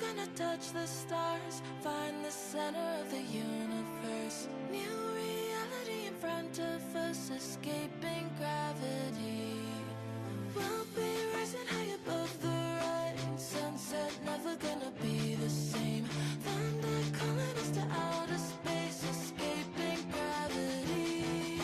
gonna touch the stars, find the center of the universe. New reality in front of us, escaping gravity. We'll be rising high above the rain. Sunset never gonna be the same. Thunder calling us to outer space, escaping gravity.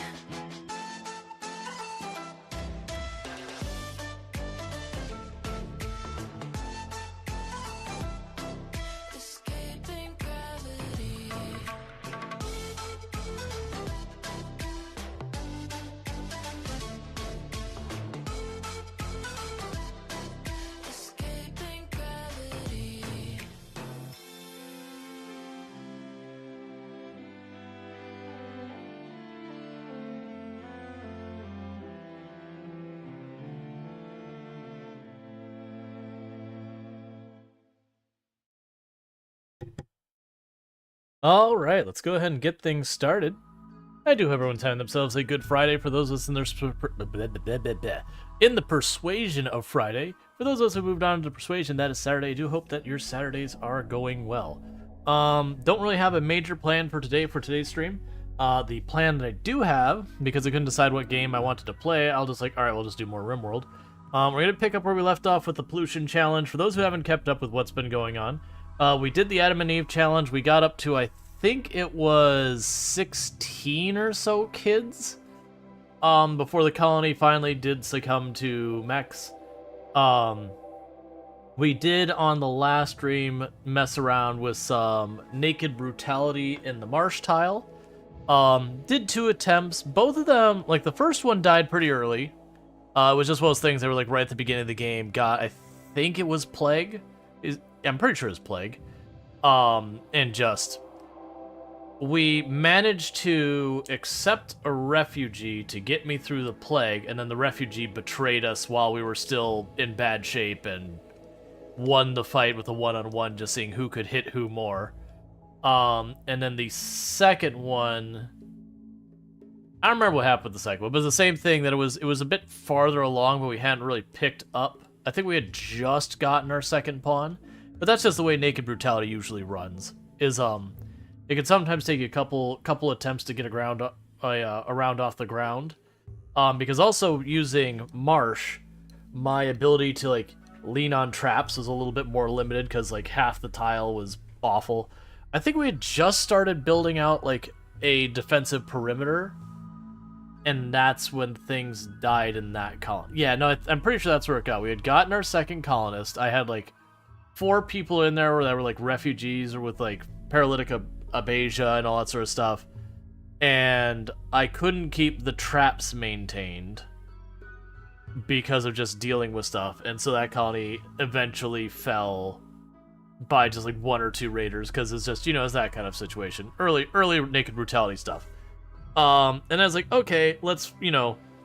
Escaping gravity. Escaping gravity. All right, let's go ahead and get things started. I do hope everyone's having themselves a good Friday. For those of us in the persuasion of Friday, for those of us who moved on to persuasion, that is Saturday. I do hope that your Saturdays are going well. Don't really have a major plan for today's stream. The plan that I do have, because I couldn't decide what game I wanted to play, I'll just all right, we'll just do more RimWorld. We're going to pick up where we left off with the pollution challenge. For those who haven't kept up with what's been going on, we did the Adam and Eve challenge. We got up to, I think it was 16 or so kids, before the colony finally did succumb to mechs. We did on the last stream mess around with some naked brutality in the marsh tile. Did 2 attempts. Both of them, like the first one died pretty early. It was just one of those things that were like right at the beginning of the game. I think it was Plague. I'm pretty sure it's Plague. And just, we managed to accept a refugee to get me through the Plague, and then the refugee betrayed us while we were still in bad shape and won the fight with a one-on-one, just seeing who could hit who more. And then the second one, I don't remember what happened with the second one, but it was the same thing, that it was a bit farther along, but we hadn't really picked up. I think we had just gotten our second pawn. But that's just the way naked brutality usually runs. Is it can sometimes take a couple attempts to get a round off the ground. Because also using marsh, my ability to like lean on traps was a little bit more limited because like half the tile was awful. I think we had just started building out like a defensive perimeter, and that's when things died in that colony. Yeah, no, I'm pretty sure that's where it got. We had gotten our second colonist. I had like 4 people in there that were like refugees or with like paralytic abasia and all that sort of stuff, and I couldn't keep the traps maintained because of just dealing with stuff, and so that colony eventually fell by just like 1 or 2 raiders, because it's just, it's that kind of situation. Early naked brutality stuff. And I was like, okay, let's,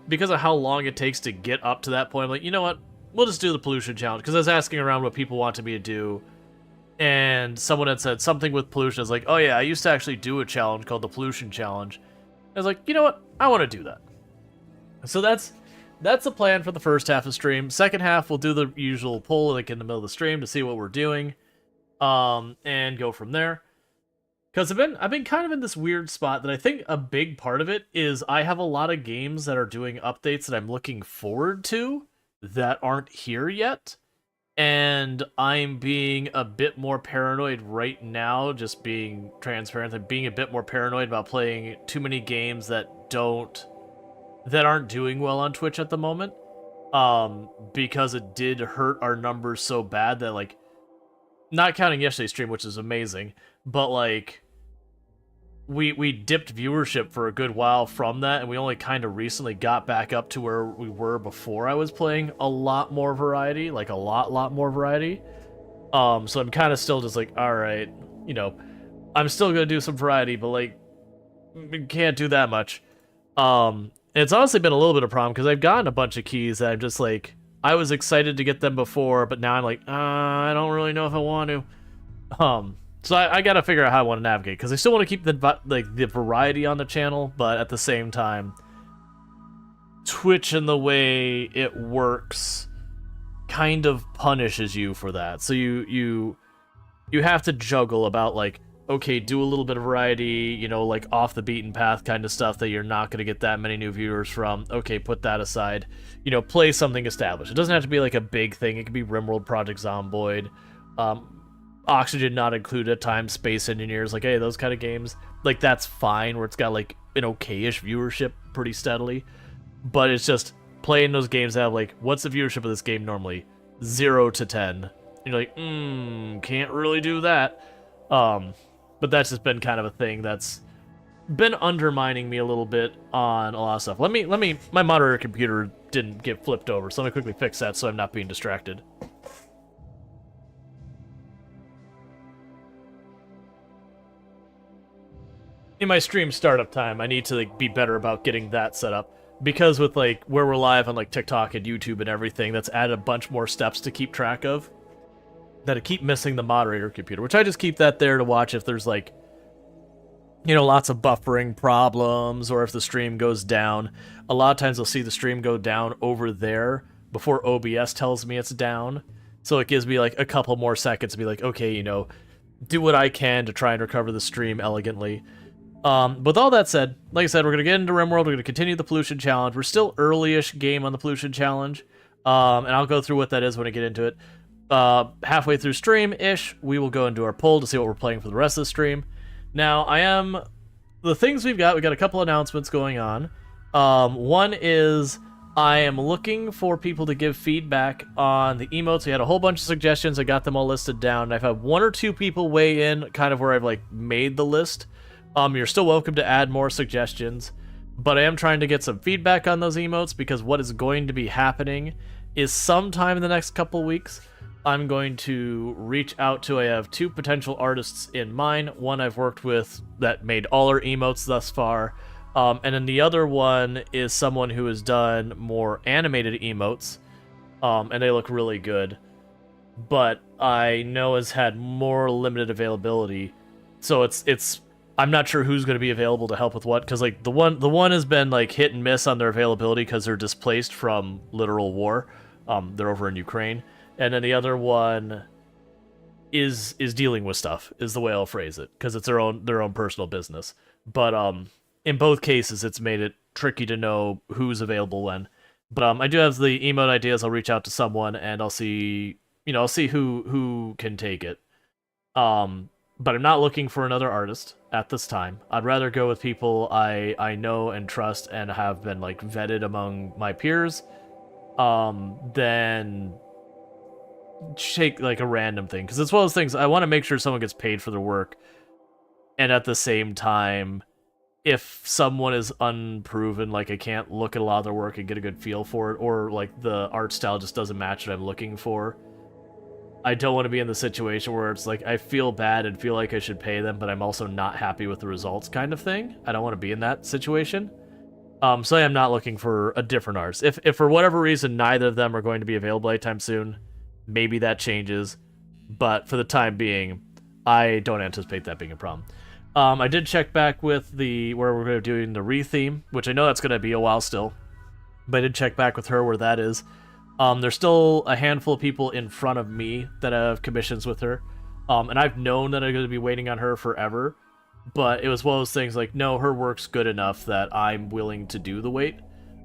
because of how long it takes to get up to that point, I'm like, you know what? We'll just do the pollution challenge, because I was asking around what people wanted me to do, and someone had said something with pollution. I was like, oh yeah, I used to actually do a challenge called the pollution challenge. I was like, you know what? I want to do that. So that's the plan for the first half of stream. Second half, we'll do the usual poll like in the middle of the stream to see what we're doing, and go from there. Because I've been kind of in this weird spot that I think a big part of it is I have a lot of games that are doing updates that I'm looking forward to that aren't here yet, and I'm being a bit more paranoid right now, just being transparent. I'm being a bit more paranoid about playing too many games that aren't doing well on Twitch at the moment, because it did hurt our numbers so bad that, like, not counting yesterday's stream, which is amazing, but like we dipped viewership for a good while from that, and we only kind of recently got back up to where we were before I was playing a lot more variety, like a lot more variety. So I'm kind of still just like, all right, I'm still gonna do some variety, but like, can't do that much. It's honestly been a little bit of a problem because I've gotten a bunch of keys that I'm just like, I was excited to get them before, but now I'm like, I don't really know if I want to. So I gotta figure out how I want to navigate, because I still want to keep the variety on the channel, but at the same time, Twitch and the way it works kind of punishes you for that. So you you have to juggle about, like, okay, do a little bit of variety, you know, like off the beaten path kind of stuff that you're not going to get that many new viewers from. Okay, put that aside. You know, play something established. It doesn't have to be like a big thing. It could be RimWorld, Project Zomboid, Oxygen not included at times, Space Engineers, like, hey, those kind of games. Like, that's fine, where it's got, like, an okay-ish viewership pretty steadily. But it's just playing those games that have, like, what's the viewership of this game normally? 0 to 10. And you're like, can't really do that. But that's just been kind of a thing that's been undermining me a little bit on a lot of stuff. My monitor computer didn't get flipped over, so let me quickly fix that so I'm not being distracted. In my stream startup time, I need to, like, be better about getting that set up. Because with, like, where we're live on, like, TikTok and YouTube and everything, that's added a bunch more steps to keep track of. That I keep missing the moderator computer, which I just keep that there to watch if there's, like, you know, lots of buffering problems, or if the stream goes down. A lot of times I'll see the stream go down over there before OBS tells me it's down. So it gives me, like, a couple more seconds to be like, okay, you know, do what I can to try and recover the stream elegantly. With all that said, like I said, we're going to get into RimWorld, we're going to continue the Pollution Challenge. We're still early-ish game on the Pollution Challenge, and I'll go through what that is when I get into it. Halfway through stream-ish, we will go into our poll to see what we're playing for the rest of the stream. Now, the things we got a couple announcements going on. One is, I am looking for people to give feedback on the emotes. We had a whole bunch of suggestions, I got them all listed down, and I've had 1 or 2 people weigh in, kind of where I've, like, made the list. You're still welcome to add more suggestions, but I am trying to get some feedback on those emotes, because what is going to be happening is sometime in the next couple weeks, I'm going to reach out to, I have 2 potential artists in mind. One I've worked with that made all our emotes thus far, and then the other one is someone who has done more animated emotes, and they look really good, but I know has had more limited availability, so it's I'm not sure who's going to be available to help with what, because, like, the one has been, like, hit and miss on their availability because they're displaced from literal war. They're over in Ukraine, and then the other one is dealing with stuff, is the way I'll phrase it, because it's their own personal business. But in both cases, it's made it tricky to know who's available when. But I do have the emote ideas. I'll reach out to someone and I'll see who can take it. But I'm not looking for another artist at this time. I'd rather go with people I know and trust and have been, like, vetted among my peers, than shake, like, a random thing. Because it's one of those things, I want to make sure someone gets paid for their work, and at the same time, if someone is unproven, like, I can't look at a lot of their work and get a good feel for it, or, like, the art style just doesn't match what I'm looking for, I don't want to be in the situation where it's like I feel bad and feel like I should pay them, but I'm also not happy with the results kind of thing. I don't want to be in that situation. So I am not looking for a different artist. If for whatever reason neither of them are going to be available anytime soon, maybe that changes. But for the time being, I don't anticipate that being a problem. I did check back with where we're going to be doing the re-theme, which I know that's going to be a while still. But I did check back with her where that is. There's still a handful of people in front of me that have commissions with her. And I've known that I'm going to be waiting on her forever. But it was one of those things like, no, her work's good enough that I'm willing to do the wait.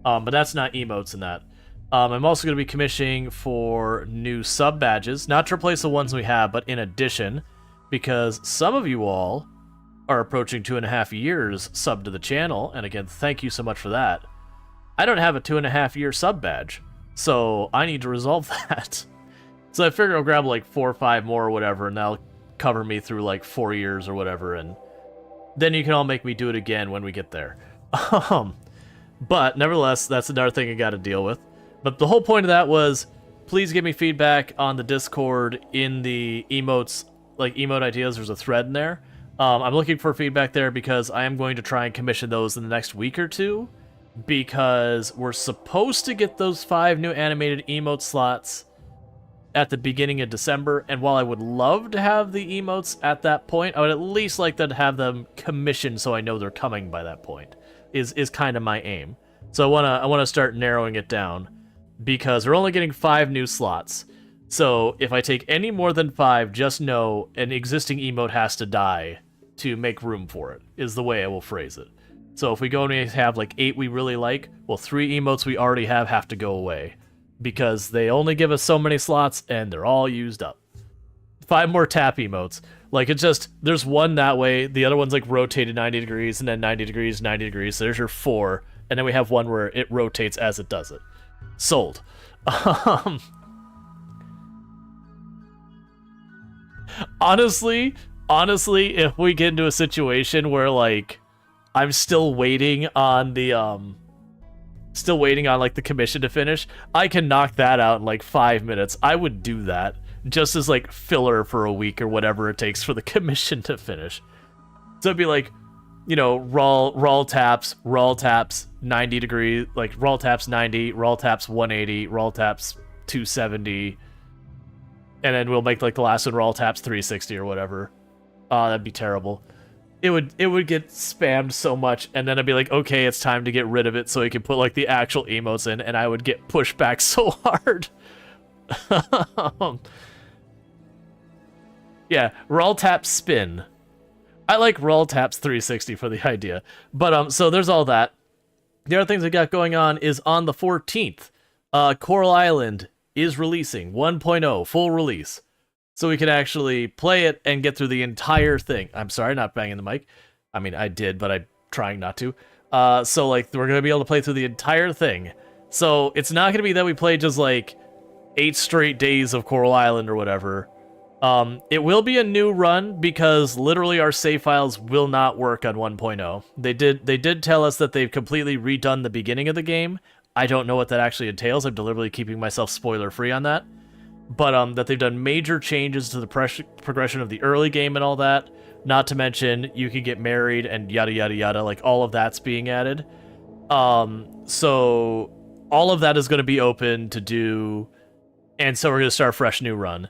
But that's not emotes in that. I'm also going to be commissioning for new sub badges. Not to replace the ones we have, but in addition. Because some of you all are approaching 2.5 years sub to the channel. And again, thank you so much for that. I don't have a 2.5 year sub badge. So I need to resolve that. So I figure I'll grab like 4 or 5 more or whatever, and that'll cover me through like 4 years or whatever, and then you can all make me do it again when we get there. But nevertheless, that's another thing I got to deal with. But the whole point of that was, please give me feedback on the Discord in the emotes, like emote ideas. There's a thread in there. I'm looking for feedback there because I am going to try and commission those in the next week or two. Because we're supposed to get those 5 new animated emote slots at the beginning of December, and while I would love to have the emotes at that point, I would at least like to have them commissioned so I know they're coming by that point, is kind of my aim. So I wanna start narrowing it down, because we're only getting 5 new slots. So if I take any more than 5, just know an existing emote has to die to make room for it, is the way I will phrase it. So if we go and we have like 8 we really like, well, 3 emotes we already have to go away, because they only give us so many slots and they're all used up. 5 more tap emotes. Like, it's just, there's one that way, the other one's like rotated 90 degrees, and then 90 degrees, 90 degrees, so there's your 4, and then we have one where it rotates as it does it. Sold. Honestly, if we get into a situation where, like, I'm still waiting on the, like, the commission to finish, I can knock that out in, like, 5 minutes. I would do that, just as, like, filler for a week or whatever it takes for the commission to finish. So it'd be like, you know, Rual taps, 90 degrees, like, Rual taps 90, Rual taps 180, Rual taps 270, and then we'll make, like, the last one Rual taps 360 or whatever. That'd be terrible. It would get spammed so much, and then I'd be like, okay, it's time to get rid of it so he can put, like, the actual emotes in, and I would get pushed back so hard. Yeah, Rual taps spin. I like Rual taps 360 for the idea. But, so there's all that. The other things we got going on is on the 14th, Coral Island is releasing 1.0 full release. So we can actually play it and get through the entire thing. I'm sorry, not banging the mic. I mean, I did, but I'm trying not to. So, like, we're going to be able to play through the entire thing. So it's not going to be that we play just, like, 8 straight days of Coral Island or whatever. It will be a new run because literally our save files will not work on 1.0. They did tell us that they've completely redone the beginning of the game. I don't know what that actually entails. I'm deliberately keeping myself spoiler-free on that. But that they've done major changes to the progression of the early game and all that. Not to mention, you can get married and yada yada yada, like all of that's being added. So all of that is going to be open to do, and so we're going to start a fresh new run.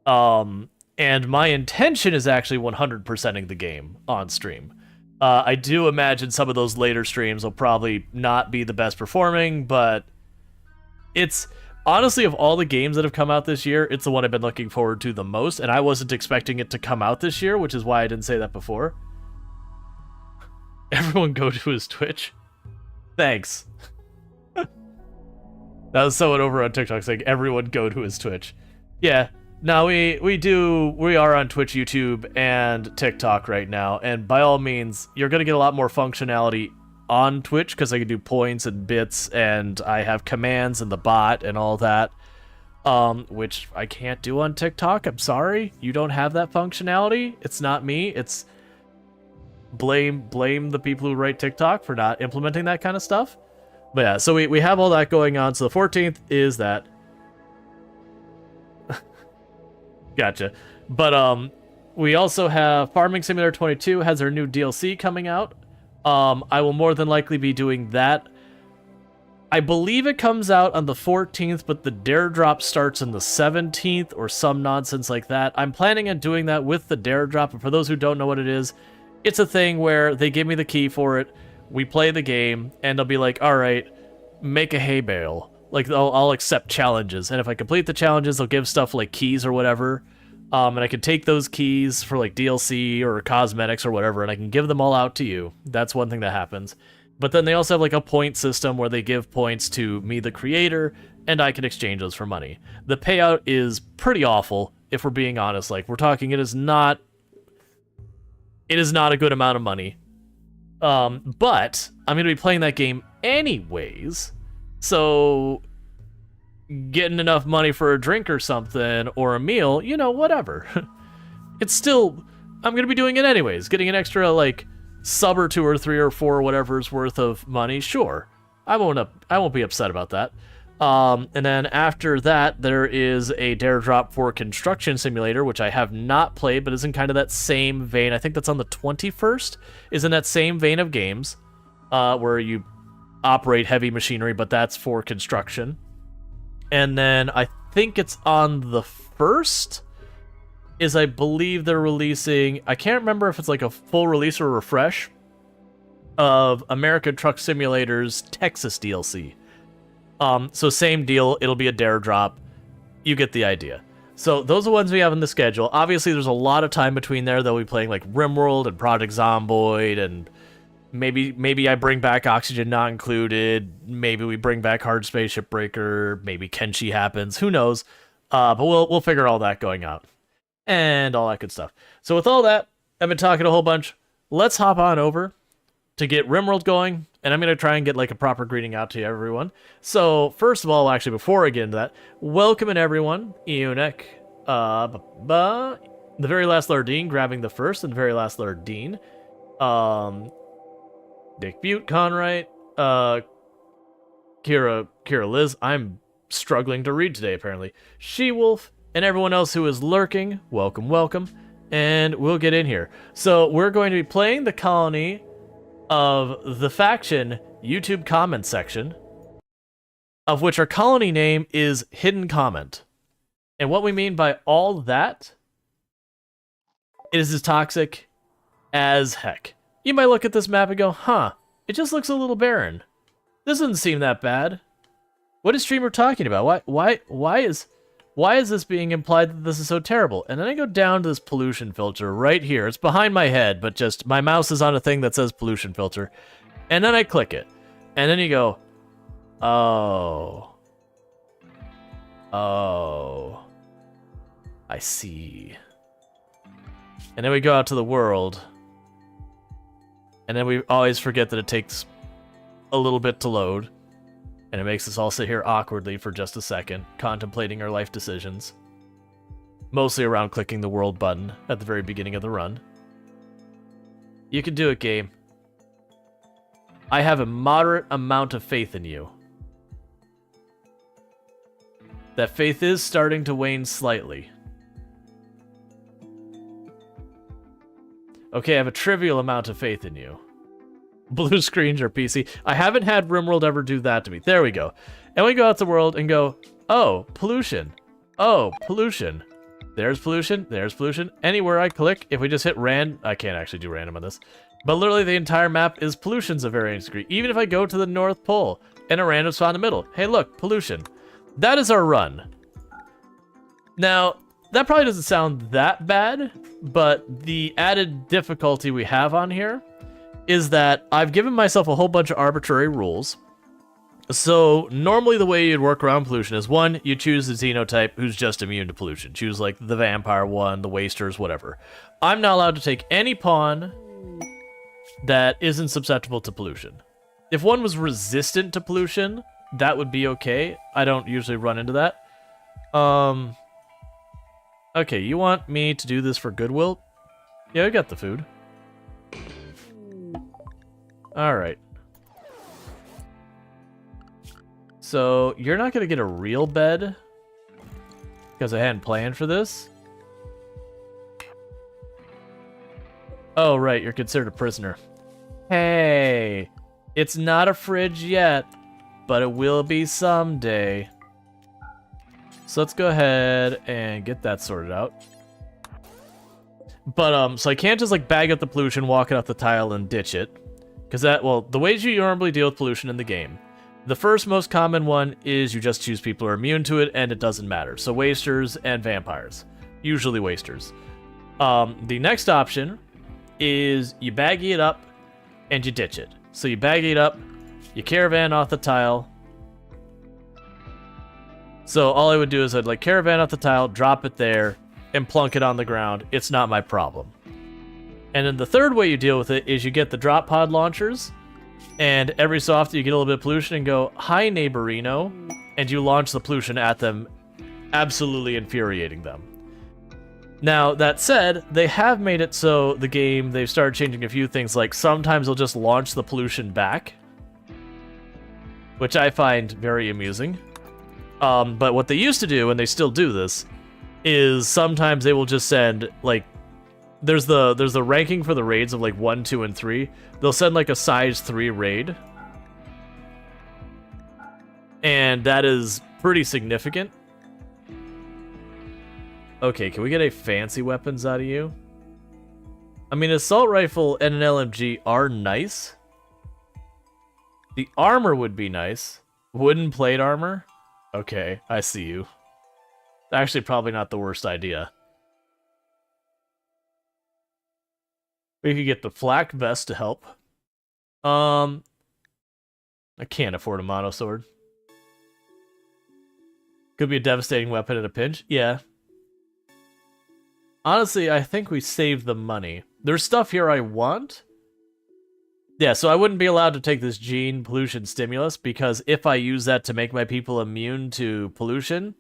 And my intention is actually 100%ing the game on stream. I do imagine some of those later streams will probably not be the best performing, but it's... Honestly, of all the games that have come out this year, it's the one I've been looking forward to the most, and I wasn't expecting it to come out this year, which is why I didn't say that before. Everyone go to his Twitch. Thanks. That was someone over on TikTok saying, everyone go to his Twitch. Yeah, no, we are on Twitch, YouTube, and TikTok right now, and by all means, you're going to get a lot more functionality on Twitch, because I can do points and bits, and I have commands and the bot and all that, which I can't do on TikTok. I'm sorry, you don't have that functionality. It's not me. It's blame the people who write TikTok for not implementing that kind of stuff. But yeah, so we have all that going on. So the 14th is that. Gotcha. But we also have Farming Simulator 22 has their new DLC coming out. I will more than likely be doing that. I believe it comes out on the 14th, but the Dare Drop starts on the 17th or some nonsense like that. I'm planning on doing that with the Dare Drop, and for those who don't know what it is, it's a thing where they give me the key for it, we play the game, and they'll be like, alright, make a hay bale. Like, I'll accept challenges, and if I complete the challenges, they'll give stuff like keys or whatever. And I can take those keys for, like, DLC or cosmetics or whatever, and I can give them all out to you. That's one thing that happens. But then they also have, like, a point system where they give points to me, the creator, and I can exchange those for money. The payout is pretty awful, if we're being honest. Like, we're talking, it is not a good amount of money. But I'm going to be playing that game anyways, so... getting enough money for a drink or something, or a meal, you know, whatever. It's still, I'm gonna be doing it anyways. Getting an extra, like, sub or 2 or 3 or 4 whatever's worth of money, sure. I won't be upset about that. And then after that, there is a Dare Drop for Construction Simulator, which I have not played, but is in kind of that same vein. I think that's on the 21st, is in that same vein of games, where you operate heavy machinery, but that's for construction. And then I think it's on the 1st, is I believe they're releasing, I can't remember if it's like a full release or refresh, of American Truck Simulator's Texas DLC. So same deal, it'll be a Dare Drop. You get the idea. So those are the ones we have in the schedule. Obviously, there's a lot of time between there. They'll be playing like RimWorld and Project Zomboid, and maybe I bring back Oxygen Not Included. Maybe we bring back Hard Spaceship Breaker. Maybe Kenshi happens. Who knows? But we'll figure all that going out and all that good stuff. So with all that, I've been talking a whole bunch. Let's hop on over to get RimWorld going, and I'm going to try and get like a proper greeting out to everyone. So first of all, actually, before I get into that, welcoming everyone, Eunuch, the very last Lord Dean, grabbing the first, and the very last Lord Dean, Dick Butte, Conrite, Kira Liz, I'm struggling to read today apparently, She-Wolf, and everyone else who is lurking, welcome, and we'll get in here. So we're going to be playing the colony of the faction YouTube comment section, of which our colony name is Hidden Comment. And what we mean by all that, it is as toxic as heck. You might look at this map and go, huh, it just looks a little barren. This doesn't seem that bad. What is streamer talking about? Why is this being implied that this is so terrible? And then I go down to this pollution filter right here. It's behind my head, but just my mouse is on a thing that says pollution filter. And then I click it. And then you go, oh, I see. And then we go out to the world. And then we always forget that it takes a little bit to load. And it makes us all sit here awkwardly for just a second, contemplating our life decisions. Mostly around clicking the world button at the very beginning of the run. You can do it, game. I have a moderate amount of faith in you. That faith is starting to wane slightly. Okay, I have a trivial amount of faith in you. Blue screens or PC. I haven't had RimWorld ever do that to me. There we go. And we go out to the world and go, oh, pollution. Oh, pollution. There's pollution. There's pollution. Anywhere I click, if we just hit random, I can't actually do random on this, but literally the entire map is pollutions of varying degree. Even if I go to the North Pole and a random spot in the middle, hey, look, pollution. That is our run. Now, that probably doesn't sound that bad, but the added difficulty we have on here is that I've given myself a whole bunch of arbitrary rules. So normally the way you'd work around pollution is, one, you choose the xenotype who's just immune to pollution. Choose like the vampire one, the wasters, whatever. I'm not allowed to take any pawn that isn't susceptible to pollution. If one was resistant to pollution, that would be okay. I don't usually run into that. Okay, you want me to do this for goodwill? Yeah, I got the food. Alright. So, you're not going to get a real bed, because I hadn't planned for this. Oh, right, you're considered a prisoner. Hey, it's not a fridge yet, but it will be someday. So let's go ahead and get that sorted out. But, so I can't just, like, bag up the pollution, walk it off the tile, and ditch it. Because that, well, the ways you normally deal with pollution in the game. The first most common one is you just choose people who are immune to it, and it doesn't matter. So wasters and vampires. Usually wasters. The next option is you baggy it up, and you ditch it. So you baggy it up, you caravan off the tile. So all I would do is I'd, like, caravan off the tile, drop it there, and plunk it on the ground. It's not my problem. And then the third way you deal with it is you get the drop pod launchers, and every so often you get a little bit of pollution and go, hi neighborino, and you launch the pollution at them, absolutely infuriating them. Now, that said, they have made it so the game, they've started changing a few things, like sometimes they'll just launch the pollution back, which I find very amusing. But what they used to do, and they still do this, is sometimes they will just send, like, there's the ranking for the raids of like 1, 2, and 3. They'll send like a size 3 raid. And that is pretty significant. Okay, can we get a fancy weapons out of you? I mean, assault rifle and an LMG are nice. The armor would be nice. Wooden plate armor? Okay, I see you. Actually, probably not the worst idea. We could get the flak vest to help. I can't afford a mono sword. Could be a devastating weapon in a pinch. Yeah. Honestly, I think we saved the money. There's stuff here I want. Yeah, so I wouldn't be allowed to take this gene pollution stimulus because if I use that to make my people immune to pollution,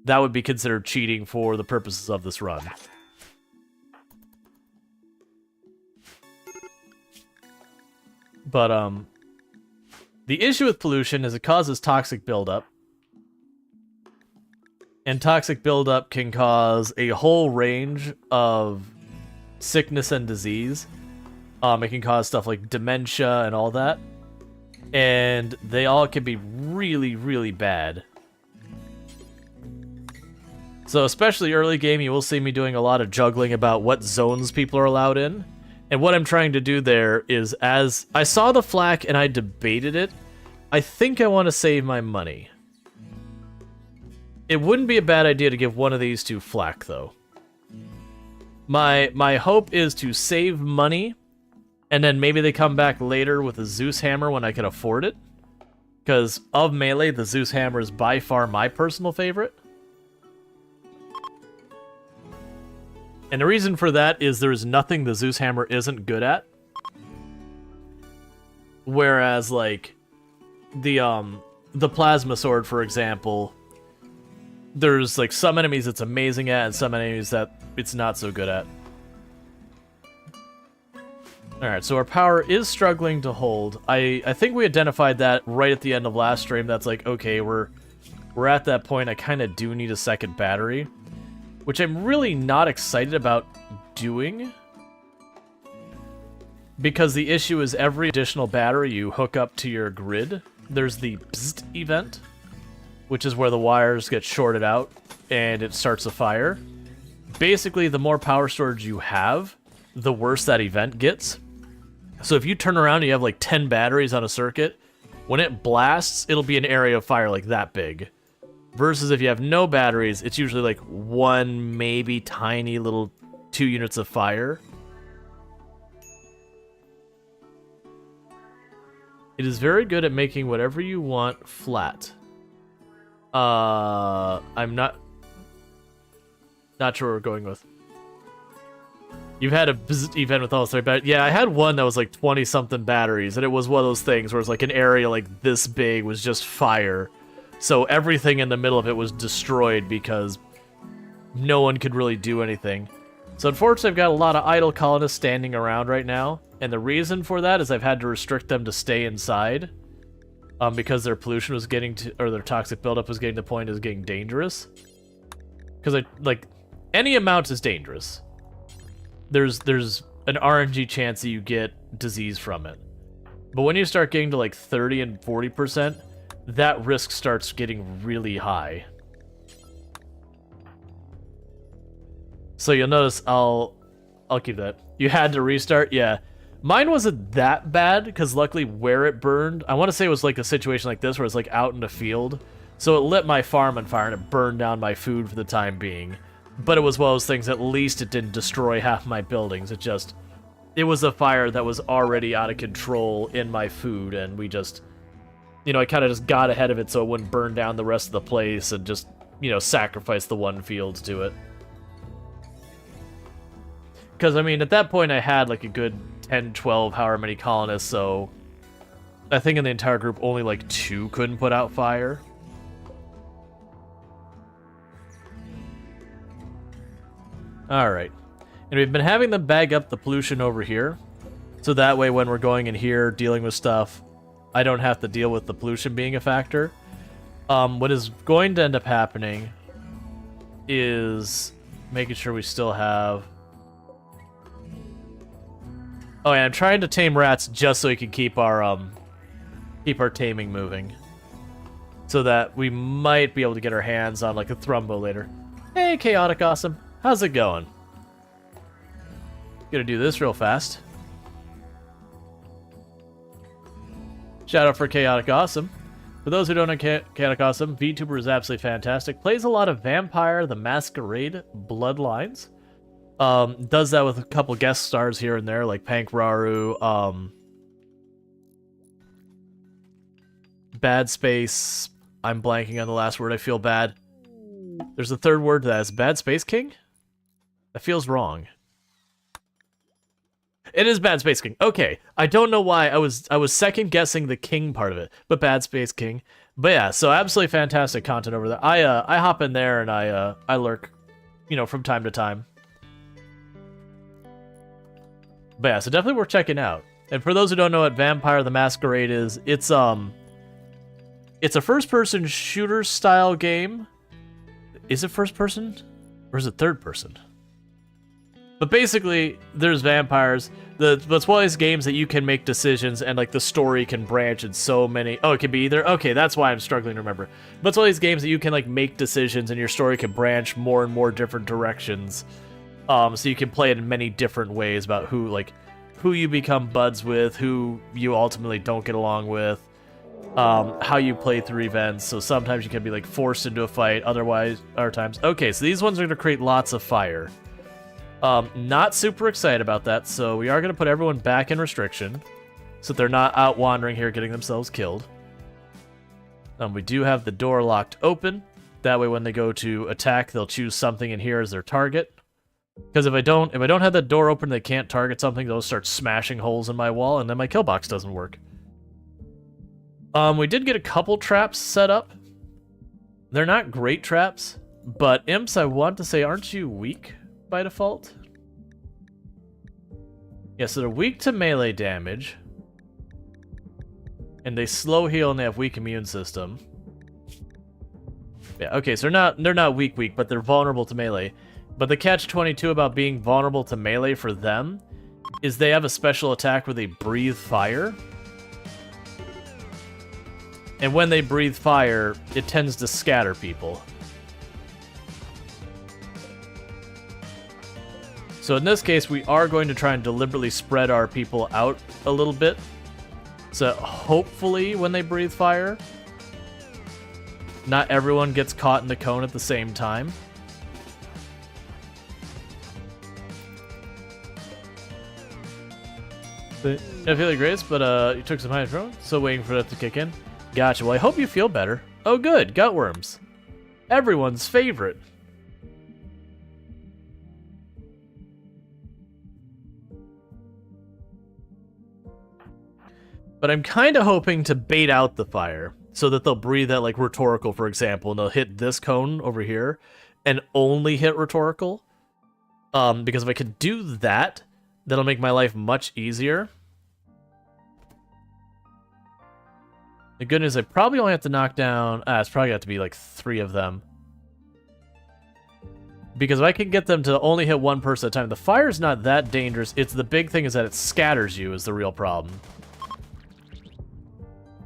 that would be considered cheating for the purposes of this run. But, the issue with pollution is it causes toxic buildup. And toxic buildup can cause a whole range of sickness and disease. It can cause stuff like dementia and all that. And they all can be really, really bad. So especially early game, you will see me doing a lot of juggling about what zones people are allowed in. And what I'm trying to do there is, as I saw the flak and I debated it, I think I want to save my money. It wouldn't be a bad idea to give one of these to flak, though. My hope is to save money, and then maybe they come back later with a Zeus hammer when I can afford it. Because of melee, the Zeus hammer is by far my personal favorite. And the reason for that is there's nothing the Zeus hammer isn't good at. Whereas, like, the plasma sword, for example, there's, like, some enemies it's amazing at and some enemies that it's not so good at. Alright, so our power is struggling to hold. I think we identified that right at the end of last stream. That's like, okay, we're at that point. I kind of do need a second battery, which I'm really not excited about doing. Because the issue is every additional battery you hook up to your grid, there's the bzzzt event, which is where the wires get shorted out and it starts a fire. Basically, the more power storage you have, the worse that event gets. So if you turn around and you have like 10 batteries on a circuit, when it blasts, it'll be an area of fire like that big. Versus if you have no batteries, it's usually like one, maybe tiny little 2 units of fire. It is very good at making whatever you want flat. I'm not sure what we're going with. You've had a bzzzt event with all 3 batteries. Yeah, I had one that was like 20-something batteries, and it was one of those things where it's like an area like this big was just fire. So everything in the middle of it was destroyed because no one could really do anything. So unfortunately, I've got a lot of idle colonists standing around right now, and the reason for that is I've had to restrict them to stay inside, because their pollution was getting to, or their toxic buildup was getting to the point is getting dangerous. Because like any amount is dangerous. There's an RNG chance that you get disease from it, but when you start getting to like 30 and 40%, that risk starts getting really high. So you'll notice I'll keep that. You had to restart? Yeah. Mine wasn't that bad, because luckily where it burned, I want to say it was like a situation like this, where it's like out in the field. So it lit my farm on fire and it burned down my food for the time being. But it was one of those things, at least it didn't destroy half my buildings. It was a fire that was already out of control in my food, and we just, you know, I kind of just got ahead of it so it wouldn't burn down the rest of the place and just, you know, sacrifice the one field to it. Because, I mean, at that point I had like a good 10, 12, however many colonists, so I think in the entire group only like 2 couldn't put out fire. Alright. And we've been having them bag up the pollution over here, so that way when we're going in here dealing with stuff, I don't have to deal with the pollution being a factor. What is going to end up happening is making sure we still have... Oh yeah, I'm trying to tame rats just so we can keep our taming moving. So that we might be able to get our hands on like a Thrumbo later. Hey, Chaotic Awesome. How's it going? Gonna do this real fast. Shout out for Chaotic Awesome. For those who don't know Chaotic Awesome, VTuber is absolutely fantastic. Plays a lot of Vampire the Masquerade Bloodlines. Does that with a couple guest stars here and there, like Pankraru, Bad Space. I'm blanking on the last word. I feel bad. There's a third word to that. Is Bad Space King? That feels wrong. It is Bad Space King. Okay, I don't know why I was second guessing the king part of it, but Bad Space King. But yeah, so absolutely fantastic content over there. I hop in there and I lurk, you know, from time to time. But yeah, so definitely worth checking out. And for those who don't know what Vampire the Masquerade is, it's a first-person shooter style game. Is it first person or is it third person? But basically, there's vampires. It's one of these games that you can make decisions and like the story can branch in so many. Oh, it could be either. Okay, that's why I'm struggling to remember. But it's one of these games that you can like make decisions and your story can branch more and more different directions. So you can play it in many different ways about who you become buds with, who you ultimately don't get along with, how you play through events. So sometimes you can be like forced into a fight, other times. Okay, so these ones are going to create lots of fire. Not super excited about that, so we are going to put everyone back in restriction so they're not out wandering here getting themselves killed. We do have the door locked open. That way when they go to attack, they'll choose something in here as their target. Because if I don't have the door open, they can't target something, they'll start smashing holes in my wall, and then my kill box doesn't work. We did get a couple traps set up. They're not great traps, but imps, I want to say, aren't you weak by default? Yeah, so they're weak to melee damage. And they slow heal and they have weak immune system. Yeah, okay, so they're not weak, but they're vulnerable to melee. But the catch-22 about being vulnerable to melee for them is they have a special attack where they breathe fire. And when they breathe fire, it tends to scatter people. So in this case, we are going to try and deliberately spread our people out a little bit. So hopefully when they breathe fire, not everyone gets caught in the cone at the same time. I feel like Grace, but you took some high throw, so waiting for that to kick in. Gotcha. Well, I hope you feel better. Oh, good. Gutworms. Everyone's favorite. But I'm kind of hoping to bait out the fire so that they'll breathe at, like, rhetorical, for example, and they'll hit this cone over here and only hit rhetorical. Because if I could do that, that'll make my life much easier. The good news, I probably only have to knock down... it's probably got to be, like, 3 of them. Because if I can get them to only hit one person at a time, the fire's not that dangerous. It's the big thing is that it scatters you is the real problem.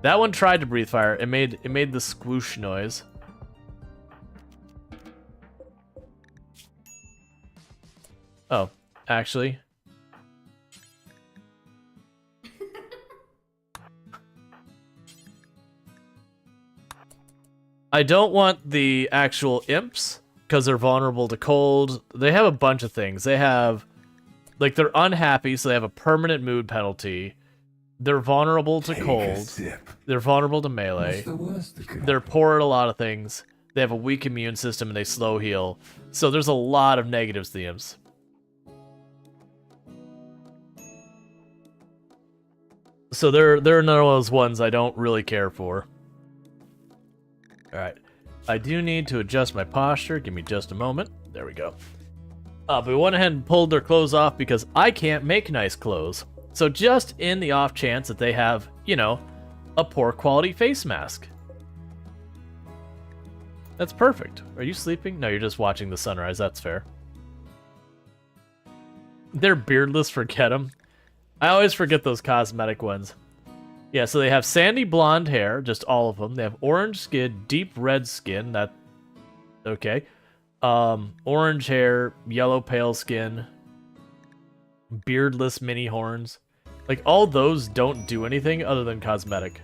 That one tried to breathe fire. It made the squoosh noise. Oh, actually... I don't want the actual imps, because they're vulnerable to cold. They have a bunch of things. They have, like, they're unhappy, so they have a permanent mood penalty. They're vulnerable to cold. They're vulnerable to melee. They're poor at a lot of things. They have a weak immune system, and they slow heal. So there's a lot of negatives to the imps. So they're another one of those ones I don't really care for. Alright, I do need to adjust my posture. Give me just a moment. There we go. But we went ahead and pulled their clothes off because I can't make nice clothes. So just in the off chance that they have, you know, a poor quality face mask. That's perfect. Are you sleeping? No, you're just watching the sunrise. That's fair. They're beardless, forget them. I always forget those cosmetic ones. Yeah, so they have sandy blonde hair, just all of them. They have orange skin, deep red skin, that... Okay. Orange hair, yellow pale skin, beardless mini horns. Like, all those don't do anything other than cosmetic.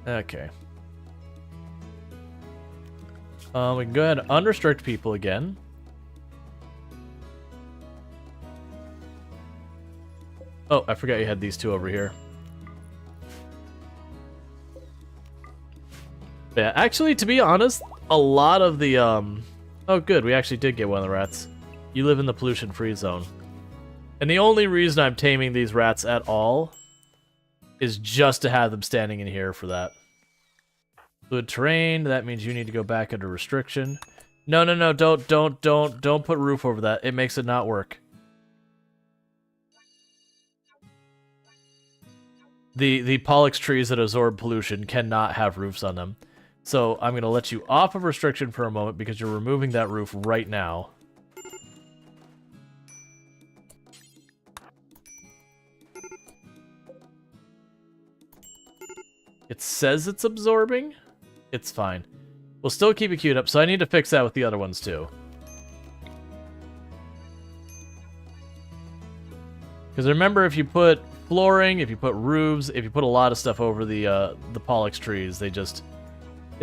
Okay. We can go ahead and unrestrict people again. Oh, I forgot you had these two over here. Yeah, actually, to be honest, a lot of the, Oh, good, we actually did get one of the rats. You live in the pollution-free zone. And the only reason I'm taming these rats at all is just to have them standing in here for that. Fluid terrain, that means you need to go back under restriction. No, don't put roof over that. It makes it not work. The Pollux trees that absorb pollution cannot have roofs on them. So I'm going to let you off of restriction for a moment because you're removing that roof right now. It says it's absorbing. It's fine. We'll still keep it queued up, so I need to fix that with the other ones too. Because remember, if you put flooring, if you put roofs, if you put a lot of stuff over the Pollux trees, they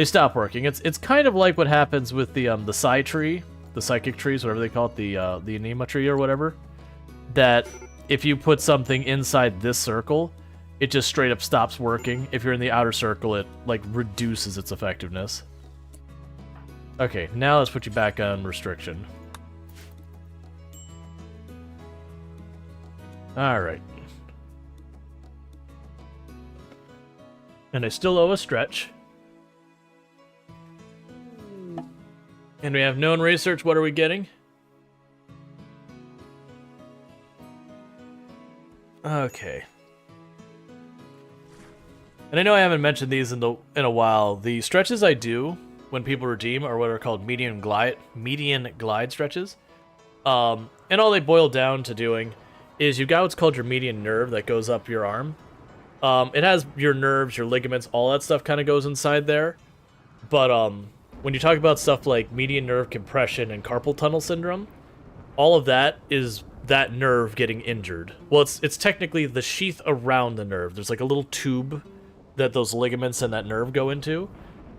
stop working. It's kind of like what happens with the Psi tree, the psychic trees, whatever they call it, the Anima tree or whatever. That if you put something inside this circle, it just straight up stops working. If you're in the outer circle, it like reduces its effectiveness. Okay, now let's put you back on restriction. Alright. And I still owe a stretch. And we have known research. What are we getting? Okay. And I know I haven't mentioned these in a while. The stretches I do when people redeem are what are called median glide stretches. And all they boil down to doing is you've got what's called your median nerve that goes up your arm. It has your nerves, your ligaments, all that stuff kind of goes inside there. But when you talk about stuff like median nerve compression and carpal tunnel syndrome, all of that is that nerve getting injured. Well, it's technically the sheath around the nerve. There's like a little tube that those ligaments and that nerve go into.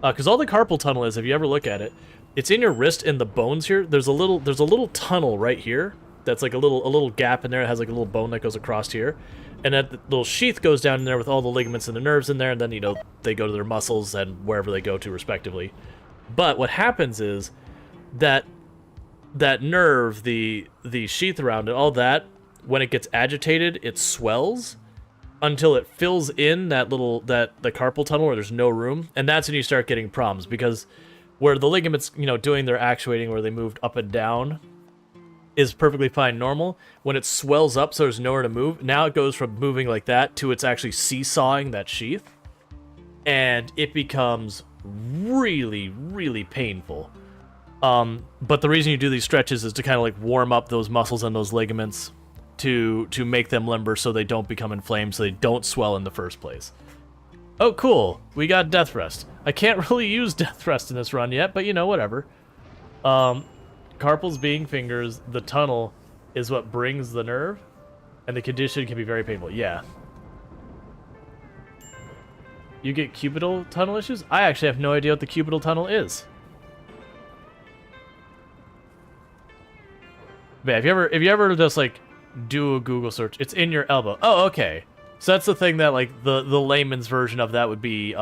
Because all the carpal tunnel is, if you ever look at it, it's in your wrist and the bones here. There's a little tunnel right here that's like a little gap in there. It has like a little bone that goes across here. And that little sheath goes down in there with all the ligaments and the nerves in there, and then, you know, they go to their muscles and wherever they go to, respectively. But what happens is that nerve, the sheath around it, all that, when it gets agitated, it swells until it fills in the carpal tunnel where there's no room, and that's when you start getting problems, because where the ligaments, you know, doing their actuating where they moved up and down is perfectly fine normal. When it swells up so there's nowhere to move, now it goes from moving like that to it's actually seesawing that sheath, and it becomes really, really painful. But the reason you do these stretches is to kind of like warm up those muscles and those ligaments to make them limber so they don't become inflamed, so they don't swell in the first place. Oh, cool. We got Death Rest. I can't really use Death Rest in this run yet, but, you know, whatever. Carpals being fingers, the tunnel is what brings the nerve, and the condition can be very painful. Yeah. You get cubital tunnel issues? I actually have no idea what the cubital tunnel is. But if you ever just like do a Google search, it's in your elbow. Oh, okay. So that's the thing that like the layman's version of that would be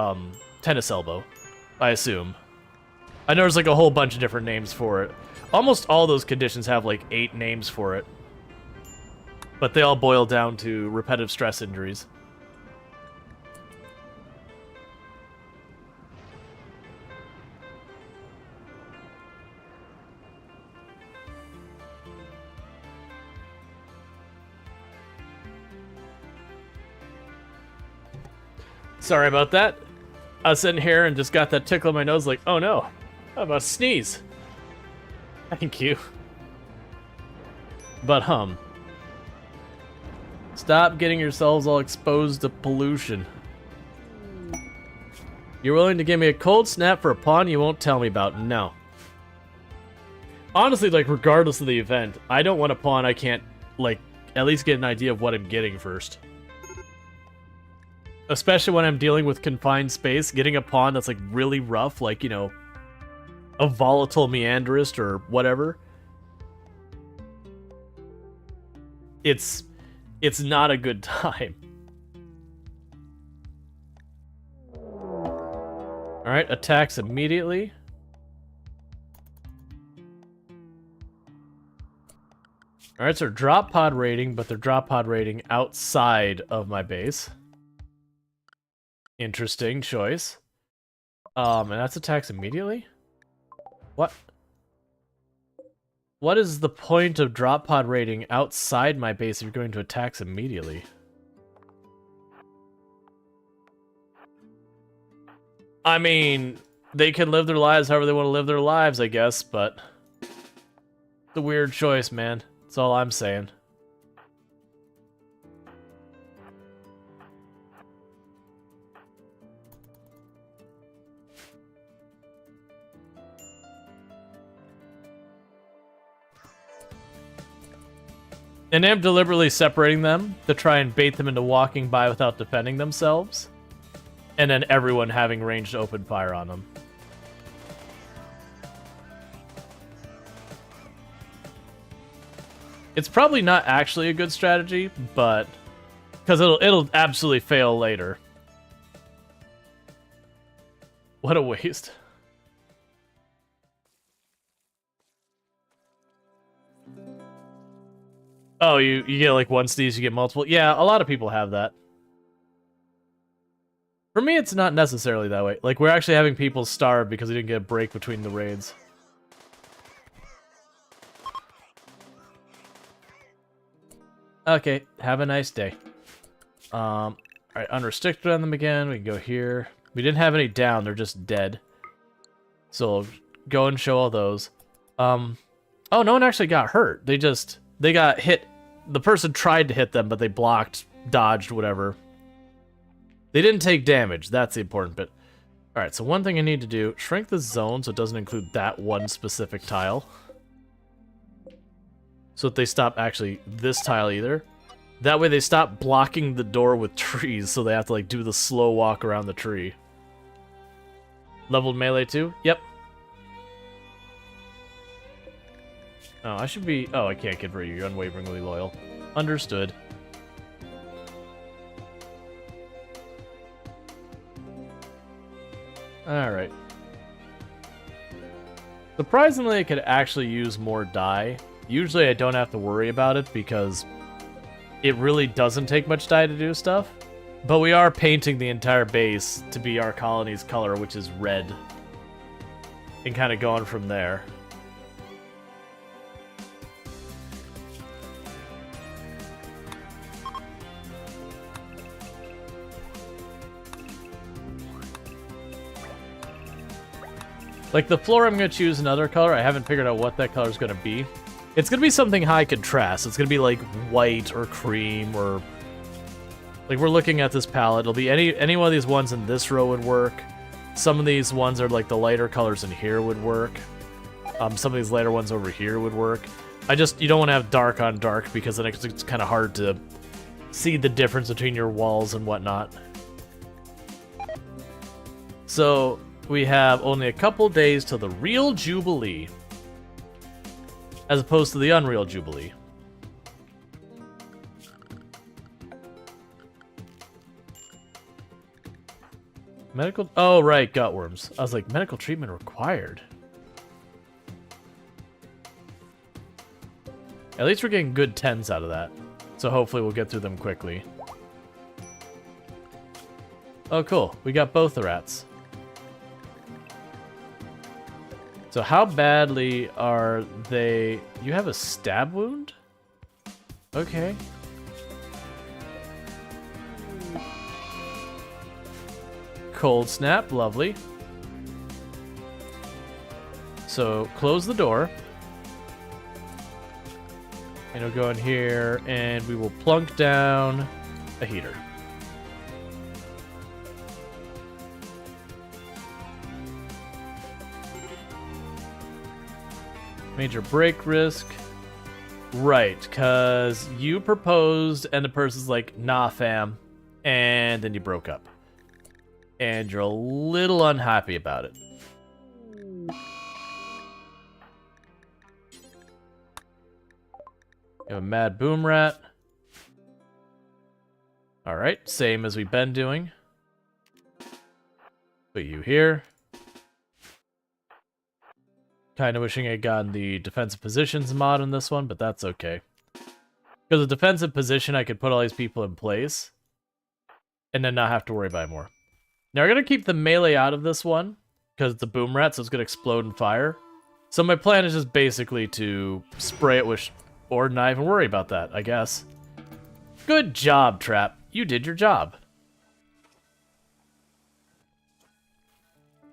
tennis elbow, I assume. I know there's like a whole bunch of different names for it. Almost all those conditions have like 8 names for it. But they all boil down to repetitive stress injuries. Sorry about that. I was sitting here and just got that tickle in my nose like, oh no, I'm about to sneeze. Thank you. But stop getting yourselves all exposed to pollution. You're willing to give me a cold snap for a pawn you won't tell me about? No. Honestly, like, regardless of the event, I don't want a pawn I can't, like, at least get an idea of what I'm getting first. Especially when I'm dealing with confined space, getting a pawn that's like really rough, like, you know, a volatile meanderist or whatever. It's not a good time. Alright, attacks immediately. Alright, so drop pod rating, but they're drop pod rating outside of my base. Interesting choice. And that's attacks immediately? What? What is the point of drop pod rating outside my base if you're going to attacks immediately? I mean, they can live their lives however they want to live their lives, I guess, but it's a weird choice, man. That's all I'm saying. And I'm deliberately separating them to try and bait them into walking by without defending themselves. And then everyone having range to open fire on them. It's probably not actually a good strategy, but because it'll absolutely fail later. What a waste. Oh, you get like one sneeze, you get multiple. Yeah, a lot of people have that. For me, it's not necessarily that way. Like, we're actually having people starve because we didn't get a break between the raids. Okay, have a nice day. Alright, unrestricted on them again. We can go here. We didn't have any down, they're just dead. So, go and show all those. Oh, no one actually got hurt. They got hit. The person tried to hit them, but they blocked, dodged, whatever. They didn't take damage. That's the important bit. Alright, so one thing I need to do, shrink the zone so it doesn't include that one specific tile. So that they stop actually this tile either. That way they stop blocking the door with trees, so they have to like do the slow walk around the tree. Leveled melee too? Yep. Oh, I should be... Oh, I can't convert you. You're unwaveringly loyal. Understood. Alright. Surprisingly, I could actually use more dye. Usually I don't have to worry about it because it really doesn't take much dye to do stuff. But we are painting the entire base to be our colony's color, which is red. And kind of going from there. Like, the floor, I'm going to choose another color. I haven't figured out what that color is going to be. It's going to be something high contrast. It's going to be, like, white or cream or... Like, we're looking at this palette. It'll be any one of these ones in this row would work. Some of these ones are, like, the lighter colors in here would work. Some of these lighter ones over here would work. You don't want to have dark on dark because then it's kind of hard to see the difference between your walls and whatnot. So... we have only a couple days till the real Jubilee, as opposed to the Unreal Jubilee. Medical... Oh, right, gutworms. I was like, medical treatment required. At least we're getting good 10s out of that, so hopefully we'll get through them quickly. Oh, cool. We got both the rats. So how badly are they... You have a stab wound? Okay. Cold snap, lovely. So close the door. And we'll go in here and we will plunk down a heater. Major break risk. Right, because you proposed and the person's like, nah, fam. and then you broke up. And you're a little unhappy about it. You have a mad boom rat. Alright, same as we've been doing. Put you here. Kind of wishing I'd gotten the defensive positions mod in this one, but that's okay. Because the defensive position, I could put all these people in place, and then not have to worry about it more. Now, we're going to keep the melee out of this one, because it's a boom rat, so it's going to explode and fire. So my plan is just basically to spray it with, or not even worry about that, I guess. Good job, Trap. You did your job.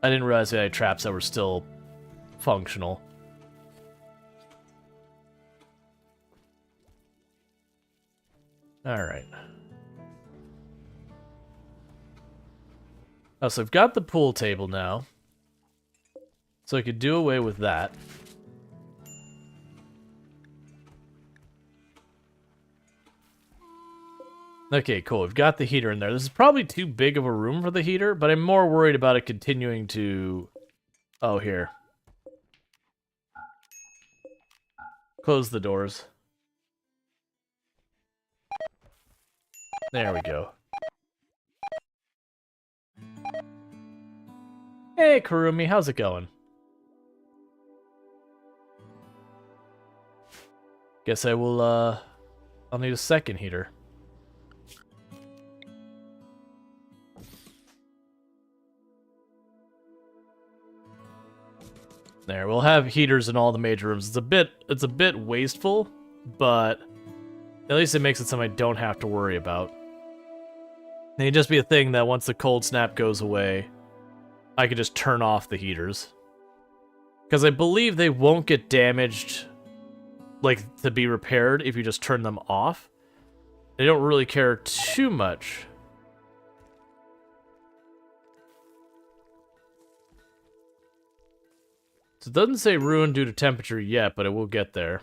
I didn't realize we had traps that were still functional. Alright. Oh, so I've got the pool table now. So I could do away with that. Okay, cool. We've got the heater in there. This is probably too big of a room for the heater, but I'm more worried about it continuing to... Oh, here. Close the doors. There we go. Hey, Kurumi, how's it going? Guess I will, I'll need a second heater. There, we'll have heaters in all the major rooms. It's a bit wasteful, but at least it makes it something I don't have to worry about. It can just be a thing that once the cold snap goes away, I could just turn off the heaters. Because I believe they won't get damaged, like, to be repaired if you just turn them off. They don't really care too much. So it doesn't say ruined due to temperature yet, but it will get there.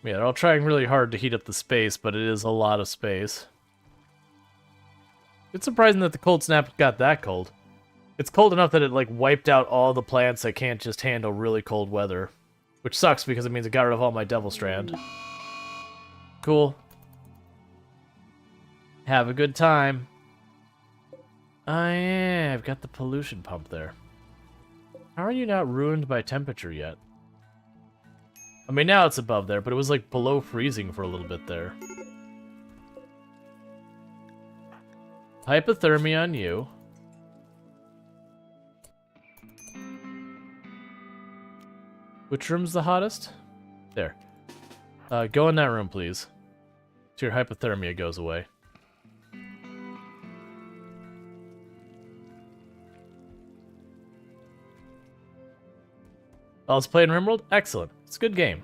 Yeah, they're all trying really hard to heat up the space, but it is a lot of space. It's surprising that the cold snap got that cold. It's cold enough that it, like, wiped out all the plants that can't just handle really cold weather. Which sucks, because it means it got rid of all my Devil Strand. Cool. Have a good time. Oh yeah, I've got the pollution pump there. How are you not ruined by temperature yet? I mean, now it's above there, but it was like below freezing for a little bit there. Hypothermia on you. Which room's the hottest? There. Go in that room, please. So your hypothermia goes away. Oh, let's play in RimWorld? Excellent. It's a good game.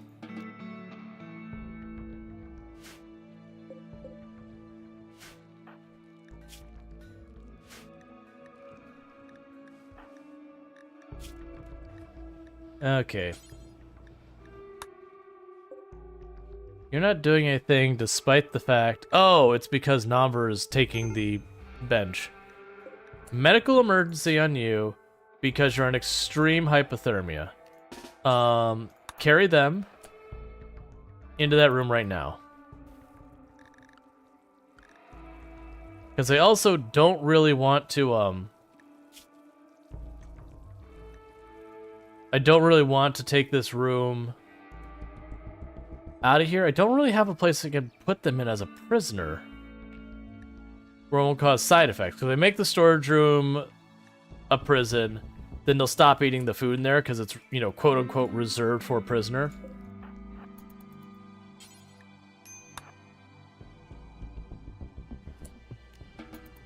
Okay. You're not doing anything despite the fact... Oh, it's because Nomver is taking the bench. Medical emergency on you because you're in extreme hypothermia. Carry them into that room right now. Because I also don't really want to, I don't really want to take this room out of here. I don't really have a place I can put them in as a prisoner where it won't cause side effects. So they make the storage room a prison, then they'll stop eating the food in there because it's, you know, quote-unquote reserved for a prisoner.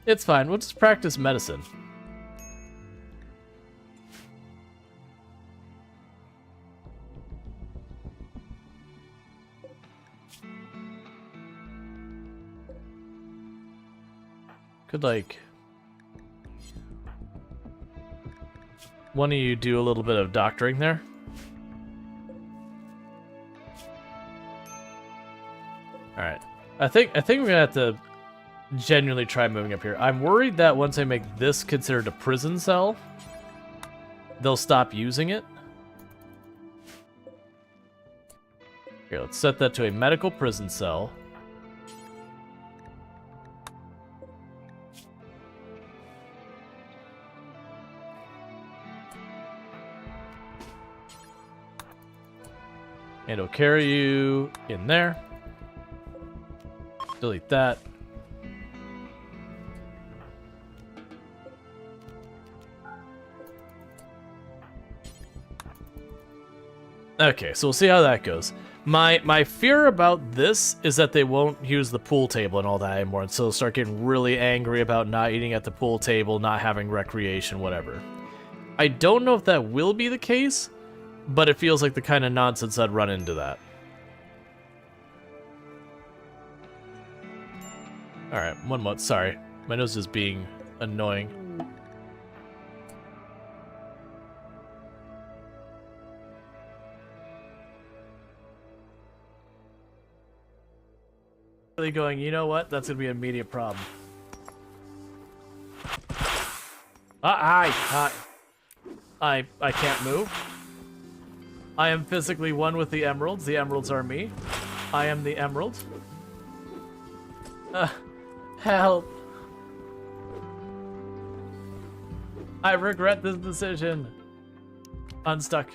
It's fine. We'll just practice medicine. Could, like... One of you do a little bit of doctoring there. All right. I think we're gonna have to genuinely try moving up here. I'm worried that once I make this considered a prison cell, they'll stop using it. Here, let's set that to a medical prison cell. And it'll carry you in there. Delete that. Okay, so we'll see how that goes. My fear about this is that they won't use the pool table and all that anymore, and so they'll start getting really angry about not eating at the pool table, not having recreation, whatever. I don't know if that will be the case, but it feels like the kind of nonsense I'd run into that. Alright, 1 month, sorry. My nose is being annoying. Really going, you know what? That's gonna be an immediate problem. I can't move. I am physically one with the emeralds. The emeralds are me. I am the emerald. Help. I regret this decision. Unstuck.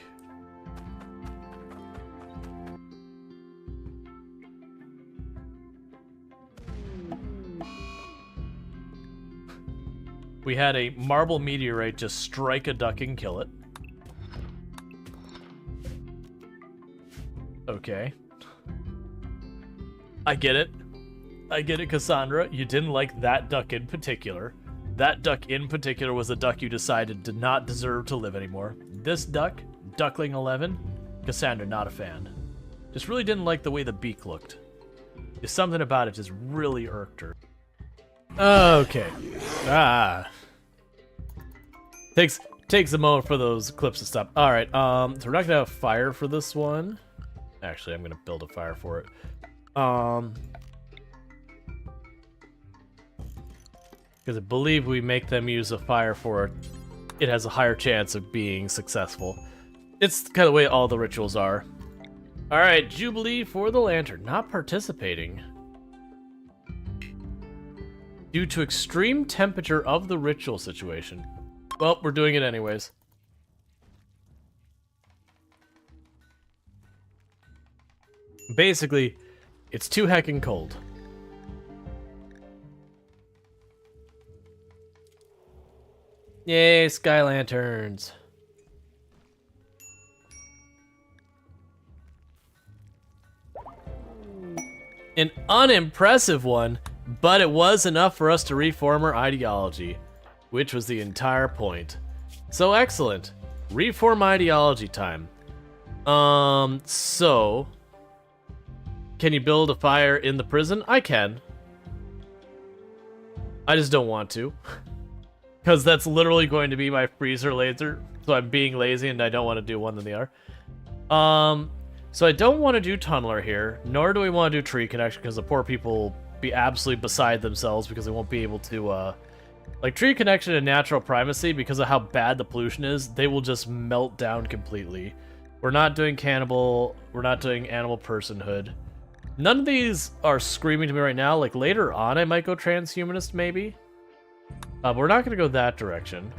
We had a marble meteorite just strike a duck and kill it. Okay. I get it. I get it, Cassandra. You didn't like that duck in particular. That duck in particular was a duck you decided did not deserve to live anymore. This duck, Duckling 11, Cassandra, not a fan. Just really didn't like the way the beak looked. There's something about it just really irked her. Okay. Takes a moment for those clips to stop. Alright, so we're not gonna have fire for this one. Actually, I'm gonna build a fire for it. Because I believe we make them use a fire for it, it has a higher chance of being successful. It's kind of the way all the rituals are. Alright, Jubilee for the Lantern. Not participating. Due to extreme temperature of the ritual situation. Well, we're doing it anyways. Basically, it's too heckin' cold. Yay, sky lanterns. An unimpressive one, but it was enough for us to reform our ideology, which was the entire point. So excellent. Reform ideology time. So can you build a fire in the prison? I can. I just don't want to. Because that's literally going to be my freezer laser. So I'm being lazy and I don't want to do one than the other. So I don't want to do tunneler here, nor do we want to do tree connection because the poor people will be absolutely beside themselves because they won't be able to, like tree connection and natural primacy, because of how bad the pollution is, they will just melt down completely. We're not doing cannibal, we're not doing animal personhood. None of these are screaming to me right now. Like later on I might go transhumanist maybe. But we're not going to go that direction.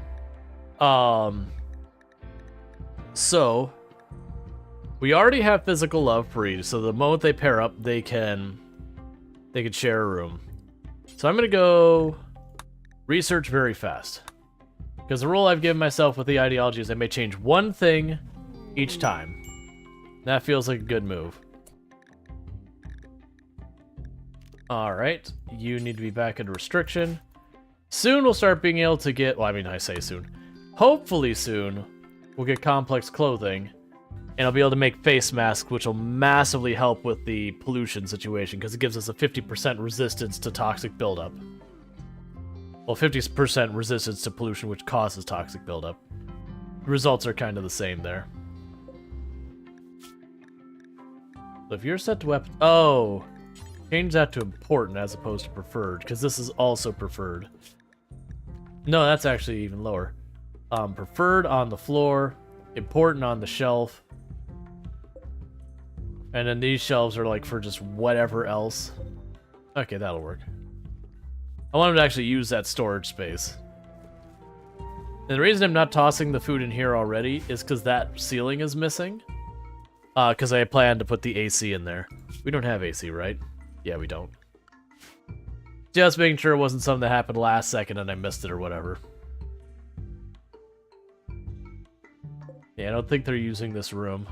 So we already have physical love for each, so the moment they pair up, they can share a room. So I'm going to go research very fast. Because the rule I've given myself with the ideology is I may change one thing each time. That feels like a good move. Alright, you need to be back into restriction. Soon we'll start being able to get, well, I mean, I say soon. Hopefully soon, we'll get complex clothing, and I'll be able to make face masks, which will massively help with the pollution situation, because it gives us a 50% resistance to toxic buildup. Well, 50% resistance to pollution, which causes toxic buildup. results are kind of the same there. So if you're set to weapon... Oh! Change that to important as opposed to preferred, because this is also preferred. No, that's actually even lower. Preferred on the floor, important on the shelf. And then these shelves are like for just whatever else. Okay, that'll work. I want him to actually use that storage space. And the reason I'm not tossing the food in here already is because that ceiling is missing. Because I planned to put the AC in there. We don't have AC, right? Yeah, we don't. Just making sure it wasn't something that happened last second and I missed it or whatever. Yeah, I don't think they're using this room.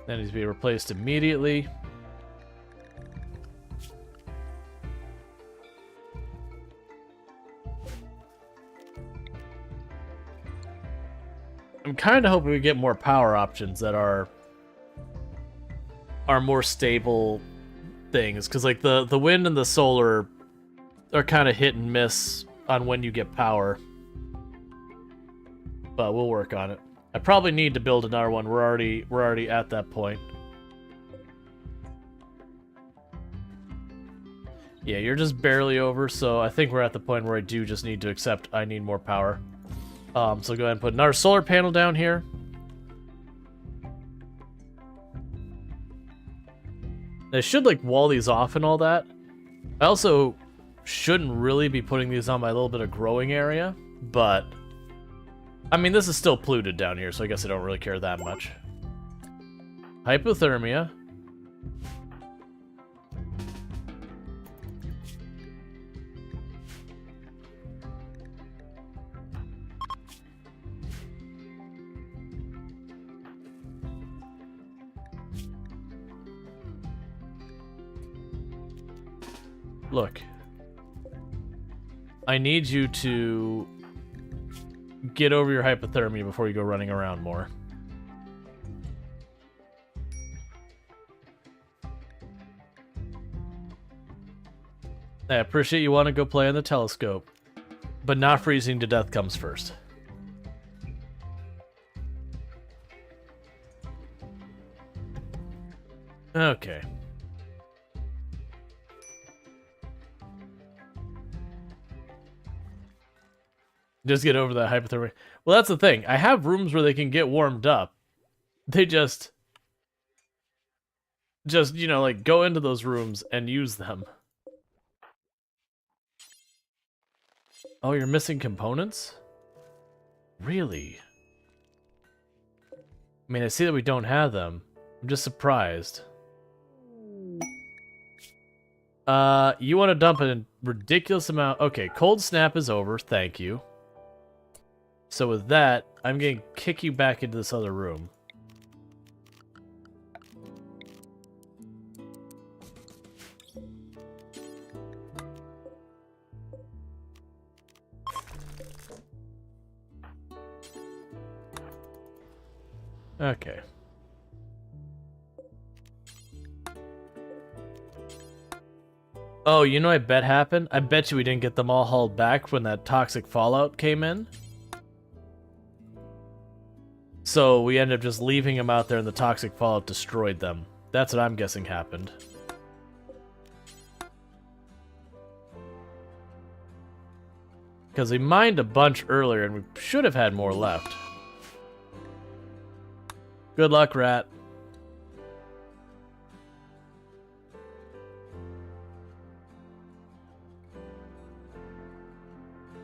That needs to be replaced immediately. I'm kind of hoping we get more power options that are more stable things, because like the wind and the solar are kind of hit and miss on when you get power. But we'll work on it. I probably need to build another one. We're already at that point. Yeah, you're just barely over, so I think we're at the point where I do just need to accept I need more power. So go ahead and put another solar panel down here. I should like wall these off and all that. I also shouldn't really be putting these on my little bit of growing area, but I mean, this is still polluted down here, so I guess I don't really care that much. Hypothermia. Look. I need you to get over your hypothermia before you go running around more. I appreciate you want to go play on the telescope, but not freezing to death comes first. Okay. Just get over that hypothermia. Well, that's the thing. I have rooms where they can get warmed up. They just, you know, like, go into those rooms and use them. Oh, you're missing components? Really? I mean, I see that we don't have them. I'm just surprised. You want to dump a ridiculous amount. Okay, cold snap is over. Thank you. So with that, I'm going to kick you back into this other room. Okay. Oh, you know what I bet happened? I bet you we didn't get them all hauled back when that toxic fallout came in. So we ended up just leaving them out there and the toxic fallout destroyed them. That's what I'm guessing happened. Because we mined a bunch earlier and we should have had more left. Good luck, rat.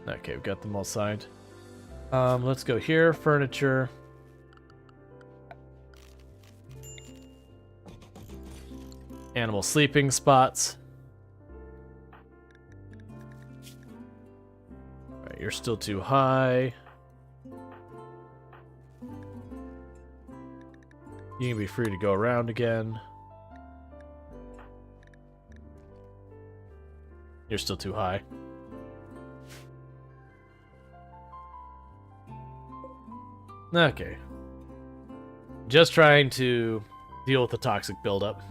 Okay, we've got them all signed. Let's go here, furniture. Animal sleeping spots. Alright, you're still too high. You can be free to go around again. You're still too high. Okay. Just trying to deal with the toxic buildup.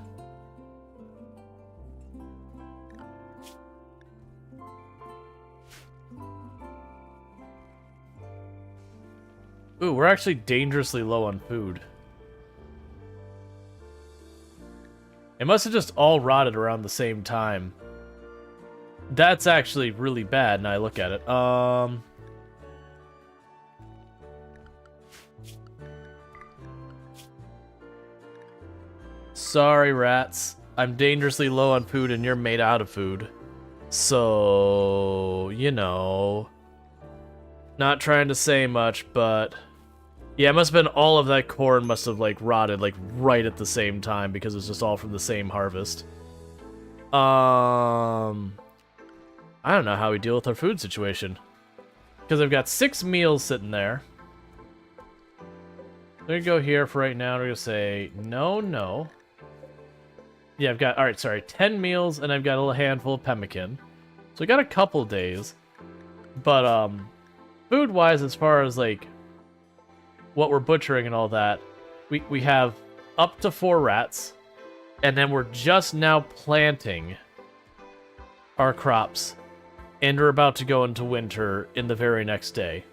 Ooh, we're actually dangerously low on food. It must have just all rotted around the same time. That's actually really bad, now I look at it. Sorry, rats. I'm dangerously low on food and you're made out of food. So, you know... Not trying to say much, but... Yeah, it must have been all of that corn must have, like, rotted, like, right at the same time because it's just all from the same harvest. I don't know how we deal with our food situation. Because I've got 6 meals sitting there. We're gonna go here for right now. We're gonna say, no, no. Yeah, I've got, alright, sorry, 10 meals, and I've got a little handful of pemmican. So I got a couple days. But, food-wise, as far as, like, what we're butchering and all that, we have up to 4 rats, and then we're just now planting our crops, and we're about to go into winter in the very next day.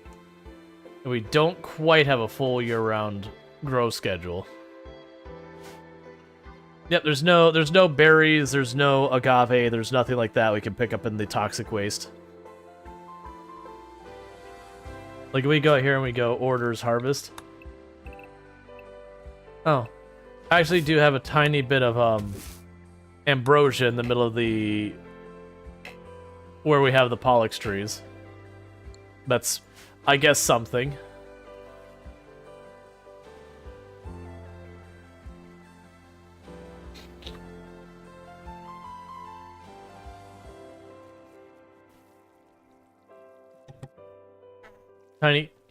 And we don't quite have a full year-round grow schedule. Yep, there's no berries, there's no agave, there's nothing like that we can pick up in the toxic waste. Like, we go here and we go orders harvest. Oh. I actually do have a tiny bit of, ambrosia in the middle of the... where we have the Pollux trees. That's, I guess, something.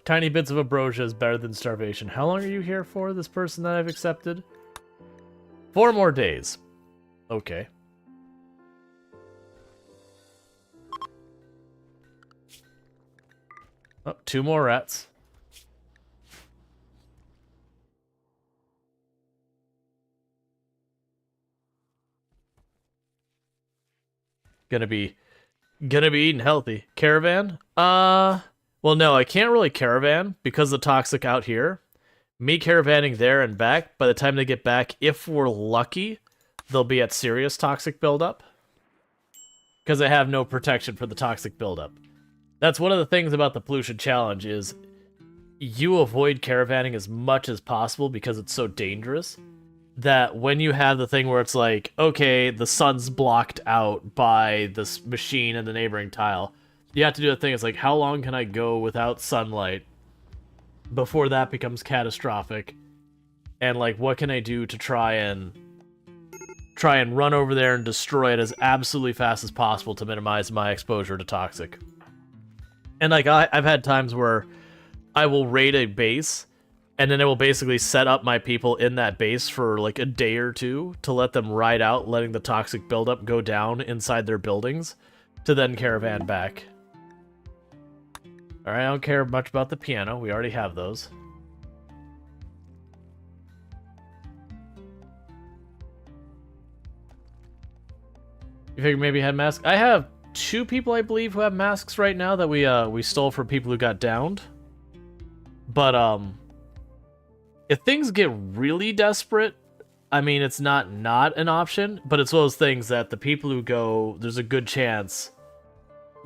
Tiny bits of ambrosia is better than starvation. How long are you here for, this person that I've accepted? 4 more days. Okay. Oh, 2 more rats. Gonna be eating healthy. Caravan? Well, no, I can't really caravan because the toxic out here. Me caravanning there and back, by the time they get back, if we're lucky, they'll be at serious toxic buildup. Because I have no protection for the toxic buildup. That's one of the things about the pollution challenge is you avoid caravanning as much as possible because it's so dangerous that when you have the thing where it's like, okay, the sun's blocked out by this machine and the neighboring tile, you have to do a thing. It's like, how long can I go without sunlight before that becomes catastrophic? And like, what can I do to try and run over there and destroy it as absolutely fast as possible to minimize my exposure to toxic? And like, I've had times where I will raid a base, and then I will basically set up my people in that base for like a day or two to let them ride out, letting the toxic buildup go down inside their buildings, to then caravan back. Alright, I don't care much about the piano. We already have those. You figure maybe had masks? I have 2 people, I believe, who have masks right now that we stole from people who got downed. But, if things get really desperate, I mean, it's not an option, but it's one of those things that the people who go, there's a good chance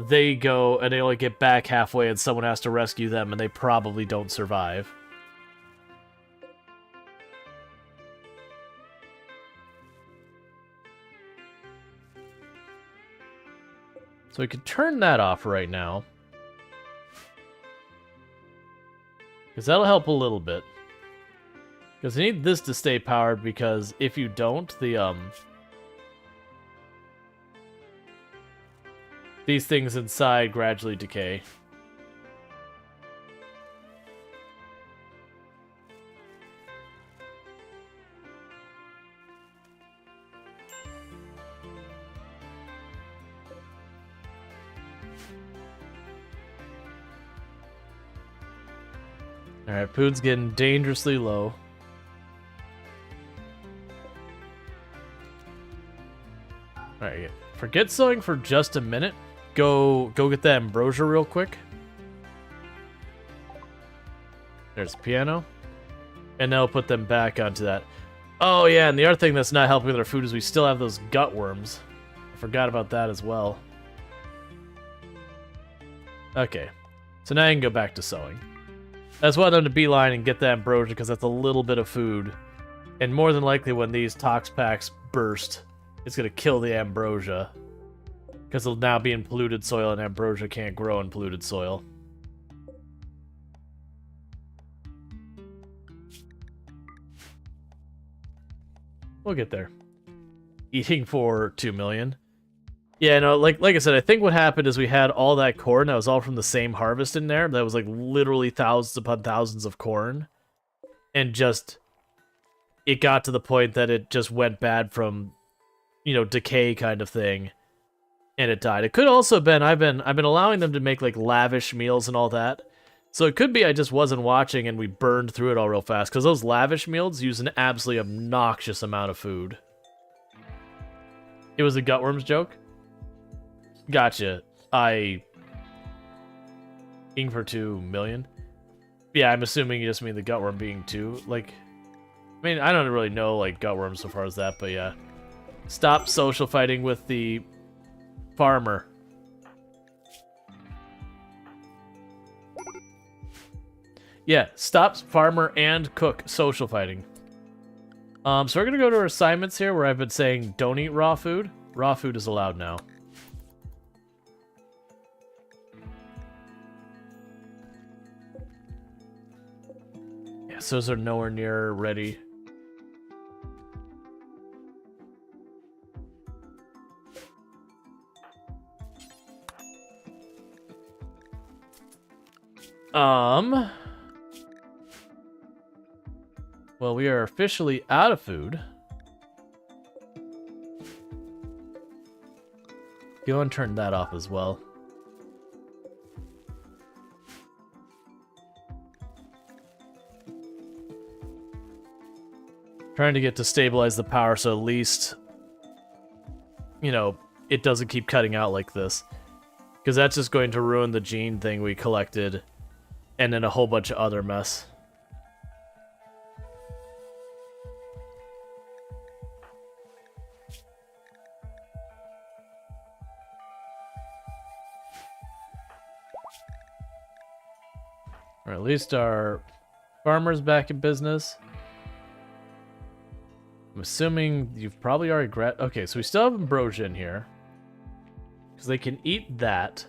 they go and they only get back halfway and someone has to rescue them and they probably don't survive. So we could turn that off right now, because that'll help a little bit. Because I need this to stay powered, because if you don't, these things inside gradually decay. Alright, food's getting dangerously low. Alright, forget sewing for just a minute. Go get that ambrosia real quick. There's the piano. And now we'll put them back onto that. Oh yeah, and the other thing that's not helping with our food is we still have those gut worms. I forgot about that as well. Okay, so now I can go back to sewing. I just want them to beeline and get that ambrosia because that's a little bit of food. And more than likely when these tox packs burst, it's going to kill the ambrosia. Because it'll now be in polluted soil and ambrosia can't grow in polluted soil. We'll get there. Eating for 2 million. Yeah, no, like I said, I think what happened is we had all that corn that was all from the same harvest in there. That was like literally thousands upon thousands of corn. And just, it got to the point that it just went bad from, you know, decay kind of thing. And it died. It could also have been, I've been allowing them to make like lavish meals and all that. So it could be I just wasn't watching and we burned through it all real fast. Because those lavish meals use an absolutely obnoxious amount of food. It was a gutworms joke? Gotcha. Eating for 2 million? Yeah, I'm assuming you just mean the gutworm being 2. Like, I mean, I don't really know, like, gutworms so far as that, but yeah. Stop social fighting with the farmer. Yeah, stop farmer and cook social fighting. So we're gonna go to our assignments here where I've been saying don't eat raw food. Raw food is allowed now. So those are nowhere near ready. Well, we are officially out of food. Go and turn that off as well. Trying to get to stabilize the power so at least, you know, it doesn't keep cutting out like this. Because that's just going to ruin the gene thing we collected and then a whole bunch of other mess. Or at least our farmer's back in business. I'm assuming you've probably already okay, so we still have ambrosia in here. Because they can eat that.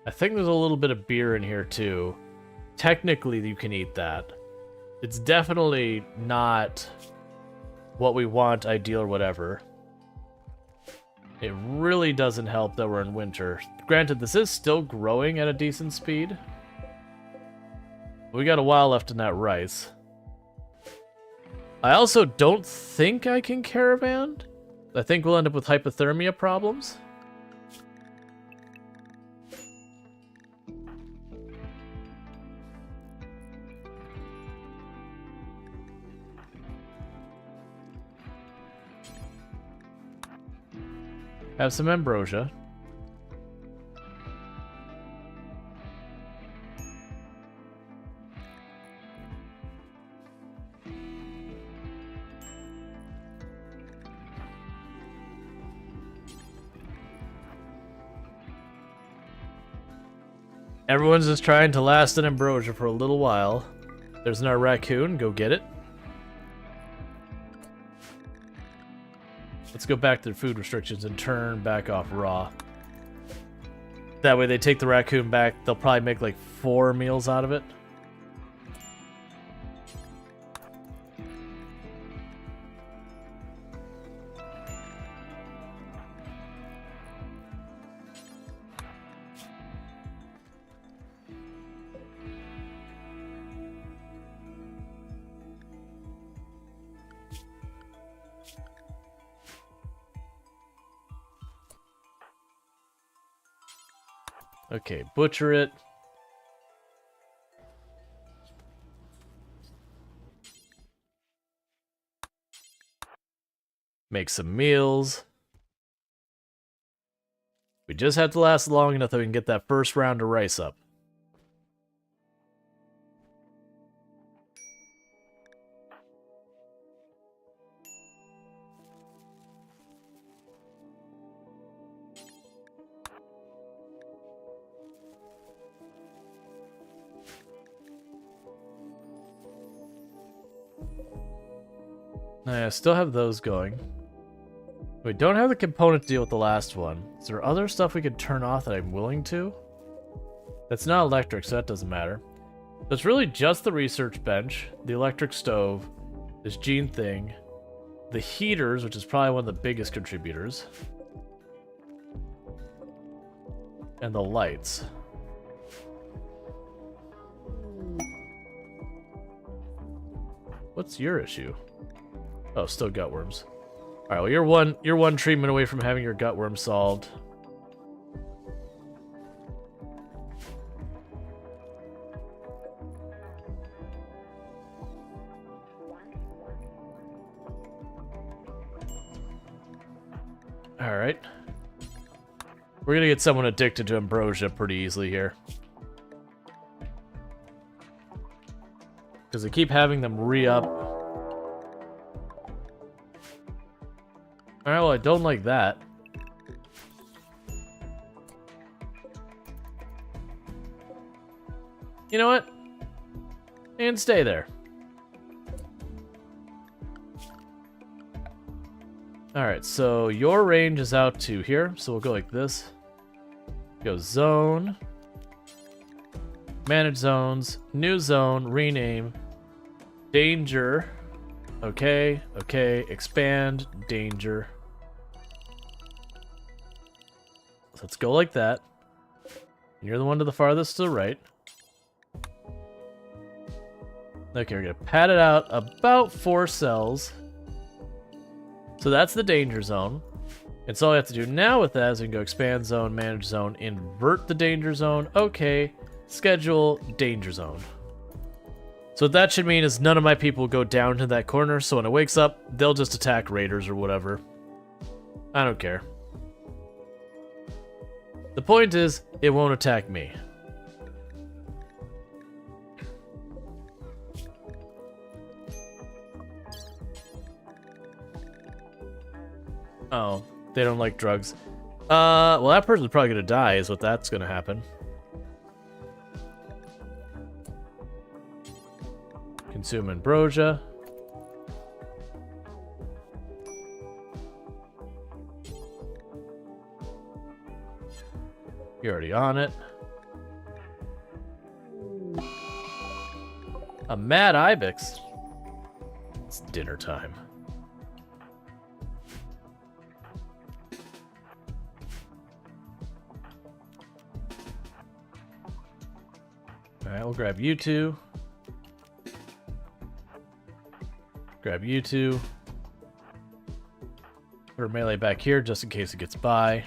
I think there's a little bit of beer in here too. Technically, you can eat that. It's definitely not what we want, ideal, or whatever. It really doesn't help that we're in winter. Granted, this is still growing at a decent speed. We got a while left in that rice. I also don't think I can caravan. I think we'll end up with hypothermia problems. Have some ambrosia. Everyone's just trying to last an ambrosia for a little while. There's our raccoon. Go get it. Let's go back to the food restrictions and turn back off raw. That way they take the raccoon back. They'll probably make like 4 meals out of it. Okay, butcher it. Make some meals. We just have to last long enough that we can get that first round of rice up. I still have those going. We don't have the component to deal with the last one. Is there other stuff we could turn off that I'm willing to? That's not electric, so that doesn't matter. So it's really just the research bench, the electric stove, this gene thing, the heaters, which is probably one of the biggest contributors, and the lights. What's your issue? Oh, still gutworms. Alright, well you're one treatment away from having your gutworm solved. Alright. We're gonna get someone addicted to ambrosia pretty easily here. Because they keep having them re-up. Alright, well, I don't like that. You know what? And stay there. Alright, so your range is out to here, so we'll go like this. Go zone. Manage zones. New zone. Rename. Danger. Okay, okay. Expand. Danger. So let's go like that. And you're the one to the farthest to the right. Okay, we're gonna pad it out about 4 cells. So that's the danger zone. And so all we have to do now with that is we can go expand zone, manage zone, invert the danger zone. Okay, schedule danger zone. So what that should mean is none of my people go down to that corner, so when it wakes up, they'll just attack raiders or whatever. I don't care. The point is, it won't attack me. Oh, they don't like drugs. Well, that person's probably gonna die, is what that's gonna happen. Consume ambrosia. You're already on it. A mad ibex. It's dinner time. Alright, we'll grab you two. Grab you two. Put our melee back here just in case it gets by.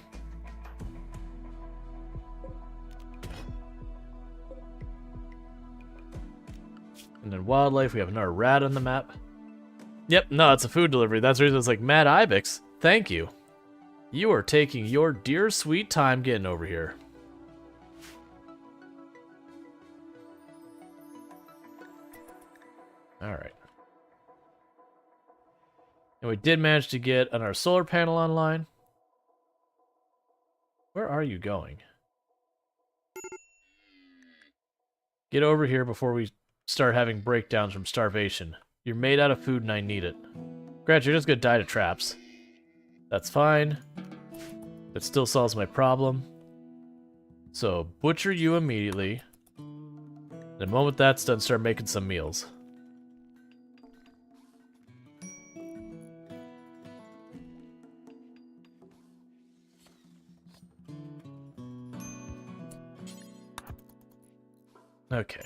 And then wildlife, we have another rat on the map. Yep, no, it's a food delivery. That's the reason it's like, Mad Ibex, thank you. You are taking your dear sweet time getting over here. Alright. And we did manage to get our solar panel online. Where are you going? Get over here before we start having breakdowns from starvation. You're made out of food and I need it. Grant, you're just gonna die to traps. That's fine. That still solves my problem. So, butcher you immediately. The moment that's done, start making some meals. Okay.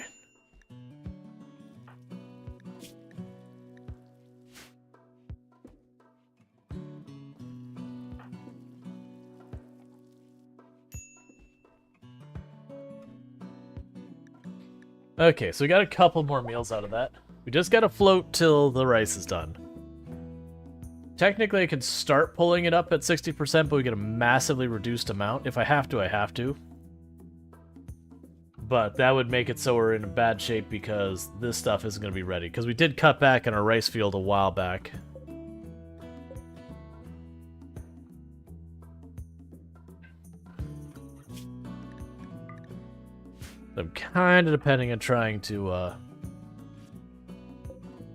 Okay, so we got a couple more meals out of that. We just gotta float till the rice is done. Technically, I could start pulling it up at 60%, but we get a massively reduced amount. If I have to, I have to. But that would make it so we're in a bad shape because this stuff isn't going to be ready. Because we did cut back on our rice field a while back. I'm kind of depending on trying to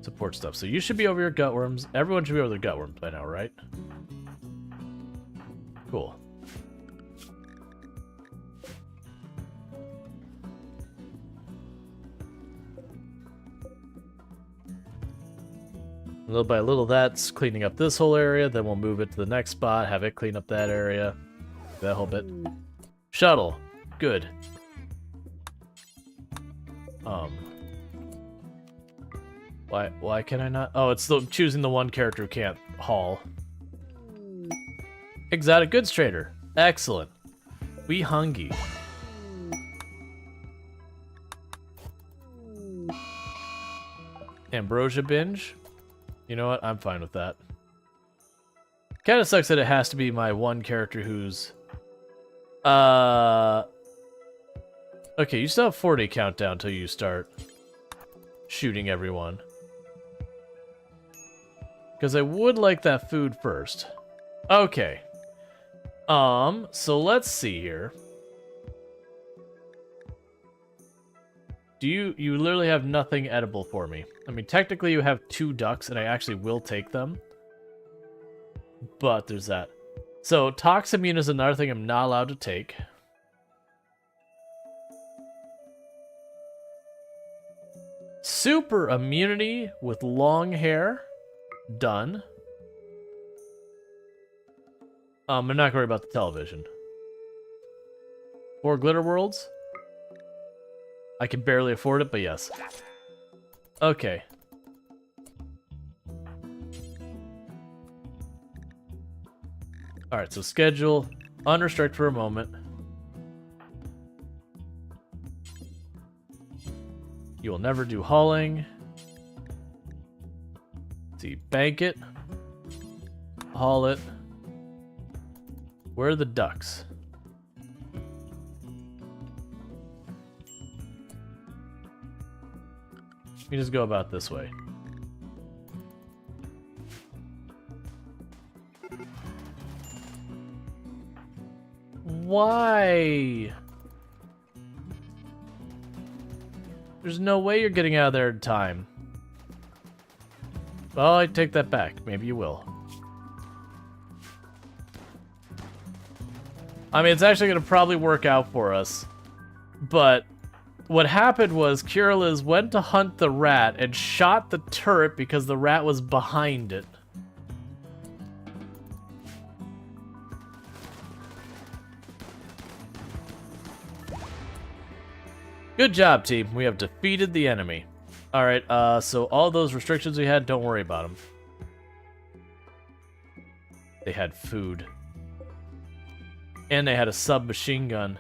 support stuff. So you should be over your gutworms. Everyone should be over their gutworms by now, right? Cool. Little by little, that's cleaning up this whole area. Then we'll move it to the next spot, have it clean up that area. That whole bit. Shuttle. Good. Why can I not? Oh, it's choosing the one character who can't haul. Exotic goods trader. Excellent. We hungry. Ambrosia binge. You know what? I'm fine with that. Kind of sucks that it has to be my one character who's... Okay, you still have 4-day countdown until you start shooting everyone. Because I would like that food first. Okay. So let's see here. You literally have nothing edible for me. I mean, technically you have 2 ducks, and I actually will take them. But there's that. So, Toximune is another thing I'm not allowed to take. Super immunity with long hair. Done. I'm not gonna worry about the television. 4 glitter worlds. I can barely afford it, but yes. Okay. Alright, so schedule. Unrestrict for a moment. You will never do hauling. Let's see, bank it. Haul it. Where are the ducks? Let me just go about this way. Why? There's no way you're getting out of there in time. Well, I take that back. Maybe you will. I mean, it's actually going to probably work out for us. But what happened was Kirliz went to hunt the rat and shot the turret because the rat was behind it. Good job, team. We have defeated the enemy. Alright, so all those restrictions we had, don't worry about them. They had food. And they had a submachine gun.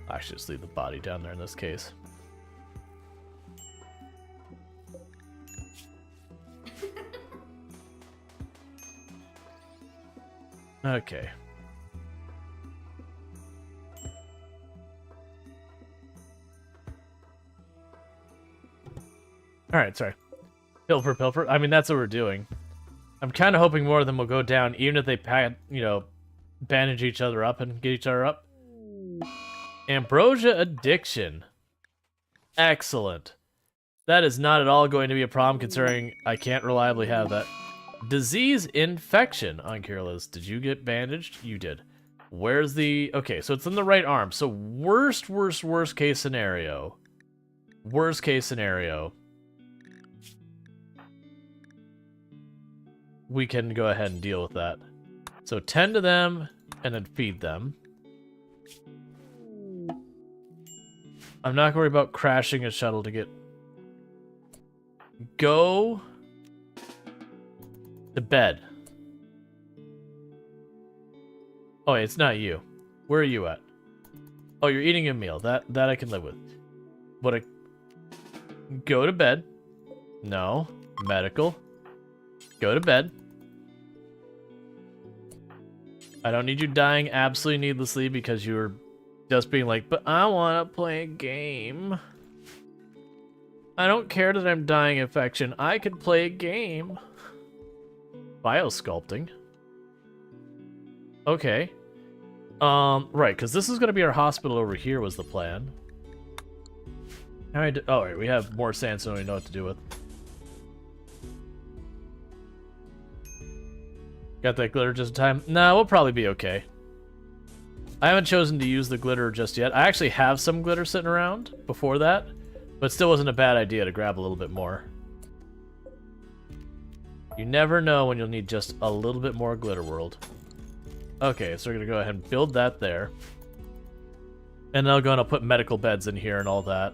I should just leave the body down there in this case. Okay. Alright, sorry. Pilfer, pilfer. I mean, that's what we're doing. I'm kind of hoping more of them will go down, even if they, bandage each other up and get each other up. Ambrosia addiction. Excellent. That is not at all going to be a problem, considering I can't reliably have that. Disease infection on Kirliz. Did you get bandaged? You did. Where's the... Okay, so it's in the right arm. So worst case scenario. Worst case scenario. We can go ahead and deal with that. So tend to them and then feed them. I'm not going to worry about crashing a shuttle to get... Go... to bed. Oh, it's not you. Where are you at? Oh, you're eating a meal. That I can live with. What a... Go to bed. No. Medical. Go to bed. I don't need you dying absolutely needlessly because you were just being like, but I want to play a game. I don't care that I'm dying infection. I could play a game. Biosculpting. Okay. Right, because this is going to be our hospital over here was the plan. Alright, oh, right, we have more sandstone we know what to do with. Got that glitter just in time? Nah, we'll probably be okay. I haven't chosen to use the glitter just yet. I actually have some glitter sitting around before that, but still wasn't a bad idea to grab a little bit more. You never know when you'll need just a little bit more glitter world. Okay, so we're gonna go ahead and build that there. And then I'll go and I'll put medical beds in here and all that.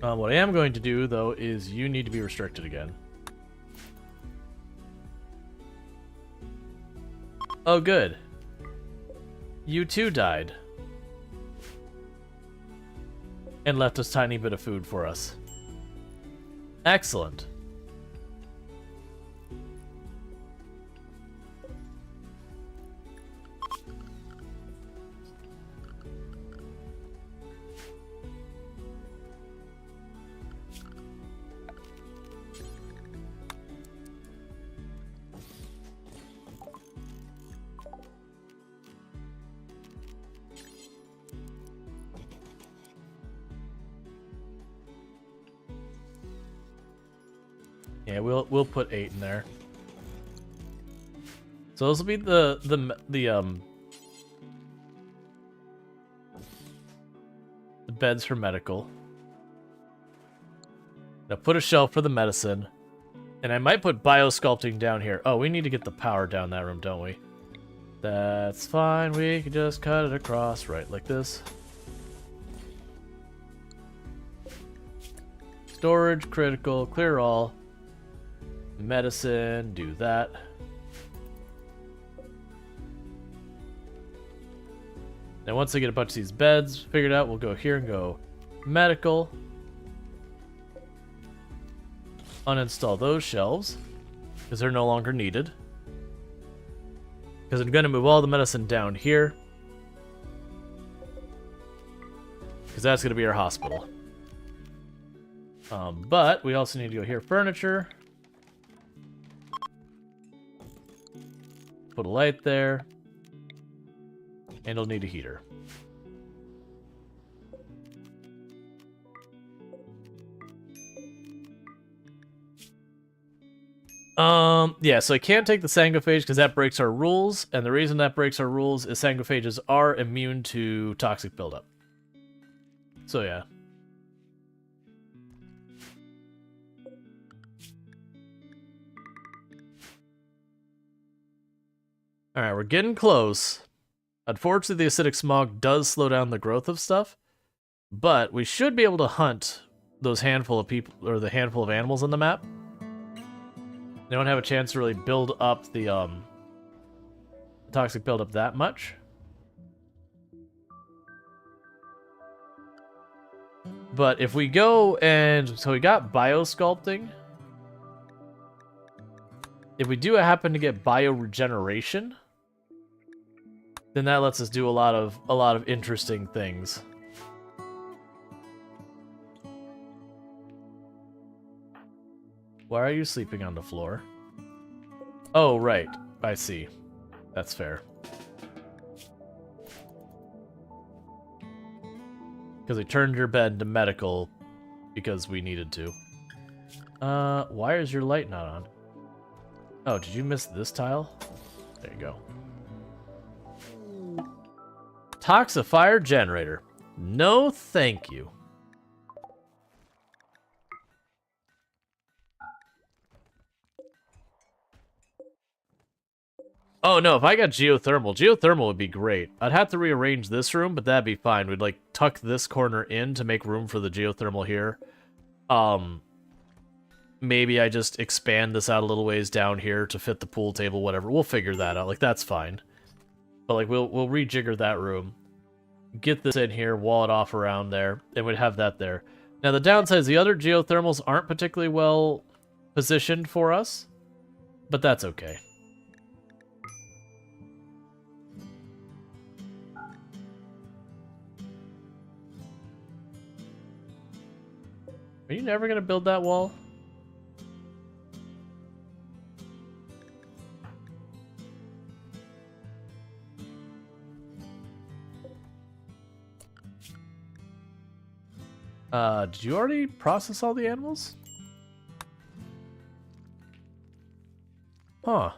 What I am going to do, though, is you need to be restricted again. Oh, good. You too died. And left us a tiny bit of food for us. Excellent. Yeah, we'll put 8 in there. So those will be the beds for medical. Now put a shelf for the medicine. And I might put biosculpting down here. Oh, we need to get the power down that room, don't we? That's fine. We can just cut it across right like this. Storage, critical, clear all. Medicine, do that. Now once I get a bunch of these beds figured out, we'll go here and go medical. Uninstall those shelves because they're no longer needed. Because I'm going to move all the medicine down here. Because that's going to be our hospital. But we also need to go here, furniture. Put a light there. And it'll need a heater. Yeah, so I can't take the sanguiphage because that breaks our rules, and the reason that breaks our rules is sanguiphages are immune to toxic buildup. So yeah. Alright, we're getting close. Unfortunately, the acidic smog does slow down the growth of stuff, but we should be able to hunt those handful of people, or the handful of animals on the map. They don't have a chance to really build up the toxic buildup that much. But if we go and... So we got biosculpting. If we do happen to get bioregeneration, then that lets us do a lot of interesting things. Why are you sleeping on the floor? Oh, right. I see. That's fair. Because we turned your bed to medical because we needed to. Why is your light not on? Oh, did you miss this tile? There you go. Toxifier generator. No, thank you. Oh no, if I got geothermal would be great. I'd have to rearrange this room, but that'd be fine. We'd like tuck this corner in to make room for the geothermal here. Maybe I just expand this out a little ways down here to fit the pool table, whatever. We'll figure that out. Like, that's fine. But like, we'll rejigger that room. get this in here, wall it off around there, and we'd have that there. Now the downside is the other geothermals aren't particularly well positioned for us, but that's okay. Are you never gonna build that wall? Did you already process all the animals? Huh.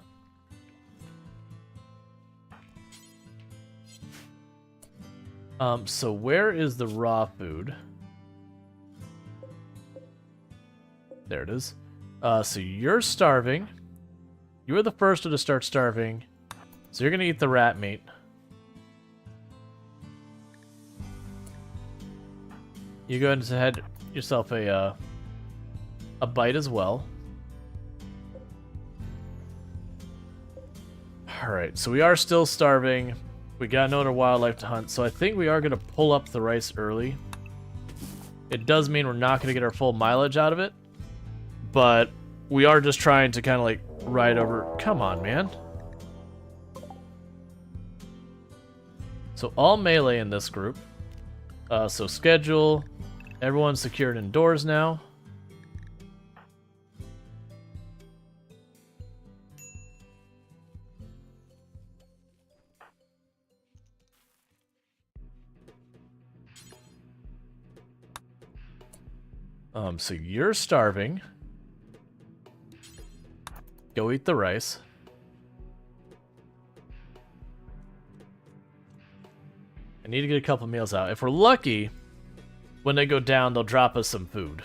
So where is the raw food? There it is. So you're starving. You were the first one to start starving. So you're gonna eat the rat meat. You go ahead and head yourself a bite as well. Alright, so we are still starving. We got no other wildlife to hunt, so I think we are going to pull up the rice early. It does mean we're not going to get our full mileage out of it, but we are just trying to kind of like ride over. Come on, man. So all melee in this group. So schedule. Everyone's secured indoors now. So you're starving. Go eat the rice. I need to get a couple meals out. If we're lucky, when they go down, they'll drop us some food.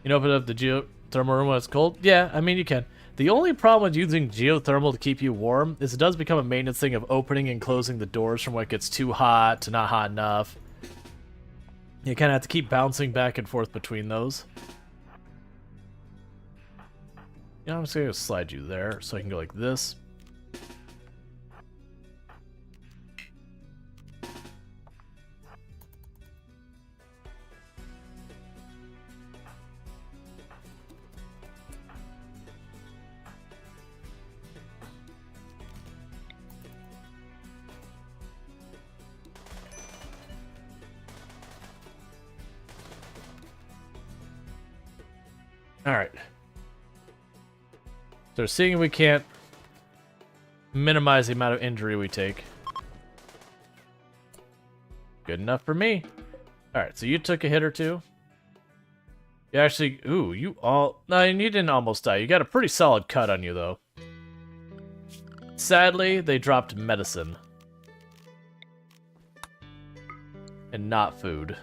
You know, open up the geothermal room when it's cold? Yeah, I mean, you can. The only problem with using geothermal to keep you warm is it does become a maintenance thing of opening and closing the doors from when it gets too hot to not hot enough. You kind of have to keep bouncing back and forth between those. You know, I'm just going to slide you there so I can go like this. Alright. So seeing if we can't minimize the amount of injury we take. Good enough for me. Alright, so you took a hit or two. You actually... Ooh, you all... No, you didn't almost die. You got a pretty solid cut on you, though. Sadly, they dropped medicine. And not food.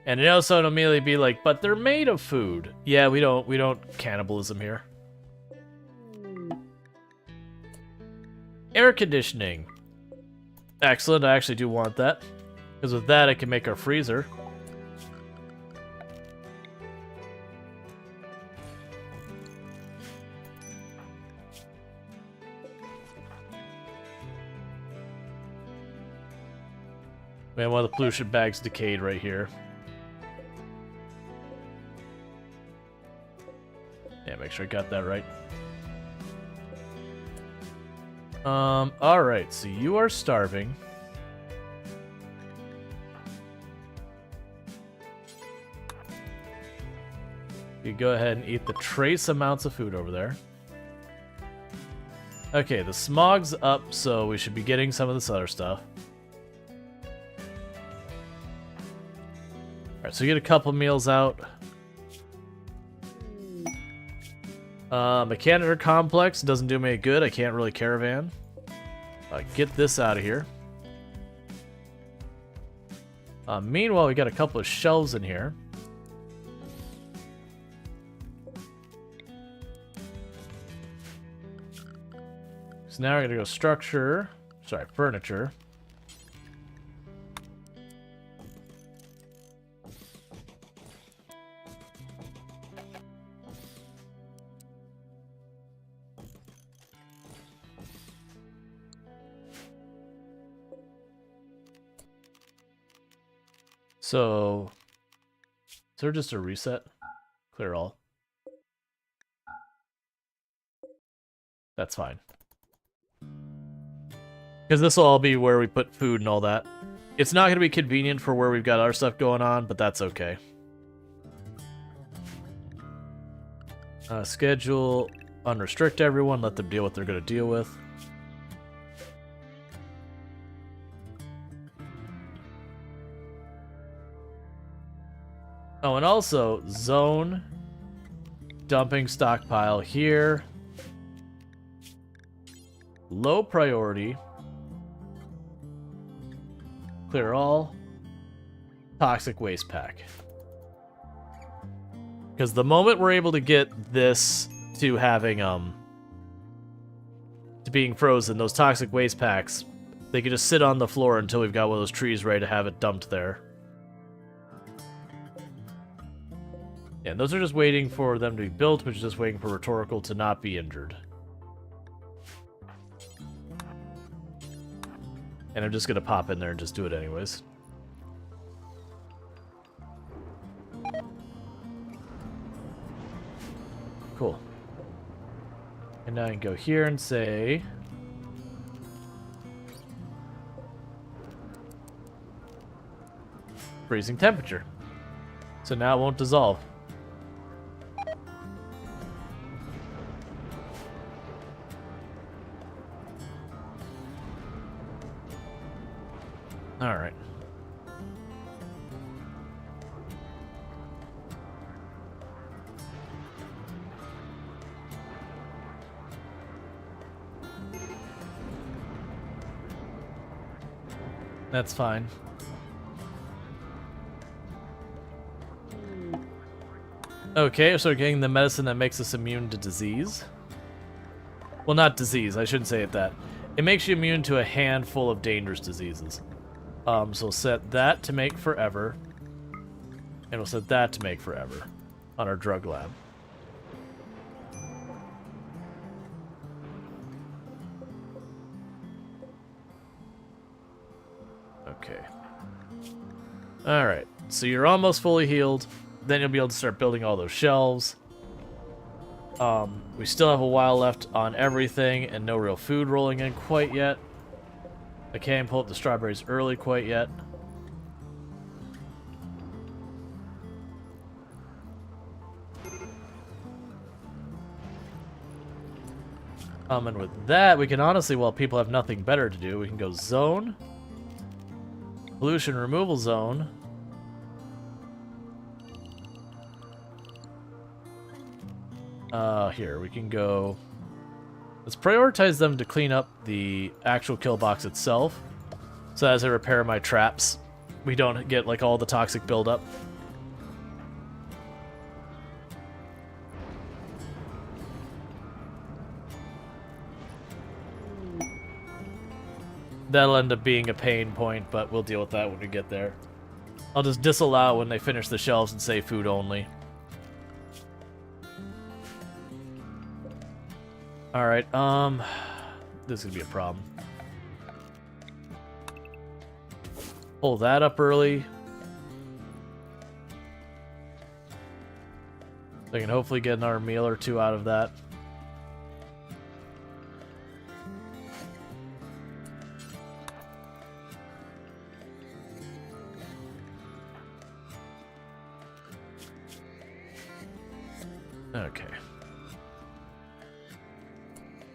And it also would immediately be like, but they're made of food. Yeah, we don't cannibalism here. Air conditioning. Excellent, I actually do want that. Because with that, I can make our freezer. Man, one of the pollution bags decayed right here. Yeah, make sure I got that right. Alright, so you are starving. You go ahead and eat the trace amounts of food over there. Okay, the smog's up, so we should be getting some of this other stuff. Alright, so you get a couple meals out. Mechanitor complex doesn't do me any good. I can't really caravan. Get this out of here. Meanwhile, we got a couple of shelves in here. So now we're gonna go structure. Sorry, furniture. So, is there just a reset? Clear all. That's fine. Because this will all be where we put food and all that. It's not going to be convenient for where we've got our stuff going on, but that's okay. Schedule, unrestrict everyone, let them deal what they're going to deal with. Oh, and also, zone, dumping stockpile here. Low priority. Clear all. Toxic waste pack. Because the moment we're able to get this to having, to being frozen, those toxic waste packs, they can just sit on the floor until we've got one of those trees ready to have it dumped there. Yeah, and those are just waiting for them to be built, which is just waiting for Rhetorical to not be injured. And I'm just going to pop in there and just do it anyways. Cool. And now I can go here and say... freezing temperature. So now it won't dissolve. Alright. That's fine. Okay, so we're getting the medicine that makes us immune to disease. Well, not disease, I shouldn't say it that. It makes you immune to a handful of dangerous diseases. So we'll set that to make forever. And we'll set that to make forever on our drug lab. Okay. Alright, so you're almost fully healed. Then you'll be able to start building all those shelves. We still have a while left on everything and no real food rolling in quite yet. I can't pull up the strawberries early quite yet. And with that, we can honestly, while people have nothing better to do, we can go zone. Pollution removal zone. Here, we can go... Let's prioritize them to clean up the actual kill box itself. So as I repair my traps, we don't get, like, all the toxic buildup. That'll end up being a pain point, but we'll deal with that when we get there. I'll just disallow when they finish the shelves and say food only. Alright, this is gonna be a problem. Pull that up early. So I can hopefully get another meal or two out of that. Okay.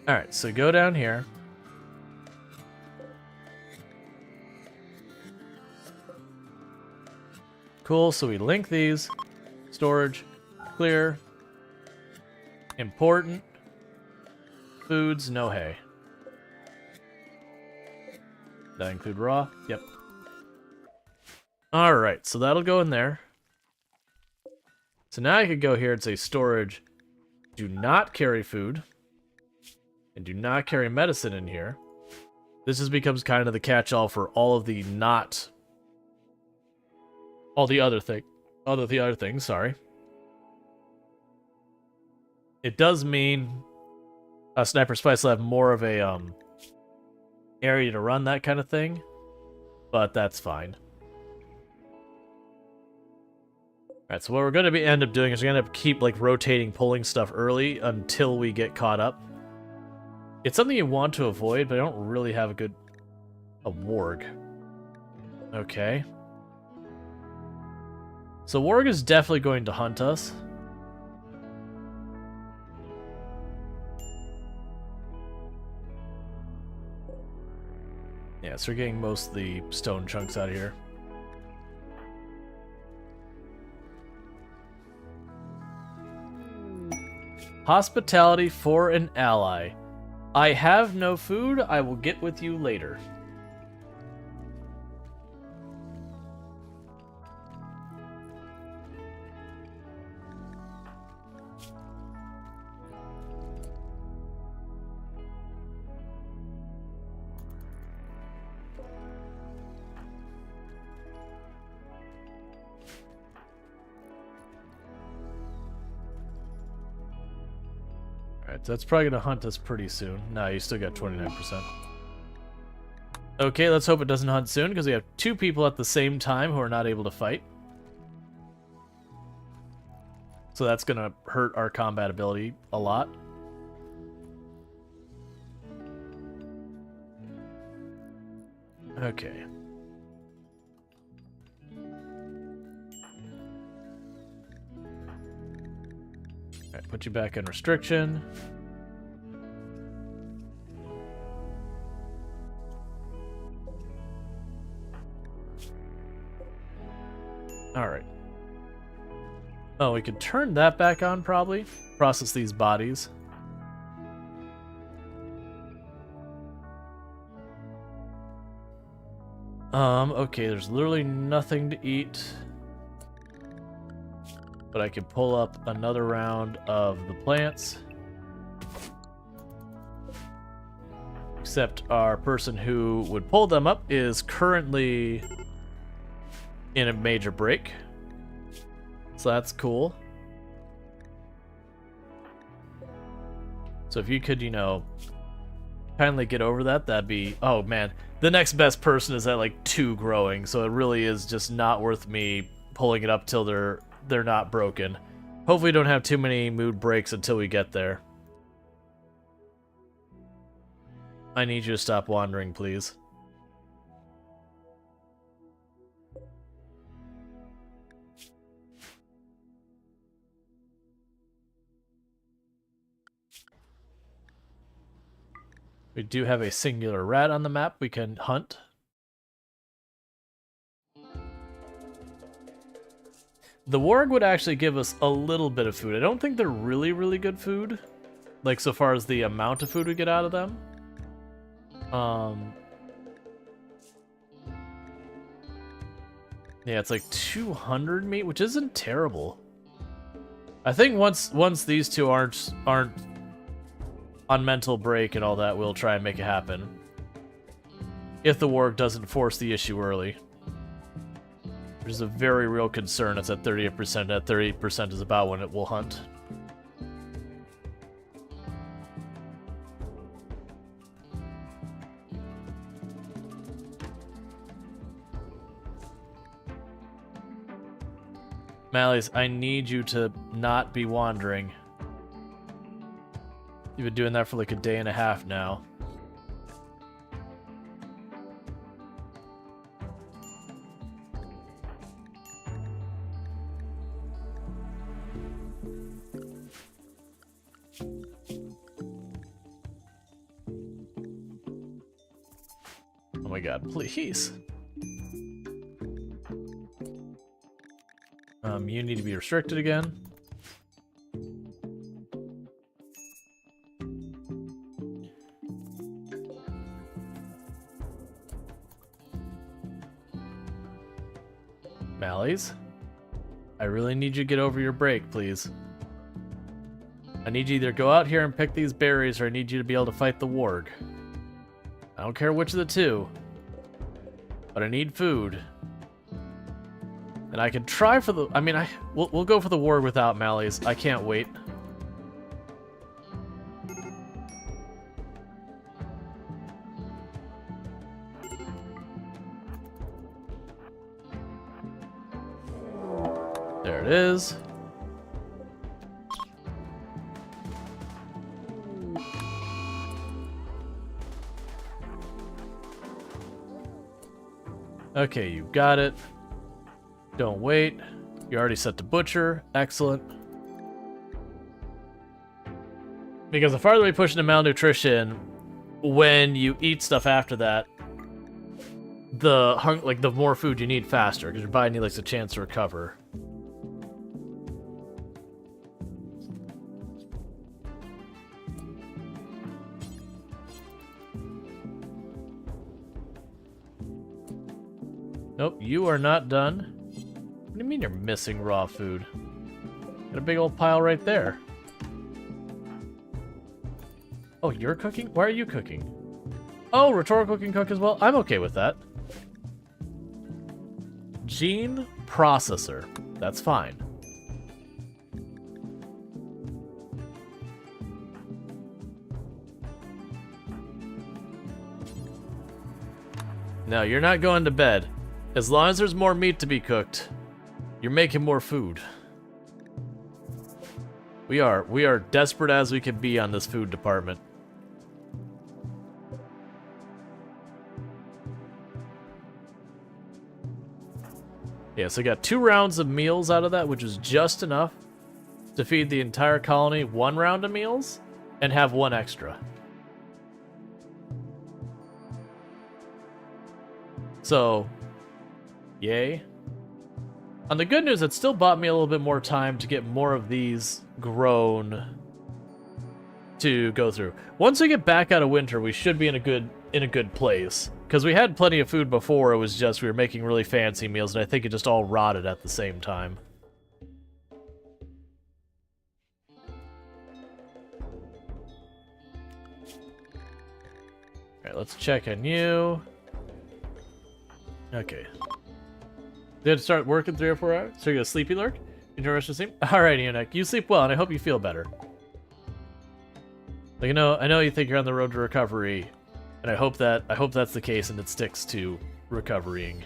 Alright, so go down here. Cool, so we link these. Storage, clear. Important. Foods, no hay. That include raw? Yep. Alright, so that'll go in there. So now I could go here and say storage, do not carry food. And do not carry medicine in here. This just becomes kind of the catch-all for all of the not... all the other things, sorry. It does mean Sniper Spice will have more of a area to run that kind of thing, but that's fine. Alright, so what we're going to end up doing is we're going to keep like rotating, pulling stuff early until we get caught up. It's something you want to avoid, but I don't really have a warg. Okay. So warg is definitely going to hunt us. Yeah, so we're getting most of the stone chunks out of here. Hospitality for an ally. I have no food. I will get with you later. Alright, so that's probably going to hunt us pretty soon. Nah, you still got 29%. Okay, let's hope it doesn't hunt soon, because we have two people at the same time who are not able to fight. So that's going to hurt our combat ability a lot. Okay. Alright, put you back in restriction. Alright. Oh, we could turn that back on, probably. Process these bodies. Okay, there's literally nothing to eat. But I could pull up another round of the plants. Except our person who would pull them up is currently in a major break. So that's cool. So if you could, you know, kindly get over that, that'd be... Oh, man. The next best person is at, like, 2 growing, so it really is just not worth me pulling it up till they're not broken. Hopefully we don't have too many mood breaks until we get there. I need you to stop wandering, please. We do have a singular rat on the map we can hunt. The warg would actually give us a little bit of food. I don't think they're really, really good food. Like, so far as the amount of food we get out of them. Yeah, it's like 200 meat, which isn't terrible. I think once these two aren't on mental break and all that, we'll try and make it happen. If the warg doesn't force the issue early. Which is a very real concern. It's at 30%. At 30% is about when it will hunt. Malleus, I need you to not be wandering. You've been doing that for like a day and a half now. Oh my god, please. You need to be restricted again. Malleus, I really need you to get over your break, please. I need you to either go out here and pick these berries, or I need you to be able to fight the warg. I don't care which of the two, but I need food. And I can try for the... I mean, we'll go for the warg without Malleus. I can't wait. There it is. Okay, you got it. Don't wait. You already set to butcher. Excellent. Because the farther we push into malnutrition, when you eat stuff after that, the more food you need faster, because your body needs a chance to recover. Nope, you are not done. What do you mean you're missing raw food? Got a big old pile right there. Oh, you're cooking? Why are you cooking? Oh, rhetorical can cook as well? I'm okay with that. Gene processor. That's fine. No, you're not going to bed. As long as there's more meat to be cooked, you're making more food. We are desperate as we can be on this food department. Yeah, so I got 2 rounds of meals out of that, which is just enough to feed the entire colony 1 round of meals and have 1 extra. So, yay. On the good news, it still bought me a little bit more time to get more of these grown to go through. Once we get back out of winter, we should be in a good place. Because we had plenty of food before, it was just we were making really fancy meals, and I think it just all rotted at the same time. Alright, let's check on you. Okay. Did it start working 3 or 4 hours? So you're a sleepy lurk? Interesting sleep? Alright, Eunuch. You sleep well, and I hope you feel better. Like, I know you think you're on the road to recovery, and I hope that's the case and it sticks to recoverying.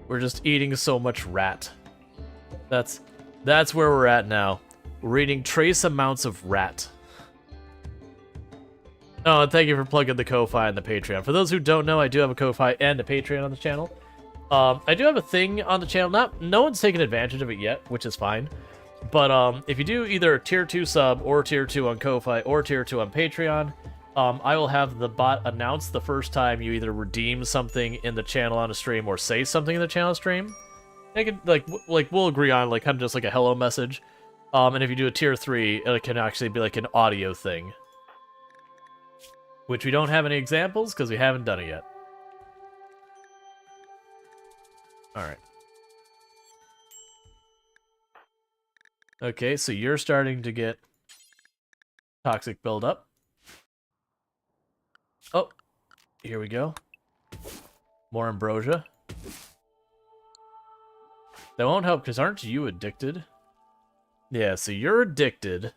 We're just eating so much rat. That's where we're at now. We're eating trace amounts of rat. Oh, and thank you for plugging the Ko-Fi and the Patreon. For those who don't know, I do have a Ko-Fi and a Patreon on the channel. I do have a thing on the channel. No one's taken advantage of it yet, which is fine. But if you do either a tier 2 sub or tier 2 on Ko-Fi or tier 2 on Patreon, I will have the bot announce the first time you either redeem something in the channel on a stream or say something in the channel stream. I can, like we'll agree on kind of just like a hello message. And if you do a tier 3, it can actually be like an audio thing. Which we don't have any examples because we haven't done it yet. Alright. Okay, so you're starting to get toxic buildup. Oh, here we go. More ambrosia. That won't help because aren't you addicted? Yeah, so you're addicted.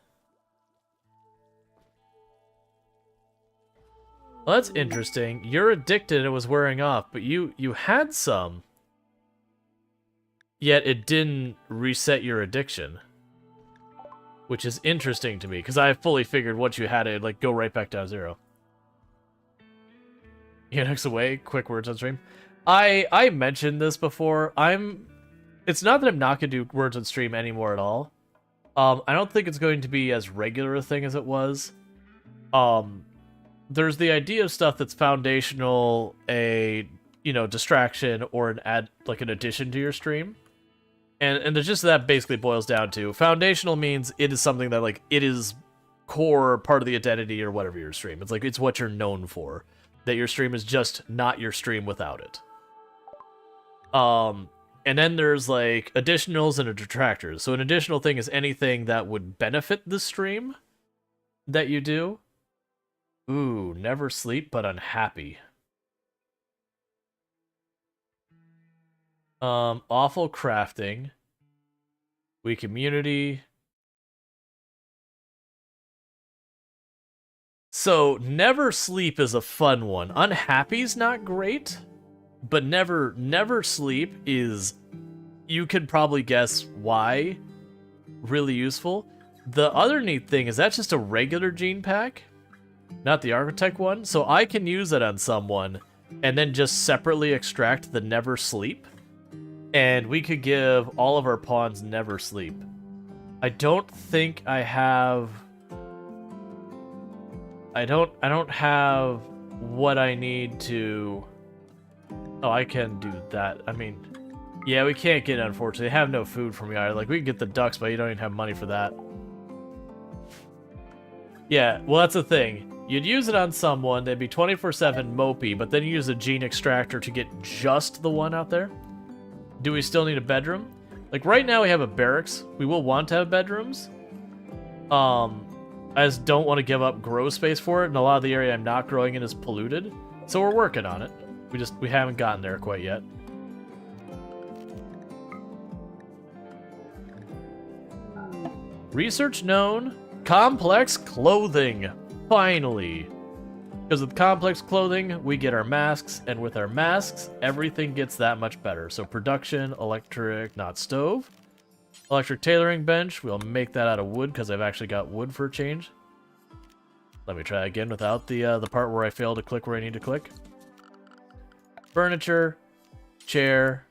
Well, that's interesting. You're addicted and it was wearing off, but you had some. Yet it didn't reset your addiction. Which is interesting to me, because I fully figured once you had it, go right back down to 0. Unix away, quick words on stream. I mentioned this before. It's not that I'm not going to do words on stream anymore at all. I don't think it's going to be as regular a thing as it was. There's the idea of stuff that's foundational, distraction, or an addition to your stream. And there's just that basically boils down to foundational means it is something that it is core part of the identity or whatever your stream. It's it's what you're known for. That your stream is just not your stream without it. And then there's additionals and detractors. So an additional thing is anything that would benefit the stream that you do. Ooh, never sleep but unhappy. Awful crafting. Weak immunity. So, never sleep is a fun one. Unhappy's not great. but never sleep is, you could probably guess why, really useful. The other neat thing is that's just a regular gene pack, not the architect one, so I can use it on someone and then just separately extract the never sleep, and we could give all of our pawns never sleep. I don't think I have... I don't have what I need to... Oh, I can do that. I mean, yeah, we can't get it, unfortunately. They have no food for me either. Like, we can get the ducks, but you don't even have money for that. Yeah, well, that's the thing. You'd use it on someone, they'd be 24/7 mopey, but then you use a gene extractor to get just the one out there. Do we still need a bedroom? Like, right now we have a barracks. We will want to have bedrooms. I just don't want to give up grow space for it, and a lot of the area I'm not growing in is polluted. So we're working on it. We haven't gotten there quite yet. Research known. Complex clothing. Finally. Because with complex clothing, we get our masks, and with our masks, everything gets that much better. So production, electric, not stove. Electric tailoring bench, we'll make that out of wood because I've actually got wood for a change. Let me try again without the part where I fail to click where I need to click. Furniture, chair,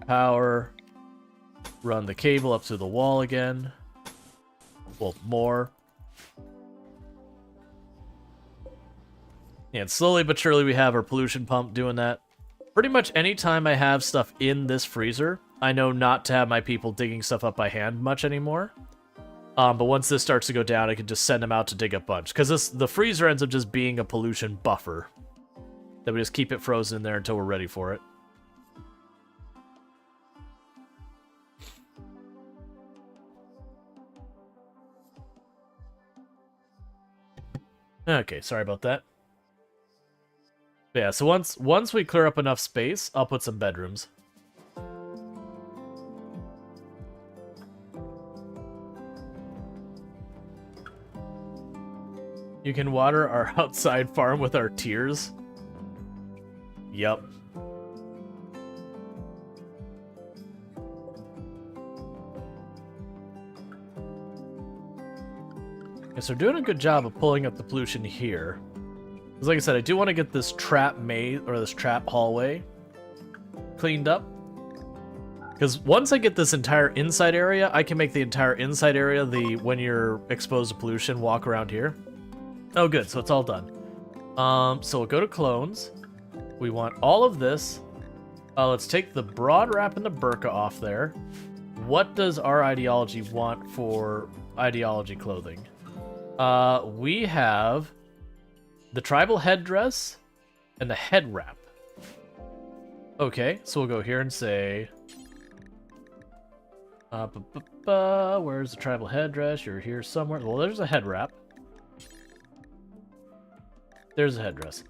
power, run the cable up to the wall again. Well, more. And slowly but surely we have our pollution pump doing that. Pretty much any time I have stuff in this freezer, I know not to have my people digging stuff up by hand much anymore. But once this starts to go down, I can just send them out to dig a bunch. Because the freezer ends up just being a pollution buffer. That we just keep it frozen in there until we're ready for it. Okay, sorry about that. But yeah, so once we clear up enough space, I'll put some bedrooms. You can water our outside farm with our tears. Yep. So we're doing a good job of pulling up the pollution here. Because like I said, I do want to get this trap maze, or this trap hallway, cleaned up. Because once I get this entire inside area, I can make the entire inside area the, when you're exposed to pollution, walk around here. Oh good, so it's all done. So we'll go to clones. We want all of this. Let's take the broad wrap and the burqa off there. What does our ideology want for ideology clothing? We have the tribal headdress and the head wrap. Okay, so we'll go here and say... where's the tribal headdress? You're here somewhere. Well, there's a head wrap. There's a headdress.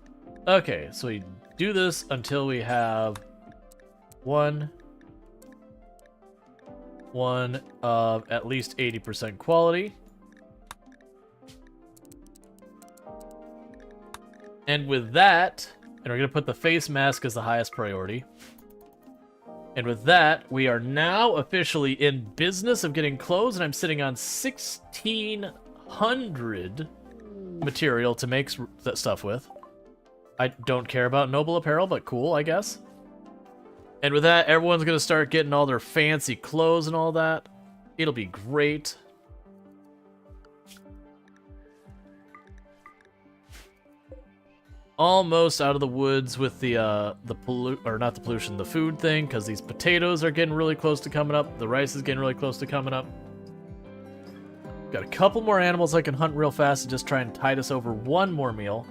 Okay, so we do this until we have one of at least 80% quality. And with that, and we're going to put the face mask as the highest priority. And with that, we are now officially in business of getting clothes, and I'm sitting on 1,600 material to make that stuff with. I don't care about noble apparel, but cool, I guess. And with that, everyone's going to start getting all their fancy clothes and all that. It'll be great. Almost out of the woods with the food thing, because these potatoes are getting really close to coming up. The rice is getting really close to coming up. Got a couple more animals I can hunt real fast and just try and tide us over one more meal.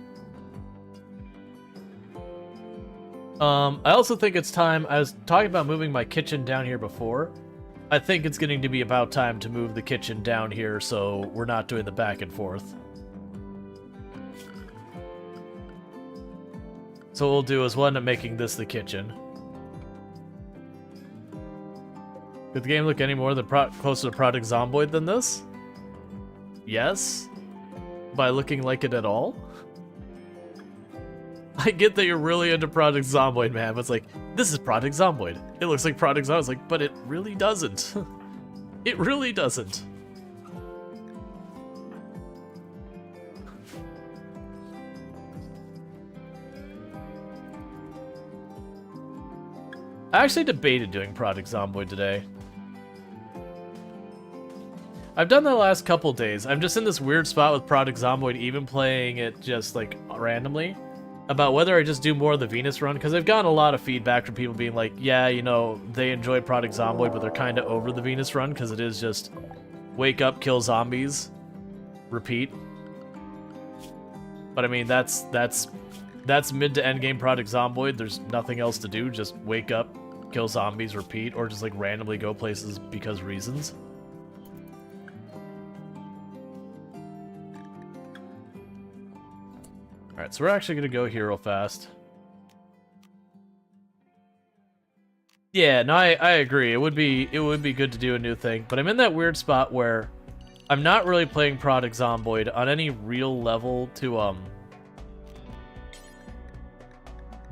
I also think it's time, I was talking about moving my kitchen down here before. I think it's getting to be about time to move the kitchen down here so we're not doing the back and forth. So what we'll do is we'll end up making this the kitchen. Could the game look any more than closer to Project Zomboid than this? Yes. By looking like it at all? I get that you're really into Project Zomboid, man, but it's like, this is Project Zomboid. It looks like Project Zomboid. It's like, but it really doesn't. It really doesn't. I actually debated doing Project Zomboid today. I've done that the last couple days. I'm just in this weird spot with Project Zomboid, even playing it just like randomly, about whether I just do more of the Venus run, because I've gotten a lot of feedback from people being like, yeah, you know, they enjoy Project Zomboid, but they're kind of over the Venus run because it is just wake up, kill zombies, repeat. But I mean, that's mid to end game Project Zomboid. There's nothing else to do. Just wake up, kill zombies, repeat, or just like randomly go places because reasons. Alright, so we're actually gonna go here real fast. Yeah, no, I agree. It would be good to do a new thing, but I'm in that weird spot where I'm not really playing Project Zomboid on any real level to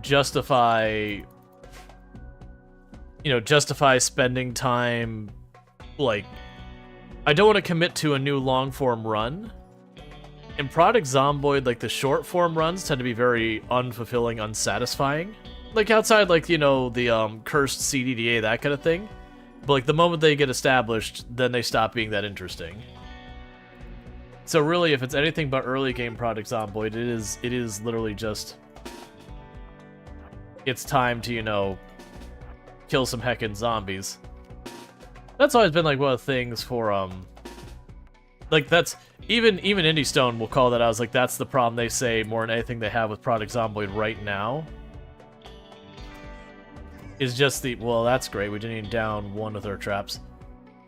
justify spending time. Like, I don't want to commit to a new long form run. In Project Zomboid, like, the short form runs tend to be very unfulfilling, unsatisfying. Like, outside, like, you know, the cursed CDDA, that kind of thing. But, like, the moment they get established, then they stop being that interesting. So really, if it's anything but early game Project Zomboid, it is literally just, it's time to, you know, kill some heckin' zombies. That's always been, like, one of the things for, like, that's, even Indie Stone will call that out. I was like, that's the problem they say more than anything they have with Project Zomboid right now. Is just the, well, that's great. We didn't even down one of their traps.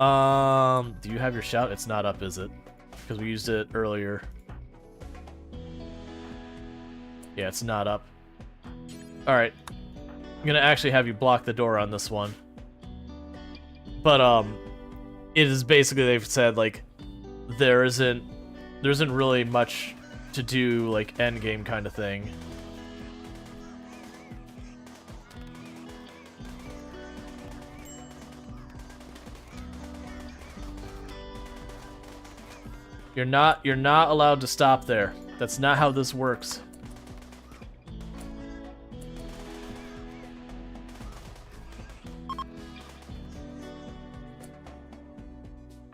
Do you have your shout? It's not up, is it? Because we used it earlier. Yeah, it's not up. Alright. I'm gonna actually have you block the door on this one. But, it is basically, they've said, like, there isn't really much to do, like, endgame kind of thing. You're not allowed to stop there. That's not how this works.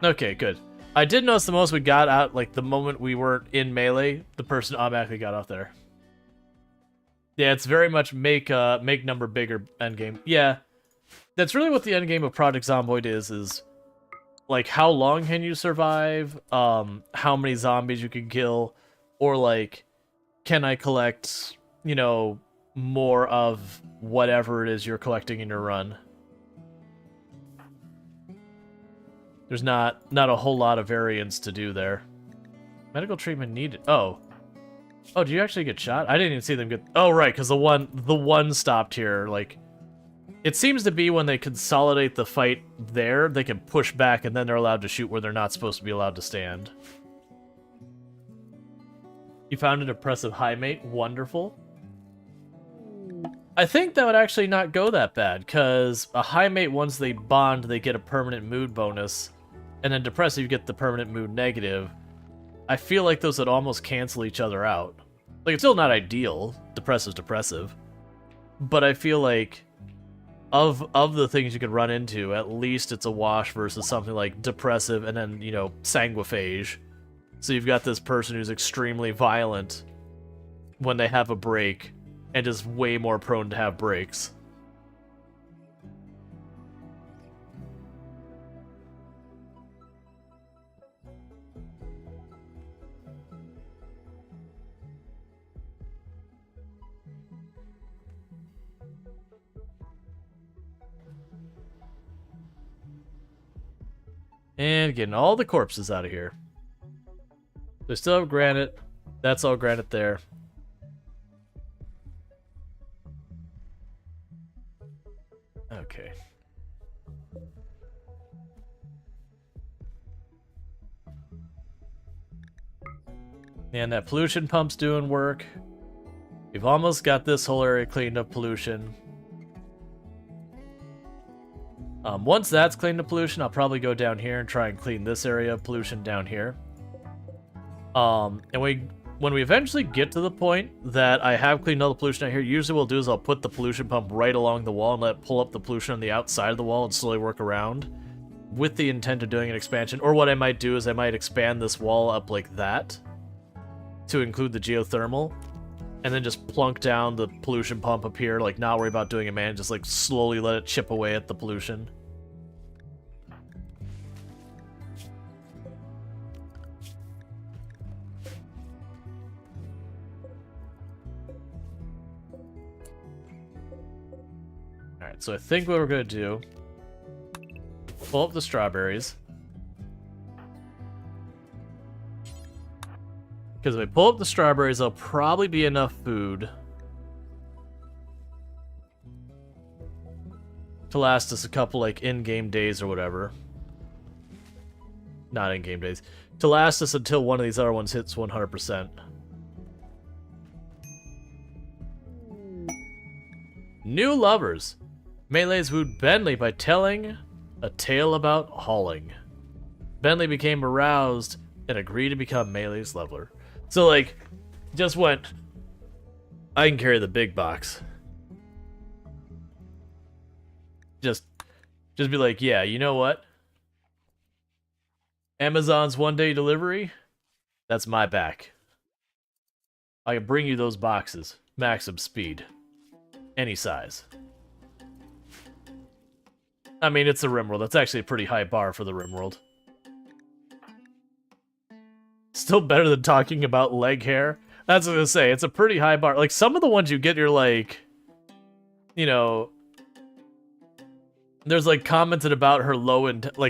Okay, good. I did notice the most we got out, like, the moment we weren't in melee, the person automatically got off there. Yeah, it's very much make number bigger endgame. Yeah, that's really what the endgame of Project Zomboid is like, how long can you survive, how many zombies you can kill, or, like, can I collect, you know, more of whatever it is you're collecting in your run. There's not a whole lot of variance to do there. Medical treatment needed. Oh, do you actually get shot? I didn't even see them get. Oh, right, because the one stopped here. Like, it seems to be when they consolidate the fight there, they can push back, and then they're allowed to shoot where they're not supposed to be allowed to stand. You found an oppressive high mate. Wonderful. I think that would actually not go that bad, because a high mate, once they bond, they get a permanent mood bonus, and then depressive, you get the permanent mood negative. I feel like those would almost cancel each other out. Like, it's still not ideal. Depressive's depressive. But I feel like, of the things you could run into, at least it's a wash versus something like depressive and then, you know, sanguiphage. So you've got this person who's extremely violent when they have a break, and just way more prone to have breaks. And getting all the corpses out of here. They still have granite. That's all granite there. Okay. And that pollution pump's doing work. We've almost got this whole area cleaned of pollution. Once that's cleaned of pollution, I'll probably go down here and try and clean this area of pollution down here. And when we eventually get to the point that I have cleaned all the pollution out here, usually what I'll do is I'll put the pollution pump right along the wall and let it pull up the pollution on the outside of the wall and slowly work around with the intent of doing an expansion. Or what I might do is I might expand this wall up like that to include the geothermal, and then just plunk down the pollution pump up here, like not worry about doing it, man, just like slowly let it chip away at the pollution. Alright, so I think what we're gonna do, pull up the strawberries. Because if I pull up the strawberries, there'll probably be enough food to last us a couple, like, in-game days or whatever. Not in-game days. To last us until one of these other ones hits 100%. New lovers. Melee's wooed Bentley by telling a tale about hauling. Bentley became aroused and agreed to become Melee's leveler. So, like, just went, I can carry the big box. Just be like, yeah, you know what? Amazon's one-day delivery, that's my back. I can bring you those boxes. Maximum speed. Any size. I mean, it's the RimWorld. That's actually a pretty high bar for the RimWorld. Still better than talking about leg hair. That's what I was gonna say. It's a pretty high bar. Like, some of the ones you get, you're like, you know, there's like commented about her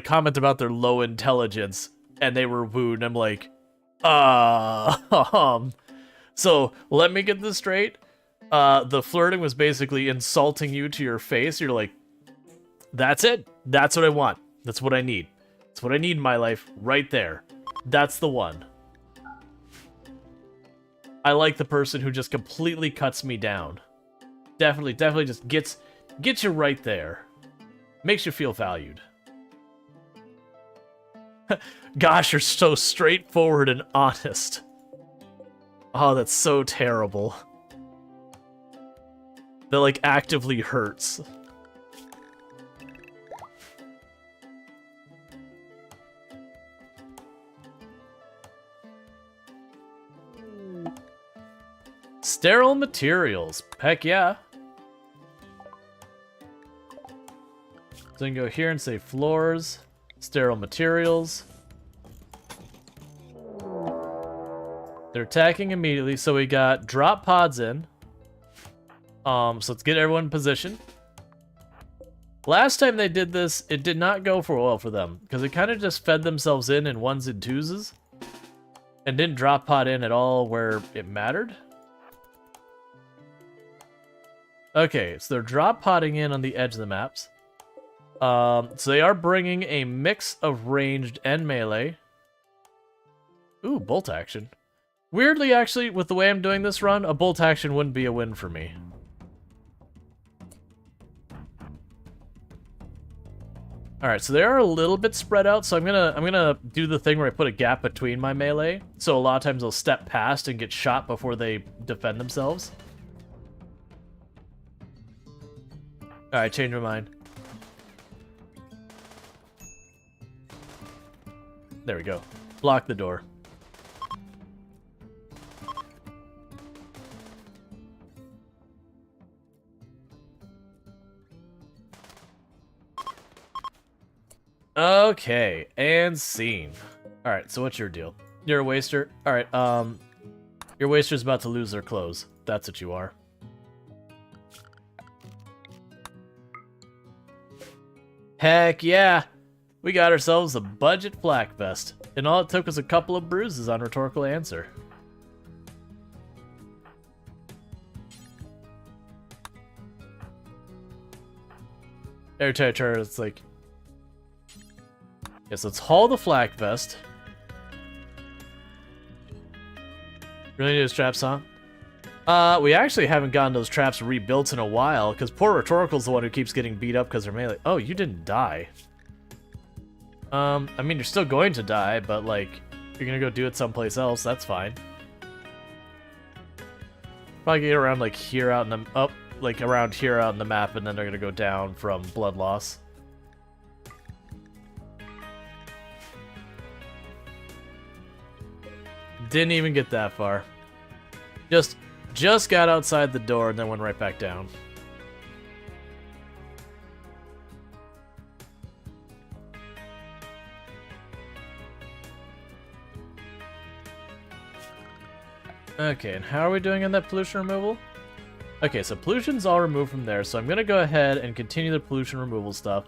comment about their low intelligence, and they were wooed. And I'm like, So let me get this straight. The flirting was basically insulting you to your face. You're like, that's it. That's what I want. That's what I need. That's what I need in my life. Right there. That's the one. I like the person who just completely cuts me down. Definitely just gets you right there. Makes you feel valued. Gosh, you're so straightforward and honest. Oh, that's so terrible. That, like, actively hurts. Sterile materials. Heck yeah. So I can go here and say floors, sterile materials. They're attacking immediately, so we got drop pods in. So let's get everyone in position. Last time they did this, it did not go for well for them, because they kind of just fed themselves in ones and twoses, and didn't drop pod in at all where it mattered. Okay, so they're drop podding in on the edge of the maps. So they are bringing a mix of ranged and melee. Ooh, bolt action. Weirdly, actually, with the way I'm doing this run, a bolt action wouldn't be a win for me. Alright, so they are a little bit spread out, so I'm gonna do the thing where I put a gap between my melee, so a lot of times they'll step past and get shot before they defend themselves. Alright, change my mind. There we go. Block the door. Okay, and scene. Alright, so what's your deal? You're a waster? Alright, your waster's about to lose their clothes. That's what you are. Heck yeah! We got ourselves a budget flak vest, and all it took was a couple of bruises on rhetorical answer. Every time I turn, it's like... Yes, let's haul the flak vest. Really need a strap on? We actually haven't gotten those traps rebuilt in a while, because poor Rhetorical's the one who keeps getting beat up because they're melee. Oh, you didn't die. I mean, you're still going to die, but, like, you're gonna go do it someplace else, that's fine. Probably get around, like, here out in the... like, around here out in the map, and then they're gonna go down from blood loss. Didn't even get that far. Just got outside the door and then went right back down. Okay, and how are we doing on that pollution removal? Okay, so pollution's all removed from there, so I'm gonna go ahead and continue the pollution removal stuff.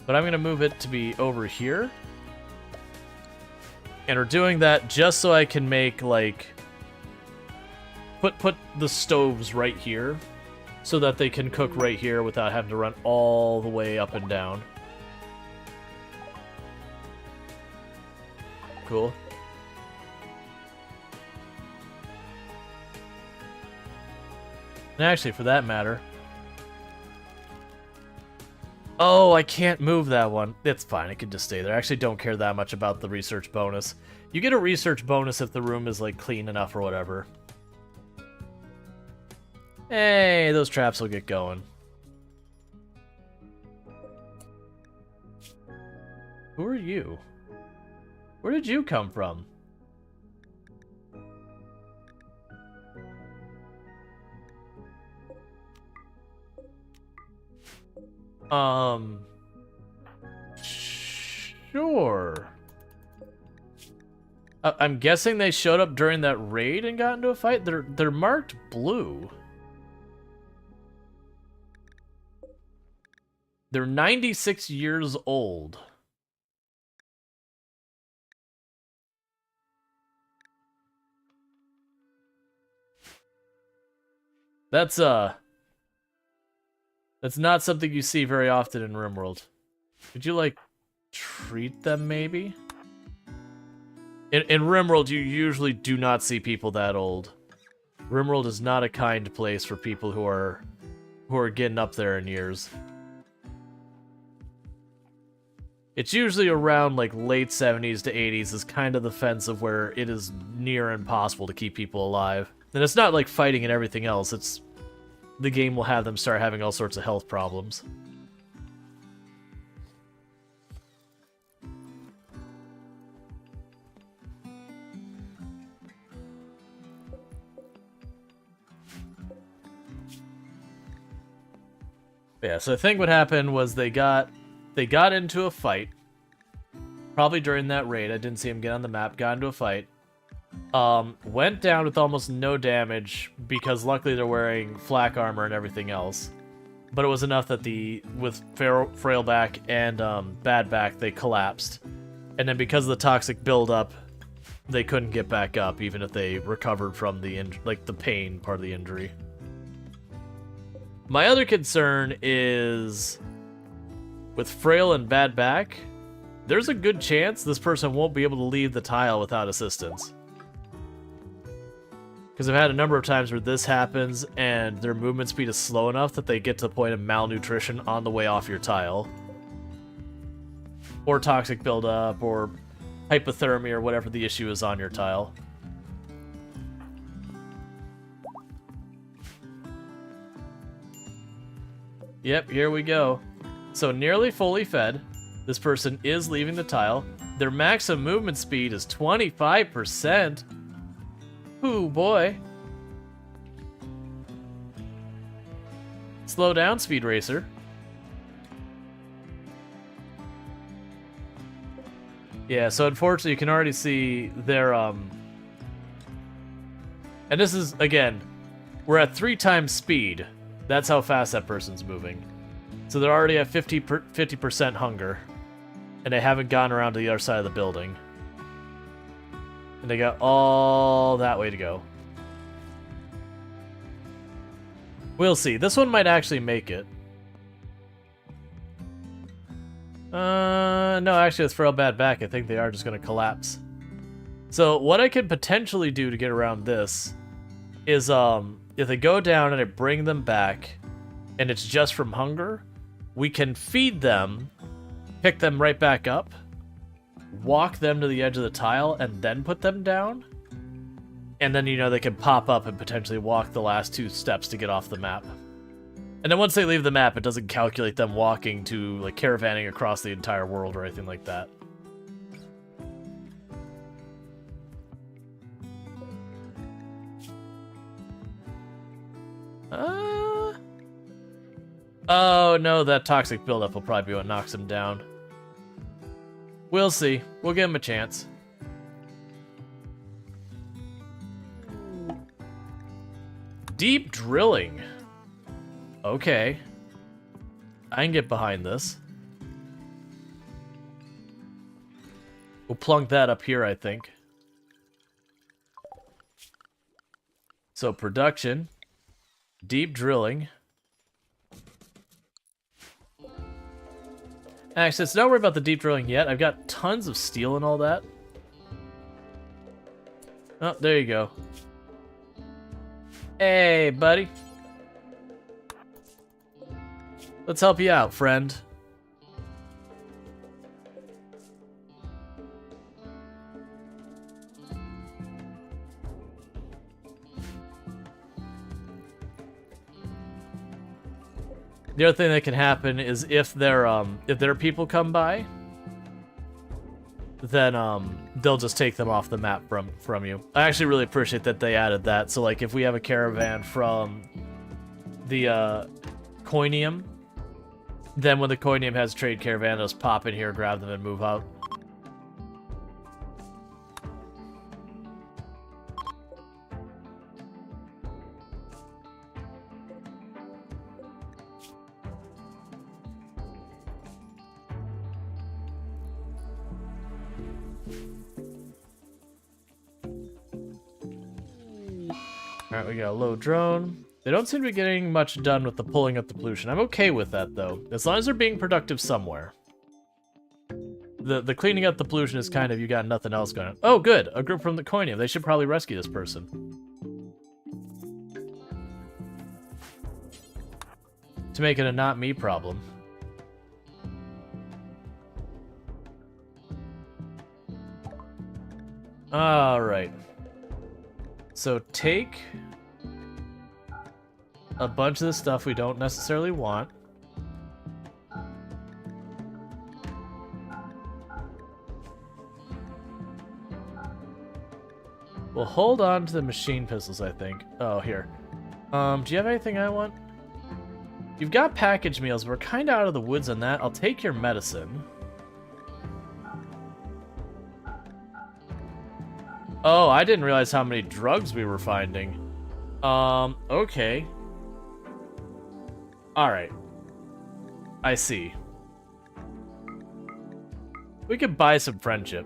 But I'm gonna move it to be over here. And we're doing that just so I can make, like... Put the stoves right here, so that they can cook right here without having to run all the way up and down. Cool. And actually, for that matter... Oh, I can't move that one. It's fine, it can just stay there. I actually don't care that much about the research bonus. You get a research bonus if the room is, like, clean enough or whatever. Hey, those traps will get going. Who are you? Where did you come from? Sure. I'm guessing they showed up during that raid and got into a fight? They're marked blue. They're 96 years old. That's not something you see very often in RimWorld. Could you, like, treat them, maybe? In RimWorld, you usually do not see people that old. RimWorld is not a kind place for people who are getting up there in years. It's usually around, like, late 70s to 80s is kind of the fence of where it is near impossible to keep people alive. And it's not like fighting and everything else, it's... the game will have them start having all sorts of health problems. Yeah, so I think what happened was they got into a fight. Probably during that raid. I didn't see him get on the map. Got into a fight. Went down with almost no damage because luckily they're wearing flak armor and everything else. But it was enough that with frail back and bad back, they collapsed. And then because of the toxic buildup, they couldn't get back up even if they recovered from the pain part of the injury. My other concern is with frail and bad back, there's a good chance this person won't be able to leave the tile without assistance. Because I've had a number of times where this happens and their movement speed is slow enough that they get to the point of malnutrition on the way off your tile. Or toxic buildup, or hypothermia, or whatever the issue is on your tile. Yep, here we go. So nearly fully fed. This person is leaving the tile. Their maximum movement speed is 25%. Ooh, boy. Slow down, Speed Racer. Yeah, so unfortunately you can already see their, And this is, again, we're at 3 times speed. That's how fast that person's moving. So they're already at 50% hunger. And they haven't gone around to the other side of the building. And they got all that way to go. We'll see. This one might actually make it. No, actually, it's frail bad back. I think they are just going to collapse. So what I could potentially do to get around this is if they go down and I bring them back, and it's just from hunger, we can feed them, pick them right back up, walk them to the edge of the tile, and then put them down. And then, you know, they can pop up and potentially walk the last 2 steps to get off the map. And then once they leave the map, it doesn't calculate them walking to, like, caravanning across the entire world or anything like that. Oh, no, that toxic buildup will probably be what knocks him down. We'll see. We'll give him a chance. Deep drilling. Okay. I can get behind this. We'll plunk that up here, I think. So, production. Deep drilling. Actually, let's not worry about the deep drilling yet. I've got tons of steel and all that. Oh, there you go. Hey, buddy. Let's help you out, friend. The other thing that can happen is if their people come by, then they'll just take them off the map from you. I actually really appreciate that they added that. So like if we have a caravan from the Coinium, then when the Coinium has a trade caravan, they'll just pop in here, grab them, and move out. Alright, we got a low drone. They don't seem to be getting much done with the pulling up the pollution. I'm okay with that, though, as long as they're being productive somewhere. The cleaning up the pollution is kind of, you got nothing else going on. Oh, good! A group from the Coinium. They should probably rescue this person. To make it a not me problem. Alright. So take a bunch of the stuff we don't necessarily want. We'll hold on to the machine pistols, I think. Oh, here. Do you have anything I want? You've got packaged meals. We're kind of out of the woods on that. I'll take your medicine. Oh, I didn't realize how many drugs we were finding. Okay. Alright. I see. We could buy some friendship.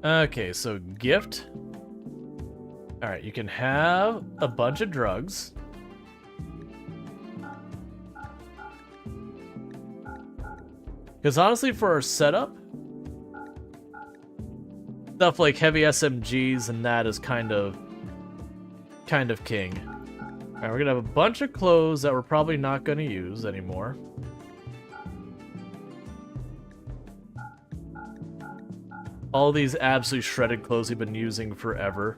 Okay, so gift. Alright, you can have a bunch of drugs. Because honestly, for our setup, stuff like heavy SMGs and that is kind of king. Alright, we're gonna have a bunch of clothes that we're probably not gonna use anymore. All these absolutely shredded clothes we've been using forever.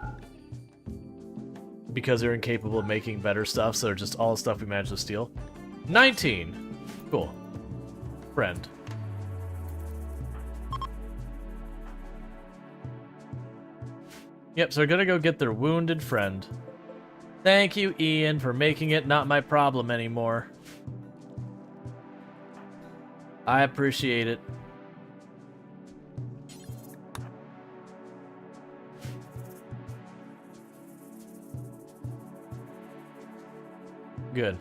Because they're incapable of making better stuff, so they're just all the stuff we managed to steal. 19! Cool. Friend. Yep, so we're gonna go get their wounded friend. Thank you, Ian, for making it not my problem anymore. I appreciate it. Good.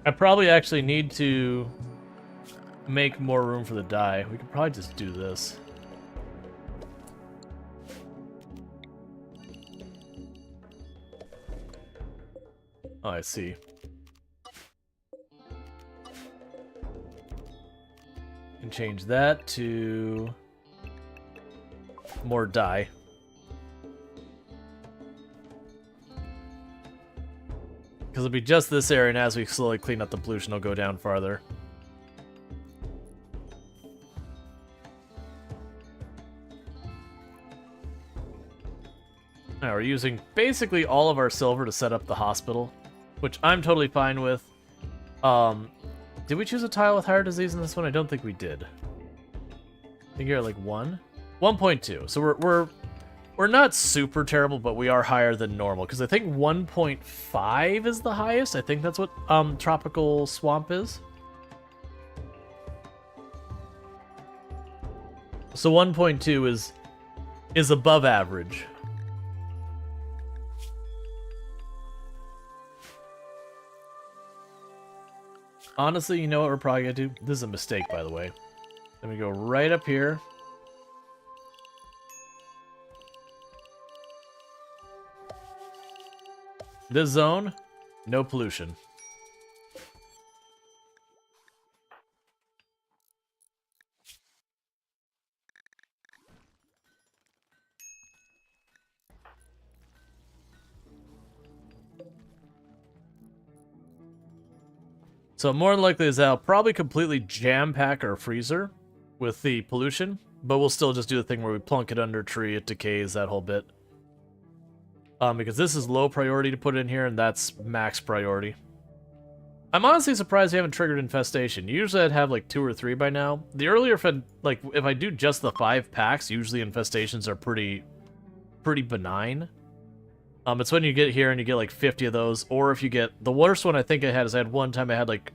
I probably actually need to make more room for the dye. We could probably just do this. Oh, I see. And change that to more dye. Because it'll be just this area, and as we slowly clean up the pollution, it'll go down farther. Now we're using basically all of our silver to set up the hospital, which I'm totally fine with. Did we choose a tile with higher disease in this one? I don't think we did. I think you're at like 1? 1.2. So we're not super terrible, but we are higher than normal. Because I think 1.5 is the highest. I think that's what Tropical Swamp is. So 1.2 is above average. Honestly, you know what we're probably gonna do? This is a mistake, by the way. Then we go right up here. This zone, no pollution. So more than likely is that I'll probably completely jam-pack our freezer with the pollution, but we'll still just do the thing where we plunk it under a tree, it decays, that whole bit. Because this is low priority to put in here, and that's max priority. I'm honestly surprised we haven't triggered infestation. Usually I'd have like 2 or 3 by now. The earlier, if I do just the 5 packs, usually infestations are pretty benign. It's when you get here and you get like 50 of those, or if you get... The worst one I think I had is I had one time I had like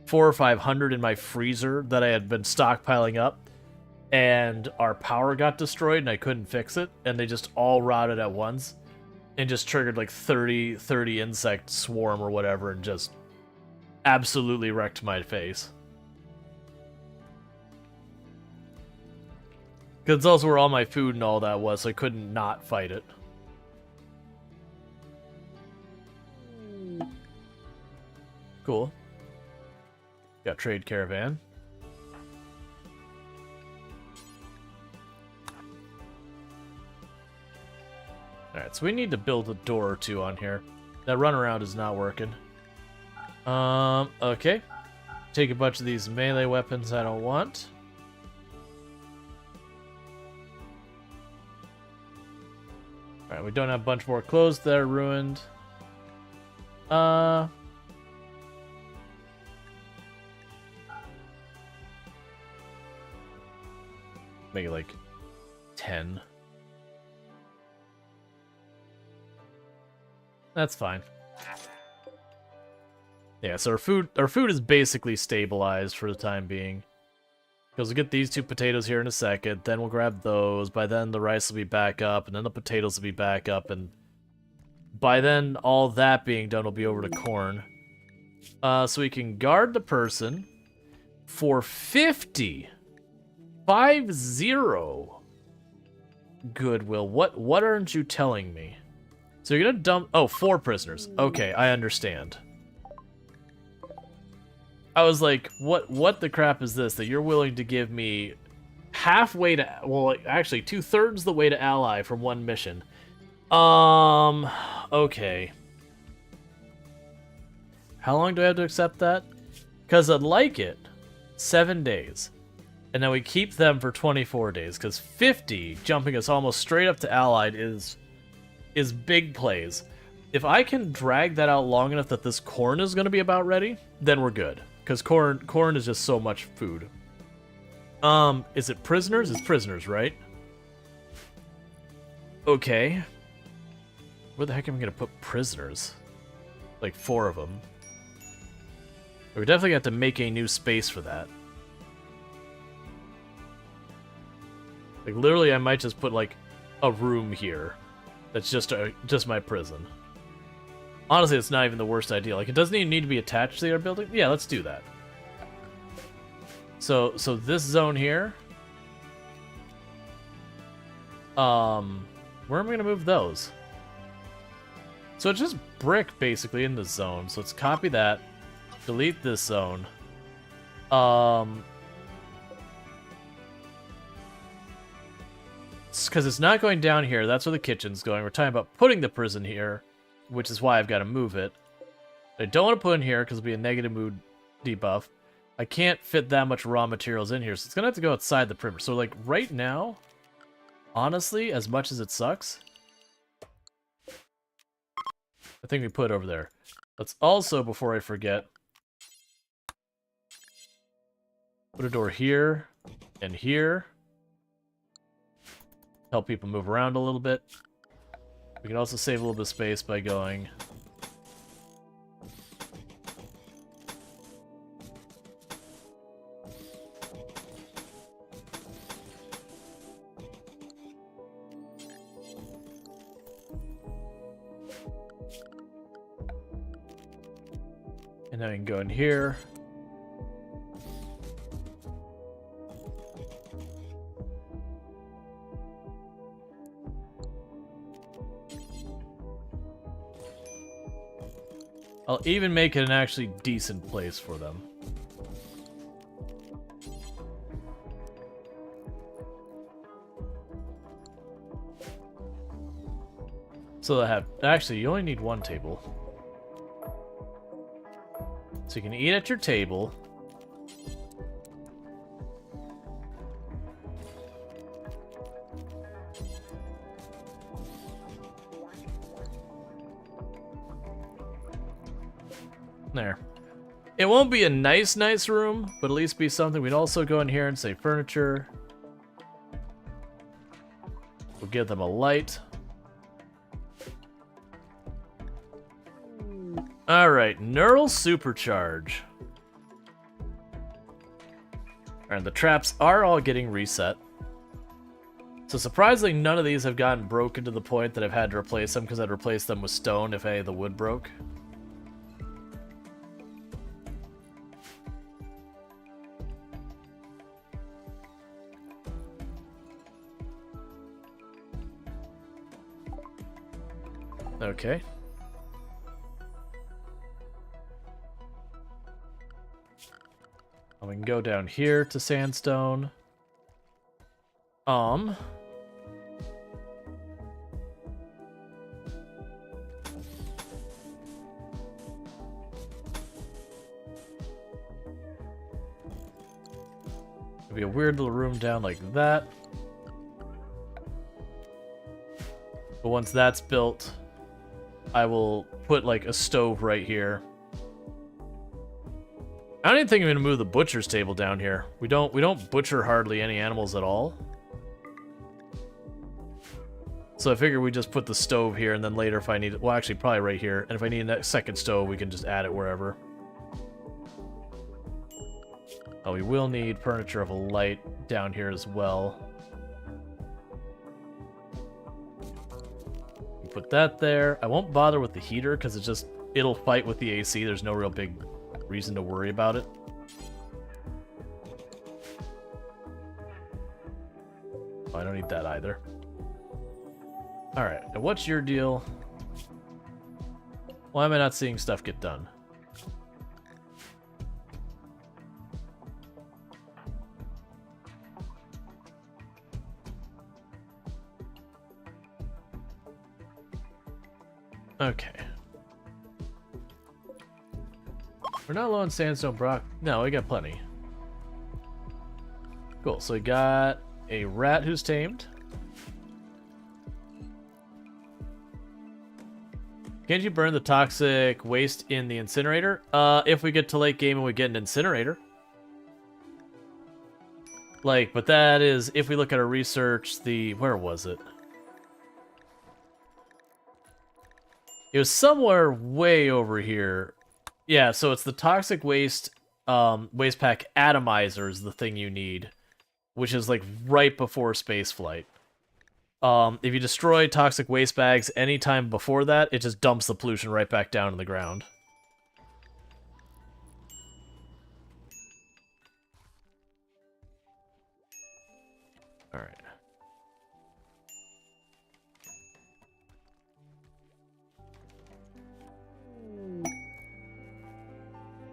400 or 500 in my freezer that I had been stockpiling up, and our power got destroyed and I couldn't fix it, and they just all rotted at once, and just triggered like 30 insect swarm or whatever, and just absolutely wrecked my face. Because it's also where all my food and all that was, so I couldn't not fight it. Cool. Got trade caravan. Alright, so we need to build a door or 2 on here. That runaround is not working. Okay. Take a bunch of these melee weapons I don't want. Alright, we don't have a bunch more clothes that are ruined. Make it like 10. That's fine. Yeah, so our food is basically stabilized for the time being. Because we'll get these 2 potatoes here in a second, then we'll grab those. By then the rice will be back up, and then the potatoes will be back up, and by then all that being done will be over to corn. So we can guard the person for 50. 50 goodwill. What aren't you telling me? So you're gonna dump... Oh, 4 prisoners. Okay, I understand. I was like, what the crap is this that you're willing to give me halfway to... Well, actually, 2/3 the way to ally from 1 mission. Okay. How long do I have to accept that? Because I'd like it 7 days. And then we keep them for 24 days, because 50, jumping us almost straight up to Allied, is big plays. If I can drag that out long enough that this corn is going to be about ready, then we're good. Because corn is just so much food. Is it prisoners? It's prisoners, right? Okay. Where the heck am I going to put prisoners? Like 4 of them. We definitely have to make a new space for that. Like, literally, I might just put, like, a room here. That's just my prison. Honestly, it's not even the worst idea. Like, it doesn't even need to be attached to the other building. Yeah, let's do that. So this zone here. Where am I gonna move those? So it's just brick basically in the zone. So let's copy that. Delete this zone. Because it's not going down here. That's where the kitchen's going. We're talking about putting the prison here, which is why I've got to move it. I don't want to put in here because it'll be a negative mood debuff. I can't fit that much raw materials in here, so it's going to have to go outside the perimeter. So, like, right now, honestly, as much as it sucks, I think we put it over there. Let's also, before I forget, put a door here and here. Help people move around a little bit. We can also save a little bit of space by going... And then I can go in here. I'll even make it an actually decent place for them. So they'll have... Actually, you only need one table. So you can eat at your table. There. It won't be a nice room, but at least be something. We'd also go in here and say furniture. We'll give them a light. Alright, Neural Supercharge. Alright, the traps are all getting reset. So surprisingly, none of these have gotten broken to the point that I've had to replace them, because I'd replace them with stone if any of the wood broke. Okay. We can go down here to sandstone. It'll be a weird little room down like that. But once that's built, I will put like a stove right here. I don't even think I'm gonna move the butcher's table down here. We don't butcher hardly any animals at all. So I figure we just put the stove here, and then later if I need it, well actually probably right here, and if I need a second stove we can just add it wherever. Oh, we will need furniture of a light down here as well. Put that there. I won't bother with the heater because it'll fight with the AC. There's no real big reason to worry about it. Oh, I don't need that either. Alright, now what's your deal? Why am I not seeing stuff get done? Okay. We're not low on sandstone, Brock. No, we got plenty. Cool, so we got a rat who's tamed. Can't you burn the toxic waste in the incinerator? If we get to late game and we get an incinerator. Like, but that is, if we look at our research, where was it? It was somewhere way over here. Yeah, so it's the toxic waste waste pack atomizer is the thing you need, which is like right before space flight. If you destroy toxic waste bags anytime before that, it just dumps the pollution right back down to the ground. Alright.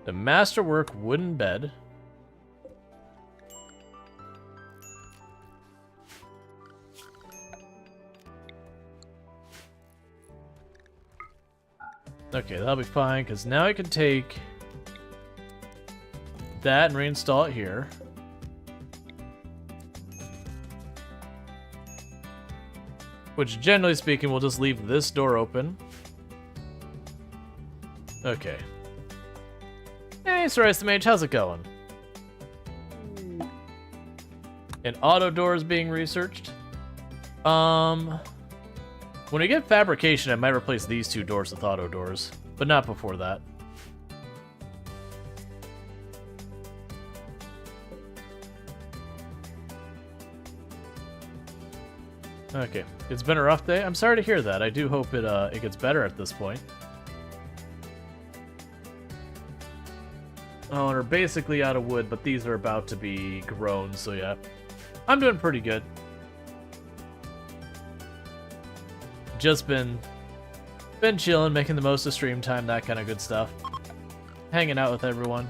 The Masterwork wooden bed. Okay, that'll be fine, because now I can take that and reinstall it here. Which, generally speaking, we'll just leave this door open. Okay. Hey, Sir Ice the Mage, how's it going? An auto door is being researched. When I get fabrication, I might replace these two doors with auto doors, but not before that. Okay, it's been a rough day. I'm sorry to hear that. I do hope it gets better at this point. Oh, and we're basically out of wood, but these are about to be grown, so yeah. I'm doing pretty good. Just been chilling, making the most of stream time, that kind of good stuff. Hanging out with everyone.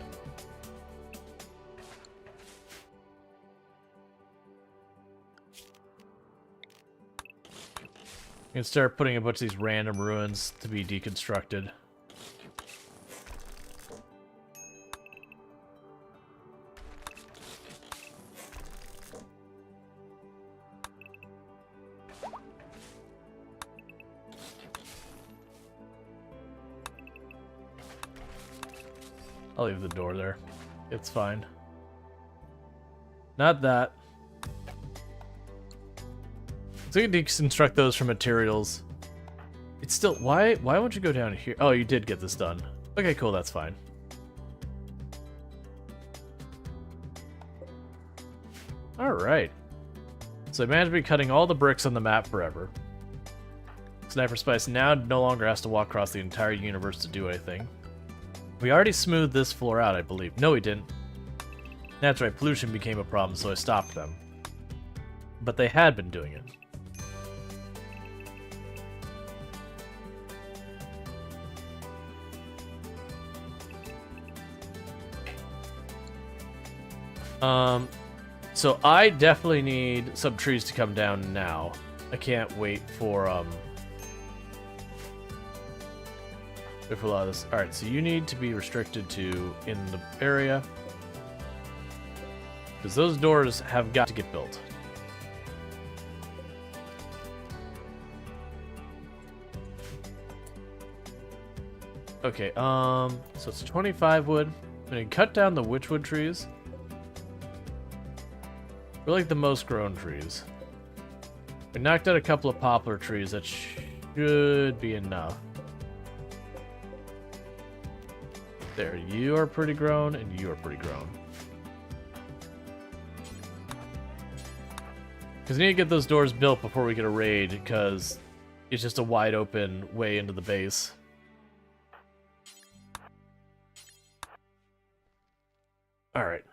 You can start putting a bunch of these random ruins to be deconstructed. I'll leave the door there. It's fine. Not that. So you can deconstruct those from materials. It's still... Why won't you go down here? Oh, you did get this done. Okay, cool, that's fine. Alright. So I managed to be cutting all the bricks on the map forever. Sniper Spice now no longer has to walk across the entire universe to do anything. We already smoothed this floor out, I believe. No, we didn't. That's right, pollution became a problem, so I stopped them. But they had been doing it. So I definitely need some trees to come down now. I can't wait for, wait for a lot of this. Alright, so you need to be restricted to in the area. Because those doors have got to get built. Okay, so it's 25 wood. I'm gonna cut down the witchwood trees. We're like the most grown trees. We knocked out a couple of poplar trees. That should be enough. There, you are pretty grown, and you are pretty grown. Because we need to get those doors built before we get a raid, because it's just a wide open way into the base. Alright.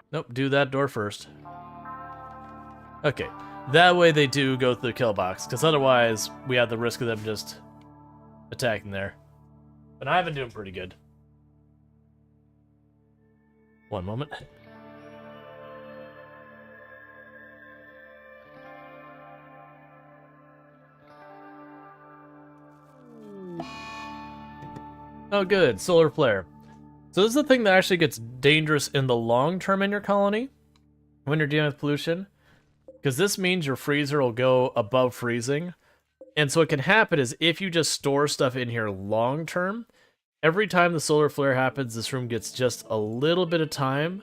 Nope, do that door first. Okay, that way they do go through the kill box, because otherwise we have the risk of them just attacking there. But I've been doing pretty good. One moment. Oh good, solar flare. So this is the thing that actually gets dangerous in the long term in your colony when you're dealing with pollution. Because this means your freezer will go above freezing. And so what can happen is if you just store stuff in here long term, every time the solar flare happens, this room gets just a little bit of time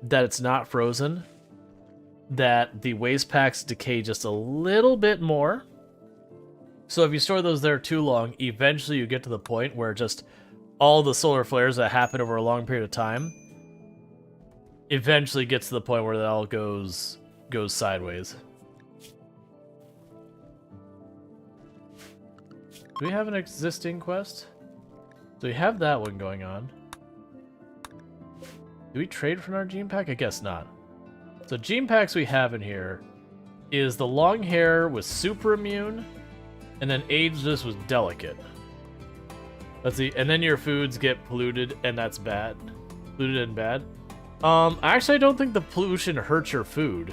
that it's not frozen, that the waste packs decay just a little bit more. So if you store those there too long, eventually you get to the point where just all the solar flares that happen over a long period of time eventually gets to the point where that all goes sideways. Do we have an existing quest? So we have that one going on. Do we trade for our gene pack? I guess not. So gene packs we have in here is the long hair was super immune, and then ageless was delicate. Let's see, and then your foods get polluted, and that's bad. Polluted and bad. Actually, I don't think the pollution hurts your food.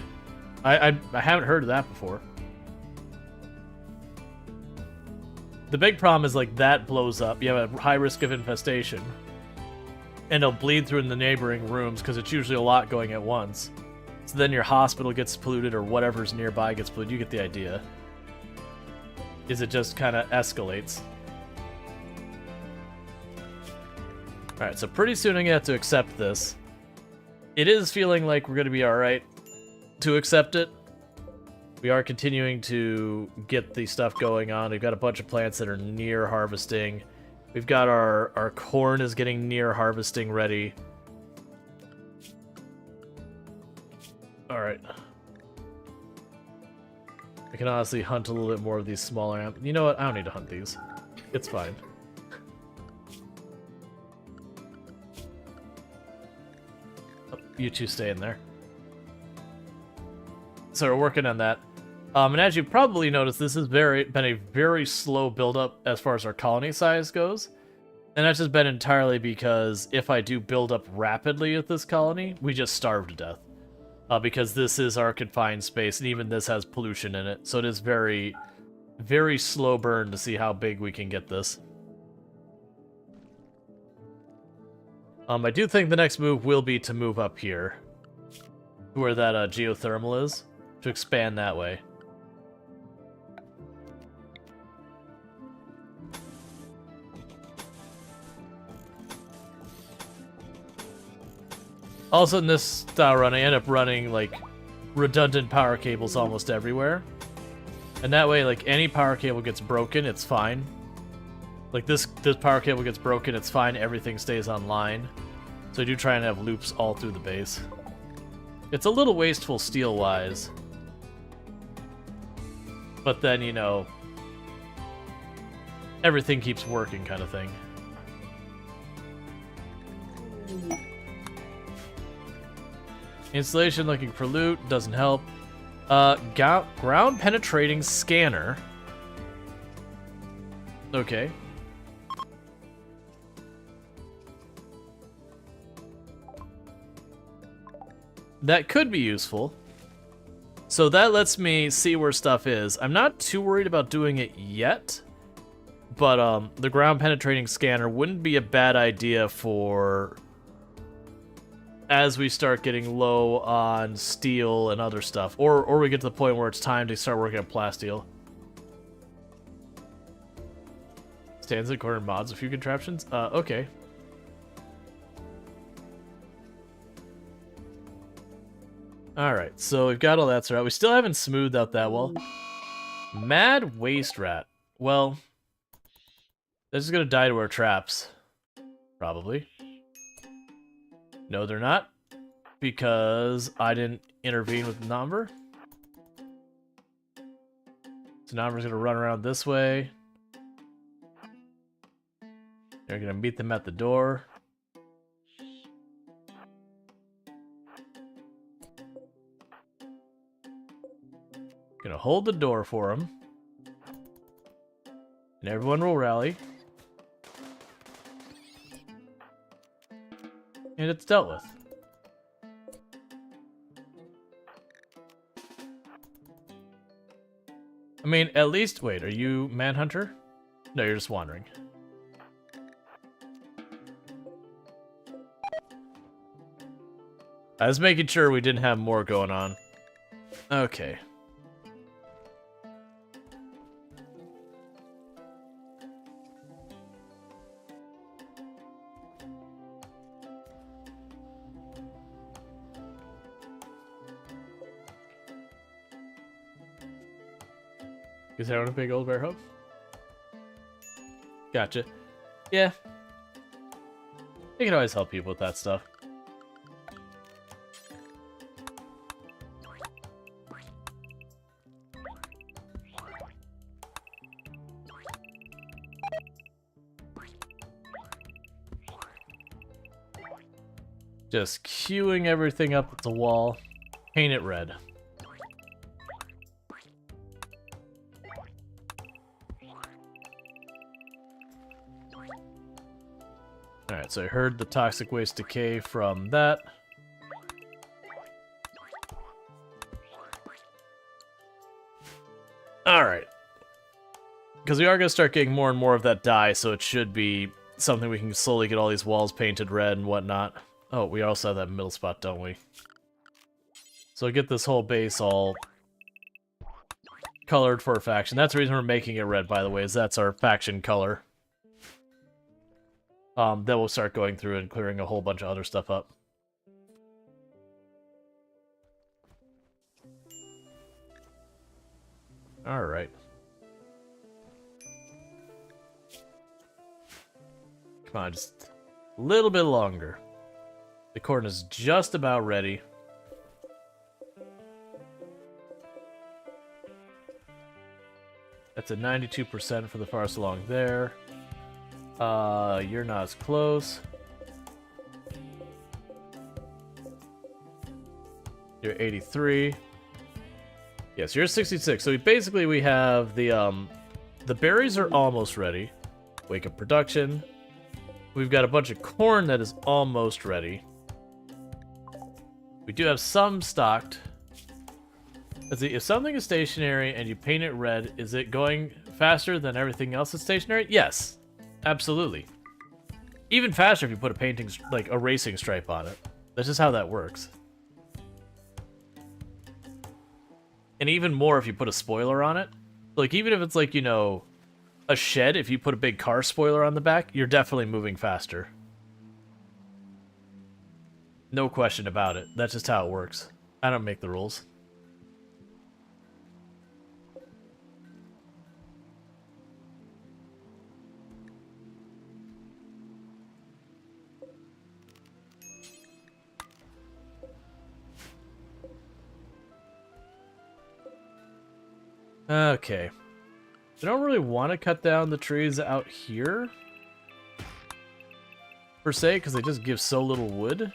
I haven't heard of that before. The big problem is, like, that blows up. You have a high risk of infestation. And it'll bleed through in the neighboring rooms, because it's usually a lot going at once. So then your hospital gets polluted, or whatever's nearby gets polluted. You get the idea. Is it just kind of escalates. Alright, so pretty soon I'm going to have to accept this. It is feeling like we're going to be alright to accept it. We are continuing to get the stuff going on. We've got a bunch of plants that are near harvesting. We've got our corn is getting near harvesting ready. Alright. I can honestly hunt a little bit more of these smaller You know what? I don't need to hunt these. It's fine. Oh, you two stay in there. So we're working on that. And as you probably noticed, this has been a very slow build-up as far as our colony size goes. And that's just been entirely because if I do build up rapidly at this colony, we just starve to death. Because this is our confined space, and even this has pollution in it. So it is very, very slow burn to see how big we can get this. I do think the next move will be to move up here. Where that geothermal is. To expand that way. Also, in this style run, I end up running, like, redundant power cables almost everywhere. And that way, like, any power cable gets broken, it's fine. Like, this power cable gets broken, it's fine, everything stays online. So I do try and have loops all through the base. It's a little wasteful steel-wise. But then, you know, everything keeps working kind of thing. Installation looking for loot, doesn't help. Ground penetrating scanner. Okay. That could be useful. So that lets me see where stuff is. I'm not too worried about doing it yet. But the ground penetrating scanner wouldn't be a bad idea for as we start getting low on steel and other stuff. Or we get to the point where it's time to start working on plasteel. Stands in corner mods a few contraptions? Okay. Alright, so we've got all that sorted out. We still haven't smoothed out that well. Mad Waste Rat. Well, they're just gonna die to our traps. Probably. No, they're not. Because I didn't intervene with Nomber. So Nomber's gonna run around this way. They're gonna meet them at the door. Gonna hold the door for them. And everyone will rally. And it's dealt with. I mean, at least... Wait, are you Manhunter? No, you're just wandering. I was making sure we didn't have more going on. Okay. Is that a big old bear hoof? Gotcha. Yeah. You can always help people with that stuff. Just queuing everything up at the wall. Paint it red. Alright, so I heard the toxic waste decay from that. Alright. Because we are going to start getting more and more of that dye, so it should be something we can slowly get all these walls painted red and whatnot. Oh, we also have that middle spot, don't we? So get this whole base all colored for a faction. That's the reason we're making it red, by the way, is that's our faction color. Then we'll start going through and clearing a whole bunch of other stuff up. Alright. Come on, just a little bit longer. The corn is just about ready. That's a 92% for the farthest along there. You're not as close. You're 83. Yes, you're 66. So we have the berries are almost ready. Wake up production. We've got a bunch of corn that is almost ready. We do have some stocked. Let's see, if something is stationary and you paint it red, is it going faster than everything else that's stationary? Yes, absolutely. Even faster if you put a painting, like a racing stripe on it. That's just how that works. And even more if you put a spoiler on it. Like, even if it's like, you know, a shed, if you put a big car spoiler on the back, you're definitely moving faster. No question about it. That's just how it works. I don't make the rules. Okay. I don't really want to cut down the trees out here, per se, because they just give so little wood.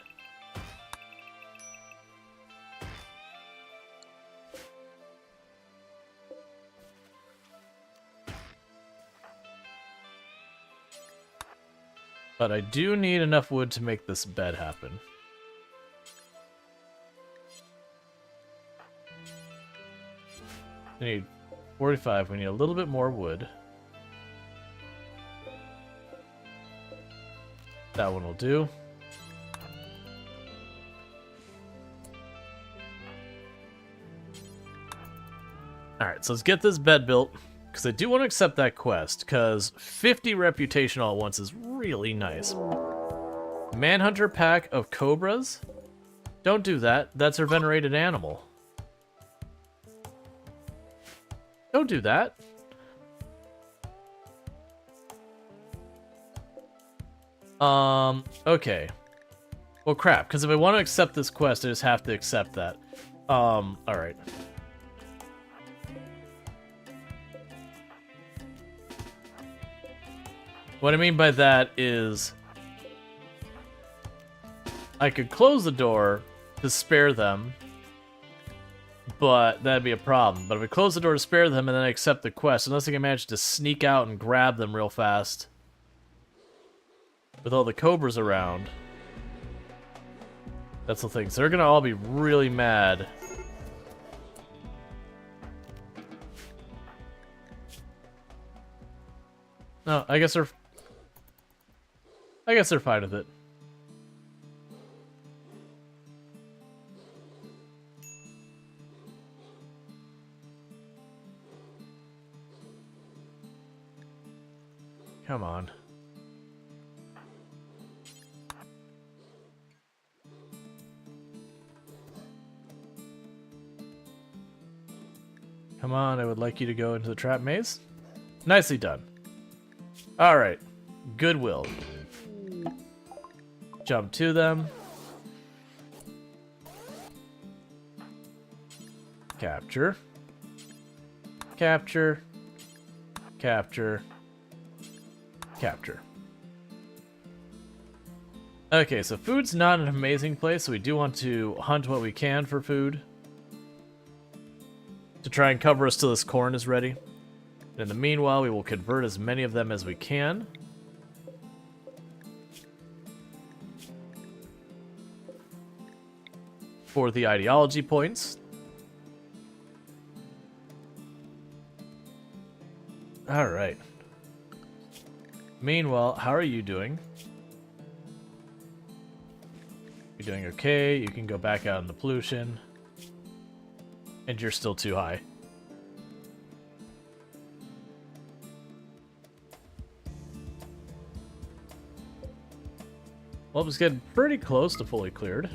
But I do need enough wood to make this bed happen. I need 45. We need a little bit more wood. That one will do. Alright, so let's get this bed built. Because I do want to accept that quest. Because 50 reputation all at once is really nice. Manhunter pack of cobras? Don't do that. That's our venerated animal. Don't do that. Okay. Well, crap, because if I want to accept this quest, I just have to accept that. Alright. What I mean by that is I could close the door to spare them, but that'd be a problem. But if I close the door to spare them and then I accept the quest, unless I can manage to sneak out and grab them real fast with all the cobras around. That's the thing. So they're gonna all be really mad. No, I guess they're fine with it. Come on. Come on, I would like you to go into the trap maze. Nicely done. Alright. Goodwill. Jump to them. Capture. Capture. Capture. Capture. Okay, so food's not an amazing place, so we do want to hunt what we can for food. To try and cover us till this corn is ready. And in the meanwhile, we will convert as many of them as we can. For the ideology points. Alright. Meanwhile, how are you doing? You're doing okay. You can go back out in the pollution. And you're still too high. Well, it's getting pretty close to fully cleared.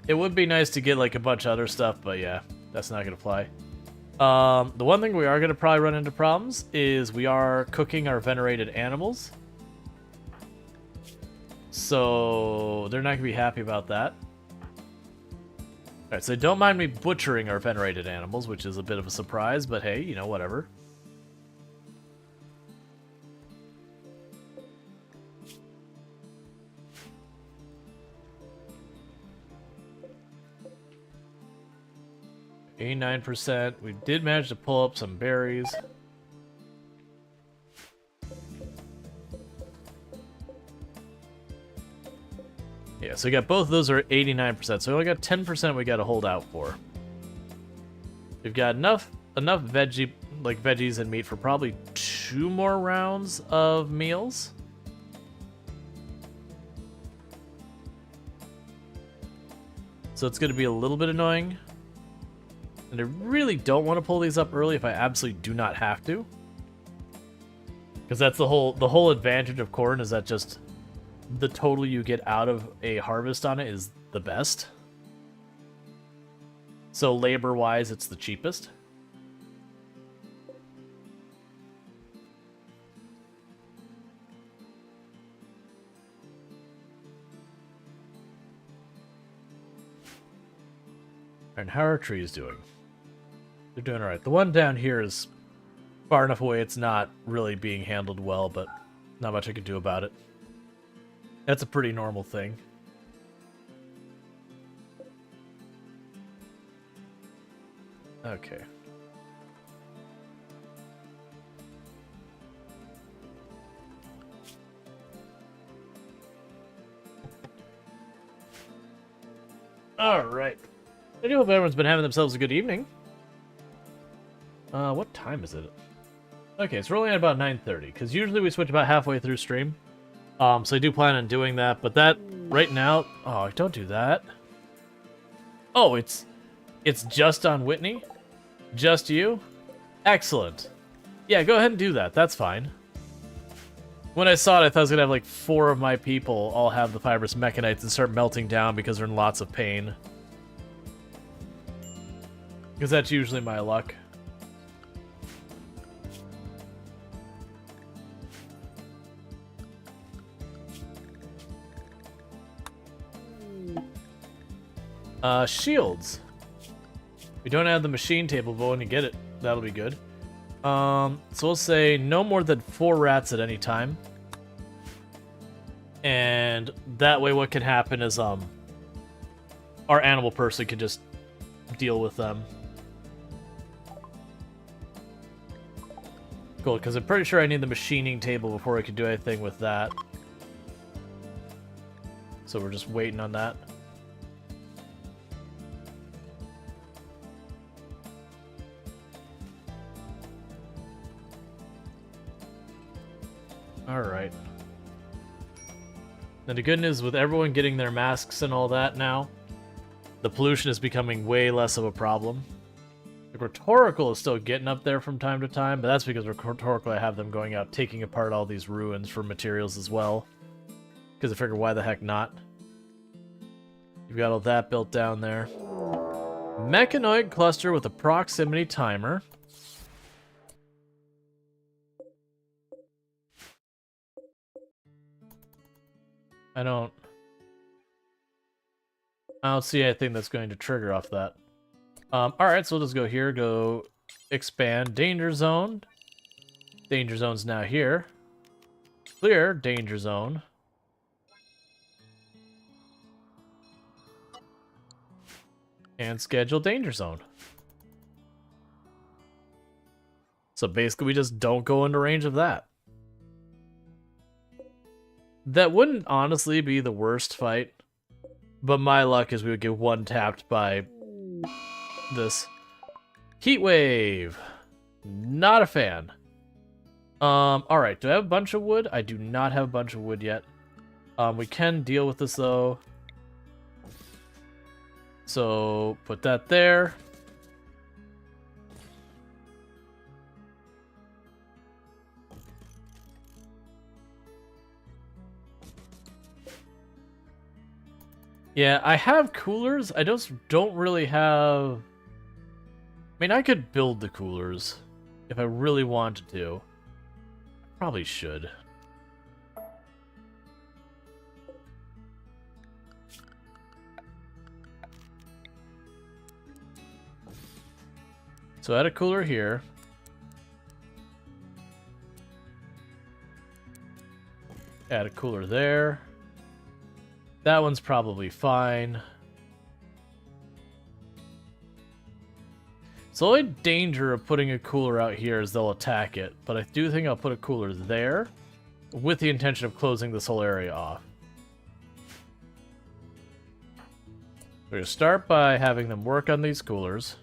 It would be nice to get like a bunch of other stuff, but yeah, that's not gonna fly. The one thing we are gonna probably run into problems is we are cooking our venerated animals. So they're not gonna be happy about that. Alright, so don't mind me butchering our venerated animals, which is a bit of a surprise, but hey, you know, whatever. %. We did manage to pull up some berries. Yeah, so we got both of those are 89%, so we only got 10% we gotta hold out for. We've got enough veggies and meat for probably 2 more rounds of meals. So it's gonna be a little bit annoying. And I really don't want to pull these up early if I absolutely do not have to. Because that's the whole advantage of corn is that just the total you get out of a harvest on it is the best. So labor-wise, it's the cheapest. And how are trees doing? They're doing alright. The one down here is far enough away it's not really being handled well, but not much I can do about it. That's a pretty normal thing. Okay. Alright. I do hope everyone's been having themselves a good evening. What time is it? Okay, it's rolling at about 9:30, because usually we switch about halfway through stream. So I do plan on doing that, but that, right now... Oh, don't do that. Oh, it's just on Whitney? Just you? Excellent. Yeah, go ahead and do that. That's fine. When I saw it, I thought I was going to have like 4 of my people all have the fibrous mechanites and start melting down because they're in lots of pain. Because that's usually my luck. Shields. We don't have the machine table, but when you get it, that'll be good. So we'll say no more than 4 rats at any time. And that way what can happen is, our animal person can just deal with them. Cool, because I'm pretty sure I need the machining table before I can do anything with that. So we're just waiting on that. Alright. Now the good news with everyone getting their masks and all that now, the pollution is becoming way less of a problem. The rhetorical is still getting up there from time to time, but that's because rhetorical I have them going out taking apart all these ruins for materials as well. Because I figure why the heck not? You've got all that built down there. Mechanoid cluster with a proximity timer. I don't see anything that's going to trigger off that. Alright, so we'll just go here, go Expand danger zone. Danger zone's now here. Clear danger zone. And schedule danger zone. So basically we just don't go into range of that. That wouldn't honestly be the worst fight. But my luck is we would get one tapped by this. Heat wave. Not a fan. Alright, do I have a bunch of wood? I do not have a bunch of wood yet. We can deal with this though. So, put that there. Yeah, I have coolers. I just don't really have... I mean, I could build the coolers if I really wanted to. Probably should. So add a cooler here. Add a cooler there. That one's probably fine. So the only danger of putting a cooler out here is they'll attack it, but I do think I'll put a cooler there with the intention of closing this whole area off. We're going to start by having them work on these coolers.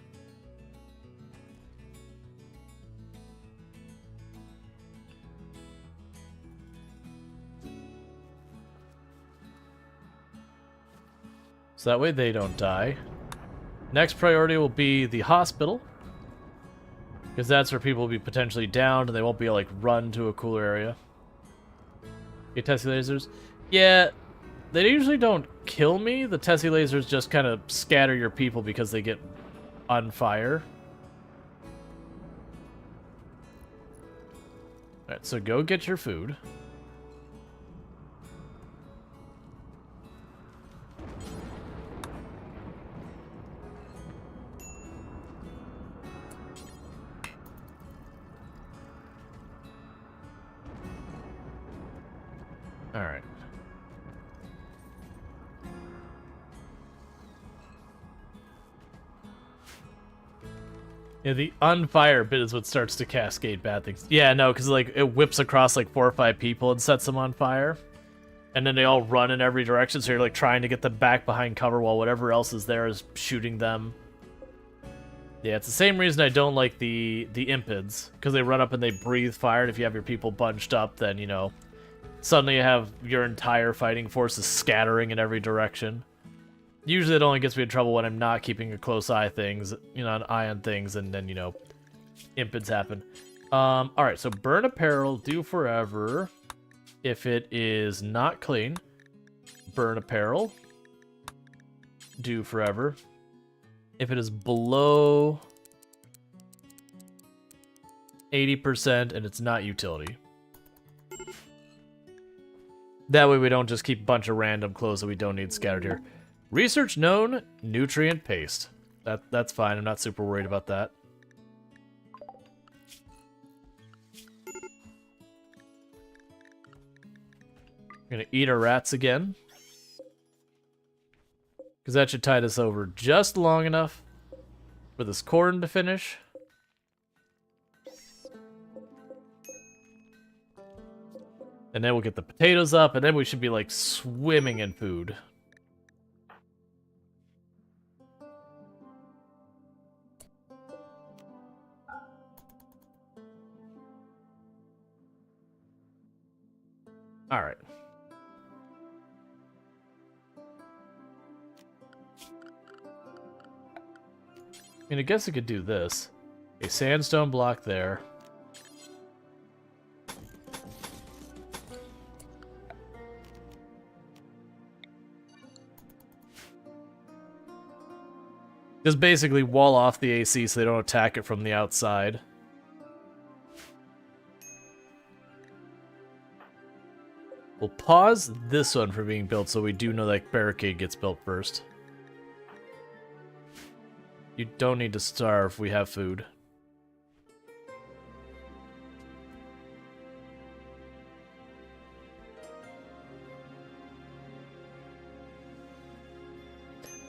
So that way they don't die. Next priority will be the hospital. Because that's where people will be potentially downed and they won't be able to, like, run to a cooler area. Get Tessie lasers? Yeah, they usually don't kill me. The Tessie lasers just kind of scatter your people because they get on fire. Alright, so go get your food. Alright. Yeah, the unfire bit is what starts to cascade bad things. Yeah, no, because like it whips across like 4 or 5 people and sets them on fire. And then they all run in every direction, so you're like trying to get them back behind cover while whatever else is there is shooting them. Yeah, it's the same reason I don't like the impids, because they run up and they breathe fire, and if you have your people bunched up, then, you know, suddenly you have your entire fighting forces scattering in every direction. Usually it only gets me in trouble when I'm not keeping a close eye on things, and then, you know, impids happen. Alright, so burn apparel, do forever. If it is not clean, burn apparel, do forever. If it is below 80% and it's not utility. That way we don't just keep a bunch of random clothes that we don't need scattered here. Research known nutrient paste. That's fine. I'm not super worried about that. I'm gonna eat our rats again. Because that should tide us over just long enough for this corn to finish. And then we'll get the potatoes up, and then we should be, like, swimming in food. Alright. I mean, I guess I could do this. A sandstone block there. Just basically wall off the AC so they don't attack it from the outside. We'll pause this one from being built so we do know that barricade gets built first. You don't need to starve, we have food.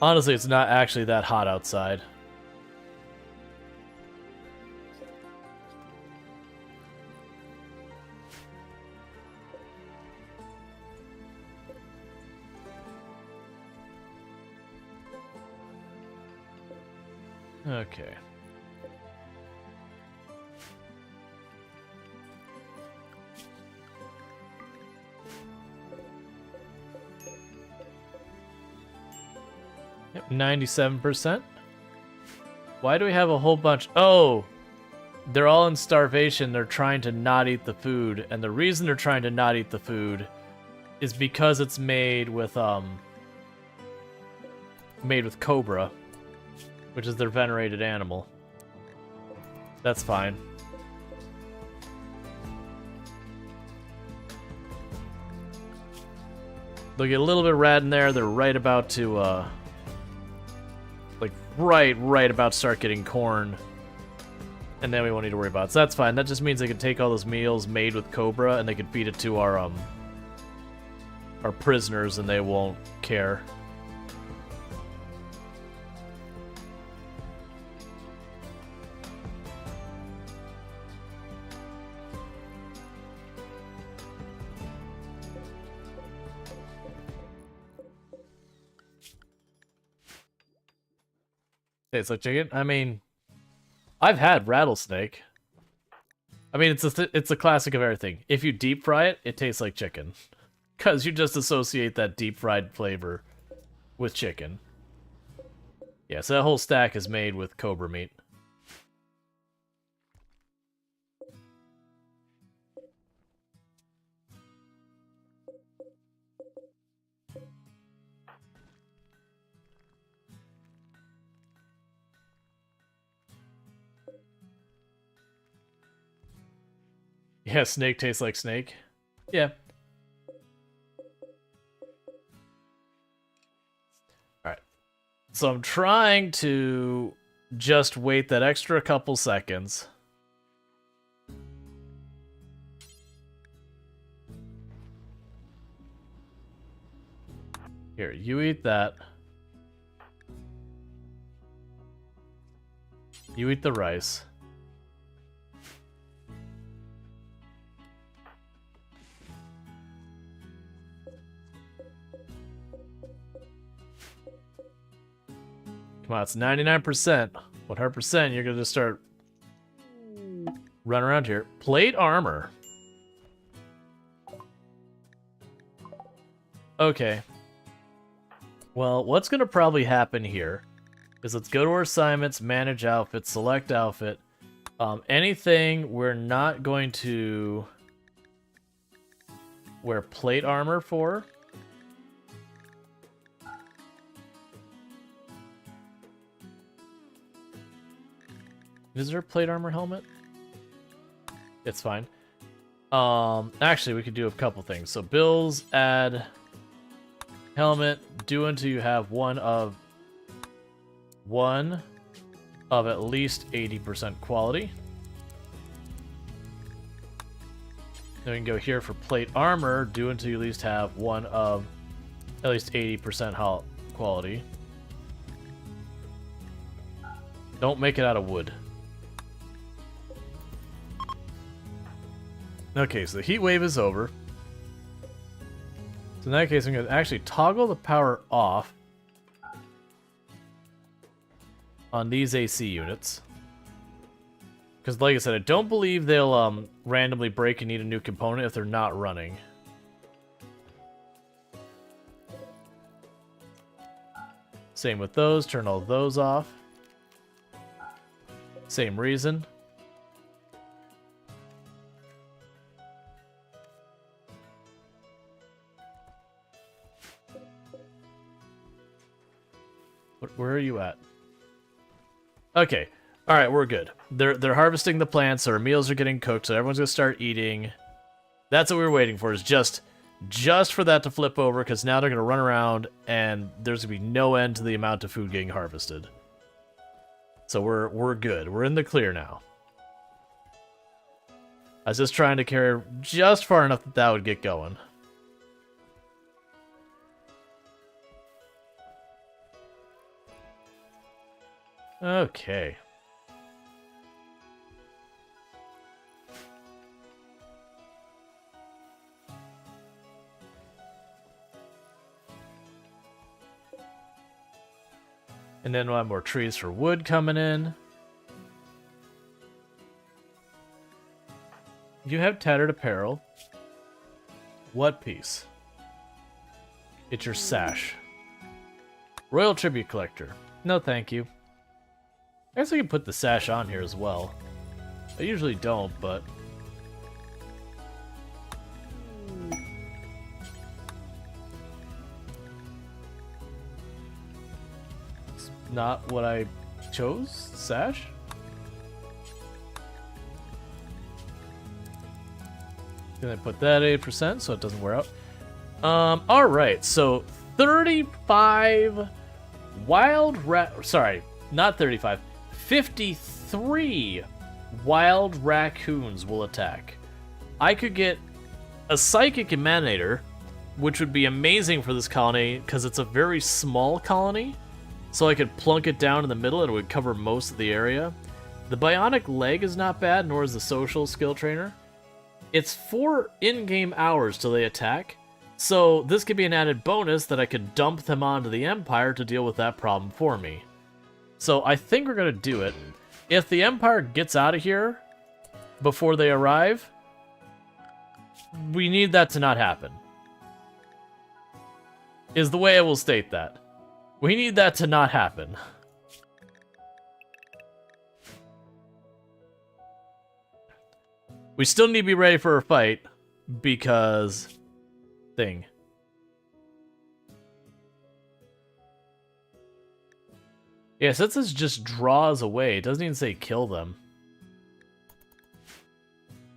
Honestly, it's not actually that hot outside. Okay. Yep, 97%. Why do we have a whole bunch? Oh, they're all in starvation. They're trying to not eat the food, and the reason they're trying to not eat the food is because it's made with cobra, which is their venerated animal. That's fine. They'll get a little bit red in there. They're right about to, like, right about to start getting corn. And then we won't need to worry about it. So that's fine. That just means they can take all those meals made with cobra and they can feed it to our prisoners and they won't care. Tastes like chicken? I mean, I've had rattlesnake. I mean, it's a classic of everything. If you deep fry it, it tastes like chicken. Because you just associate that deep fried flavor with chicken. Yeah, so that whole stack is made with cobra meat. Yeah, snake tastes like snake. Yeah. Alright. So I'm trying to just wait that extra couple seconds. Here, you eat that. You eat the rice. Come on, it's 99%. 100%, you're gonna just start running around here. Plate armor. Okay. Well, what's gonna probably happen here is let's go to our assignments, manage outfit, select outfit. Anything we're not going to wear plate armor for. Is there a plate armor helmet? It's fine. Actually, we could do a couple things. So bills, add helmet, do until you have one of at least 80% quality. Then we can go here for plate armor, do until you at least have one of at least 80% quality. Don't make it out of wood. Okay, so the heat wave is over. So in that case, I'm going to actually toggle the power off on these AC units. Because like I said, I don't believe they'll randomly break and need a new component if they're not running. Same with those, turn all those off. Same reason. Where are you at? Okay. All right, we're good. They're harvesting the plants, so our meals are getting cooked, so everyone's gonna start eating. That's what we were waiting for, is just for that to flip over, because now they're gonna run around, and there's gonna be no end to the amount of food getting harvested. So we're good. We're in the clear now. I was just trying to carry just far enough that would get going. Okay. And then we'll have more trees for wood coming in. You have tattered apparel. What piece? It's your sash. Royal Tribute Collector. No, thank you. I guess I can put the sash on here as well. I usually don't, but... It's not what I chose? Sash? Gonna put that 8% so it doesn't wear out. Alright, so 35 sorry, not 35. 53 wild raccoons will attack. I could get a psychic emanator, which would be amazing for this colony because it's a very small colony. So I could plunk it down in the middle and it would cover most of the area. The bionic leg is not bad, nor is the social skill trainer. It's 4 in-game hours till they attack, so this could be an added bonus that I could dump them onto the Empire to deal with that problem for me. So I think we're going to do it. If the Empire gets out of here before they arrive, we need that to not happen. Is the way I will state that. We need that to not happen. We still need to be ready for a fight, because... thing. Yeah, since this just draws away, it doesn't even say kill them.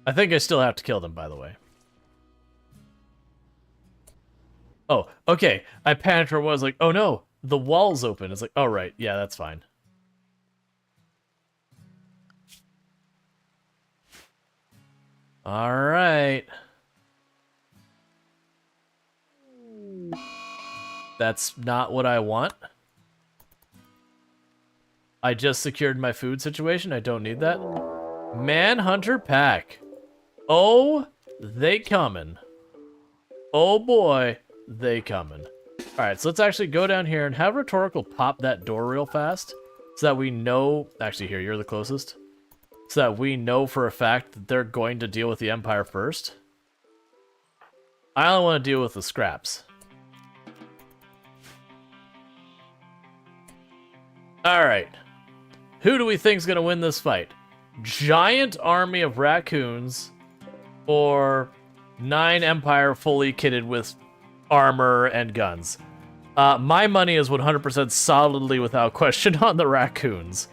I think I still have to kill them, by the way. Oh, okay. I panicked for a while. I was like, oh no, the wall's open. It's like, oh right, yeah, that's fine. All right. That's not what I want. I just secured my food situation. I don't need that. Manhunter pack. Oh, they coming. Oh boy, they coming. All right, so let's actually go down here and have Rhetorical pop that door real fast so that we know... Actually, here, you're the closest. So that we know for a fact that they're going to deal with the Empire first. I only want to deal with the scraps. Alright. Who do we think is going to win this fight? Giant army of raccoons or 9 Empire fully kitted with armor and guns? My money is 100% solidly without question on the raccoons.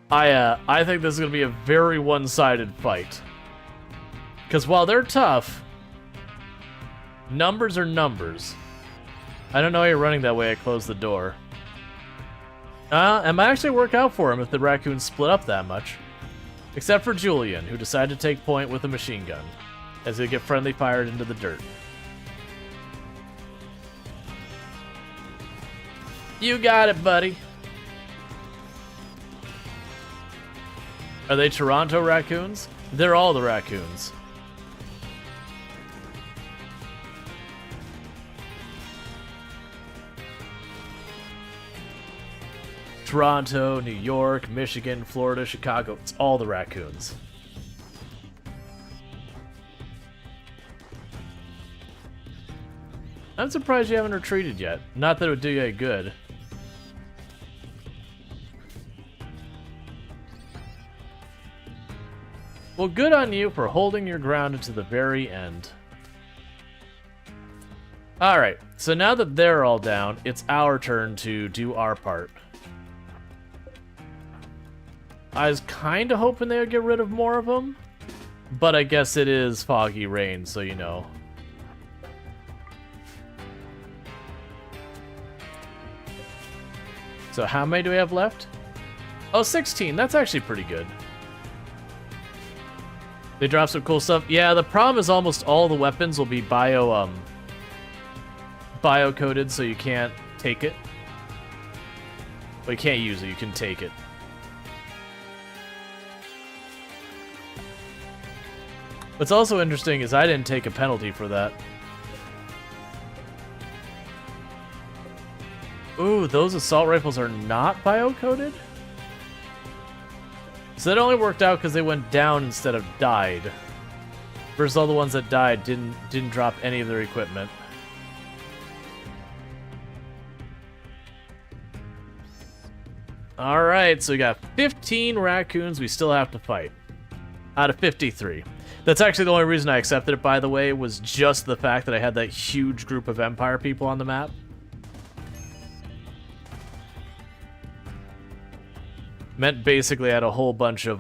I think this is going to be a very one-sided fight. Because while they're tough, numbers are numbers. I don't know why you're running that way. I closed the door. It might actually work out for him if the raccoons split up that much. Except for Julian, who decided to take point with a machine gun, as they get friendly fired into the dirt. You got it, buddy. Are they Toronto raccoons? They're all the raccoons. Toronto, New York, Michigan, Florida, Chicago. It's all the raccoons. I'm surprised you haven't retreated yet. Not that it would do you any good. Well, good on you for holding your ground to the very end. Alright, so now that they're all down, it's our turn to do our part. I was kind of hoping they would get rid of more of them, but I guess it is foggy rain, so you know. So how many do we have left? Oh, 16. That's actually pretty good. They drop some cool stuff. Yeah, the problem is almost all the weapons will be bio-coded, so you can't take it. Well, you can't use it, you can take it. What's also interesting is I didn't take a penalty for that. Ooh, those assault rifles are not bio-coded? So that only worked out because they went down instead of died. Versus all the ones that died didn't drop any of their equipment. Alright, so we got 15 raccoons we still have to fight. Out of 53. That's actually the only reason I accepted it, by the way, was just the fact that I had that huge group of Empire people on the map. Meant basically I had a whole bunch of,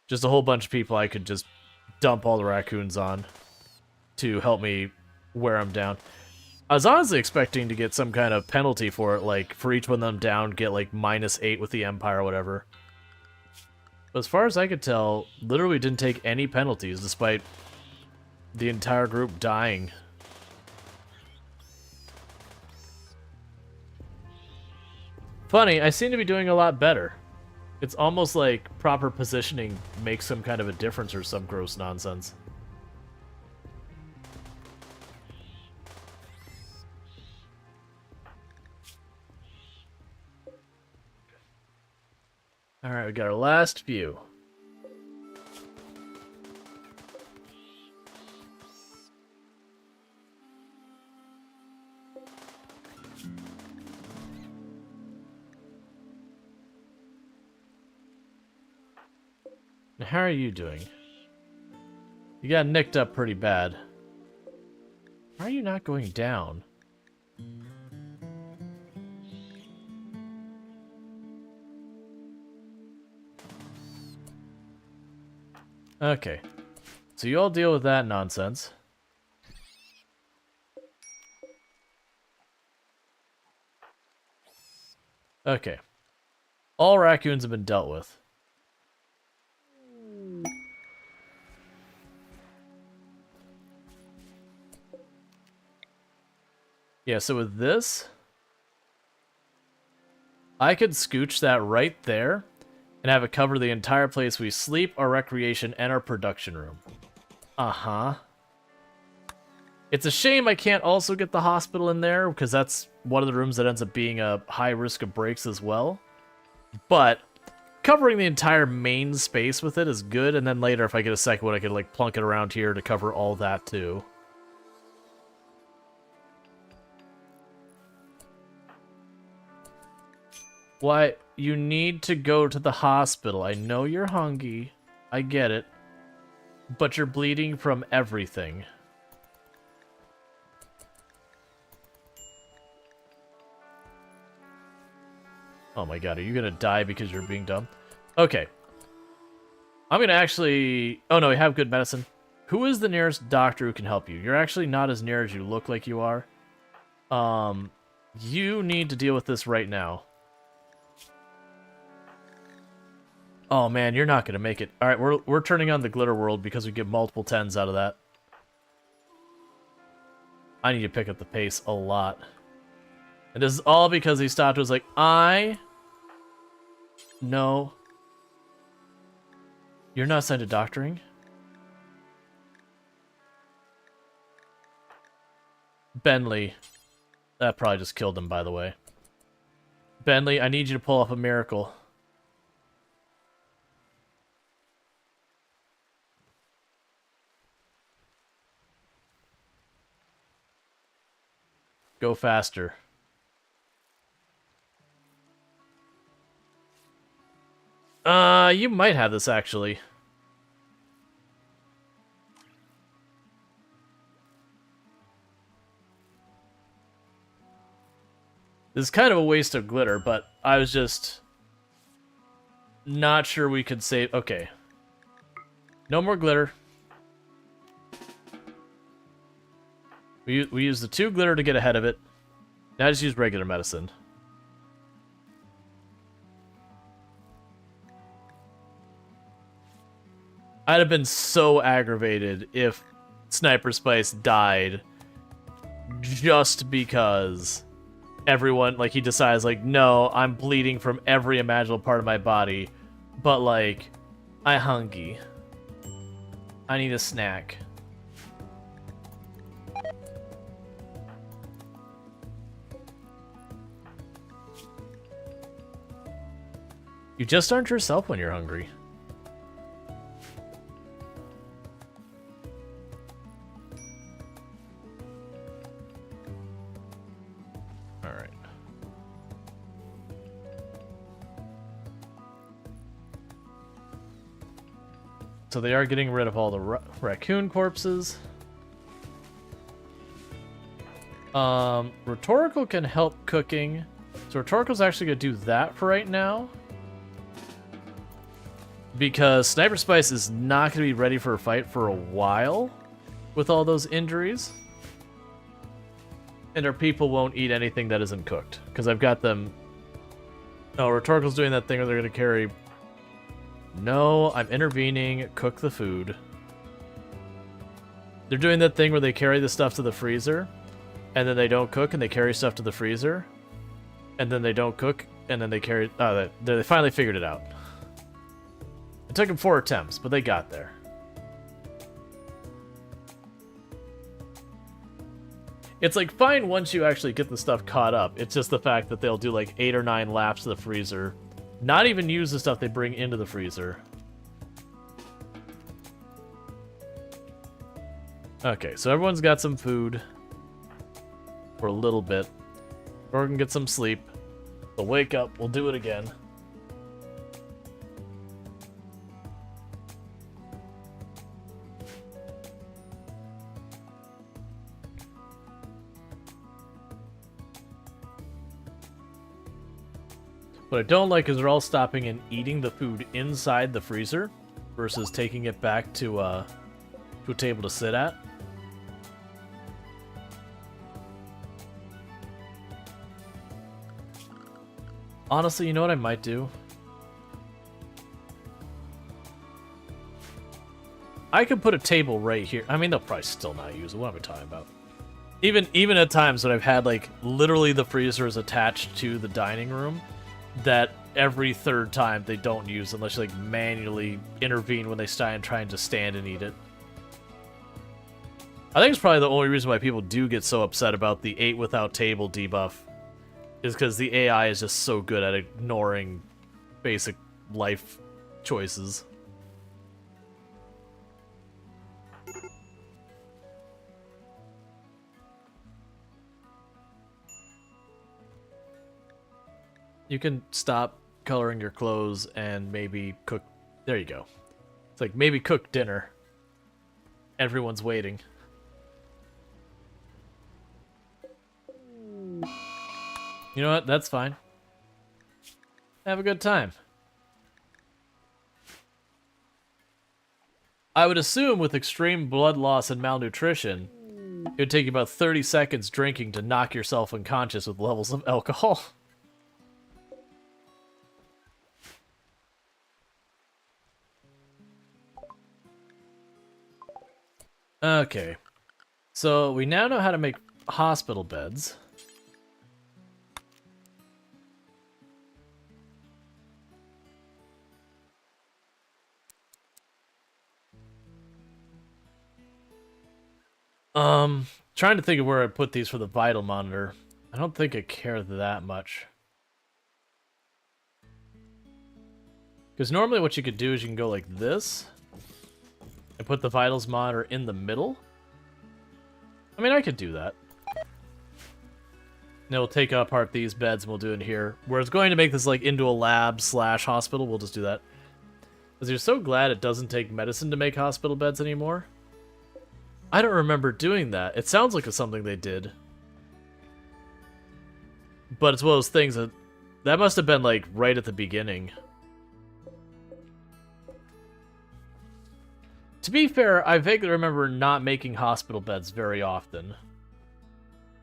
just a whole bunch of people I could just dump all the raccoons on to help me wear them down. I was honestly expecting to get some kind of penalty for it, like, for each one of them down, get, like, -8 with the Empire or whatever. But as far as I could tell, literally didn't take any penalties, despite the entire group dying. Funny, I seem to be doing a lot better. It's almost like proper positioning makes some kind of a difference or some gross nonsense. Alright, we got our last few. Now, how are you doing? You got nicked up pretty bad. Why are you not going down? Okay. So you all deal with that nonsense. Okay. All raccoons have been dealt with. Yeah, so with this, I could scooch that right there and have it cover the entire place we sleep, our recreation, and our production room. Uh-huh. It's a shame I can't also get the hospital in there, because that's one of the rooms that ends up being a high risk of breaks as well. But covering the entire main space with it is good, and then later if I get a second one, I could like plunk it around here to cover all that too. Why, you need to go to the hospital. I know you're hungry. I get it. But you're bleeding from everything. Oh my god, are you gonna die because you're being dumb? Okay. I'm gonna actually... Oh no, we have good medicine. Who is the nearest doctor who can help you? You're actually not as near as you look like you are. You need to deal with this right now. Oh man, you're not gonna make it. Alright, we're turning on the glitter world because we get multiple 10s out of that. I need to pick up the pace a lot. And this is all because he stopped and was like, No. You're not assigned to doctoring? Bentley. That probably just killed him, by the way. Bentley, I need you to pull off a miracle. Go faster. You might have this, actually. This is kind of a waste of glitter, but I was just not sure we could save... Okay. No more glitter. We use the 2 glitter to get ahead of it. Now just use regular medicine. I'd have been so aggravated if Sniper Spice died just because everyone, like, he decides, like, no, I'm bleeding from every imaginable part of my body, but, like, I hungry. I need a snack. You just aren't yourself when you're hungry. Alright. So they are getting rid of all the raccoon corpses. Rhetorical can help cooking. So Rhetorical's actually going to do that for right now. Because Sniper Spice is not going to be ready for a fight for a while with all those injuries. And our people won't eat anything that isn't cooked. Because I've got them... Oh, Rhetorical's doing that thing where they're going to carry... No, I'm intervening. Cook the food. They're doing that thing where they carry the stuff to the freezer. And then they don't cook and they carry stuff to the freezer. And then they don't cook and then they carry... Oh, they finally figured it out. It took them 4 attempts, but they got there. It's like fine once you actually get the stuff caught up. It's just the fact that they'll do like 8 or 9 laps to the freezer. Not even use the stuff they bring into the freezer. Okay, so everyone's got some food. For a little bit. Or can get some sleep. They'll wake up, we'll do it again. What I don't like is they're all stopping and eating the food inside the freezer versus taking it back to a table to sit at. Honestly, you know what I might do? I could put a table right here. I mean, they'll probably still not use it. What am I talking about? Even at times when I've had, like, literally the freezer is attached to the dining room, that every third time they don't use unless you, like, manually intervene when they try and just stand and eat it. I think it's probably the only reason why people do get so upset about the 8 without table debuff. Is because the AI is just so good at ignoring basic life choices. You can stop coloring your clothes and maybe cook... There you go. It's like, maybe cook dinner. Everyone's waiting. You know what? That's fine. Have a good time. I would assume with extreme blood loss and malnutrition, it would take you about 30 seconds drinking to knock yourself unconscious with levels of alcohol. Okay. So we now know how to make hospital beds. Trying to think of where I put these for the vital monitor. I don't think I care that much. Because normally what you could do is you can go like this and put the vitals monitor in the middle. I mean, I could do that. And we'll take apart these beds and we'll do it here. Where it's going to make this like into a lab / hospital, we'll just do that. Because you're so glad it doesn't take medicine to make hospital beds anymore. I don't remember doing that. It sounds like it's something they did. But it's one of those things that must have been like right at the beginning. To be fair, I vaguely remember not making hospital beds very often.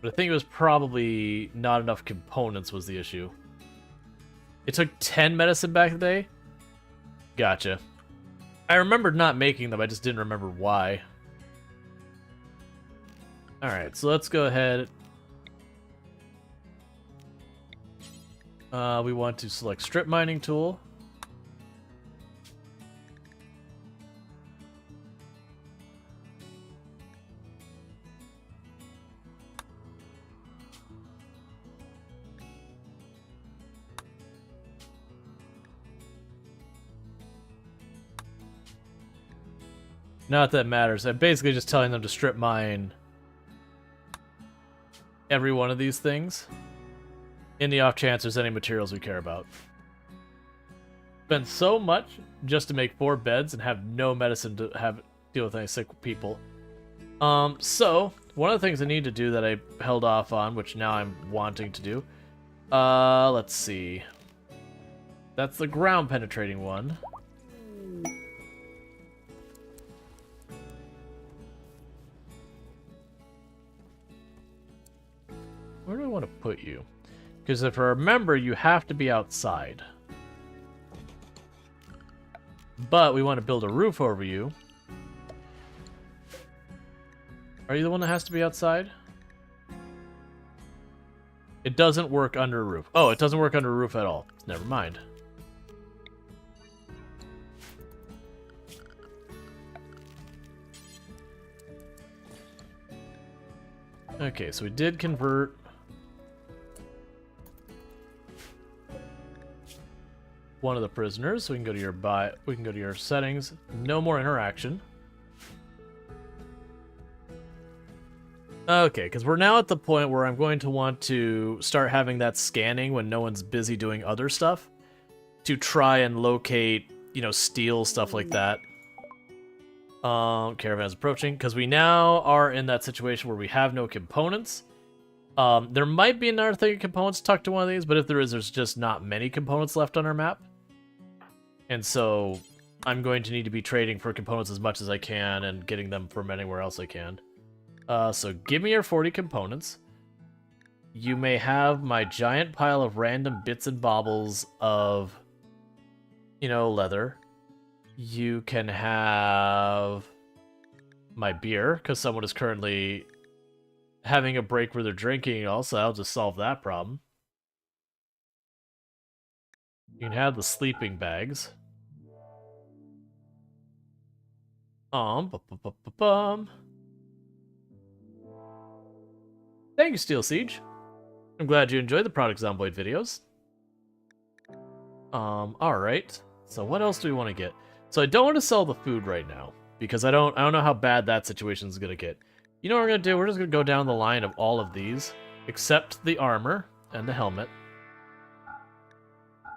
But I think it was probably not enough components was the issue. It took 10 medicine back in the day? Gotcha. I remembered not making them, I just didn't remember why. Alright, so let's go ahead. We want to select strip mining tool. Not that matters. I'm basically just telling them to strip mine every one of these things in the off chance there's any materials we care about. Spend so much just to make 4 beds and have no medicine to deal with any sick people. So one of the things I need to do that I held off on, which now I'm wanting to do, let's see. That's the ground penetrating one. Where do I want to put you? Because if I remember, you have to be outside. But we want to build a roof over you. Are you the one that has to be outside? It doesn't work under a roof. Oh, it doesn't work under a roof at all. Never mind. Okay, so we did convert one of the prisoners, so we can go to your settings. No more interaction. Okay, because we're now at the point where I'm going to want to start having that scanning when no one's busy doing other stuff to try and locate, you know, steel, stuff like that. Caravan's approaching, because we now are in that situation where we have no components. There might be another thing of components tucked to one of these, but if there is, there's just not many components left on our map. And so I'm going to need to be trading for components as much as I can and getting them from anywhere else I can. So give me your 40 components. You may have my giant pile of random bits and baubles of, you know, leather. You can have my beer, because someone is currently having a break where they're drinking also. I'll just solve that problem. You can have the sleeping bags. Thank you, Steel Siege. I'm glad you enjoyed the Product Zomboid videos. Alright. So what else do we want to get? So I don't want to sell the food right now, because I don't know how bad that situation is gonna get. You know what we're gonna do? We're just gonna go down the line of all of these, except the armor and the helmet.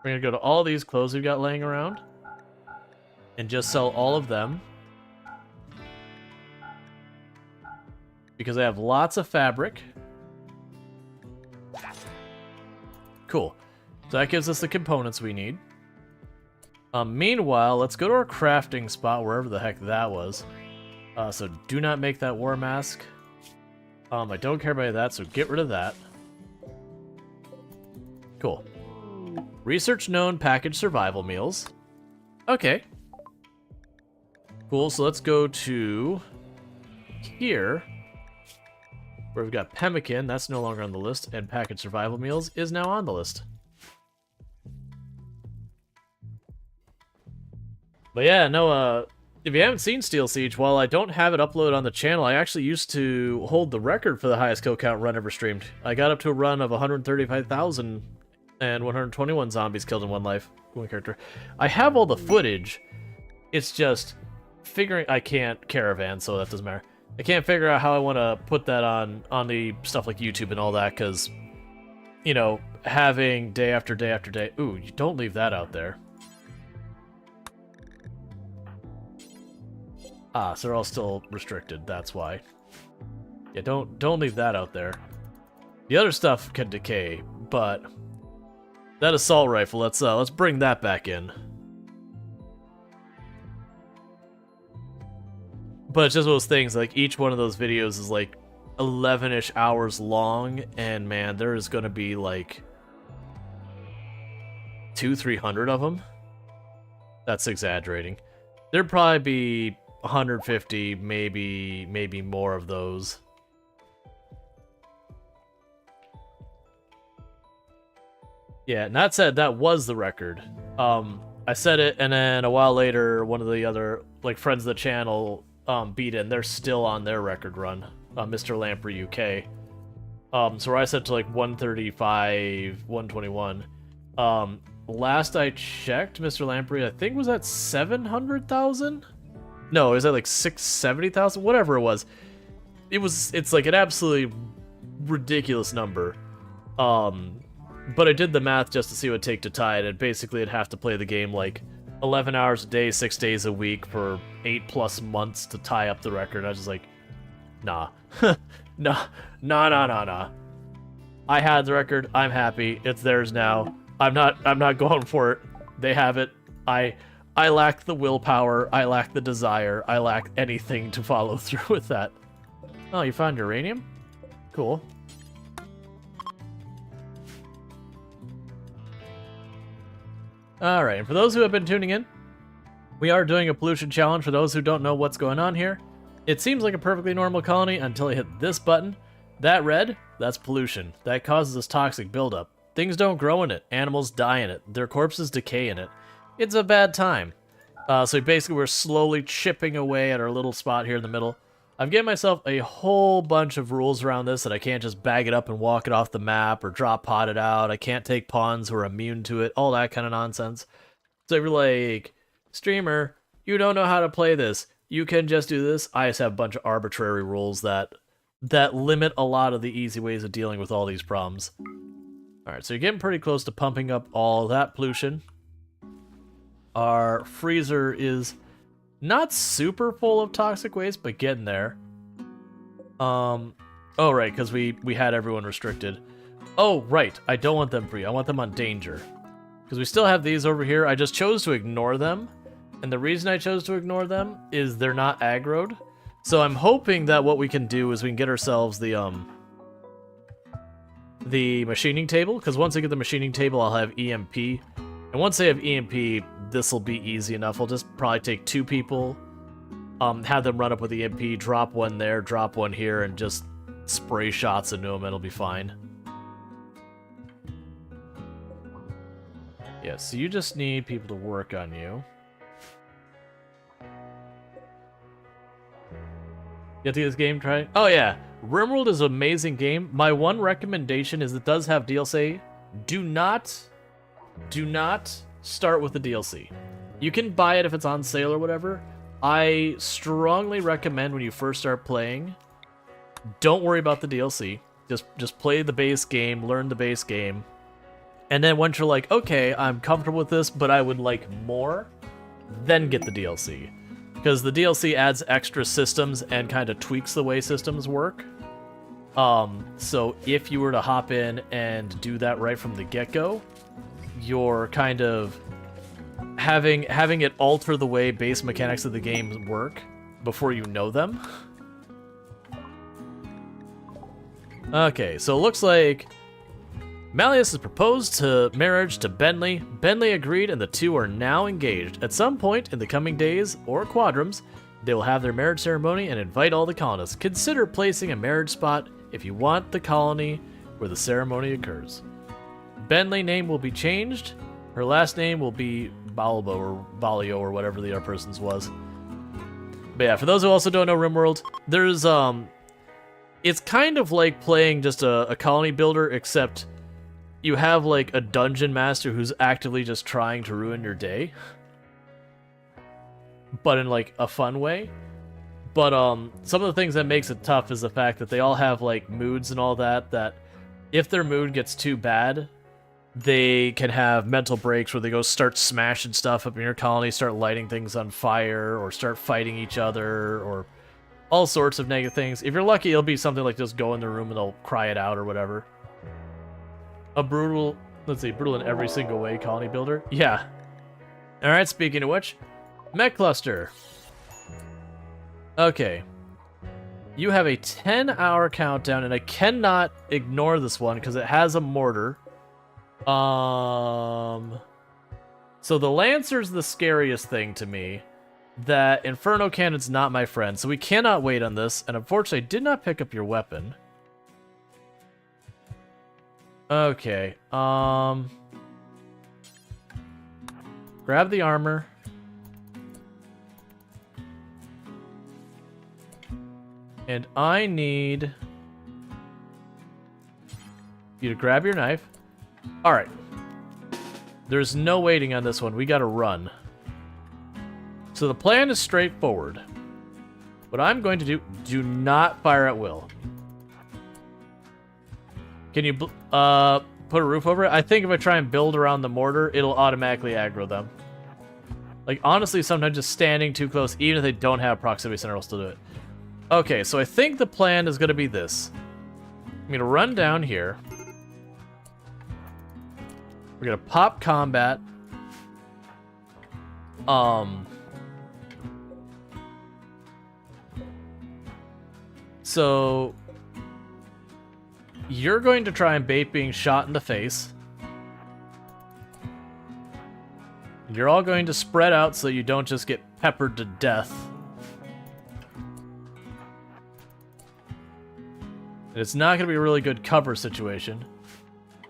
We're gonna go to all these clothes we've got laying around, and just sell all of them. Because I have lots of fabric. Cool. So that gives us the components we need. Meanwhile, let's go to our crafting spot, wherever the heck that was. So do not make that war mask. I don't care about that, so get rid of that. Cool. Research known packaged survival meals. Okay. Cool, so let's go to here, where we've got pemmican. That's no longer on the list, and packaged survival meals is now on the list. But yeah, no, if you haven't seen Steel Siege, while I don't have it uploaded on the channel, I actually used to hold the record for the highest kill count run ever streamed. I got up to a run of 135,000 and 121 zombies killed in one character. I have all the footage. It's just figuring. I can't caravan, so that doesn't matter. I can't figure out how I want to put that on the stuff like YouTube and all that, because, you know, having day after day after day. Ooh, you don't leave that out there. Ah, so they're all still restricted. That's why. Yeah, don't leave that out there. The other stuff can decay, but that assault rifle. Let's bring that back in. But it's just those things, like, each one of those videos is like 11-ish hours long, and man, there is gonna be like 200-300 of them. That's exaggerating. There'd probably be 150, maybe more of those. Yeah, and that said, that was the record. I said it, and then a while later, one of the other, like, friends of the channel beat it, and they're still on their record run, Mr. Lamprey UK. So where I said to like 135, 121. Last I checked, Mr. Lamprey, I think was at 700,000? No, it was at like 670,000, whatever it was. It's like an absolutely ridiculous number. But I did the math just to see what it'd take to tie it, and basically I'd have to play the game like 11 hours a day, 6 days a week for 8+ months to tie up the record. I was just like, nah. Nah. I had the record, I'm happy, it's theirs now. I'm not going for it. They have it. I lack the willpower, I lack the desire, I lack anything to follow through with that. Oh, you found uranium? Cool. Alright, and for those who have been tuning in, we are doing a pollution challenge for those who don't know what's going on here. It seems like a perfectly normal colony until I hit this button. That red, that's pollution. That causes this toxic buildup. Things don't grow in it, animals die in it, their corpses decay in it. It's a bad time. So basically we're slowly chipping away at our little spot here in the middle. I've given myself a whole bunch of rules around this that I can't just bag it up and walk it off the map or drop pot it out. I can't take pawns who are immune to it, all that kind of nonsense. So if you're like, streamer, you don't know how to play this, you can just do this. I just have a bunch of arbitrary rules that limit a lot of the easy ways of dealing with all these problems. Alright, so you're getting pretty close to pumping up all that pollution. Our freezer is not super full of toxic waste, but getting there. Oh, right, because we had everyone restricted. Oh, right, I don't want them free. I want them on danger. Because we still have these over here. I just chose to ignore them. And the reason I chose to ignore them is they're not aggroed. So I'm hoping that what we can do is we can get ourselves the machining table. Because once I get the machining table, I'll have EMP. And once I have EMP, this will be easy enough. I'll just probably take 2 people, have them run up with EMP, drop one there, drop one here, and just spray shots into them. It'll be fine. Yeah, so you just need people to work on you. You have to get this game tried? Oh yeah, RimWorld is an amazing game. My one recommendation is it does have DLC. Do not start with the DLC. You can buy it if it's on sale or whatever. I strongly recommend when you first start playing, don't worry about the DLC. Just play the base game, learn the base game. And then once you're like, okay, I'm comfortable with this, but I would like more, then get the DLC. Because the DLC adds extra systems and kind of tweaks the way systems work. So if you were to hop in and do that right from the get-go, you're kind of having it alter the way base mechanics of the game work before you know them. Okay, so it looks like Malleus has proposed marriage to Bentley. Bentley agreed, and the two are now engaged. At some point in the coming days, or quadrums, they will have their marriage ceremony and invite all the colonists. Consider placing a marriage spot if you want the colony where the ceremony occurs. Bentley name will be changed. Her last name will be Balbo or Balio or whatever the other person's was. But yeah, for those who also don't know RimWorld, there's it's kind of like playing just a colony builder, except you have like a dungeon master who's actively just trying to ruin your day, but in like a fun way. But some of the things that makes it tough is the fact that they all have like moods and all that, that if their mood gets too bad, they can have mental breaks where they go start smashing stuff up in your colony, start lighting things on fire, or start fighting each other, or all sorts of negative things. If you're lucky, it'll be something like just go in the room and they'll cry it out or whatever. A brutal, let's see, brutal in every single way colony builder. Yeah. Alright, speaking of which, mech cluster. Okay. You have a 10-hour countdown, and I cannot ignore this one because it has a mortar. So the Lancer's the scariest thing to me. That Inferno Cannon's not my friend, so we cannot wait on this, and unfortunately I did not pick up your weapon. Okay, grab the armor. And I need you to grab your knife. Alright. There's no waiting on this one. We gotta run. So the plan is straightforward. What I'm going to do not fire at will. Can you put a roof over it? I think if I try and build around the mortar, it'll automatically aggro them. Like, honestly, sometimes just standing too close, even if they don't have proximity center, will still do it. Okay, so I think the plan is going to be this. I'm going to run down here. We're going to pop combat. So you're going to try and bait being shot in the face. You're all going to spread out so you don't just get peppered to death. And it's not going to be a really good cover situation.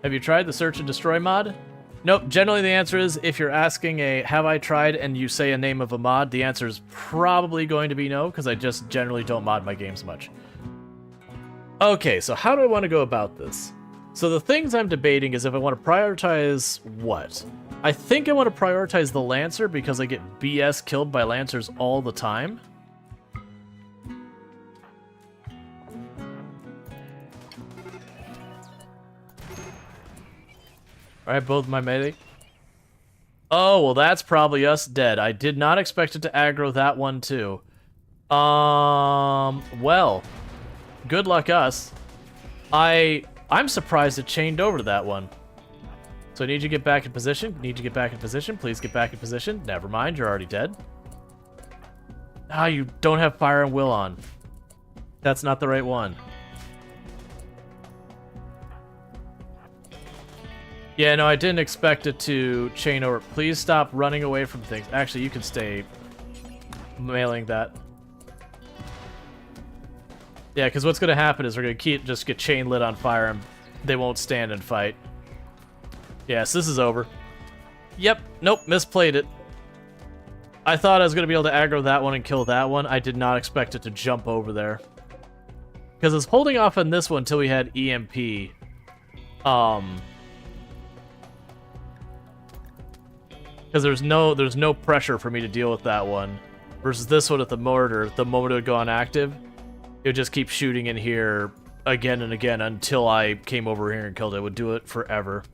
Have you tried the search and destroy mod? Nope. Generally, the answer is, if you're asking a have I tried and you say a name of a mod, the answer is probably going to be no, because I just generally don't mod my games much. Okay, so how do I want to go about this? So the things I'm debating is if I want to prioritize what? I think I want to prioritize the Lancer because I get BS killed by Lancers all the time. Alright, both my medic. Oh, well, that's probably us dead. I did not expect it to aggro that one, too. Well, good luck us. I'm surprised it chained over to that one. So I need you to get back in position. Need you to get back in position. Please get back in position. Never mind, you're already dead. Ah, you don't have fire and will on. That's not the right one. Yeah, no, I didn't expect it to chain over. Please stop running away from things. Actually, you can stay mailing that. Yeah, because what's going to happen is we're going to just get chain lit on fire and they won't stand and fight. Yes, this is over. Yep, nope, misplayed it. I thought I was going to be able to aggro that one and kill that one. I did not expect it to jump over there. Because I was holding off on this one until we had EMP. Because there's no pressure for me to deal with that one. Versus this one at the mortar, the moment it would go inactive, it would just keep shooting in here again and again until I came over here and killed it. It would do it forever.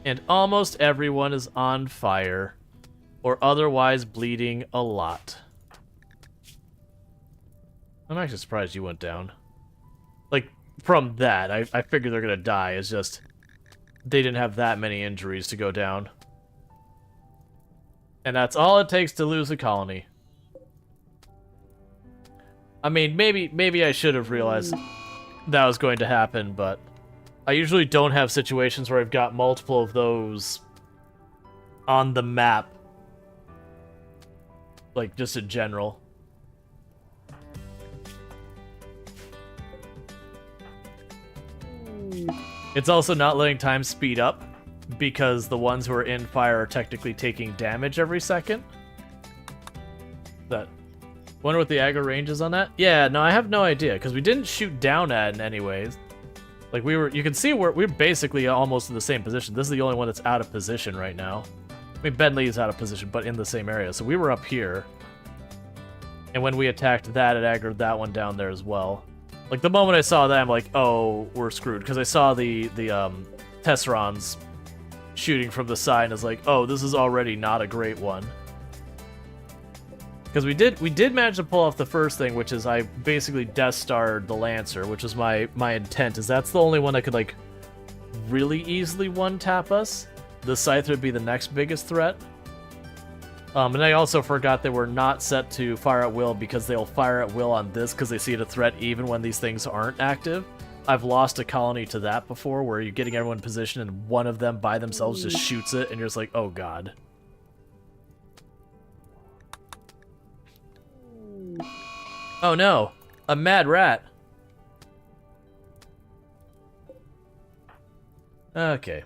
And almost everyone is on fire, or otherwise bleeding a lot. I'm actually surprised you went down. Like, from that, I figured they're gonna die. It's just, they didn't have that many injuries to go down. And that's all it takes to lose a colony. I mean, maybe I should have realized that was going to happen, but I usually don't have situations where I've got multiple of those on the map. Like, just in general. It's also not letting time speed up, because the ones who are in fire are technically taking damage every second. Wonder what the aggro range is on that? Yeah, no, I have no idea, because we didn't shoot down at it anyways. Like, you can see we're basically almost in the same position. This is the only one that's out of position right now. I mean, Bentley is out of position, but in the same area. So we were up here. And when we attacked that, it aggroed that one down there as well. Like, the moment I saw that, I'm like, oh, we're screwed. Because I saw the Tesserons shooting from the side, and I was like, oh, this is already not a great one. Because we did manage to pull off the first thing, which is I basically Death Starred the Lancer, which was my intent, is that's the only one that could, like, really easily one-tap us. The Scyther would be the next biggest threat. And I also forgot they were not set to fire at will, because they'll fire at will on this because they see it a threat even when these things aren't active. I've lost a colony to that before, where you're getting everyone in position and one of them by themselves just shoots it, and you're just like, oh god. Oh no, a mad rat. Okay.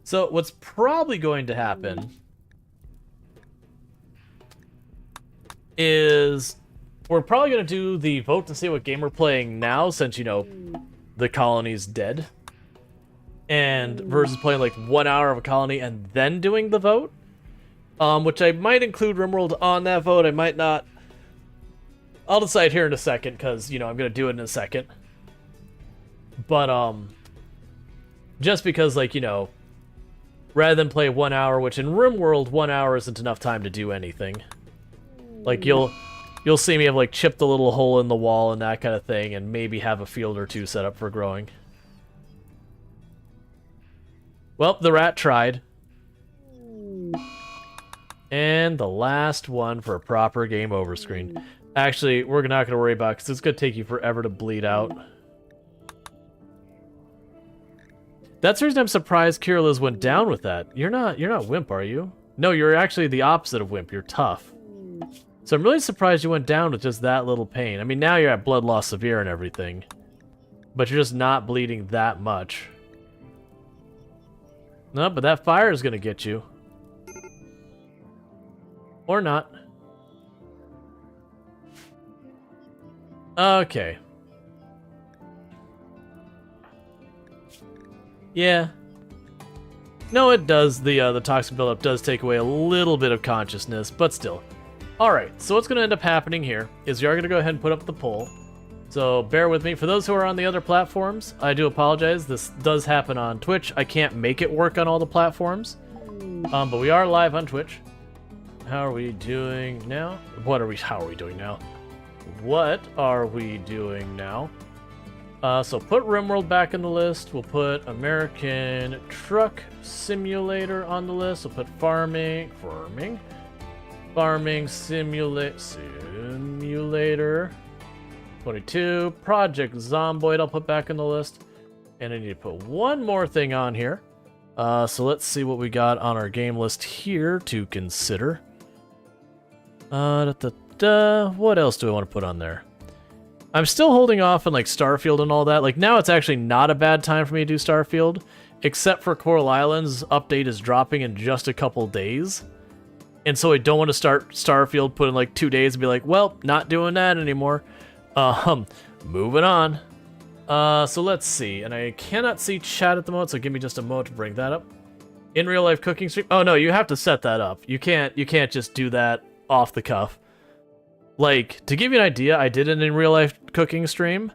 So what's probably going to happen is we're probably going to do the vote to see what game we're playing now, since, you know, the colony's dead. And versus playing like 1 hour of a colony and then doing the vote. which I might include RimWorld on that vote. I might not. I'll decide here in a second, because, you know, I'm going to do it in a second. But, just because, like, you know, rather than play 1 hour, which in RimWorld, 1 hour isn't enough time to do anything. Like, you'll see me have, like, chipped a little hole in the wall and that kind of thing, and maybe have a field or two set up for growing. Well, the rat tried. And the last one for a proper game over screen. Actually, we're not going to worry about it, because it's going to take you forever to bleed out. That's the reason I'm surprised Kirill's went down with that. You're not wimp, are you? No, you're actually the opposite of wimp. You're tough. So I'm really surprised you went down with just that little pain. I mean, now you're at blood loss severe and everything. But you're just not bleeding that much. No, but that fire is going to get you. Or not. Okay. Yeah. No, it does. The toxic buildup does take away a little bit of consciousness, but still. Alright, so what's going to end up happening here is you are going to go ahead and put up the poll. So bear with me. For those who are on the other platforms, I do apologize. This does happen on Twitch. I can't make it work on all the platforms. But we are live on Twitch. How are we doing now? How are we doing now? What are we doing now? So put RimWorld back in the list. We'll put American Truck Simulator on the list. We'll put Farming Simulator 22. Project Zomboid I'll put back in the list. And I need to put one more thing on here. So let's see what we got on our game list here to consider. What else do I want to put on there? I'm still holding off on, like, Starfield and all that. Like, now it's actually not a bad time for me to do Starfield, except for Coral Islands update is dropping in just a couple days. And so I don't want to start Starfield, put in, like, 2 days and be like, well, not doing that anymore. Moving on. So let's see. And I cannot see chat at the moment, so give me just a moment to bring that up. In real life cooking stream? Oh, no, you have to set that up. You can't just do that off the cuff. Like, to give you an idea, I did it in real life cooking stream.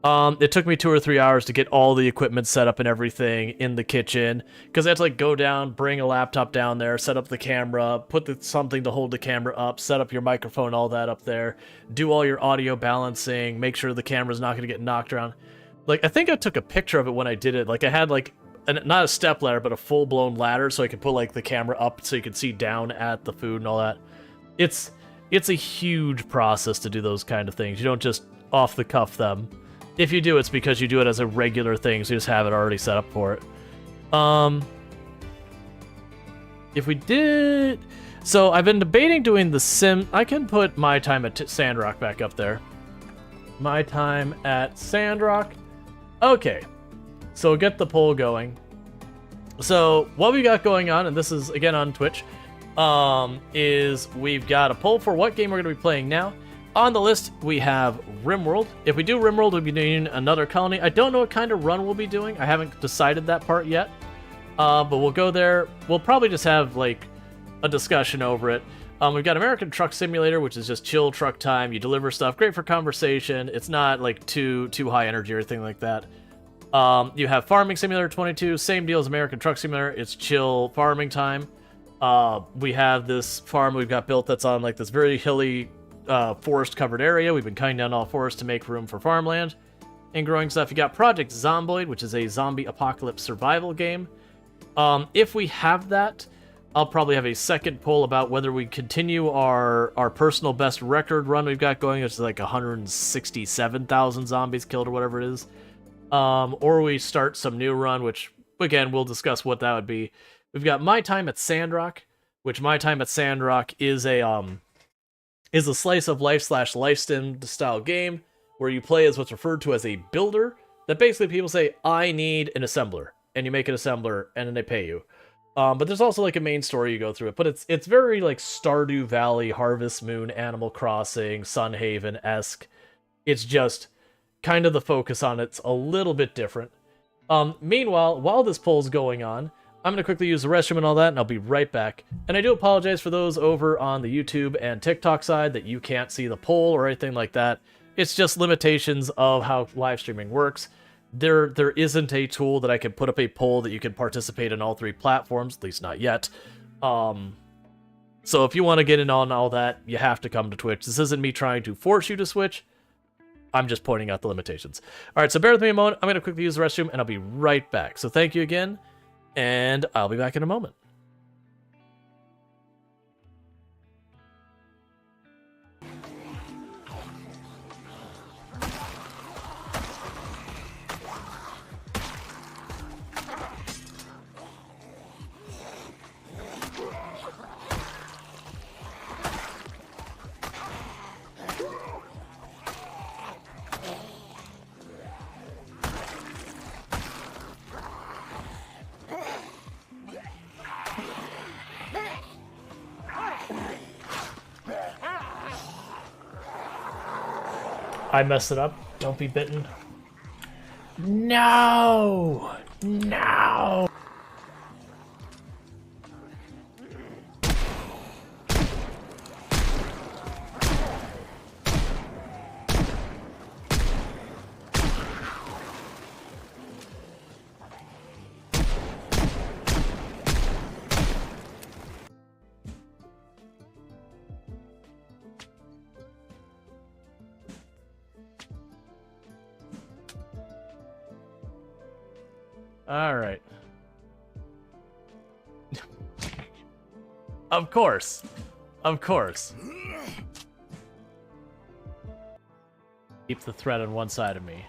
It took me 2 or 3 hours to get all the equipment set up and everything in the kitchen, because I had to, like, go down, bring a laptop down there, set up the camera, put something to hold the camera up, set up your microphone, all that up there, do all your audio balancing, make sure the camera's not going to get knocked around. Like, I think I took a picture of it when I did it. Like, I had, like, not a step ladder, but a full-blown ladder, so I could put, like, the camera up so you could see down at the food and all that. It's a huge process to do those kind of things. You don't just off-the-cuff them. If you do, it's because you do it as a regular thing, so you just have it already set up for it. If we did... So, I've been debating doing the sim... I can put My Time at Sandrock back up there. My Time at Sandrock. Okay. So, get the poll going. So, what we got going on, and this is, again, on Twitch... is we've got a poll for what game we're going to be playing now. On the list, we have RimWorld. If we do RimWorld, we'll be doing another colony. I don't know what kind of run we'll be doing. I haven't decided that part yet. But we'll go there. We'll probably just have, like, a discussion over it. We've got American Truck Simulator, which is just chill truck time. You deliver stuff. Great for conversation. It's not, like, too high energy or anything like that. You have Farming Simulator 22. Same deal as American Truck Simulator. It's chill farming time. We have this farm we've got built that's on, like, this very hilly, forest-covered area. We've been cutting down all forests to make room for farmland and growing stuff. You got Project Zomboid, which is a zombie apocalypse survival game. If we have that, I'll probably have a second poll about whether we continue our personal best record run we've got going, which is like 167,000 zombies killed or whatever it is. Or we start some new run, which, again, we'll discuss what that would be. We've got My Time at Sandrock, which My Time at Sandrock is a slice of life / life sim style game where you play as what's referred to as a builder. That basically people say, I need an assembler, and you make an assembler, and then they pay you. But there's also, like, a main story you go through it, but it's very, like, Stardew Valley, Harvest Moon, Animal Crossing, Sunhaven-esque. It's just kind of the focus on it's a little bit different. Meanwhile, while this poll's going on, I'm going to quickly use the restroom and all that, and I'll be right back. And I do apologize for those over on the YouTube and TikTok side that you can't see the poll or anything like that. It's just limitations of how live streaming works. There isn't a tool that I can put up a poll that you can participate in all three platforms, at least not yet. So if you want to get in on all that, you have to come to Twitch. This isn't me trying to force you to switch. I'm just pointing out the limitations. All right, so bear with me a moment. I'm going to quickly use the restroom, and I'll be right back. So thank you again, and I'll be back in a moment. I messed it up. Don't be bitten. No! No! All right. Of course. Of course. Keep the threat on one side of me.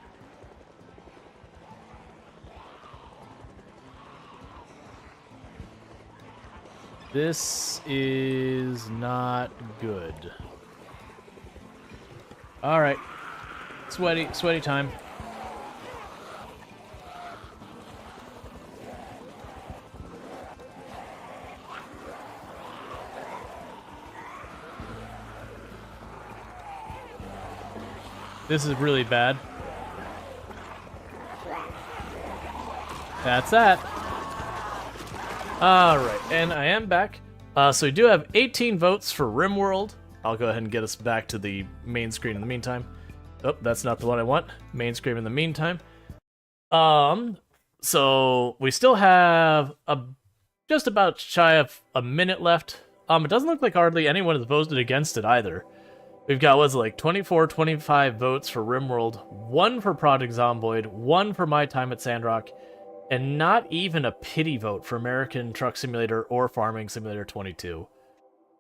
This is not good. All right. Sweaty time. This is really bad. That's that. Alright, and I am back. So we do have 18 votes for RimWorld. I'll go ahead and get us back to the main screen in the meantime. Oh, that's not the one I want. Main screen in the meantime. So we still have just about shy of a minute left. It doesn't look like hardly anyone has voted against it either. We've got, what's it, like 24, 25 votes for RimWorld, 1 for Project Zomboid, 1 for My Time at Sandrock, and not even a pity vote for American Truck Simulator or Farming Simulator 22.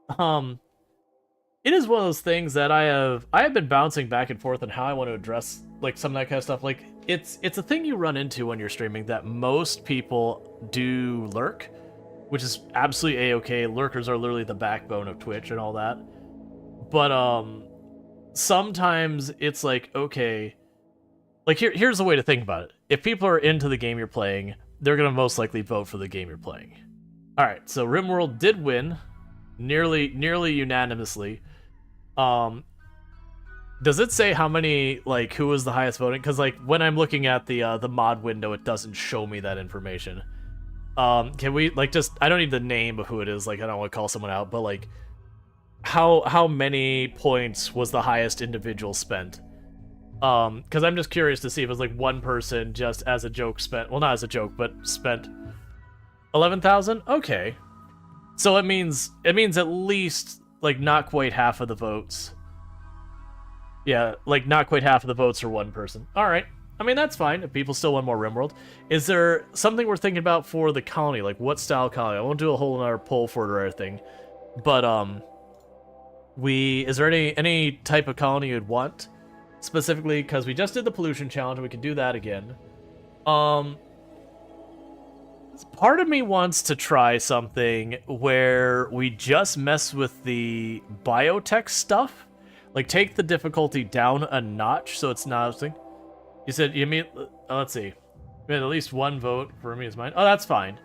It is one of those things that I have been bouncing back and forth on how I want to address like some of that kind of stuff. Like it's a thing you run into when you're streaming that most people do lurk, which is absolutely a-okay. Lurkers are literally the backbone of Twitch and all that. But sometimes it's like, okay, like here's the way to think about it. If people are into the game you're playing, they're gonna most likely vote for the game you're playing. All right, so RimWorld did win, nearly unanimously. Does it say how many, like, who was the highest voting? Because like when I'm looking at the mod window, it doesn't show me that information. Can we like just, I don't need the name of who it is. Like I don't want to call someone out, but like. How many points was the highest individual spent? Because I'm just curious to see if it was like one person just as a joke spent, well, not as a joke, but spent 11,000. Okay, so it means at least like not quite half of the votes. Yeah, like not quite half of the votes are one person. All right, I mean that's fine if people still want more RimWorld. Is there something we're thinking about for the colony? Like what style colony? I won't do a whole another poll for it or anything, but is there any type of colony you'd want specifically? Because we just did the pollution challenge and we can do that again. Part of me wants to try something where we just mess with the biotech stuff, like take the difficulty down a notch so it's not a thing. You said you mean let's see, we had at least one vote for me as mine. Oh, that's fine.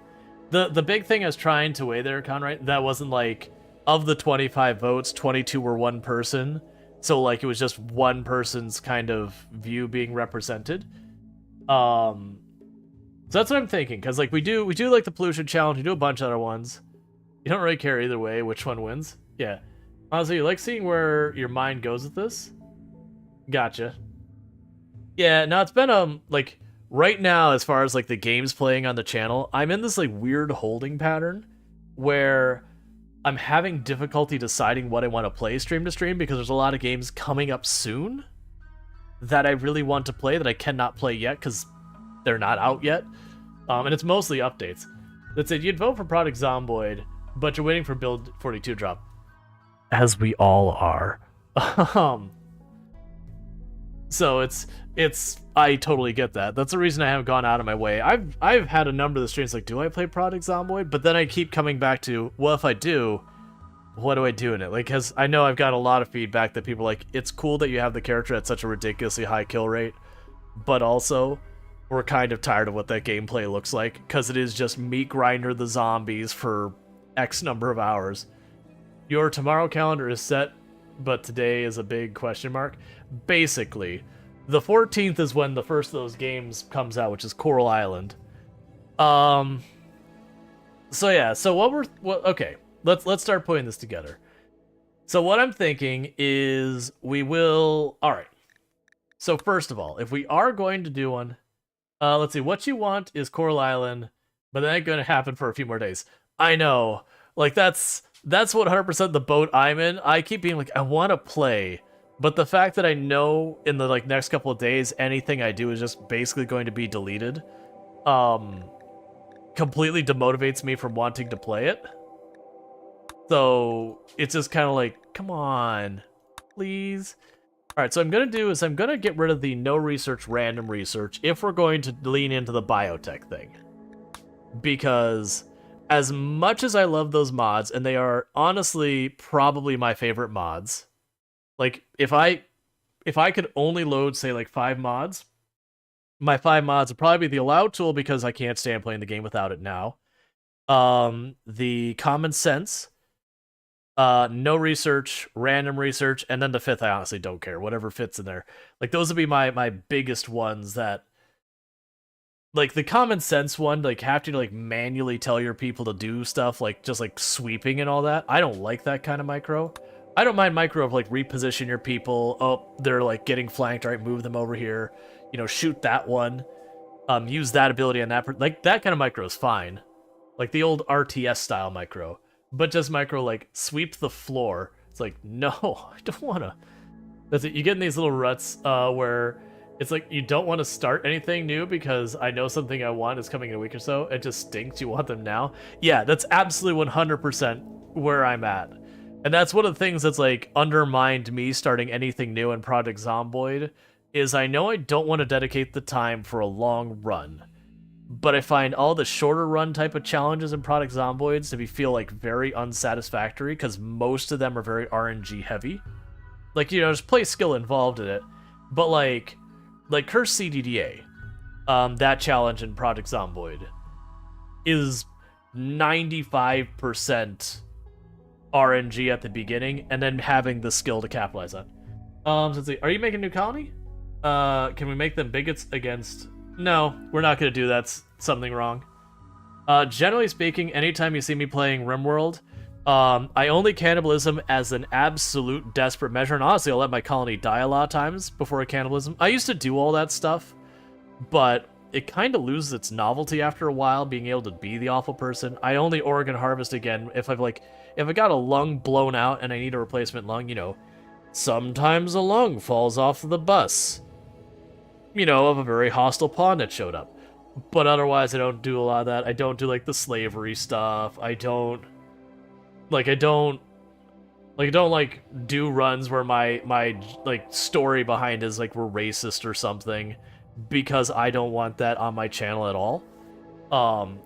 The big thing I was trying to weigh there, Conrad, that wasn't like. Of the 25 votes, 22 were one person. So, like, it was just one person's kind of view being represented. So that's what I'm thinking, because like we do like the pollution challenge, we do a bunch of other ones. You don't really care either way which one wins. Yeah. Honestly, you like seeing where your mind goes with this? Gotcha. Yeah, now it's been like right now as far as like the games playing on the channel, I'm in this like weird holding pattern where I'm having difficulty deciding what I want to play stream to stream because there's a lot of games coming up soon that I really want to play that I cannot play yet because they're not out yet. And it's mostly updates. That said, you'd vote for Project Zomboid, but you're waiting for Build 42 drop. As we all are. So it's I totally get that. That's the reason I haven't gone out of my way. I've had a number of the streams like, do I play Project Zomboid? But then I keep coming back to, well, if I do, what do I do in it? Like, because I know I've got a lot of feedback that people are like, it's cool that you have the character at such a ridiculously high kill rate, but also we're kind of tired of what that gameplay looks like because it is just meat grinder the zombies for X number of hours. Your tomorrow calendar is set, but today is a big question mark. Basically, the 14th is when the first of those games comes out, which is Coral Island. So yeah, so okay, let's start putting this together. So what I'm thinking is all right. So first of all, if we are going to do one, let's see, what you want is Coral Island, but that ain't going to happen for a few more days. I know, like that's 100% the boat I'm in. I keep being like, I want to play, but the fact that I know in the like next couple of days anything I do is just basically going to be deleted, completely demotivates me from wanting to play it. So it's just kind of like, come on, please. All right, so I'm going to do is I'm going to get rid of the no research, random research if we're going to lean into the biotech thing. Because as much as I love those mods, and they are honestly probably my favorite mods, like if I could only load, say, like 5 mods, my 5 mods would probably be the allow tool because I can't stand playing the game without it now. The common sense, no research, random research, and then the 5th I honestly don't care. Whatever fits in there. Like those would be my biggest ones that, like the common sense one, like having to like manually tell your people to do stuff, like just like sweeping and all that. I don't like that kind of micro. I don't mind micro of like reposition your people. Oh, they're like getting flanked. All right, move them over here. You know, shoot that one. Use that ability on that. Like that kind of micro is fine. Like the old RTS style micro. But just micro like sweep the floor. It's like, no, I don't want to. That's it. You get in these little ruts where it's like you don't want to start anything new because I know something I want is coming in a week or so. It just stinks. You want them now. Yeah, that's absolutely 100% where I'm at. And that's one of the things that's like undermined me starting anything new in Project Zomboid is I know I don't want to dedicate the time for a long run. But I find all the shorter run type of challenges in Project Zomboids to feel like very unsatisfactory because most of them are very RNG heavy. Like, you know, there's play skill involved in it. But like Curse CDDA, that challenge in Project Zomboid is 95% RNG at the beginning and then having the skill to capitalize on. So let's see, are you making a new colony? Can we make them bigots against... No, we're not going to do that. That's something wrong. Generally speaking, anytime you see me playing RimWorld, I only cannibalism as an absolute desperate measure, and honestly, I'll let my colony die a lot of times before a cannibalism. I used to do all that stuff, but it kind of loses its novelty after a while, being able to be the awful person. I only Oregon harvest again if I got a lung blown out and I need a replacement lung, you know, sometimes a lung falls off the bus. You know, of a very hostile pawn that showed up. But otherwise, I don't do a lot of that. I don't do, like, the slavery stuff. I don't do runs where my like, story behind is, like, we're racist or something. Because I don't want that on my channel at all.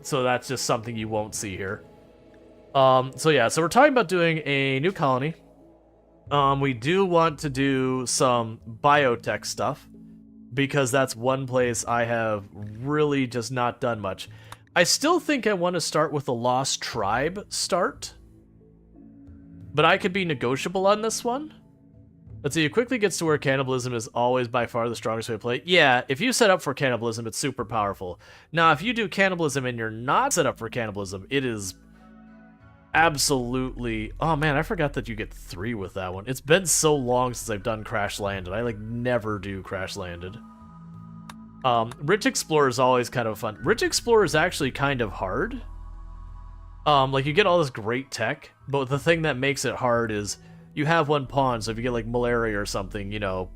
So that's just something you won't see here. So yeah, so we're talking about doing a new colony. We do want to do some biotech stuff. Because that's one place I have really just not done much. I still think I want to start with the Lost Tribe start. But I could be negotiable on this one. Let's see, it quickly gets to where cannibalism is always by far the strongest way to play. Yeah, if you set up for cannibalism, it's super powerful. Now, if you do cannibalism and you're not set up for cannibalism, it is absolutely... Oh man, I forgot that you get 3 with that one. It's been so long since I've done Crash Landed. I like never do Crash Landed. Rich Explorer is always kind of fun. Rich Explorer is actually kind of hard. Like you get all this great tech, but the thing that makes it hard is you have 1 pawn, so if you get like malaria or something, you know,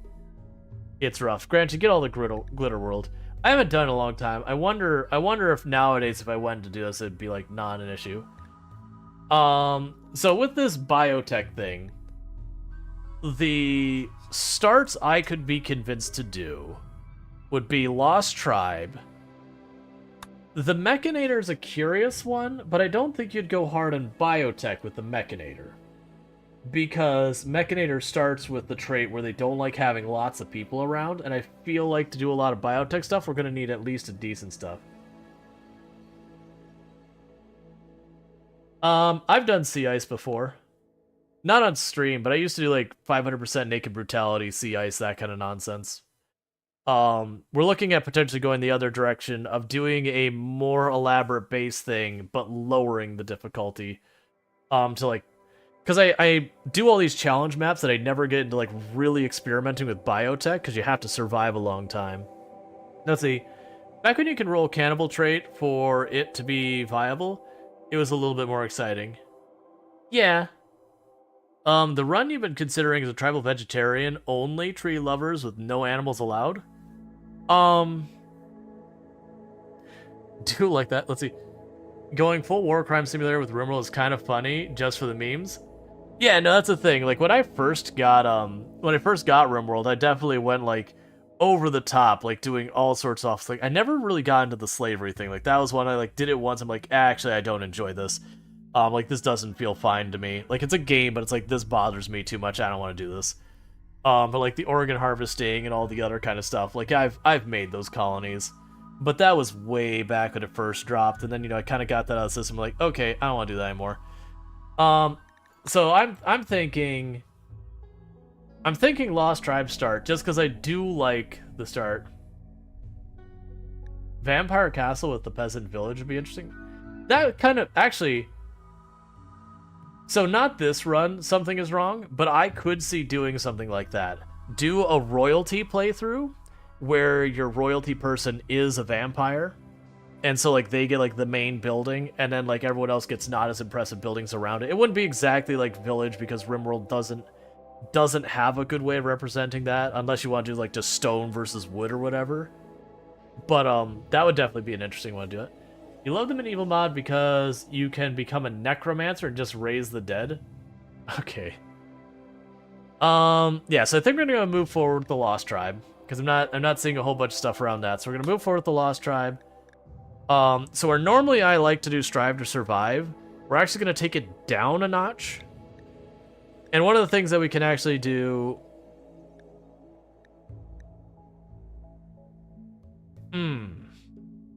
it's rough. Granted, you get all the glitter world. I haven't done it in a long time. I wonder if nowadays, if I went to do this, it'd be like not an issue. So with this biotech thing, the starts I could be convinced to do would be Lost Tribe. The Mechanator is a curious one, but I don't think you'd go hard on biotech with the Mechanator. Because Mechanator starts with the trait where they don't like having lots of people around, and I feel like to do a lot of biotech stuff, we're going to need at least a decent stuff. I've done Sea Ice before. Not on stream, but I used to do like 500% Naked Brutality, Sea Ice, that kind of nonsense. We're looking at potentially going the other direction of doing a more elaborate base thing, but lowering the difficulty. To like... Because I do all these challenge maps that I never get into like really experimenting with biotech, because you have to survive a long time. Let's see. Back when you can roll Cannibal trait for it to be viable, it was a little bit more exciting. Yeah. The run you've been considering is a tribal vegetarian, only tree lovers with no animals allowed? Do like that. Let's see. Going full war crime simulator with RimWorld is kind of funny, just for the memes. Yeah, no, that's the thing. Like when I first got RimWorld, I definitely went like over the top, like doing all sorts of like I never really got into the slavery thing. Like that was one I like did it once. I'm like, actually, I don't enjoy this. Like this doesn't feel fine to me. Like it's a game, but it's like this bothers me too much. I don't want to do this. But like the organ harvesting and all the other kind of stuff, like I've made those colonies, but that was way back when it first dropped, and then you know I kind of got that out of the system. Like okay, I don't want to do that anymore. So I'm thinking Lost Tribe start, just because I do like the start. Vampire Castle with the Peasant Village would be interesting. That kind of, actually... So not this run, something is wrong, but I could see doing something like that. Do a royalty playthrough, where your royalty person is a vampire. And so, like, they get, like, the main building, and then, like, everyone else gets not as impressive buildings around it. It wouldn't be exactly like Village, because RimWorld doesn't have a good way of representing that, unless you want to do, like, just stone versus wood or whatever. But, that would definitely be an interesting one to do it. You love the medieval mod because you can become a necromancer and just raise the dead? Okay. Yeah, so I think we're gonna move forward with the Lost Tribe, because I'm not seeing a whole bunch of stuff around that. So we're gonna move forward with the Lost Tribe. So where normally I like to do Strive to Survive, we're actually going to take it down a notch. And one of the things that we can actually do...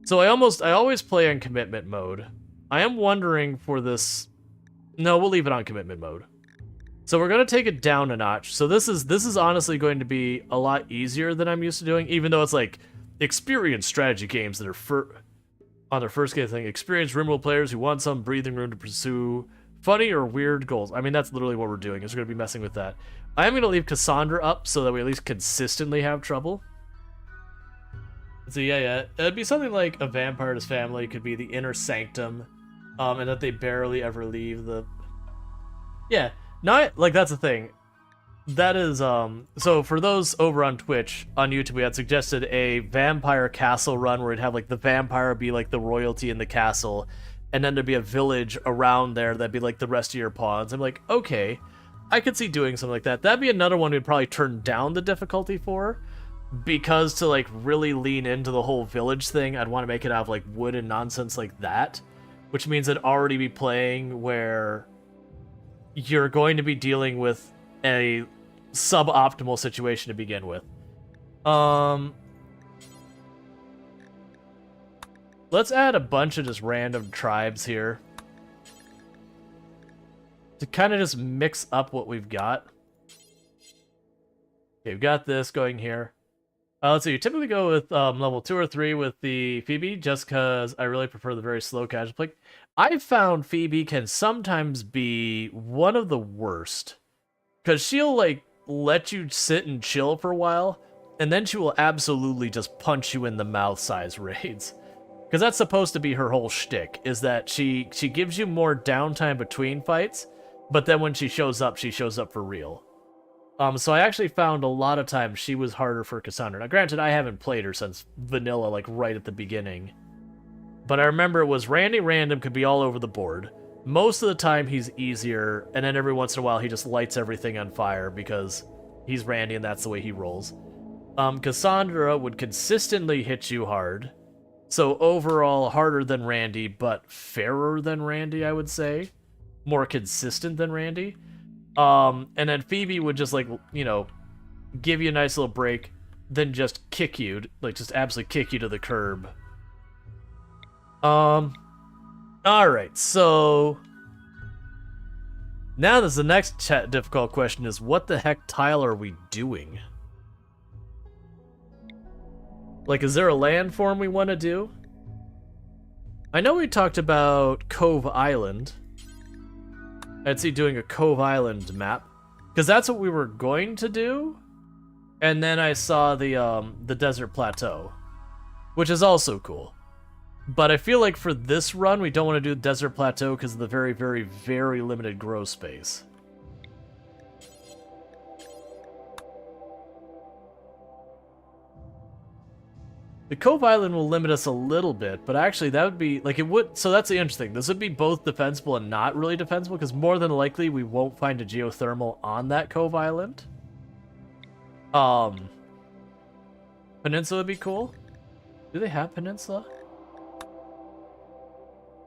So I always play on commitment mode. I am wondering for this... No, we'll leave it on commitment mode. So we're going to take it down a notch. So this is honestly going to be a lot easier than I'm used to doing, even though it's like experienced strategy games that are on their first game thing, experienced RimWorld players who want some breathing room to pursue funny or weird goals. I mean, that's literally what we're doing, is we're going to be messing with that. I am going to leave Cassandra up so that we at least consistently have trouble. So yeah, it'd be something like a vampire and his family could be the inner sanctum, and that they barely ever leave the... Yeah, not, like, that's the thing. That is, so for those over on Twitch, on YouTube, we had suggested a vampire castle run where it'd have, like, the vampire be, like, the royalty in the castle, and then there'd be a village around there that'd be, like, the rest of your pawns. I'm like, okay, I could see doing something like that. That'd be another one we'd probably turn down the difficulty for, because to, like, really lean into the whole village thing, I'd want to make it out of, like, wood and nonsense like that, which means I'd already be playing where you're going to be dealing with a suboptimal situation to begin with. Let's add a bunch of just random tribes here to kind of just mix up what we've got. Okay, we've got this going here. Let's see, you typically go with level 2 or 3 with the Phoebe, just because I really prefer the very slow casual play. I've found Phoebe can sometimes be one of the worst, because she'll, like, let you sit and chill for a while, and then she will absolutely just punch you in the mouth size raids. Because that's supposed to be her whole shtick, is that she gives you more downtime between fights, but then when she shows up for real. So I actually found a lot of times she was harder for Cassandra. Now, granted, I haven't played her since vanilla, like, right at the beginning. But I remember it was Randy Random could be all over the board. Most of the time, he's easier, and then every once in a while, he just lights everything on fire because he's Randy and that's the way he rolls. Cassandra would consistently hit you hard. So overall, harder than Randy, but fairer than Randy, I would say. More consistent than Randy. And then Phoebe would just, like, you know, give you a nice little break, then just kick you, like, just absolutely kick you to the curb. Alright, so... Now there's the next difficult question is, what the heck tile are we doing? Like, is there a landform we want to do? I know we talked about Cove Island. I'd see doing a Cove Island map, because that's what we were going to do. And then I saw the Desert Plateau, which is also cool. But I feel like for this run, we don't want to do Desert Plateau because of the very, very, very limited grow space. The Cove Island will limit us a little bit, but actually that would be, like, it would, so that's the interesting. This would be both defensible and not really defensible, because more than likely we won't find a geothermal on that Cove Island. Peninsula would be cool. Do they have Peninsula?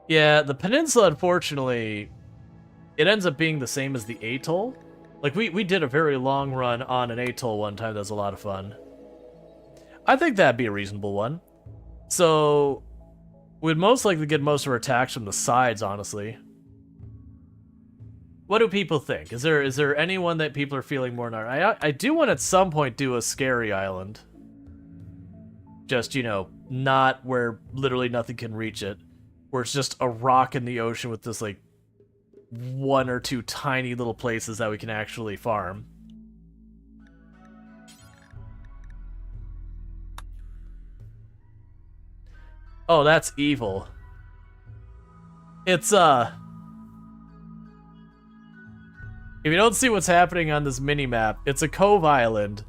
Yeah, the Peninsula, unfortunately, it ends up being the same as the Atoll. Like, we did a very long run on an Atoll one time that was a lot of fun. I think that'd be a reasonable one. So, we'd most likely get most of our attacks from the sides, honestly. What do people think? Is there anyone that people are feeling more than I do want at some point do a scary island. Just, you know, not where literally nothing can reach it. Where it's just a rock in the ocean with this, like, 1 or 2 tiny little places that we can actually farm. Oh, that's evil. It's, if you don't see what's happening on this mini-map, it's a cove island,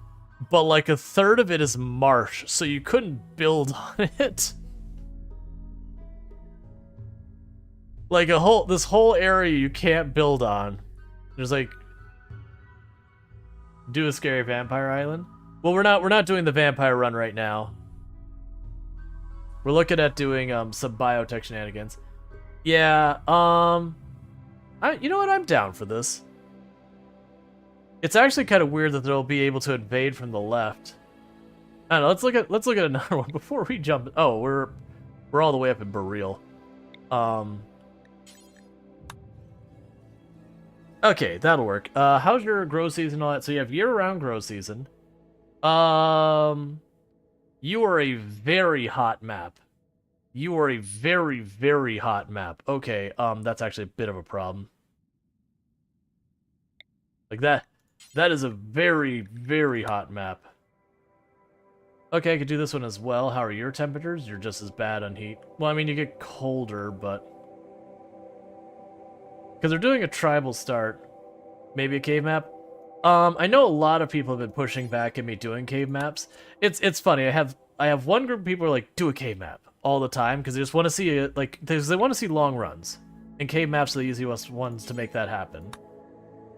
but like a third of it is marsh, so you couldn't build on it. Like this whole area you can't build on. There's like, do a scary vampire island. Well, we're not doing the vampire run right now. We're looking at doing some biotech shenanigans. Yeah, you know what? I'm down for this. It's actually kind of weird that they'll be able to invade from the left. I don't know. Let's look at another one before we jump. Oh, we're all the way up in Rual. Okay, that'll work. How's your grow season and all that? So you have year-round grow season. You are a very hot map. You are a very, very hot map. Okay, that's actually a bit of a problem. Like that is a very, very hot map. Okay, I could do this one as well. How are your temperatures? You're just as bad on heat. Well, I mean, you get colder, but... Because they're doing a tribal start. Maybe a cave map? I know a lot of people have been pushing back at me doing cave maps. It's funny. I have one group of people who are like, do a cave map all the time, because they just want to see it, like, they want to see long runs. And cave maps are the easiest ones to make that happen.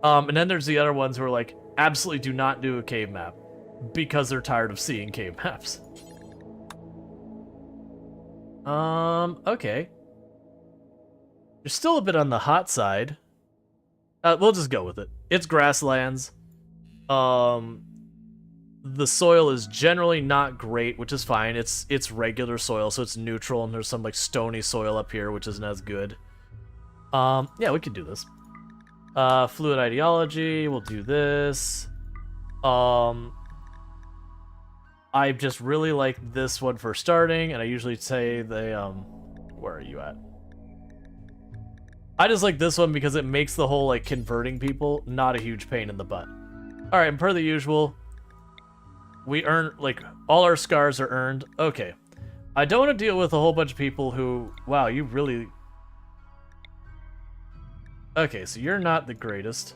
And then there's the other ones who are like, absolutely do not do a cave map, because they're tired of seeing cave maps. Okay. You're still a bit on the hot side. We'll just go with it. It's grasslands. The soil is generally not great, which is fine. It's regular soil, so it's neutral, and there's some like stony soil up here, which isn't as good. Yeah, we could do this. Fluid ideology, we'll do this. I just really like this one for starting, and I usually say they, where are you at? I just like this one because it makes the whole, like, converting people not a huge pain in the butt. Alright, and per the usual, we earn, like, all our scars are earned. Okay. I don't want to deal with a whole bunch of people who, wow, you really... Okay, so you're not the greatest.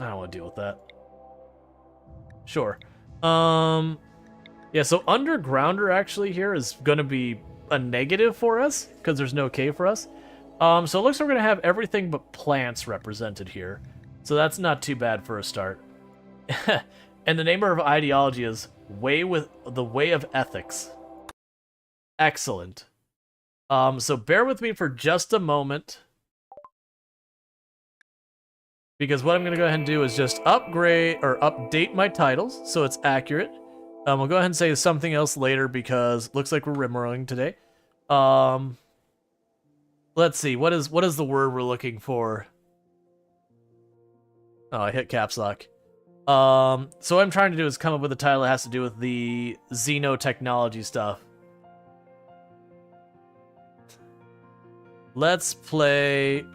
I don't want to deal with that. Sure. Yeah, so Undergrounder actually here is going to be a negative for us, because there's no cave for us. So it looks like we're going to have everything but plants represented here. So that's not too bad for a start. And the name of our ideology is the Way of Ethics. Excellent. So bear with me for just a moment, because what I'm going to go ahead and do is just upgrade or update my titles so it's accurate. We'll go ahead and say something else later because it looks like we're RimWorlding today. Let's see, what is the word we're looking for? Oh, I hit caps lock. So what I'm trying to do is come up with a title that has to do with the xenotechnology stuff. Let's play...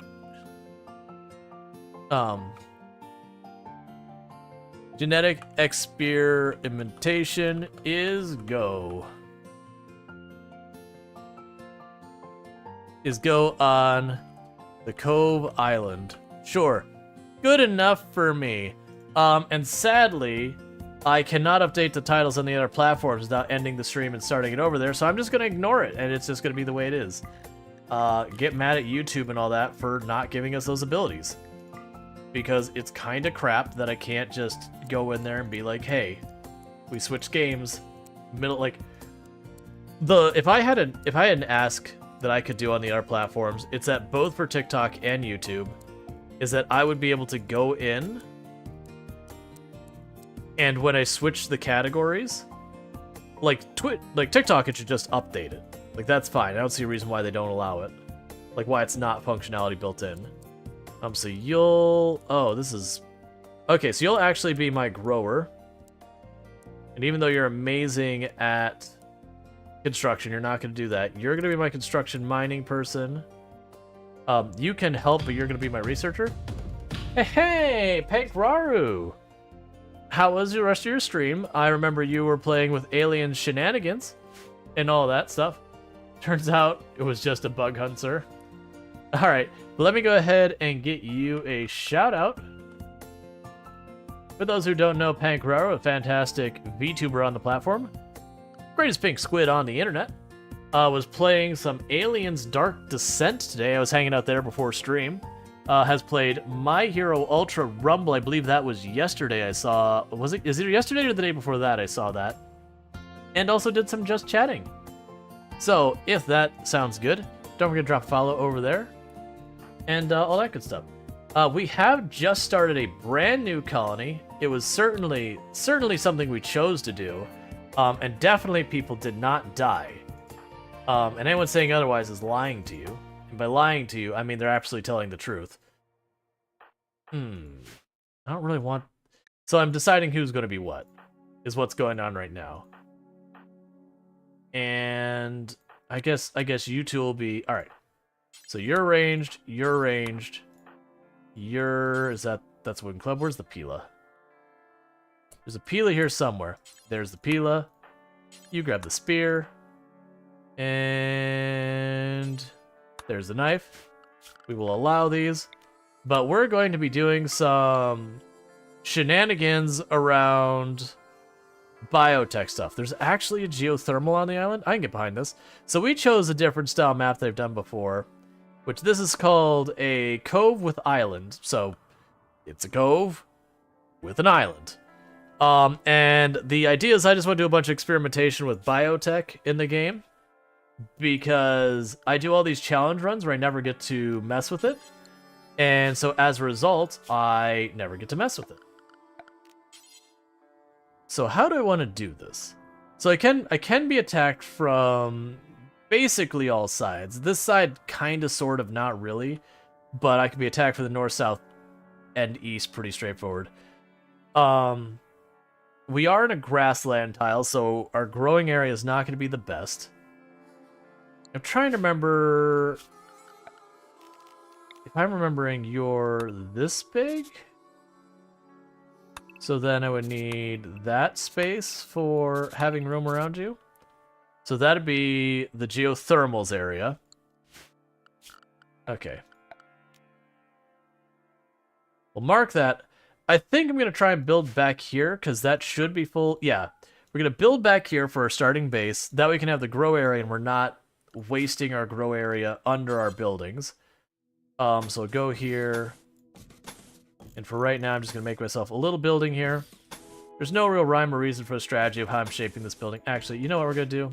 Genetic experimentation is go. Is go on the Cove Island. Sure. Good enough for me. And sadly, I cannot update the titles on the other platforms without ending the stream and starting it over there, so I'm just going to ignore it, and it's just going to be the way it is. Get mad at YouTube and all that for not giving us those abilities. Because it's kind of crap that I can't just go in there and be like, hey, we switched games. If I had an ask that I could do on the other platforms, it's that both for TikTok and YouTube, is that I would be able to go in, and when I switch the categories, like TikTok, it should just update it. Like, that's fine. I don't see a reason why they don't allow it. Like, why it's not functionality built in. So you'll... Oh, this is... Okay, so you'll actually be my grower. And even though you're amazing at construction, you're not going to do that. You're going to be my construction mining person. You can help, but you're going to be my researcher. Hey, Pankraru! How was the rest of your stream? I remember you were playing with alien shenanigans and all that stuff. Turns out it was just a bug hunt, sir. Alright, let me go ahead and get you a shout out. For those who don't know, Pankraro, a fantastic VTuber on the platform, greatest pink squid on the internet, was playing some Aliens Dark Descent today. I was hanging out there before stream. Has played My Hero Ultra Rumble. I believe that was yesterday I saw. Is it yesterday or the day before that I saw that? And also did some Just Chatting. So, if that sounds good, don't forget to drop a follow over there. And all that good stuff. We have just started a brand new colony. It was certainly something we chose to do. And definitely people did not die. And anyone saying otherwise is lying to you. And by lying to you, I mean they're absolutely telling the truth. I don't really want... So I'm deciding who's going to be what, is what's going on right now. And I guess you two will be... Alright. So you're ranged, that's Wooden Club. Where's the Pila? There's a Pila here somewhere. There's the Pila. You grab the spear. And there's the knife. We will allow these. But we're going to be doing some shenanigans around biotech stuff. There's actually a geothermal on the island. I can get behind this. So we chose a different style map they've done before, which this is called a cove with island. So it's a cove with an island. And the idea is I just want to do a bunch of experimentation with biotech in the game, because I do all these challenge runs where I never get to mess with it. And so as a result, I never get to mess with it. So how do I want to do this? So I can be attacked from basically all sides. This side kind of, sort of, not really. but I can be attacked from the north, south, and east pretty straightforward. We are in a grassland tile, so our growing area is not going to be the best. I'm trying to remember if I'm remembering you're this big. So then I would need that space for having room around you. So that'd be the geothermals area. Okay. We'll mark that. I think I'm going to try and build back here, because that should be full. Yeah, we're going to build back here for our starting base. That way we can have the grow area, and we're not wasting our grow area under our buildings. So go here. And for right now, I'm just going to make myself a little building here. There's no real rhyme or reason for the strategy of how I'm shaping this building. Actually, you know what we're going to do?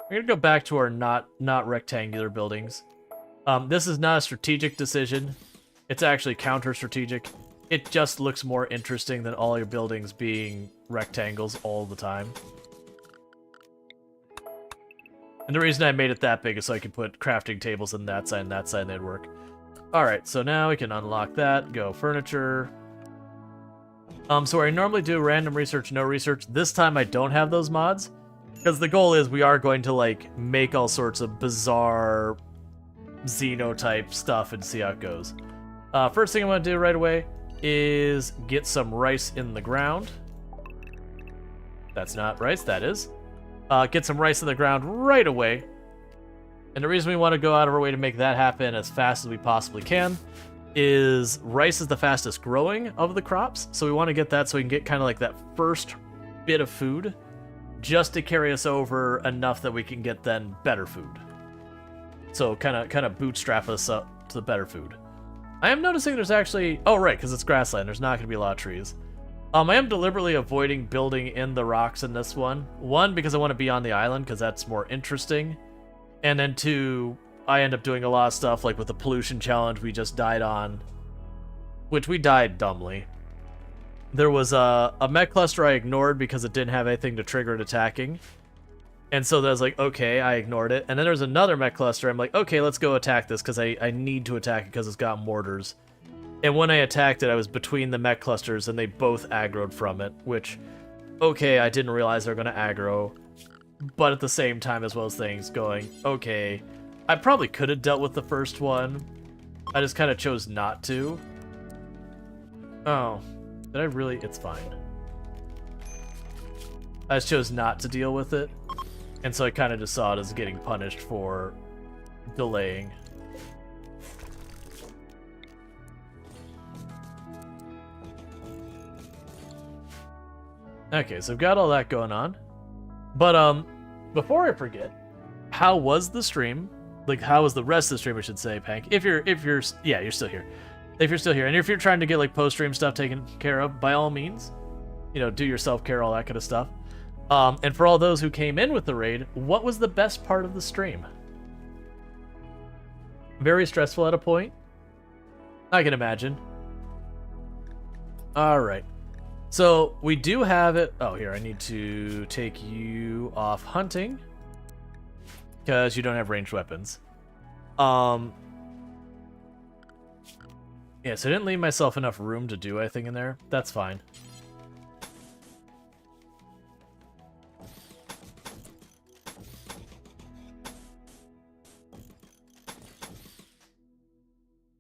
We're going to go back to our not rectangular buildings. This is not a strategic decision. It's actually counter-strategic. It just looks more interesting than all your buildings being rectangles all the time. And the reason I made it that big is so I could put crafting tables on that side, and they'd work. Alright, so now we can unlock that, go furniture. So where I normally do random research, no research, this time I don't have those mods. Because the goal is we are going to, like, make all sorts of bizarre Xeno-type stuff and see how it goes. First thing I'm going to do right away is get some rice in the ground. That's not rice, that is. Get some rice in the ground right away. And the reason we want to go out of our way to make that happen as fast as we possibly can is rice is the fastest growing of the crops. So we want to get that so we can get kind of like that first bit of food just to carry us over enough that we can get then better food. So kind of bootstrap us up to the better food. I am noticing there's actually... Oh, right, because it's grassland. There's not going to be a lot of trees. I am deliberately avoiding building in the rocks in this one. One, because I want to be on the island, because that's more interesting. And then two, I end up doing a lot of stuff, like with the pollution challenge we just died on. Which we died dumbly. There was a mech cluster I ignored because it didn't have anything to trigger it attacking. And so I was like, okay, I ignored it. And then there's another mech cluster. I'm like, okay, let's go attack this because I need to attack it because it's got mortars. And when I attacked it, I was between the mech clusters and they both aggroed from it, which, okay, I didn't realize they were going to aggro. But at the same time, as well as things going, okay, I probably could have dealt with the first one. I just kind of chose not to. Oh, did I really? It's fine. I just chose not to deal with it. And so I kind of just saw it as getting punished for delaying. Okay, so I've got all that going on. But, before I forget, how was the stream? Like, how was the rest of the stream, I should say, Pank? Yeah, you're still here. If you're still here, and if you're trying to get, like, post-stream stuff taken care of, by all means, you know, do your self-care, all that kind of stuff. And for all those who came in with the raid, what was the best part of the stream? Very stressful at a point? I can imagine. Alright. So, we do have it... Oh, here, I need to take you off hunting. Because you don't have ranged weapons. Yeah, so I didn't leave myself enough room to do anything in there. That's fine.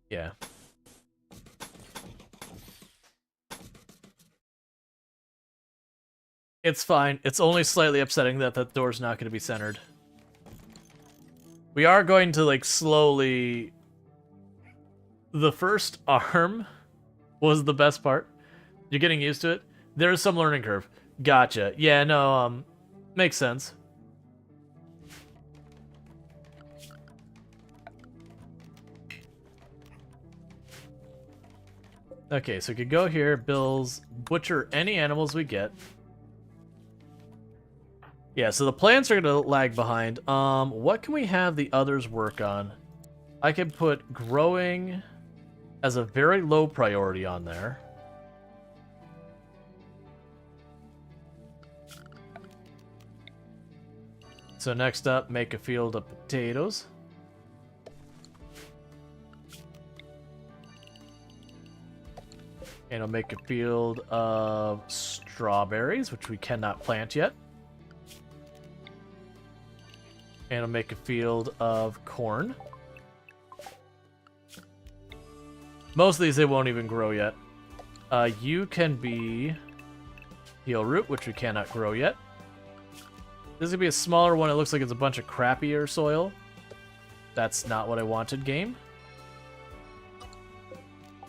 Yeah. It's fine. It's only slightly upsetting that that door's not going to be centered. We are going to, like, slowly... The first arm was the best part. You're getting used to it. There's some learning curve. Gotcha. Yeah, no, makes sense. Okay, so we could go here, Bill's butcher any animals we get. Yeah, so the plants are going to lag behind. What can we have the others work on? I can put growing as a very low priority on there. So next up, make a field of potatoes. And I'll make a field of strawberries, which we cannot plant yet. And I'll make a field of corn. Most of these, they won't even grow yet. You can be heel root, which we cannot grow yet. This is going to be a smaller one. It looks like it's a bunch of crappier soil. That's not what I wanted, game.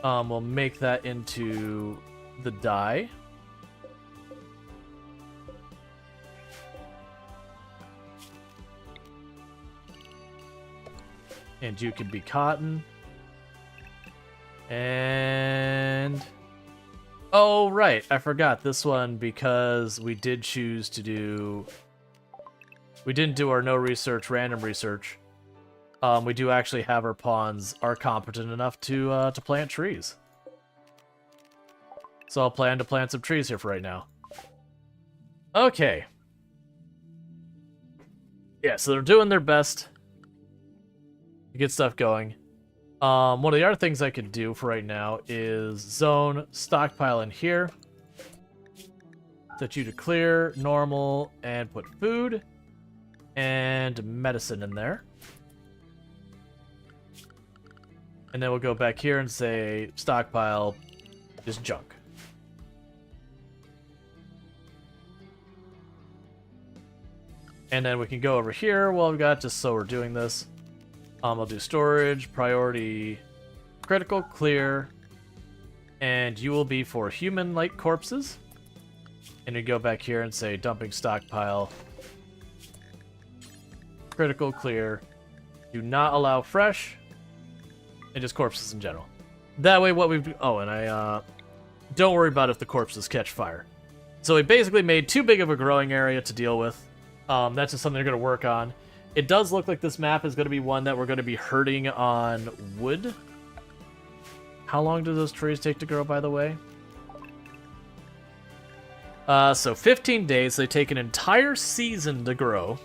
We'll make that into the dye. And you can be cotton. And... oh, right. I forgot this one because we did choose to do... we didn't do our no research, random research. We do actually have our pawns are competent enough to plant trees. So I'll plan to plant some trees here for right now. Okay. Yeah, so they're doing their best to get stuff going. One of the other things I could do for right now is zone stockpile in here. Set you to clear, normal, and put food and medicine in there. And then we'll go back here and say stockpile is junk. And then we can go over here while we've got, just so we're doing this. I'll do storage, priority, critical, clear, and you will be for human-like corpses. And you go back here and say dumping stockpile, critical, clear, do not allow fresh, and just corpses in general. That way what we've... oh, and I, don't worry about if the corpses catch fire. So we basically made too big of a growing area to deal with. That's just something they're going to work on. It does look like this map is going to be one that we're going to be hurting on wood. How long do those trees take to grow, by the way? So 15 days. They take an entire season to grow.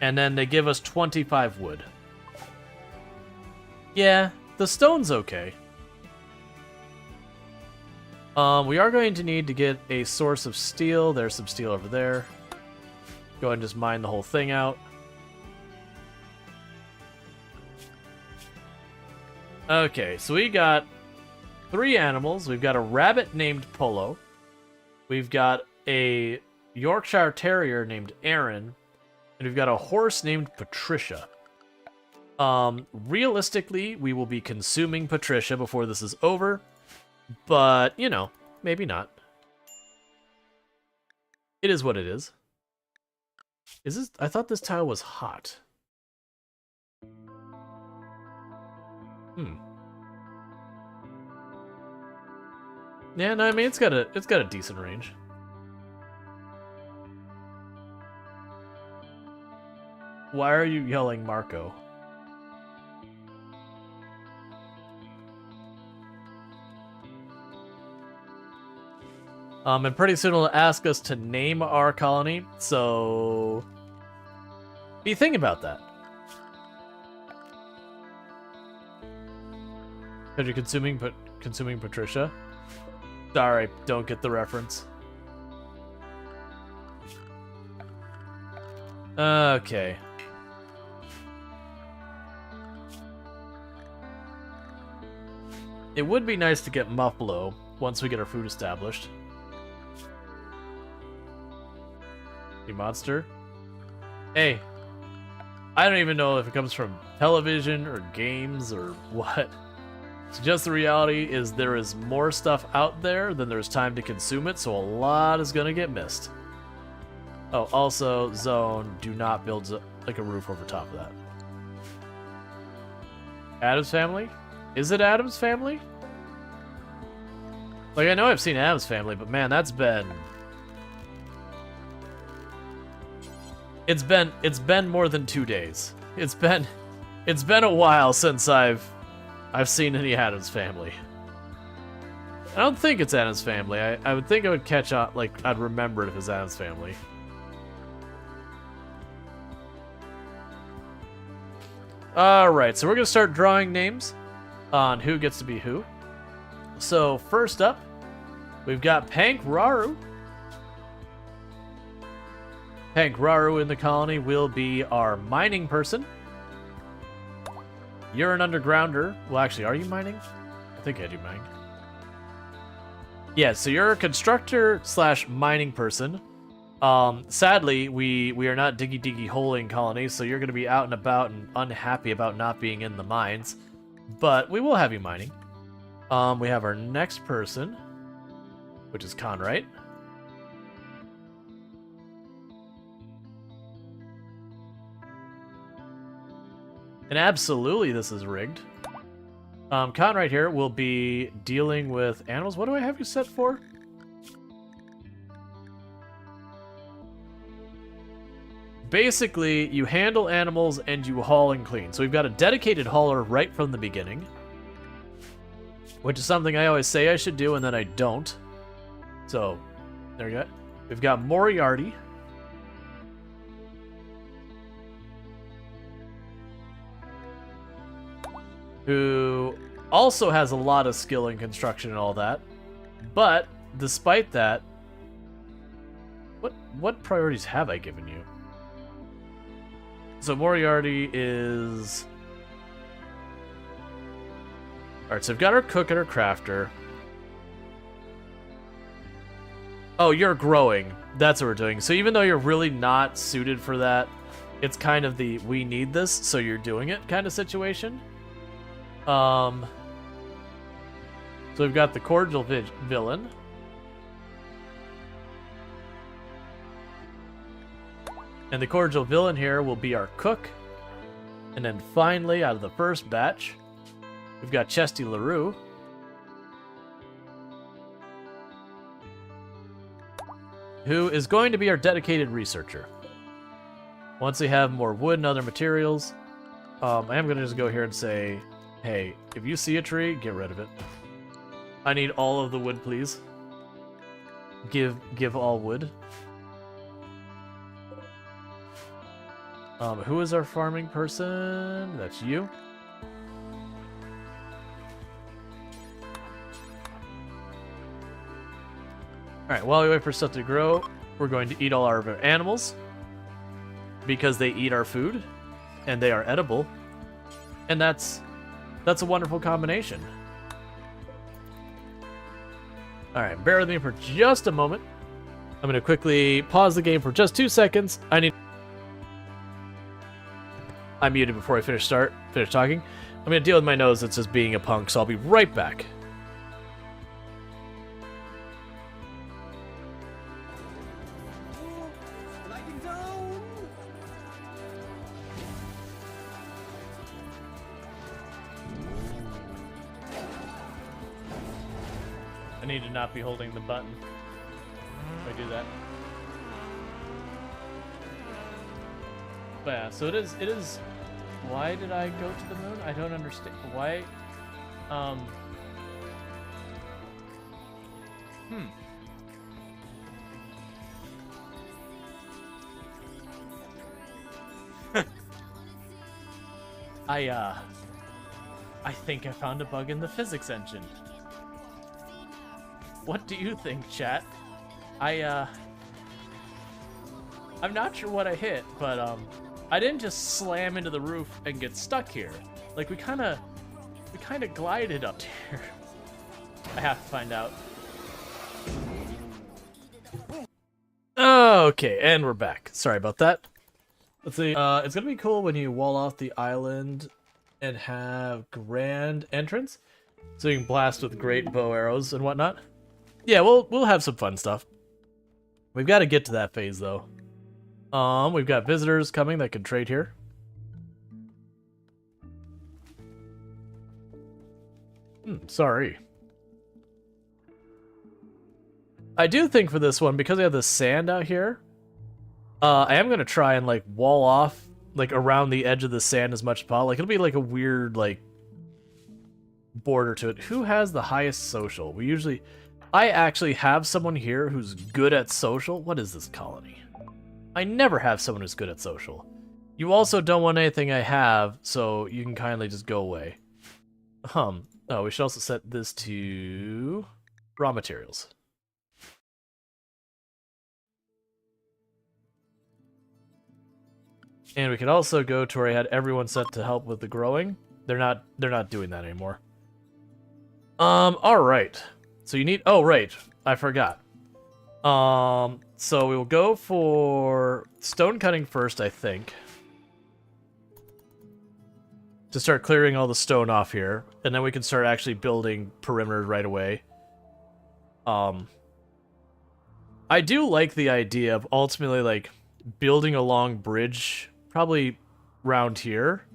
And then they give us 25 wood. Yeah, the stone's okay. We are going to need to get a source of steel. There's some steel over there. Go ahead and just mine the whole thing out. Okay, so we got 3 animals. We've got a rabbit named Polo. We've got a Yorkshire Terrier named Aaron. And we've got a horse named Patricia. Realistically, we will be consuming Patricia before this is over. But, you know, maybe not. It is what it is. Is this... I thought this tile was hot. Yeah, no, I mean it's got a decent range. Why are you yelling, Marco? And pretty soon it'll ask us to name our colony, so be thinking about that. Because you're consuming Patricia. Sorry, don't get the reference. Okay. It would be nice to get Muffalo once we get our food established. You monster. Hey, I don't even know if it comes from television or games or what. It's just the reality is there is more stuff out there than there's time to consume it, so a lot is gonna get missed. Oh, also, zone, do not build like a roof over top of that. Addams Family? Is it Addams Family? Like, I know I've seen Addams Family, but man, that's been... It's been more than 2 days. It's been a while since I've seen any Addams Family. I don't think it's Addams Family. I would think I would catch on, like, I'd remember it if it's Addams Family. Alright, so we're gonna start drawing names on who gets to be who. So first up, we've got Pankraru. Pankraru in the colony will be our mining person. You're an undergrounder. Well, actually, are you mining? I think I do mining. Yeah, so you're a constructor slash mining person. Sadly, we are not diggy holing colony, so you're going to be out and about and unhappy about not being in the mines. But we will have you mining. We have our next person, which is Conrite. And absolutely this is rigged. Conrite here will be dealing with animals. What do I have you set for? Basically, you handle animals and you haul and clean. So we've got a dedicated hauler right from the beginning, which is something I always say I should do and then I don't. So, there we go. We've got Moriarty. Who also has a lot of skill in construction and all that. But, despite that, what priorities have I given you? So Moriarty is... Alright, so we've got our cook and our crafter. Oh, you're growing. That's what we're doing. So even though you're really not suited for that, it's kind of the we need this, so you're doing it kind of situation. So we've got the cordial villain. And the cordial villain here will be our cook. And then finally, out of the first batch, we've got Chesty LaRue. Who is going to be our dedicated researcher. Once we have more wood and other materials, I am going to just go here and say, hey, if you see a tree, get rid of it. I need all of the wood, please. Give all wood. Who is our farming person? That's you. Alright, while we wait for stuff to grow, we're going to eat all our animals. Because they eat our food. And they are edible. And that's a wonderful combination. Alright, bear with me for just a moment. I'm going to quickly pause the game for just 2 seconds. I muted before I finish talking. I'm going to deal with my nose that's just being a punk, so I'll be right back. I need to not be holding the button if I do that. But yeah, so it is. Why did I go to the moon? I don't understand. Why? I think I found a bug in the physics engine. What do you think, chat? I'm not sure what I hit, but I didn't just slam into the roof and get stuck here. Like we kind of glided up here. I have to find out. Okay, and we're back. Sorry about that. Let's see. It's gonna be cool when you wall off the island and have grand entrance, so you can blast with great bow arrows and whatnot. Yeah, we'll have some fun stuff. We've got to get to that phase though. We've got visitors coming that can trade here. Sorry. I do think for this one, because I have the sand out here, I am going to try and, like, wall off, like, around the edge of the sand as much as possible. Like, it'll be, like, a weird, like, border to it. Who has the highest social? I actually have someone here who's good at social. What is this colony? I never have someone who's good at social. You also don't want anything I have, so you can kindly just go away. Oh, we should also set this to raw materials. And we could also go to where I had everyone set to help with the growing. They're not doing that anymore. All right. So you need, oh right, I forgot. So we will go for stone cutting first, I think. To start clearing all the stone off here, and then we can start actually building perimeters right away. I do like the idea of ultimately like building a long bridge, probably round here,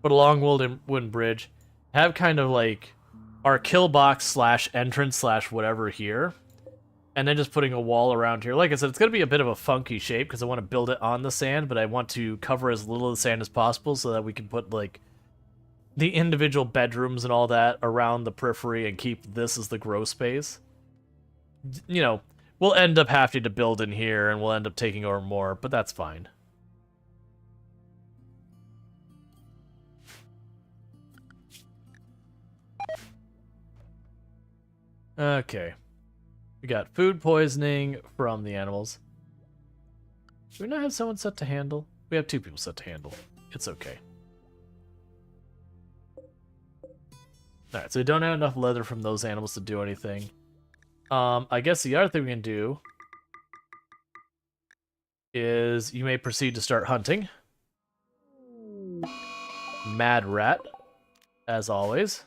but a long wooden bridge. Have kind of like our kill box slash entrance slash whatever here, and then just putting a wall around here. Like I said, it's going to be a bit of a funky shape because I want to build it on the sand, but I want to cover as little of the sand as possible so that we can put like the individual bedrooms and all that around the periphery and keep this as the grow space. You know, we'll end up having to build in here and we'll end up taking over more, but that's fine. Okay. We got food poisoning from the animals. Do we not have someone set to handle? We have 2 people set to handle. It's okay. Alright, so we don't have enough leather from those animals to do anything. I guess the other thing we can do is you may proceed to start hunting. Mad rat, as always.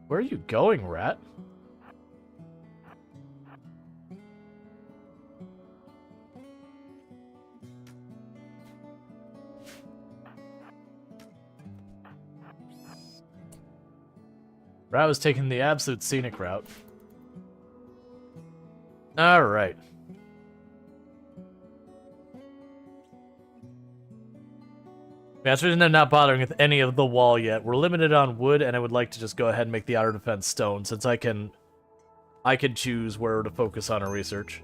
Where are you going, rat? Rat was taking the absolute scenic route. Alright. That's the reason I'm not bothering with any of the wall yet. We're limited on wood, and I would like to just go ahead and make the outer defense stone, since I can choose where to focus on our research.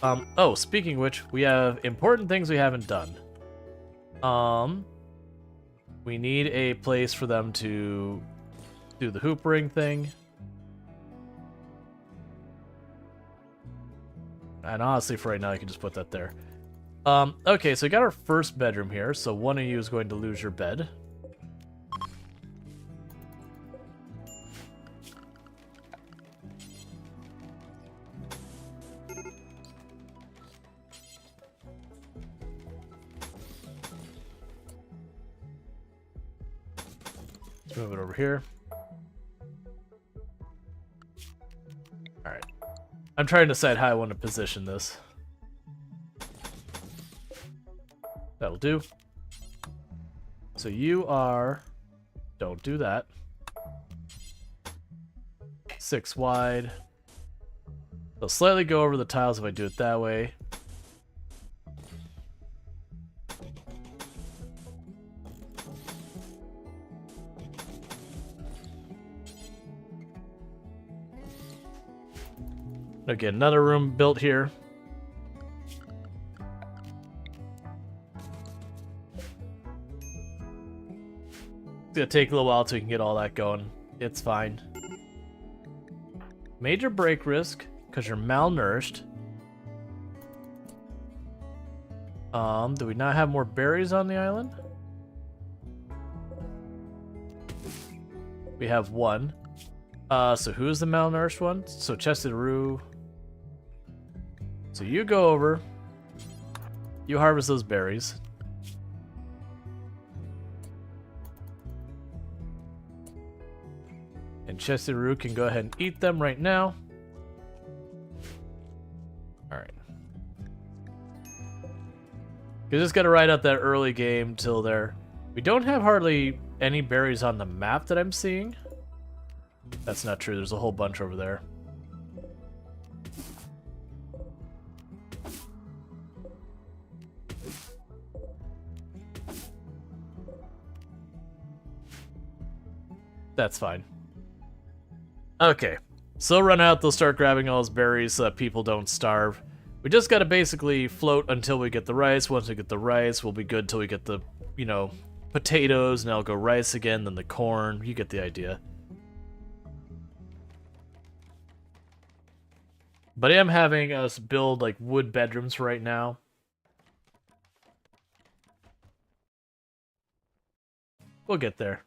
Oh, speaking of which, we have important things we haven't done. We need a place for them to do the hoop ring thing. And honestly, for right now, I can just put that there. Okay, so we got our first bedroom here, so one of you is going to lose your bed. Let's move it over here. Alright. I'm trying to decide how I want to position this. That'll do. So you are... Don't do that. 6 wide. They'll slightly go over the tiles if I do it that way. I'll get another room built here. It's gonna take a little while till we can get all that going. It's fine. Major break risk, because you're malnourished. Do we not have more berries on the island? We have 1. So who's the malnourished one? So Chested Rue. So you go over. You harvest those berries. And Chested Rue can go ahead and eat them right now. Alright. You just gotta ride out that early game till there. We don't have hardly any berries on the map that I'm seeing. That's not true, there's a whole bunch over there. That's fine. Okay. So they'll run out, they'll start grabbing all those berries so that people don't starve. We just gotta basically float until we get the rice. Once we get the rice, we'll be good till we get the, you know, potatoes, and I'll go rice again, then the corn. You get the idea. But I am having us build, like, wood bedrooms right now. We'll get there.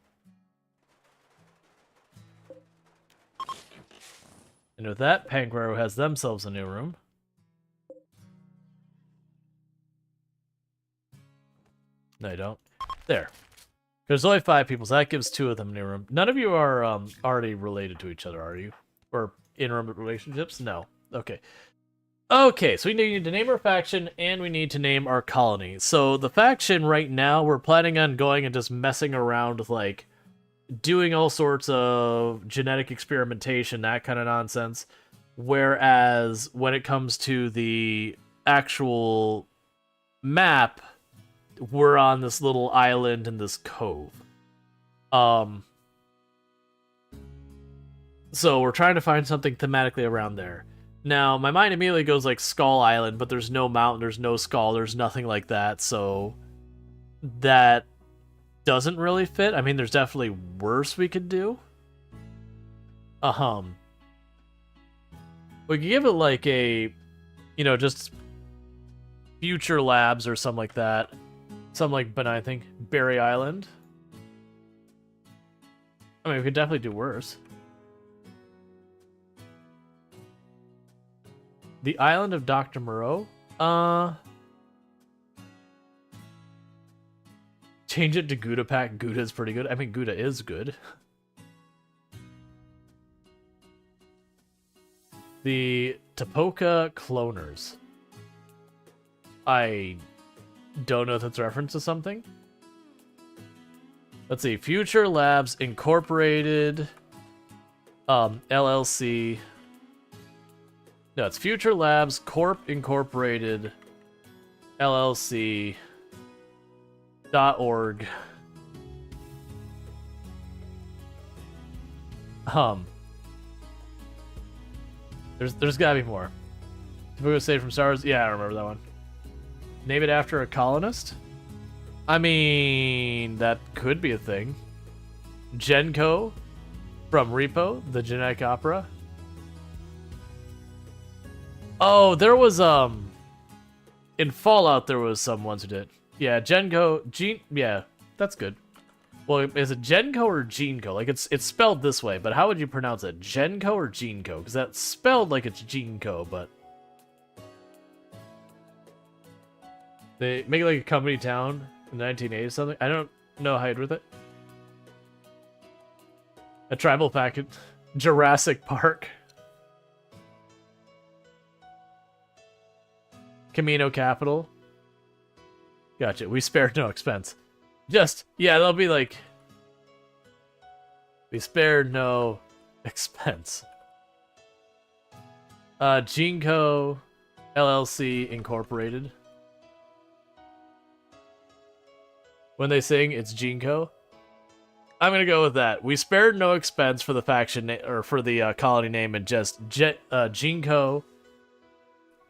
And with that, Panguero has themselves a new room. No, you don't. There. There's only 5 people, so that gives 2 of them a new room. None of you are already related to each other, are you? Or in relationships? No. Okay. Okay, so we need to name our faction, and we need to name our colony. So the faction right now, we're planning on going and just messing around with, like, doing all sorts of genetic experimentation, that kind of nonsense. Whereas when it comes to the actual map, we're on this little island in this cove. So we're trying to find something thematically around there. Now, my mind immediately goes like Skull Island, but there's no mountain, there's no skull, there's nothing like that, so that doesn't really fit. I mean, there's definitely worse we could do. We could give it like a, you know, just Future Labs or something like that. Something like, but I think Berry Island. I mean, we could definitely do worse. The Island of Dr. Moreau? Change it to Gouda Pack. Gouda is pretty good. I mean, Gouda is good. The Tapoca Cloners. I don't know if that's a reference to something. Let's see. Future Labs Incorporated. LLC. No, it's Future Labs Corp Incorporated LLC .org. There's gotta be more. If we go say from Star Wars, yeah, I remember that one. Name it after a colonist? I mean, that could be a thing. Genco from Repo, the genetic opera. Oh, there was, in Fallout, there was some ones who did. Yeah, Genco, yeah, that's good. Well, is it Genco or Genco? Like, it's spelled this way, but how would you pronounce it? Genco or Genco? Because that's spelled like it's Genco, but... They make it like a company town in the 1980s something. I don't know how you'd with it. A tribal packet. Jurassic Park. Camino Capital. Gotcha. We spared no expense. Just, yeah, they'll be like... We spared no expense. Genco LLC Incorporated. When they sing, it's Genco. I'm gonna go with that. We spared no expense for the faction or for the colony name, and just Genco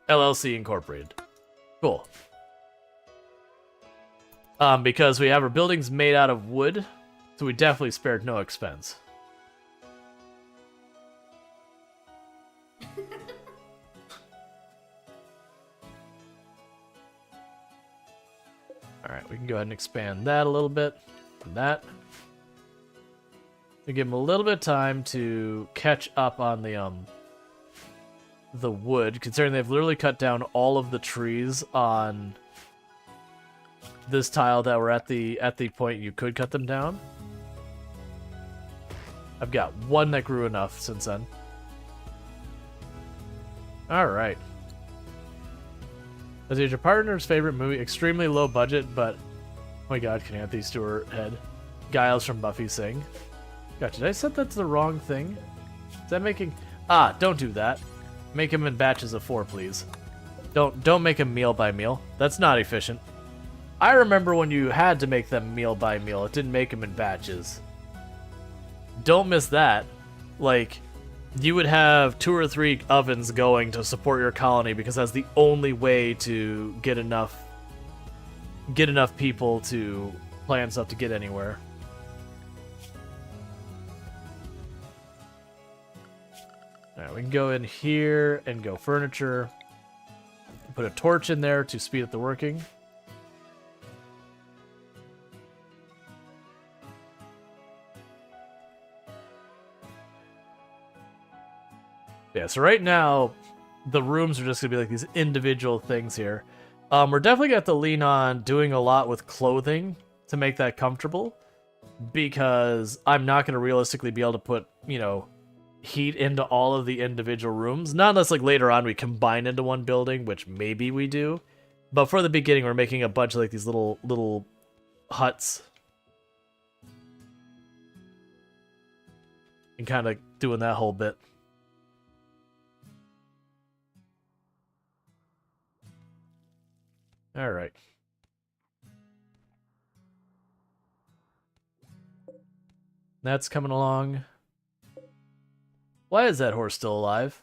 LLC Incorporated. Cool. Because we have our buildings made out of wood, so we definitely spared no expense. Alright, we can go ahead and expand that a little bit. From that. We give them a little bit of time to catch up on the wood, considering they've literally cut down all of the trees on this tile that were at the point you could cut them down. I've got one that grew enough since then. Alright. Is it your partner's favorite movie? Extremely low budget, but... Oh my god, can Anthony Stewart head? Giles from Buffy sing. Gotcha, did I set that to the wrong thing? Is that making... Ah, don't do that. Make them in batches of 4, please. Don't make them meal by meal. That's not efficient. I remember when you had to make them meal by meal. It didn't make them in batches. Don't miss that. Like, you would have 2 or 3 ovens going to support your colony because that's the only way to get enough people to plan stuff to get anywhere. Alright, we can go in here and go furniture. Put a torch in there to speed up the working. Yeah, so right now, the rooms are just going to be like these individual things here. We're definitely going to have to lean on doing a lot with clothing to make that comfortable, because I'm not going to realistically be able to put, you know, heat into all of the individual rooms. Not unless, like, later on we combine into one building, which maybe we do. But for the beginning, we're making a bunch of, like, these little huts. And kind of doing that whole bit. Alright. That's coming along. Why is that horse still alive?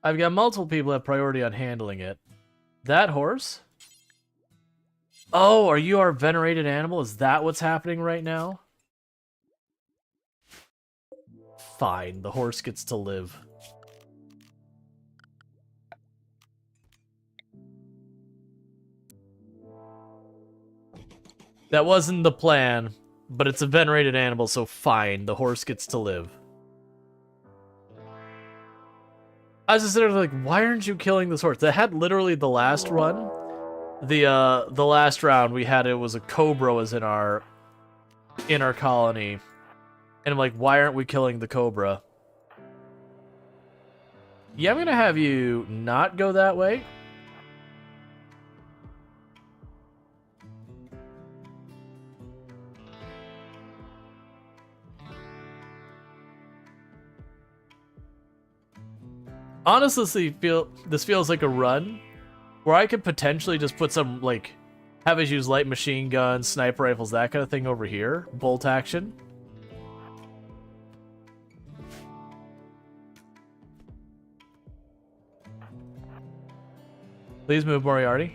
I've got multiple people that have priority on handling it. That horse? Oh, are you our venerated animal? Is that what's happening right now? Fine, the horse gets to live. That wasn't the plan, but it's a venerated animal, so fine, the horse gets to live. I was just sitting there like, why aren't you killing this horse? That had literally the last run. The last round we had, it was a cobra was in our colony. And I'm like, why aren't we killing the cobra? Yeah, I'm gonna have you not go that way. Honestly, this feels like a run where I could potentially just put some, like, have us use light machine guns, sniper rifles, that kind of thing over here. Bolt action. Please move, Moriarty.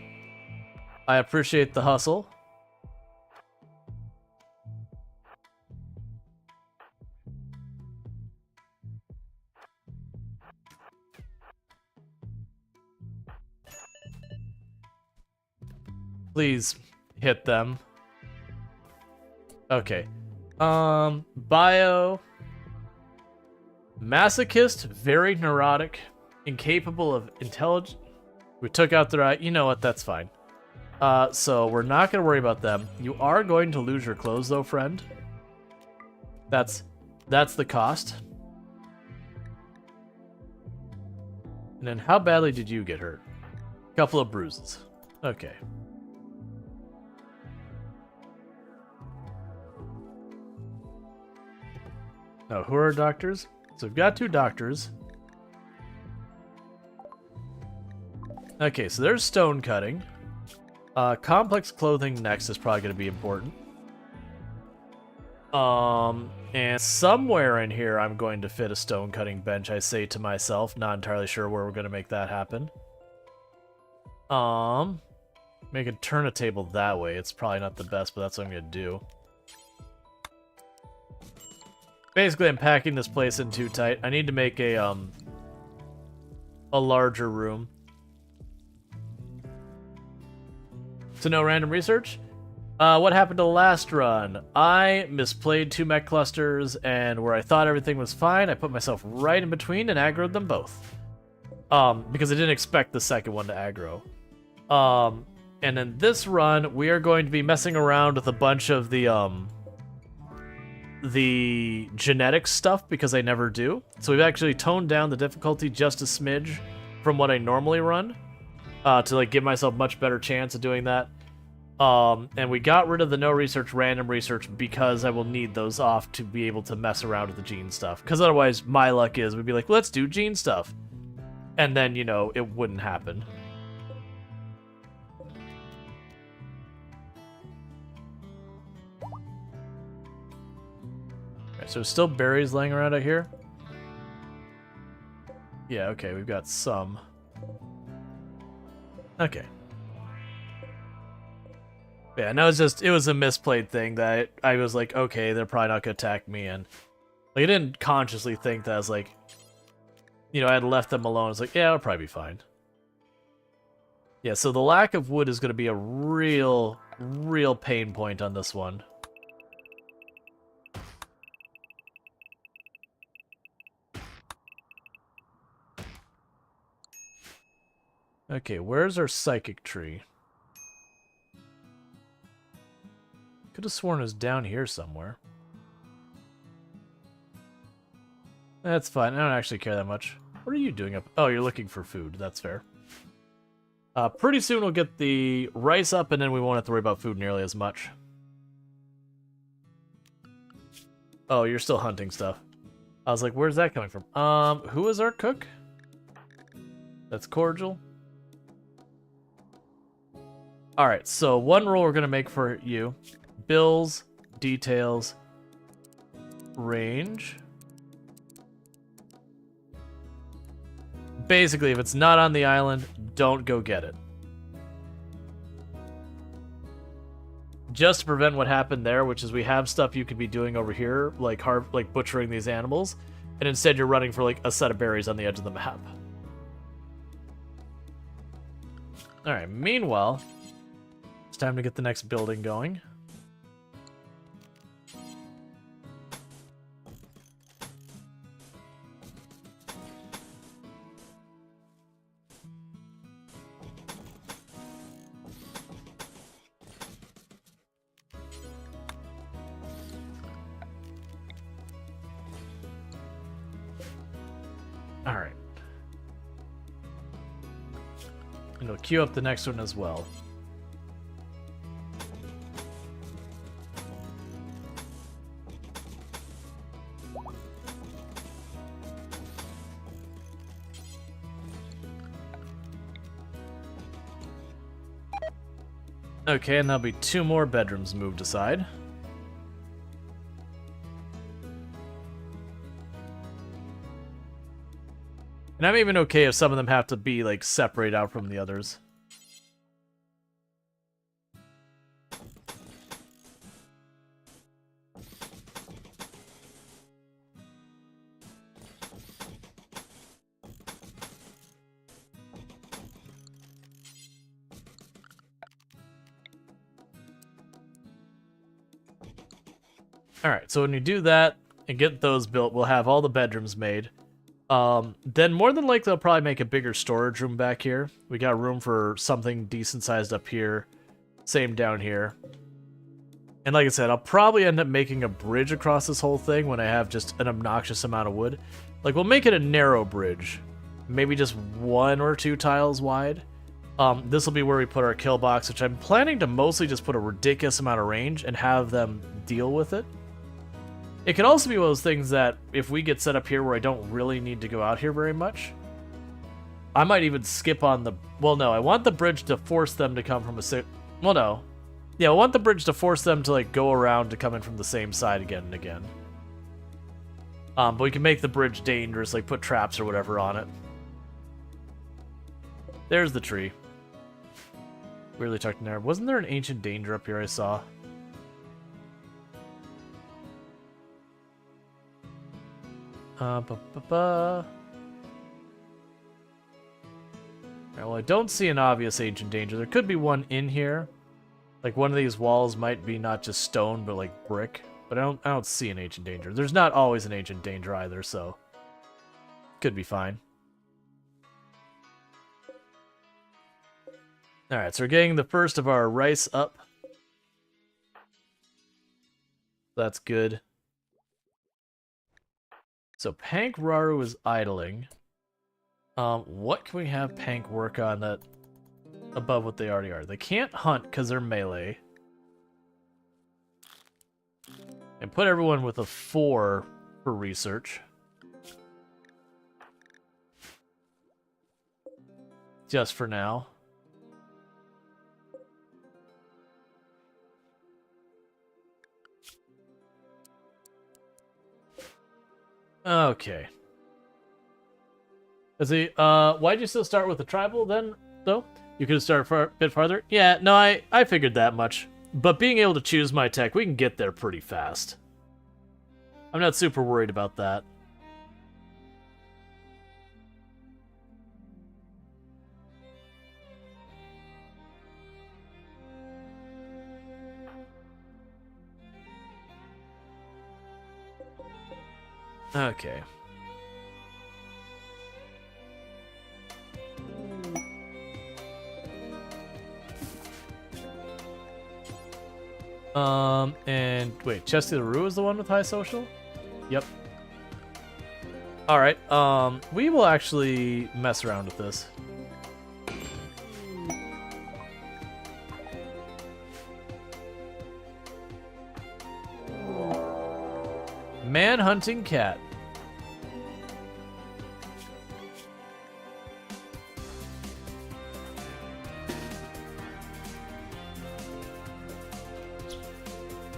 I appreciate the hustle. Please hit them. Okay. Bio. Masochist, very neurotic, incapable of intelligence. We took out their eye. You know what? That's fine. So we're not going to worry about them. You are going to lose your clothes, though, friend. That's the cost. And then how badly did you get hurt? A couple of bruises. Okay. Now, who are doctors? So we've got 2 doctors. Okay, so there's stone cutting. Complex clothing next is probably going to be important. And somewhere in here I'm going to fit a stone cutting bench, I say to myself. Not entirely sure where we're going to make that happen. Make a turn a table that way. It's probably not the best, but that's what I'm going to do. Basically, I'm packing this place in too tight. I need to make a larger room. So no random research? What happened to the last run? I misplayed 2 mech clusters, and where I thought everything was fine, I put myself right in between and aggroed them both. Because I didn't expect the second one to aggro. And in this run, we are going to be messing around with a bunch of the genetic stuff, because I never do. So we've actually toned down the difficulty just a smidge from what I normally run, to like give myself much better chance of doing that. And we got rid of the no research, random research, because I will need those off to be able to mess around with the gene stuff. Because otherwise, my luck is we'd be like, let's do gene stuff. And then, you know, it wouldn't happen. So still berries laying around out here. Yeah, okay, we've got some. Okay. Yeah, no, it was a misplayed thing that I was like, okay, they're probably not gonna attack me, and like I didn't consciously think that I was like, you know, I had left them alone. I was like, yeah, it'll probably be fine. Yeah, so the lack of wood is gonna be a real pain point on this one. Okay, where's our psychic tree? Could have sworn it was down here somewhere. That's fine. I don't actually care that much. What are you doing up? Oh, you're looking for food. That's fair. Pretty soon we'll get the rice up, and then we won't have to worry about food nearly as much. Oh, you're still hunting stuff. I was like, where's that coming from? Who is our cook? That's Cordial. Alright, so one roll we're going to make for you. Bills, details, range. Basically, if it's not on the island, don't go get it. Just to prevent what happened there, which is we have stuff you could be doing over here, like butchering these animals, and instead you're running for like a set of berries on the edge of the map. Alright, meanwhile, it's time to get the next building going. Alright. And we'll queue up the next one as well. Okay, and there'll be 2 more bedrooms moved aside. And I'm even okay if some of them have to be, like, separated out from the others. Alright, so when you do that and get those built, we'll have all the bedrooms made. Then more than likely I'll probably make a bigger storage room back here. We got room for something decent sized up here. Same down here. And like I said, I'll probably end up making a bridge across this whole thing when I have just an obnoxious amount of wood. Like, we'll make it a narrow bridge. Maybe just 1 or 2 tiles wide. This will be where we put our kill box, which I'm planning to mostly just put a ridiculous amount of range and have them deal with it. It could also be one of those things that if we get set up here where I don't really need to go out here very much, I might even skip on the... Well, no, I want the bridge to force them to come from a... Well, no. Yeah, I want the bridge to force them to, like, go around to come in from the same side again and again. But we can make the bridge dangerous, like put traps or whatever on it. There's the tree. Really tucked in there. Wasn't there an ancient danger up here I saw? Alright, well, I don't see an obvious ancient danger. There could be one in here. Like, one of these walls might be not just stone, but like brick. But I don't see an ancient danger. There's not always an ancient danger either, so could be fine. Alright, so we're getting the first of our rice up. That's good. So Pank Raru is idling. What can we have Pank work on that above what they already are? They can't hunt because they're melee. And put everyone with a 4 for research. Just for now. Okay. Why'd you still start with the tribal then, though? You could have started a bit farther? Yeah, no, I figured that much. But being able to choose my tech, we can get there pretty fast. I'm not super worried about that. Okay. And wait, Chesty the Rue is the one with high social? Yep. Alright, we will actually mess around with this. Man-hunting cat.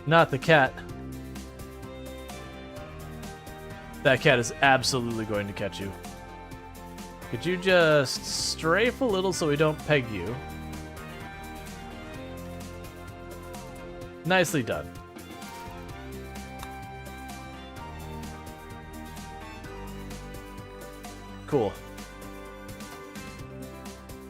Not the cat. That cat is absolutely going to catch you. Could you just strafe a little so we don't peg you? Nicely done. Cool.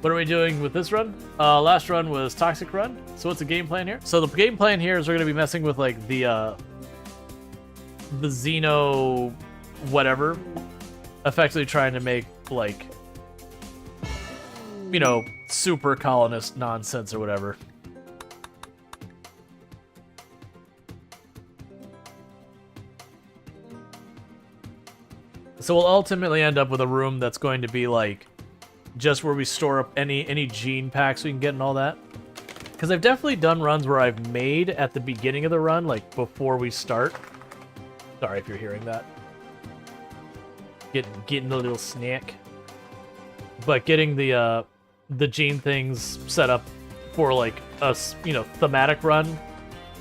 What are we doing with this run? Last run was Toxic Run. So what's the game plan here? So the game plan here is we're going to be messing with like the Xeno whatever. Effectively trying to make like, you know, super colonist nonsense or whatever. So we'll ultimately end up with a room that's going to be like just where we store up any gene packs we can get and all that. Because I've definitely done runs where I've made at the beginning of the run, like before we start. Sorry if you're hearing that. Getting a little snack. But getting the gene things set up for like a, you know, thematic run.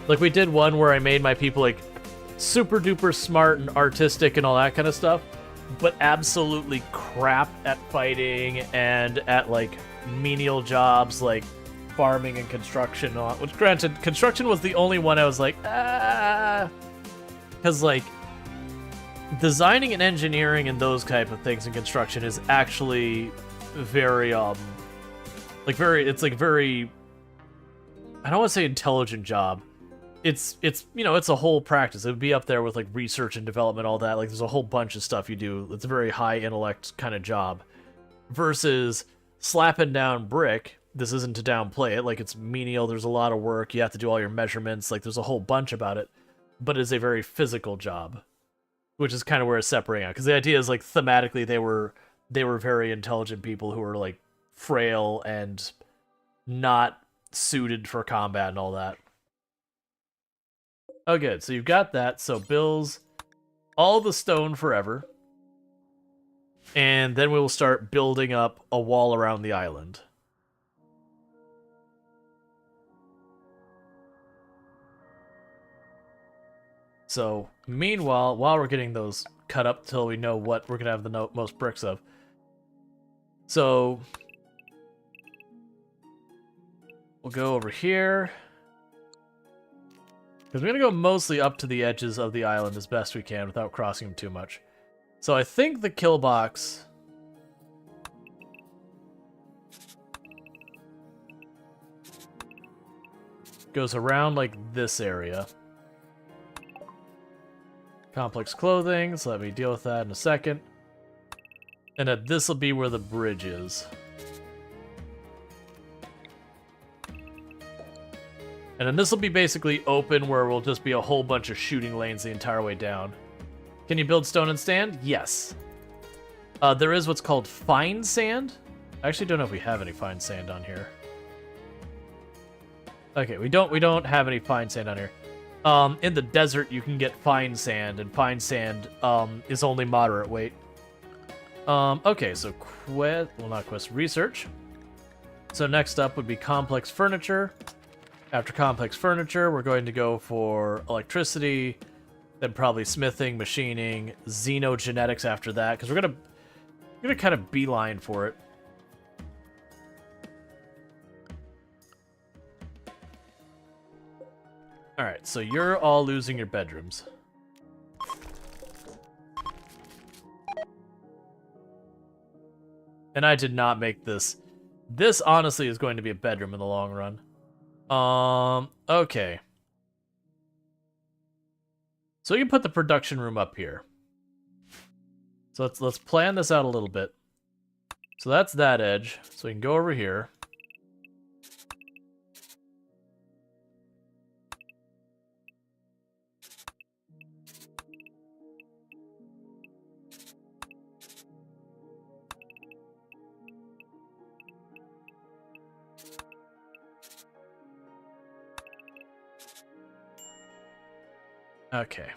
Like we did one where I made my people like super duper smart and artistic and all that kind of stuff, but absolutely crap at fighting and at like menial jobs like farming and construction and all that. Which granted, construction was the only one I was like, because like designing and engineering and those type of things in construction is actually very it's like very, I don't want to say intelligent job. It's you know, it's a whole practice. It would be up there with like research and development, all that. Like there's a whole bunch of stuff you do. It's a very high intellect kind of job. Versus slapping down brick. This isn't to downplay it. Like it's menial. There's a lot of work. You have to do all your measurements. Like there's a whole bunch about it. But it's a very physical job, which is kind of where it's separating out. Because the idea is like thematically they were very intelligent people who were like frail and not suited for combat and all that. Oh, good. So you've got that. So Bill's all the stone forever. And then we will start building up a wall around the island. So, meanwhile, while we're getting those cut up till we know what we're going to have the most bricks of. So, we'll go over here. Because we're going to go mostly up to the edges of the island as best we can without crossing them too much. So I think the kill box goes around like this area. Complex clothing, so let me deal with that in a second. And this will be where the bridge is. And then this will be basically open where will just be a whole bunch of shooting lanes the entire way down. Can you build stone and sand? Yes. There is what's called fine sand. I actually don't know if we have any fine sand on here. Okay, we don't have any fine sand on here. In the desert you can get fine sand, and fine sand is only moderate weight. Okay, so research. So next up would be complex furniture. After complex furniture, we're going to go for electricity, then probably smithing, machining, xenogenetics after that, because we're I'm gonna kind of beeline for it. Alright, so you're all losing your bedrooms. And I did not make this. This honestly is going to be a bedroom in the long run. Okay. So you can put the production room up here. So let's plan this out a little bit. So that's that edge. So we can go over here. Okay.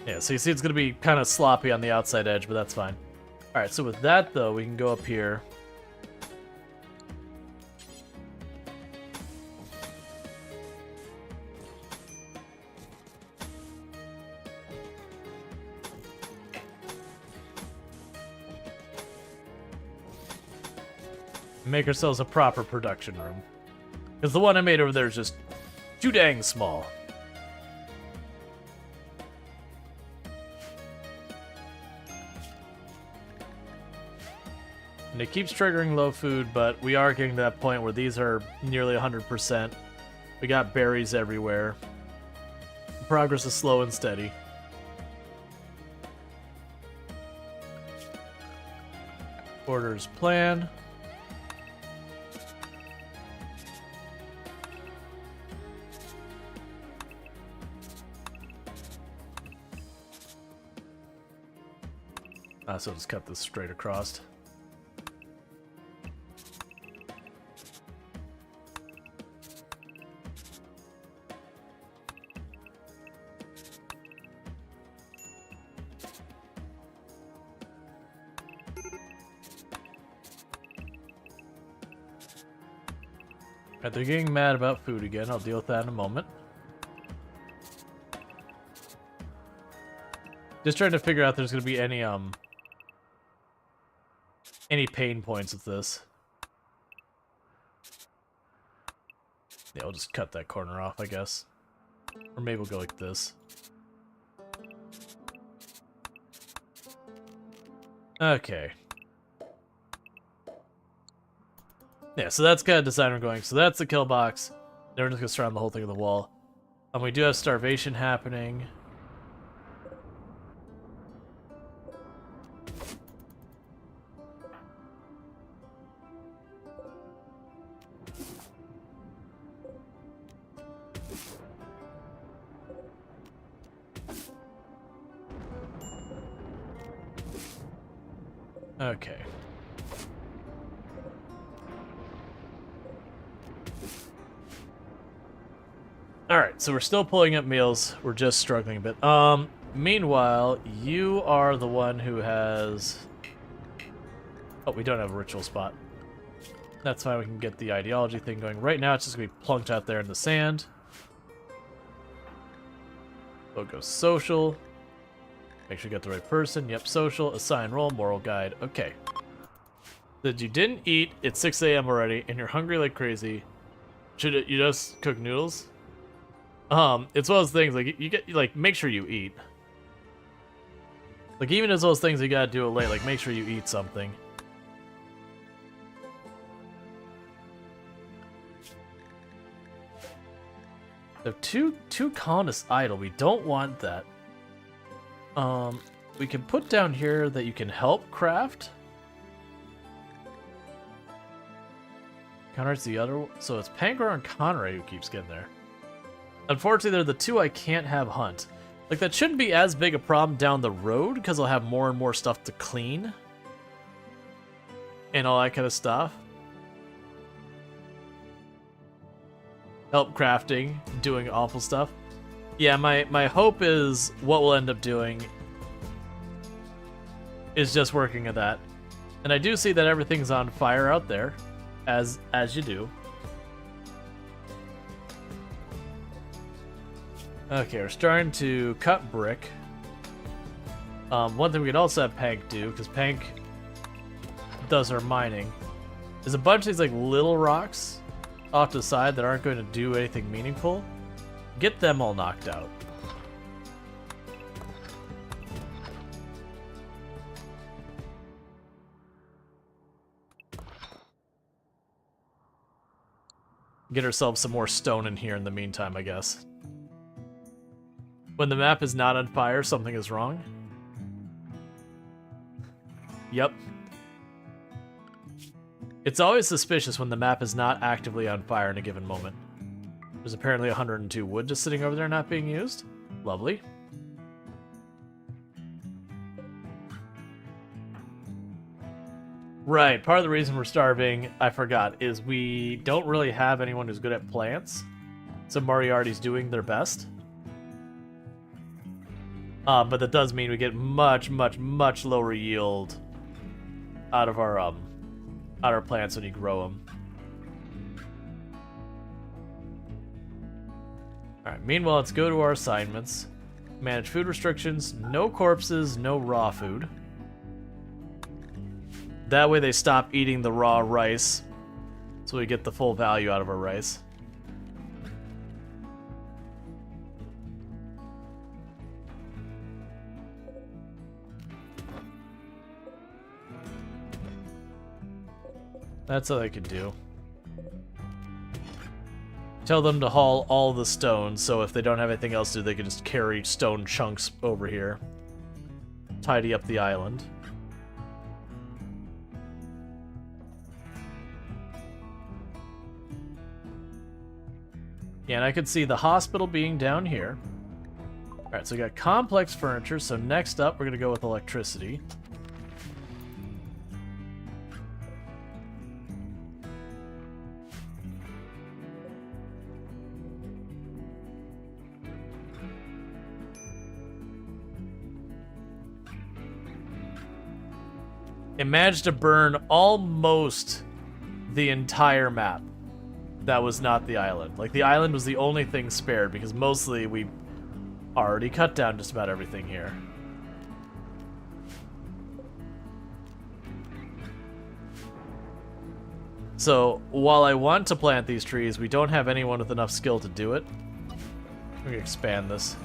Yeah, so you see it's going to be kind of sloppy on the outside edge, but that's fine. Alright, so with that, though, we can go up here. Make ourselves a proper production room. Because the one I made over there is just too dang small. And it keeps triggering low food, but we are getting to that point where these are nearly 100%. We got berries everywhere. Progress is slow and steady. Orders plan. So just cut this straight across. Alright, they're getting mad about food again. I'll deal with that in a moment. Just trying to figure out if there's going to be any pain points with this. Yeah, I'll just cut that corner off, I guess. Or maybe we'll go like this. Okay. Yeah, so that's kind of design we're going. So that's the kill box. Then we're just going to surround the whole thing with the wall. We do have starvation happening. Okay. Alright, so we're still pulling up meals. We're just struggling a bit. Meanwhile, you are the one who has... Oh, we don't have a ritual spot. That's fine, we can get the ideology thing going. Right now, it's just going to be plunked out there in the sand. We'll go social. Make sure you get the right person. Yep, social, assign role, moral guide. Okay. That you didn't eat, it's 6 a.m. already, and you're hungry like crazy. Should you just cook noodles? It's one of those things, like, like, make sure you eat. Like, even as those things you gotta do it late, like, make sure you eat something. There are two colonists idle. We don't want that. We can put down here that you can help craft. Conrad's the other one. So it's Pangor and Conrad who keeps getting there. Unfortunately, they're the two I can't have hunt. Like, that shouldn't be as big a problem down the road, because I'll have more and more stuff to clean. And all that kind of stuff. Help crafting, doing awful stuff. Yeah, my hope is what we'll end up doing is just working at that. And I do see that everything's on fire out there, as you do. Okay, we're starting to cut brick. One thing we could also have Pank do, because Pank does our mining, is a bunch of these like little rocks off to the side that aren't going to do anything meaningful. Get them all knocked out. Get ourselves some more stone in here in the meantime, I guess. When the map is not on fire, something is wrong. Yep. It's always suspicious when the map is not actively on fire in a given moment. There's apparently 102 wood just sitting over there not being used. Lovely. Right, part of the reason we're starving, I forgot, is we don't really have anyone who's good at plants. So Moriarty's doing their best. But that does mean we get much lower yield out of our plants when you grow them. Alright, meanwhile, let's go to our assignments. Manage food restrictions, no corpses, no raw food. That way they stop eating the raw rice, so we get the full value out of our rice. That's all I could do. Tell them to haul all the stones, so if they don't have anything else to do, they can just carry stone chunks over here. Tidy up the island. Yeah, and I could see the hospital being down here. Alright, so we got complex furniture, so next up we're going to go with electricity. It managed to burn almost the entire map. That was not the island. Like, the island was the only thing spared, because mostly we already cut down just about everything here. So, while I want to plant these trees, we don't have anyone with enough skill to do it. We're gonna expand this.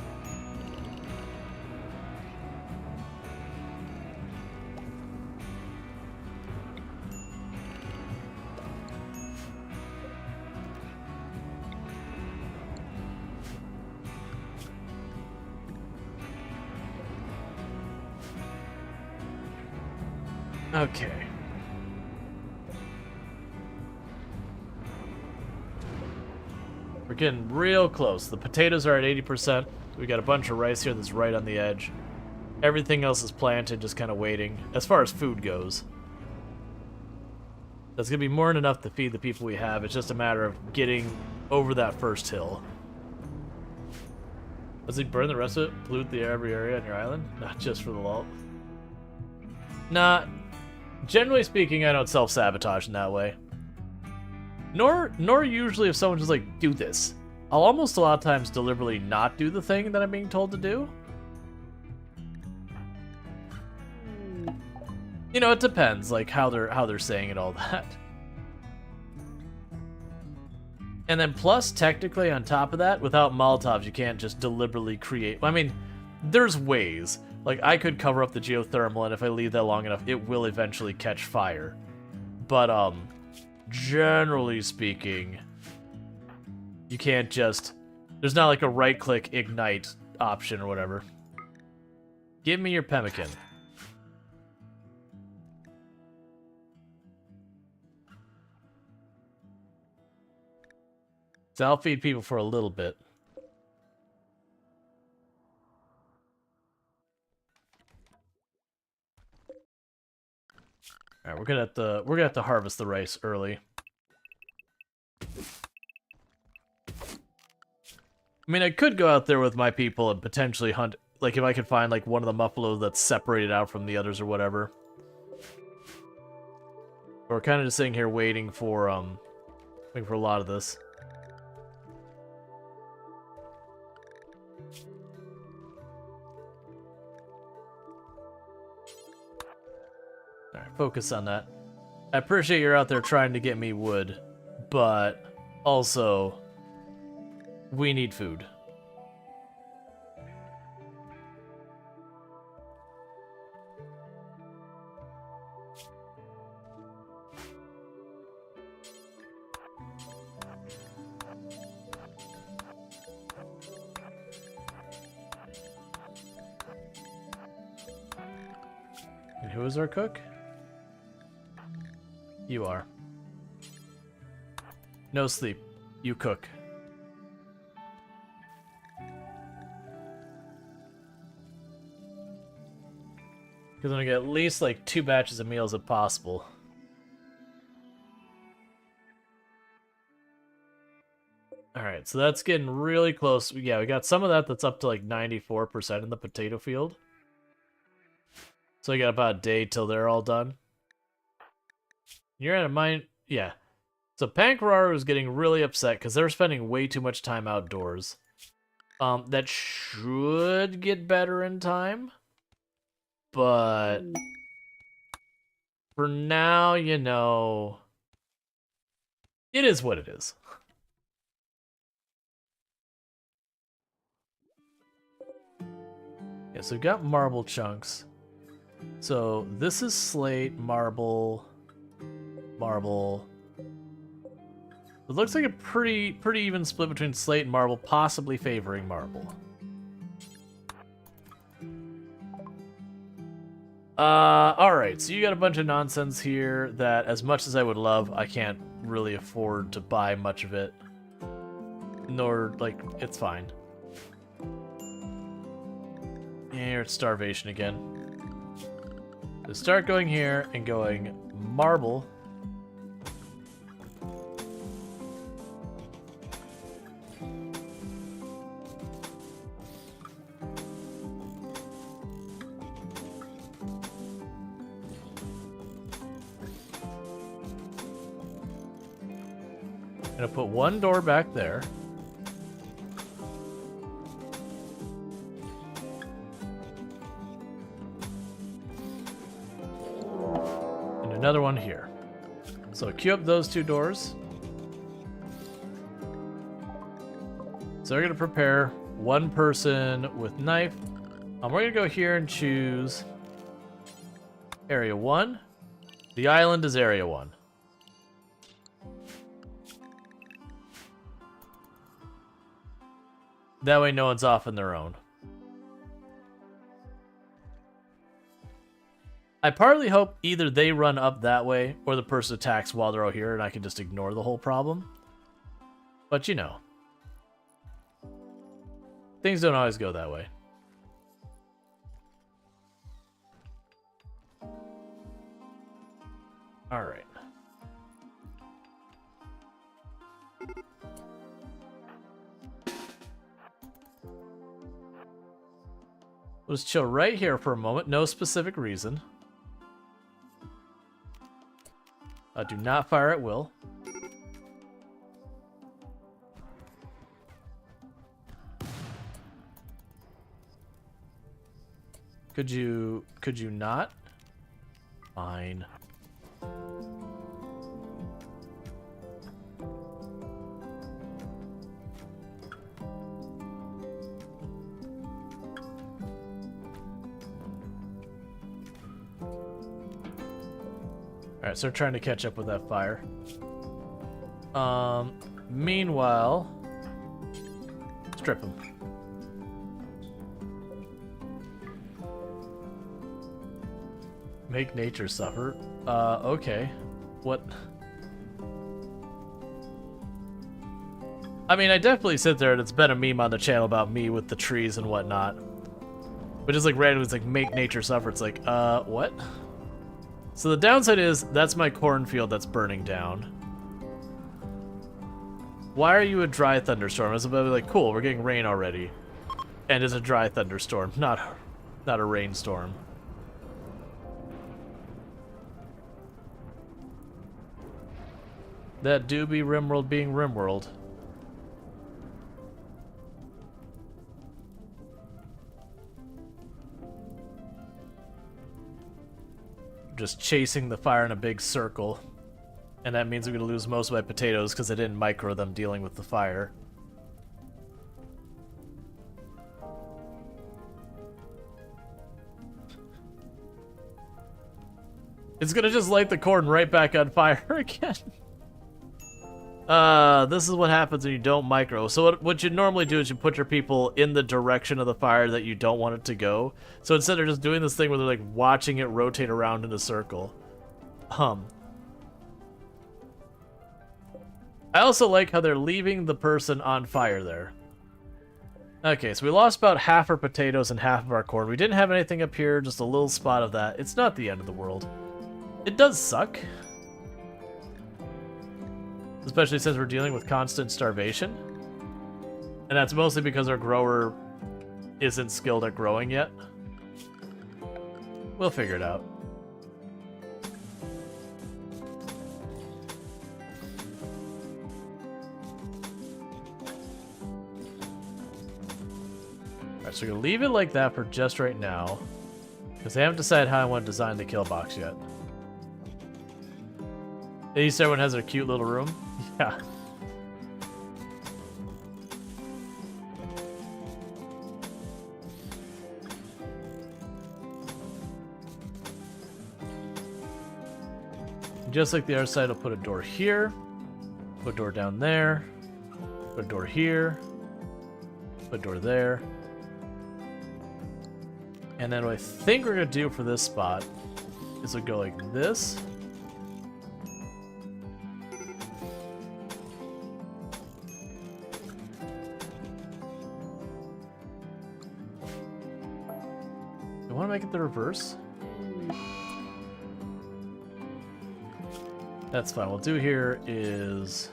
Okay. We're getting real close. The potatoes are at 80%. We got a bunch of rice here that's right on the edge. Everything else is planted, just kind of waiting. As far as food goes, that's going to be more than enough to feed the people we have. It's just a matter of getting over that first hill. Does he burn the rest of it? Pollute the every area on your island? Not just for the lol. Nah. Generally speaking, I don't self-sabotage in that way. Nor usually if someone just like, do this. I'll almost a lot of times deliberately not do the thing that I'm being told to do. You know, it depends, like how they're saying it, all that. And then plus, technically on top of that, without Molotovs, you can't just deliberately create. I mean, there's ways. Like, I could cover up the geothermal, and if I leave that long enough, it will eventually catch fire. But, generally speaking, you can't just... There's not like a right-click ignite option or whatever. Give me your pemmican. So I'll feed people for a little bit. All right, we're gonna have to harvest the rice early. I mean, I could go out there with my people and potentially hunt, like if I could find like one of the buffaloes that's separated out from the others or whatever. But we're kind of just sitting here waiting for a lot of this. focus on that. I appreciate you're out there trying to get me wood, but also, we need food. And who is our cook? You are. No sleep. You cook. Because I'm gonna get at least like 2 batches of meals if possible. Alright, so that's getting really close. Yeah, we got some of that that's up to like 94% in the potato field. So we got about a day till they're all done. You're at a mine. Yeah. So Pankrar was getting really upset because they're spending way too much time outdoors. That should get better in time. But for now, you know, it is what it is. Yeah, so we've got marble chunks. So this is slate, marble, marble. It looks like a pretty even split between slate and marble, possibly favoring marble. Alright, so you got a bunch of nonsense here that, as much as I would love, I can't really afford to buy much of it. Nor, like, it's fine. Here, it's starvation again. So start going here and going marble. I'm gonna put one door back there. And another one here. So queue up those 2 doors. So we're gonna prepare one person with knife. We're gonna go here and choose area 1. The island is area 1. That way no one's off on their own. I partly hope either they run up that way or the person attacks while they're out here and I can just ignore the whole problem. But you know. Things don't always go that way. Alright. We'll just chill right here for a moment. No specific reason. Do not fire at will. Could you not? Fine. Alright, so we're trying to catch up with that fire. Meanwhile, strip him. Make nature suffer. Okay. What? I mean, I definitely sit there and it's been a meme on the channel about me with the trees and whatnot. But just like randomly, it's like, make nature suffer. It's like, what? So the downside is, that's my cornfield that's burning down. Why are you a dry thunderstorm? It's about like, cool, we're getting rain already. And it's a dry thunderstorm, not a rainstorm. That do be RimWorld being RimWorld. just chasing the fire in a big circle. And that means I'm going to lose most of my potatoes because I didn't micro them dealing with the fire. It's going to just light the corn right back on fire again. This is what happens when you don't micro. So what you normally do is you put your people in the direction of the fire that you don't want it to go. So instead they're just doing this thing where they're like watching it rotate around in a circle. I also like how they're leaving the person on fire there. Okay, so we lost about half our potatoes and half of our corn. We didn't have anything up here, just a little spot of that. It's not the end of the world. It does suck. Especially since we're dealing with constant starvation. And that's mostly because our grower isn't skilled at growing yet. We'll figure it out. Alright, so we're going to leave it like that for just right now. Because I haven't decided how I want to design the kill box yet. At least everyone has their cute little room. Yeah. Just like the other side, I'll put a door here, put a door down there, put a door here, put a door there. And then what I think we're going to do for this spot is we'll go like this. I want to make it the reverse. That's fine. What we'll do here is...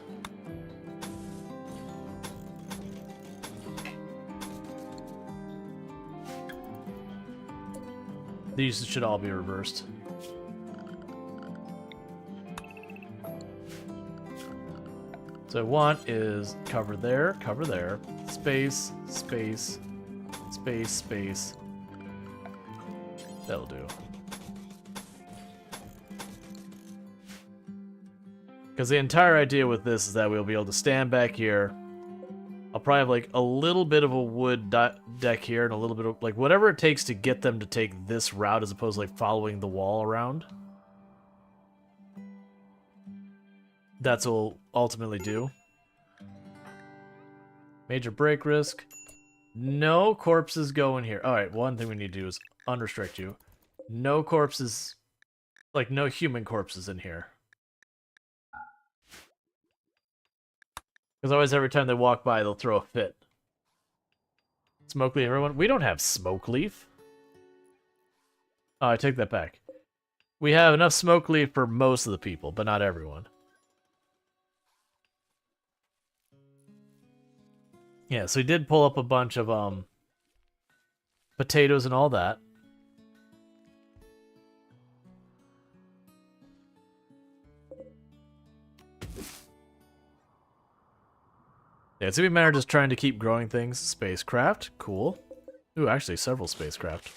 these should all be reversed. So what I want is cover there, space, space, space, space. That'll do. Because the entire idea with this is that we'll be able to stand back here. I'll probably have like a little bit of a wood deck here and a little bit of like whatever it takes to get them to take this route as opposed to like following the wall around. That's what we'll ultimately do. Major break risk. No corpses go in here. Alright, one thing we need to do is unrestrict you. No corpses, like no human corpses in here. Because always every time they walk by, they'll throw a fit. Smoke leaf, everyone. We don't have smoke leaf. Oh, I take that back. We have enough smoke leaf for most of the people, but not everyone. Yeah, so we did pull up a bunch of potatoes and all that. Yeah, it's gonna be a matter of just trying to keep growing things. Spacecraft, cool. Ooh, actually several spacecraft.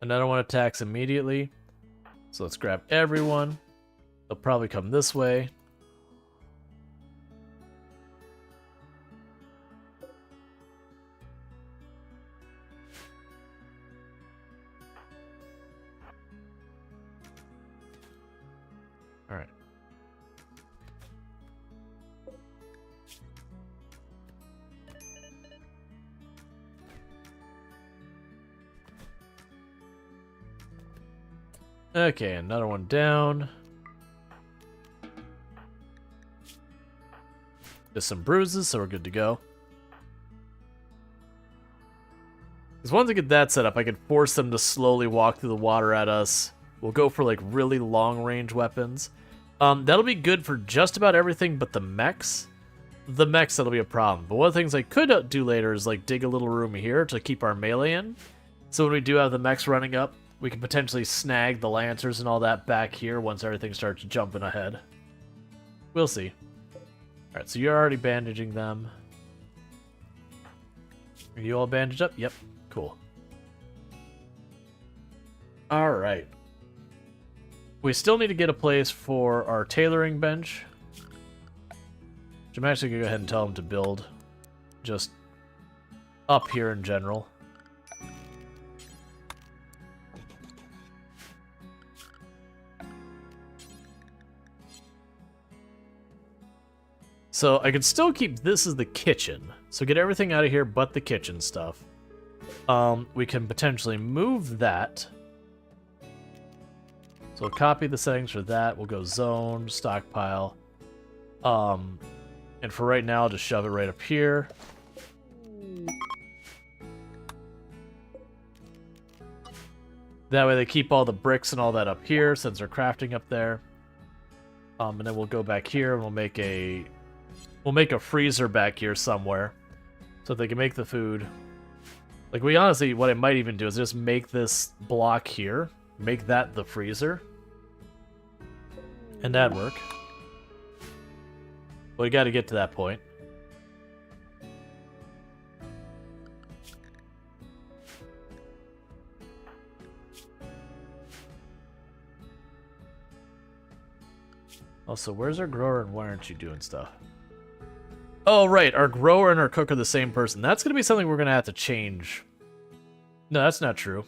Another one attacks immediately. So let's grab everyone. They'll probably come this way. Alright. Okay, another one down. Just some bruises, so we're good to go. Because once I get that set up, I can force them to slowly walk through the water at us. We'll go for like really long-range weapons. That'll be good for just about everything but the mechs. The mechs, that'll be a problem. But one of the things I could do later is like dig a little room here to keep our melee in. So when we do have the mechs running up, we can potentially snag the lancers and all that back here once everything starts jumping ahead. We'll see. Alright, so you're already bandaging them. Are you all bandaged up? Yep, cool. Alright. We still need to get a place for our tailoring bench. Which I'm actually going to go ahead and tell them to build just up here in general. So I could still keep this as the kitchen. So get everything out of here but the kitchen stuff. We can potentially move that. So we'll copy the settings for that. We'll go zone, stockpile. And for right now, I'll just shove it right up here. That way they keep all the bricks and all that up here since they're crafting up there. And then we'll go back here and we'll make a freezer back here somewhere so they can make the food. Like, we honestly, what I might even do is just make this block here, make that the freezer, and that'd work. But we got to get to that point. Also, where's our grower and why aren't you doing stuff? Oh, right. Our grower and our cook are the same person. That's going to be something we're going to have to change. No, that's not true.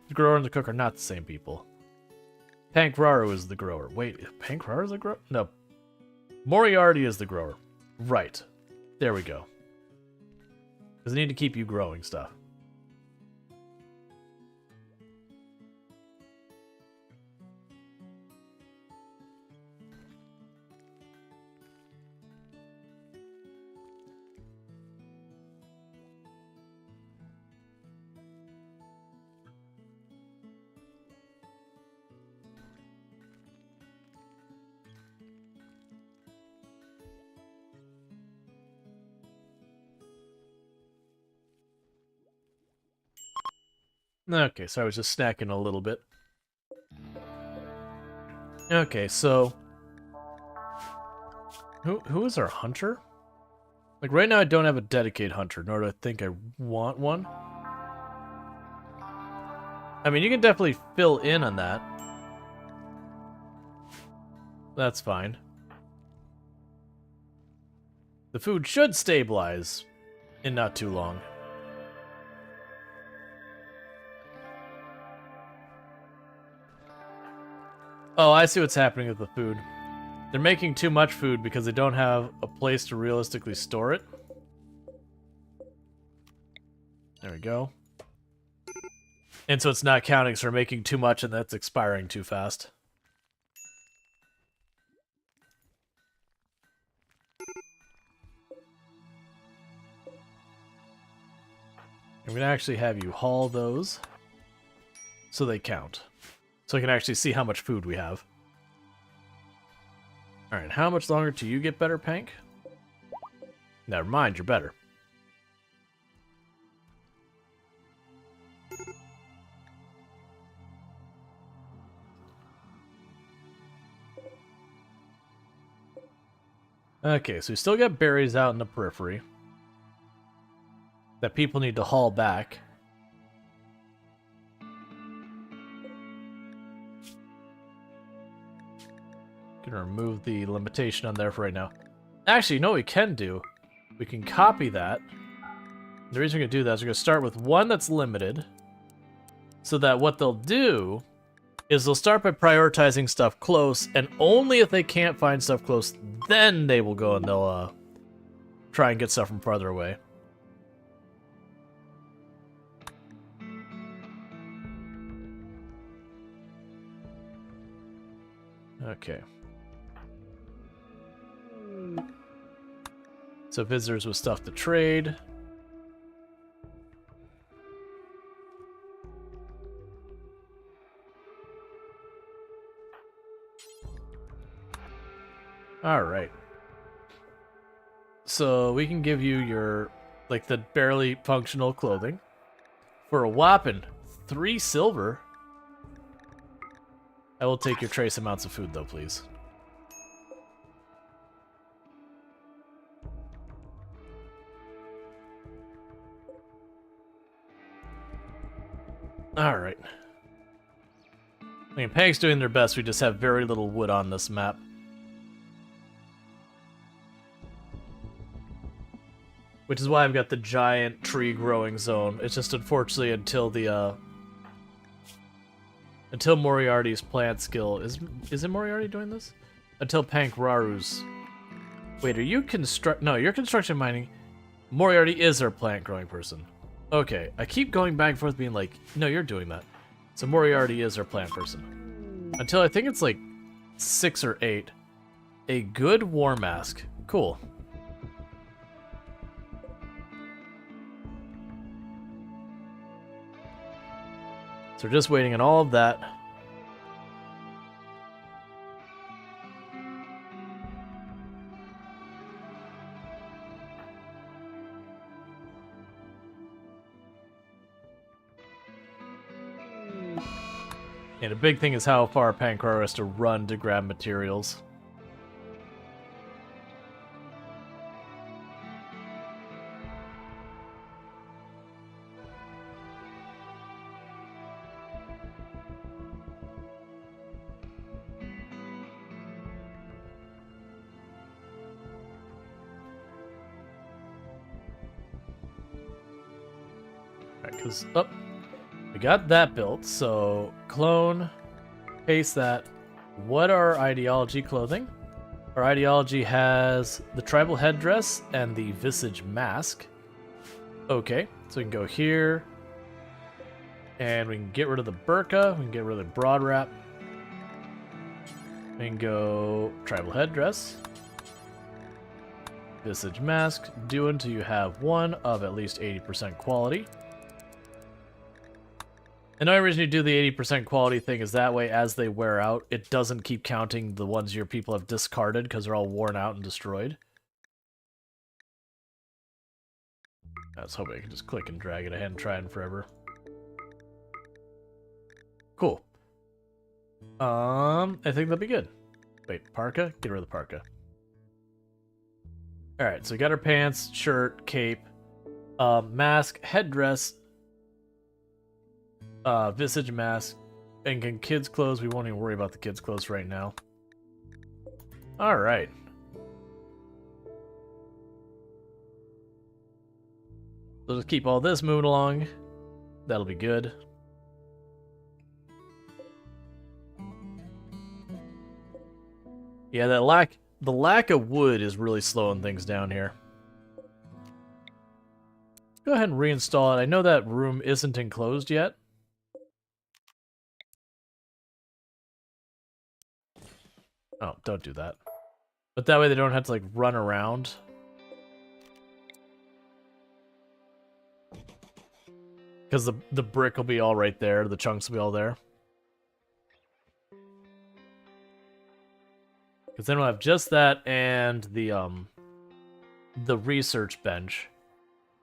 The grower and the cook are not the same people. Pankraru is the grower. Wait, Pankraru is the grower? No. Moriarty is the grower. Right. There we go. Because I need to keep you growing stuff. Okay, so I was just snacking a little bit. Okay, so who is our hunter? Like, right now I don't have a dedicated hunter, nor do I think I want one. I mean, you can definitely fill in on that. That's fine. The food should stabilize in not too long. Oh, I see what's happening with the food. They're making too much food because they don't have a place to realistically store it. There we go. And so it's not counting, so we're making too much and that's expiring too fast. I'm going to actually have you haul those so they count. So I can actually see how much food we have. Alright, how much longer till you get better, Pank? Never mind, you're better. Okay, so we still got berries out in the periphery that people need to haul back. Gonna remove the limitation on there for right now. Actually, you know what we can do? We can copy that. The reason we're gonna do that is we're gonna start with one that's limited, so that what they'll do is they'll start by prioritizing stuff close, and only if they can't find stuff close, then they will go and they'll try and get stuff from farther away. Okay. So visitors with stuff to trade. Alright. So we can give you your, like, the barely functional clothing for a whopping 3 silver. I will take your trace amounts of food, though, please. Alright. I mean, Pank's doing their best, we just have very little wood on this map. Which is why I've got the giant tree growing zone. It's just unfortunately until the, until Moriarty's plant skill... Is it Moriarty doing this? Until Pankraru's... Wait, are you No, you're construction mining. Moriarty is our plant growing person. Okay, I keep going back and forth being like, no, you're doing that. So Moriarty is our plant person. Until I think it's like 6 or 8. A good war mask. Cool. So we're just waiting on all of that. And a big thing is how far Pankraru has to run to grab materials. Because, oh, we got that built, so clone, paste that. What are ideology clothing? Our ideology has the tribal headdress and the visage mask. Okay, so we can go here, and we can get rid of the burqa, we can get rid of the broad wrap. We can go tribal headdress, visage mask, do until you have one of at least 80% quality. And the only reason you do the 80% quality thing is that way, as they wear out, it doesn't keep counting the ones your people have discarded because they're all worn out and destroyed. I was hoping I could just click and drag it. I hadn't tried in forever. Cool. I think that'll be good. Wait, parka? Get rid of the parka. Alright, so we got our pants, shirt, cape, mask, headdress, visage mask, and kids' clothes. We won't even worry about the kids' clothes right now. Alright. So just keep all this moving along. That'll be good. Yeah, the lack of wood is really slowing things down here. Go ahead and reinstall it. I know that room isn't enclosed yet. Oh, don't do that. But that way they don't have to, like, run around. Because the brick will be all right there. The chunks will be all there. Because then we'll have just that and the research bench.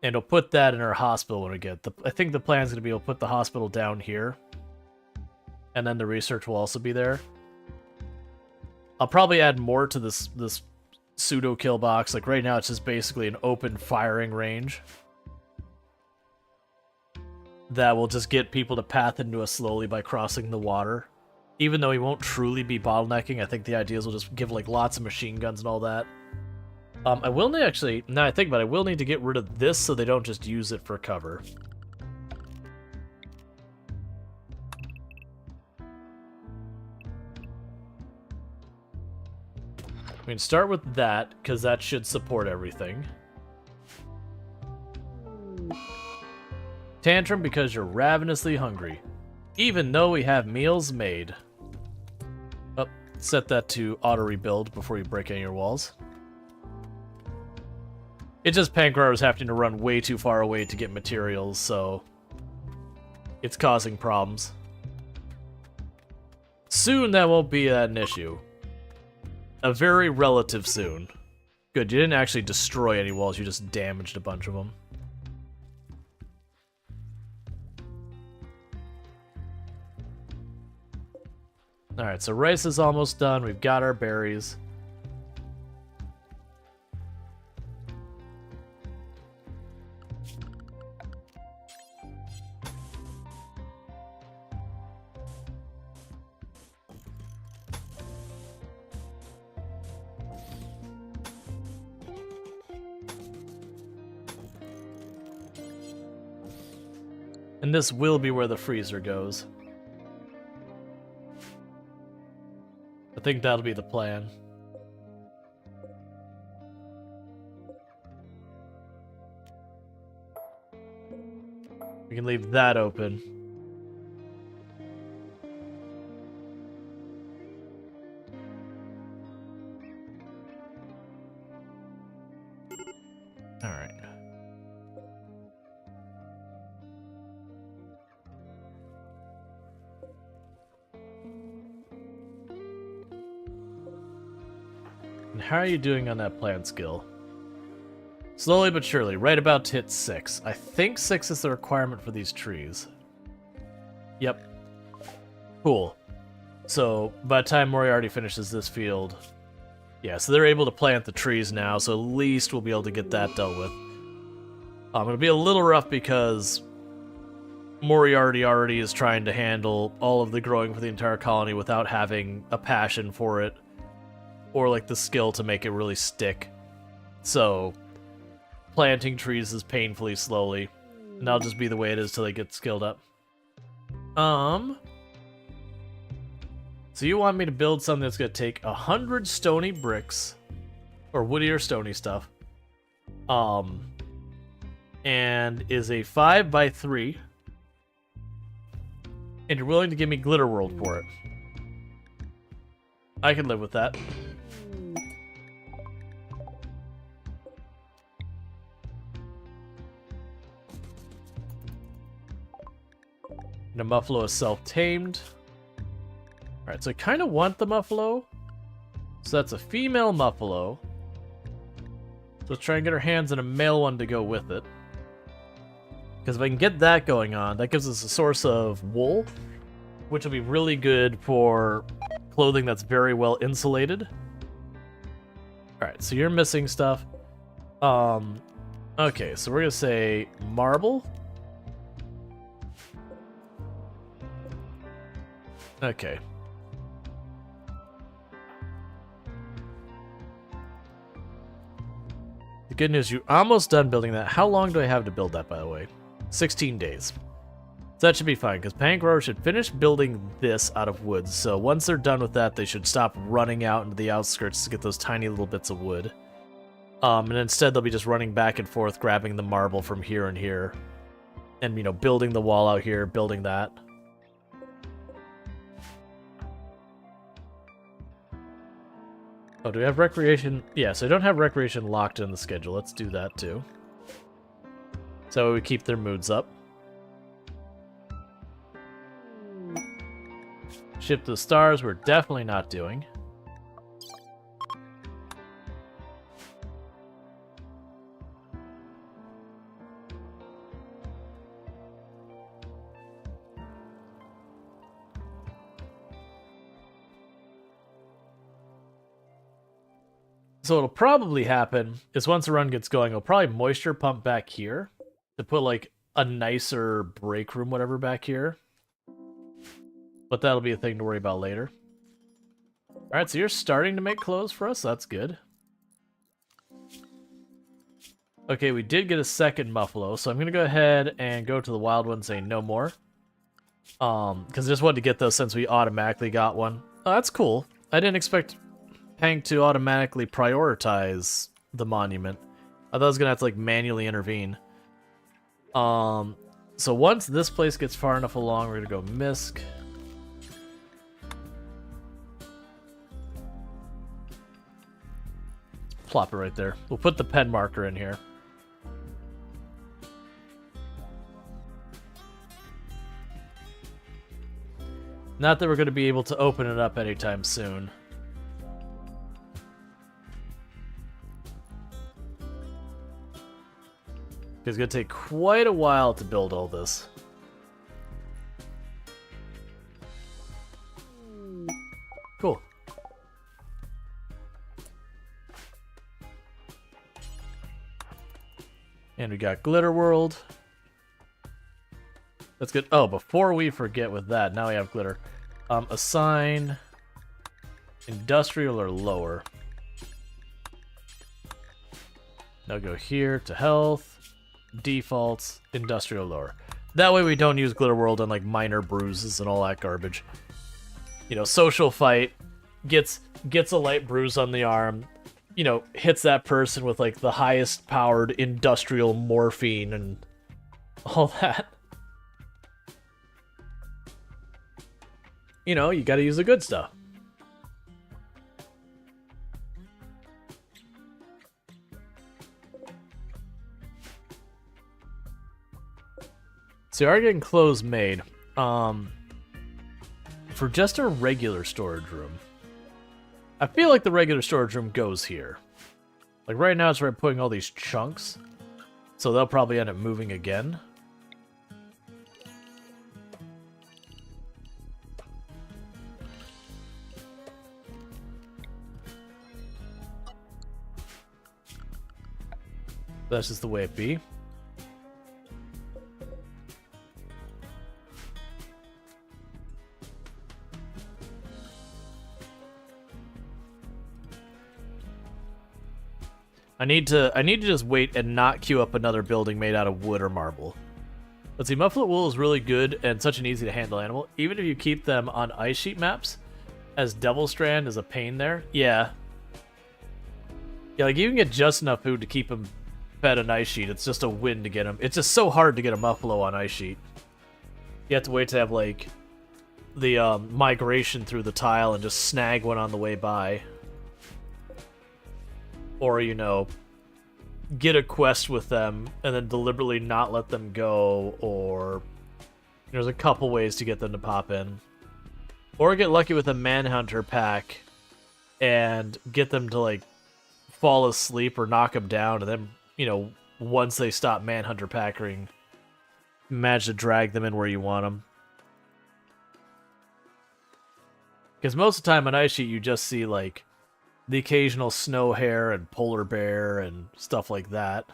And we'll put that in our hospital when we get... I think the plan's going to be able to put the hospital down here. And then the research will also be there. I'll probably add more to this pseudo kill box. Like right now, it's just basically an open firing range that will just get people to path into us slowly by crossing the water. Even though he won't truly be bottlenecking, I think the idea is we'll just give like lots of machine guns and all that. I will need actually, now I think about it, I will need to get rid of this so they don't just use it for cover. We can start with that, because that should support everything. Tantrum because you're ravenously hungry. Even though we have meals made. Oh, set that to auto-rebuild before you break any of your walls. It's just Pankraru's having to run way too far away to get materials, so... it's causing problems. Soon that won't be an issue. A very relative soon. Good, you didn't actually destroy any walls, you just damaged a bunch of them. Alright, so rice is almost done. We've got our berries. And this will be where the freezer goes. I think that'll be the plan. We can leave that open. All right. And how are you doing on that plant skill? Slowly but surely, right about to hit 6. I think 6 is the requirement for these trees. Yep. Cool. So, by the time Moriarty finishes this field... Yeah, so they're able to plant the trees now, so at least we'll be able to get that dealt with. It'll be a little rough because Moriarty already is trying to handle all of the growing for the entire colony without having a passion for it, or like the skill to make it really stick. So, planting trees is painfully slowly, and that'll just be the way it is till they get skilled up. So you want me to build something that's going to take 100 stony bricks, or woody or stony stuff, and is a 5x3, and you're willing to give me Glitter World for it. I can live with that. And a Muffalo is self-tamed. Alright, so I kind of want the Muffalo. So that's a female Muffalo. So let's try and get our hands on a male one to go with it. Because if I can get that going on, that gives us a source of wool, which will be really good for clothing that's very well insulated. Alright, so you're missing stuff. Okay, so we're going to say marble. Okay. The good news, you're almost done building that. How long do I have to build that, by the way? 16 days. So that should be fine, because Panic Rower should finish building this out of wood. So once they're done with that, they should stop running out into the outskirts to get those tiny little bits of wood. And instead, they'll be just running back and forth, grabbing the marble from here and here. And, you know, building the wall out here, building that. Oh, do we have recreation? Yeah, so I don't have recreation locked in the schedule. Let's do that too. So we keep their moods up. Ship to the stars, we're definitely not doing. So what'll probably happen is once the run gets going, it'll probably moisture pump back here to put like a nicer break room, whatever, back here. But that'll be a thing to worry about later. Alright, so you're starting to make clothes for us, so that's good. Okay, we did get a second Muffalo, so I'm going to go ahead and go to the wild one and say no more. Because I just wanted to get those since we automatically got one. Oh, that's cool. I didn't expect Hank to automatically prioritize the monument. I thought I was gonna have to like manually intervene. So once this place gets far enough along, we're gonna go Misk. Plop it right there. We'll put the pen marker in here. Not that we're gonna be able to open it up anytime soon. It's going to take quite a while to build all this. Cool. And we got Glitter World. That's good. Oh, before we forget with that, now we have glitter. Assign industrial or lower. Now go here to health. Defaults, industrial lower. That way we don't use Glitter World on like minor bruises and all that garbage. You know, social fight, gets a light bruise on the arm, you know, hits that person with like the highest powered industrial morphine and all that. You know, you gotta use the good stuff. So you are getting clothes made. For just a regular storage room, I feel like the regular storage room goes here. Like right now it's where I'm putting all these chunks. So they'll probably end up moving again. That's just the way it be. I need to just wait and not queue up another building made out of wood or marble. Let's see, Mufflet Wool is really good and such an easy to handle animal. Even if you keep them on ice sheet maps, as Devil Strand is a pain there. Yeah. Yeah, like you can get just enough food to keep them fed on ice sheet. It's just a win to get them. It's just so hard to get a Muffalo on ice sheet. You have to wait to have like the migration through the tile and just snag one on the way by. Or, you know, get a quest with them and then deliberately not let them go, or there's a couple ways to get them to pop in. Or get lucky with a Manhunter pack and get them to, like, fall asleep or knock them down, and then, you know, once they stop Manhunter packing, manage to drag them in where you want them. Because most of the time on Ice Sheet, you just see, like, the occasional snow hare and polar bear and stuff like that.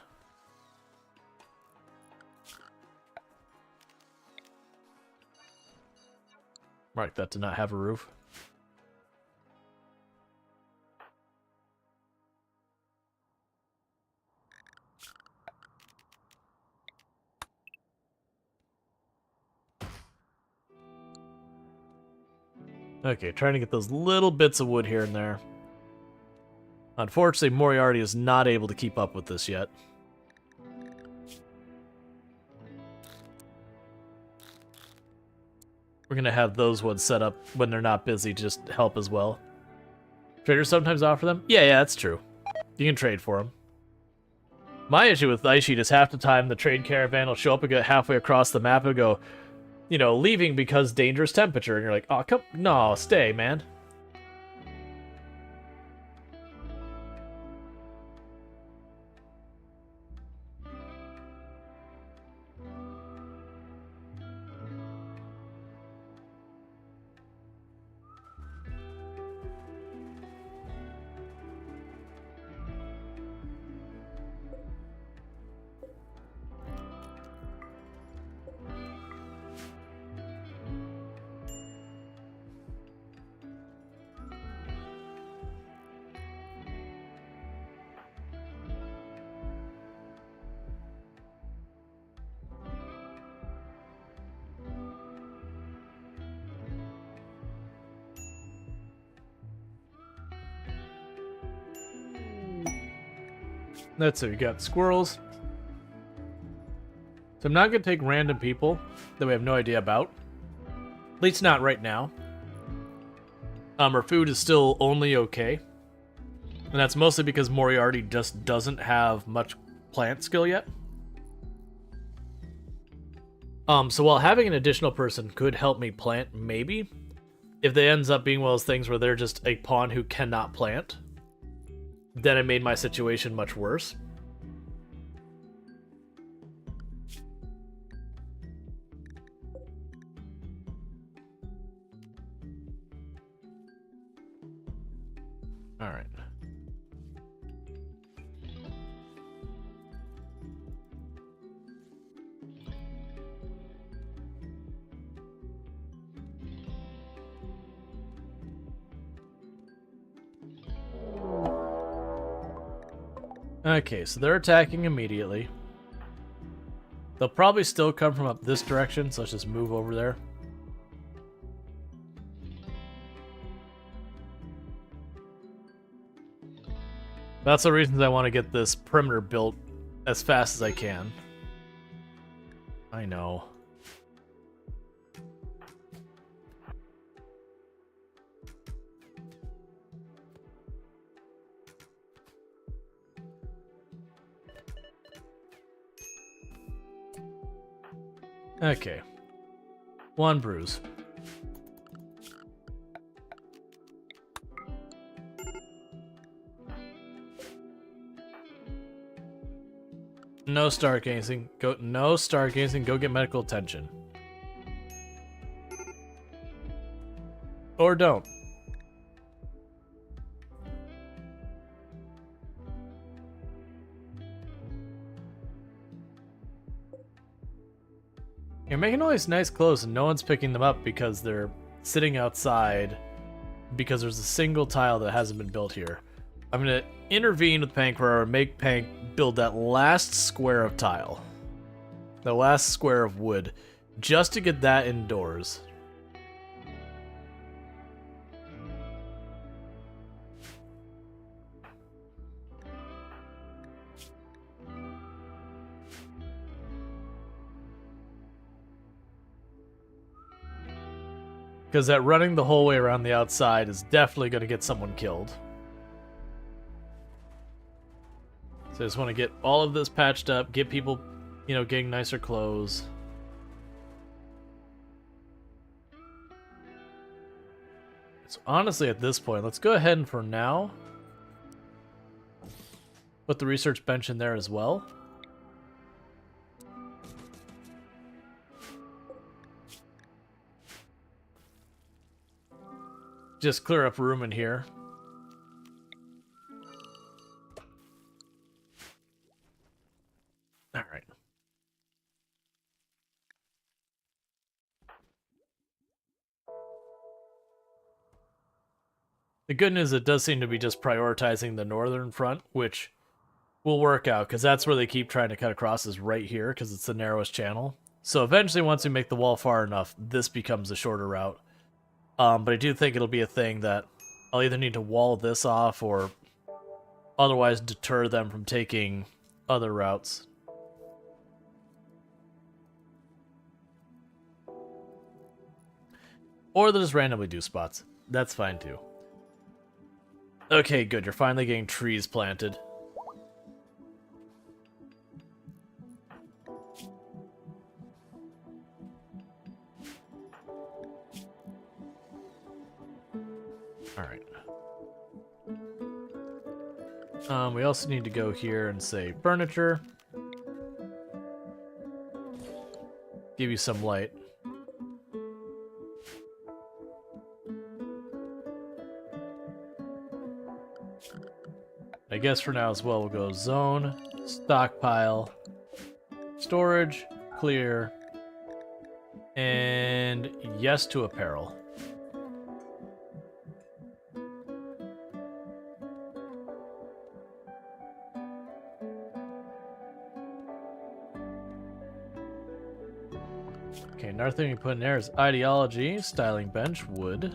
Right, that did not have a roof. Okay, trying to get those little bits of wood here and there. Unfortunately, Moriarty is not able to keep up with this yet. We're going to have those ones set up when they're not busy to just help as well. Traders sometimes offer them? Yeah, that's true. You can trade for them. My issue with Ice Sheet is half the time the trade caravan will show up and get halfway across the map and go, you know, leaving because dangerous temperature. And you're like, oh, come, no, stay, man. That's it. We got squirrels. So I'm not going to take random people that we have no idea about. At least not right now. Our food is still only okay. And that's mostly because Moriarty just doesn't have much plant skill yet. So while having an additional person could help me plant, maybe, if they ends up being one of those things where they're just a pawn who cannot plant, then it made my situation much worse. All right. Okay, so they're attacking immediately. They'll probably still come from up this direction, so let's just move over there. That's the reason I want to get this perimeter built as fast as I can. I know. Okay. One bruise. No stargazing. No stargazing. Go get medical attention. Or don't. You're making all these nice clothes and no one's picking them up because they're sitting outside because there's a single tile that hasn't been built here. I'm going to intervene with Pankrar and make Pank build that last square of tile. The last square of wood. Just to get that indoors. Because that running the whole way around the outside is definitely going to get someone killed. So I just want to get all of this patched up, get people, you know, getting nicer clothes. So honestly, at this point, let's go ahead and for now put the research bench in there as well. Just clear up room in here. All right. The good news, it does seem to be just prioritizing the northern front, which will work out, because that's where they keep trying to cut across, is right here, because it's the narrowest channel. So eventually, once we make the wall far enough, this becomes a shorter route. But I do think it'll be a thing that I'll either need to wall this off or otherwise deter them from taking other routes. Or they'll just randomly do spots. That's fine too. Okay, good. You're finally getting trees planted. Alright. We also need to go here and say furniture. Give you some light. I guess for now as well, we'll go zone, stockpile, storage, clear, and yes to apparel. Okay, another thing we put in there is ideology, styling bench, wood.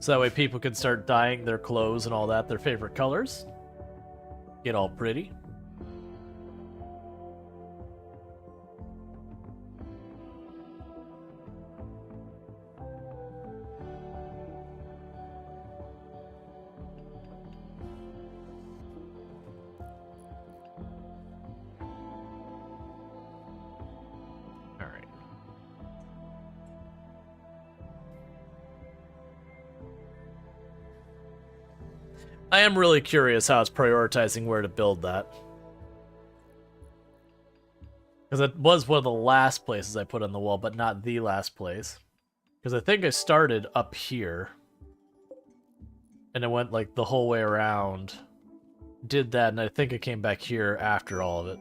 So that way people can start dyeing their clothes and all that, their favorite colors. Get all pretty. I am really curious how it's prioritizing where to build that. Because it was one of the last places I put on the wall, but not the last place. Because I think I started up here. And it went like the whole way around. Did that, and I think I came back here after all of it.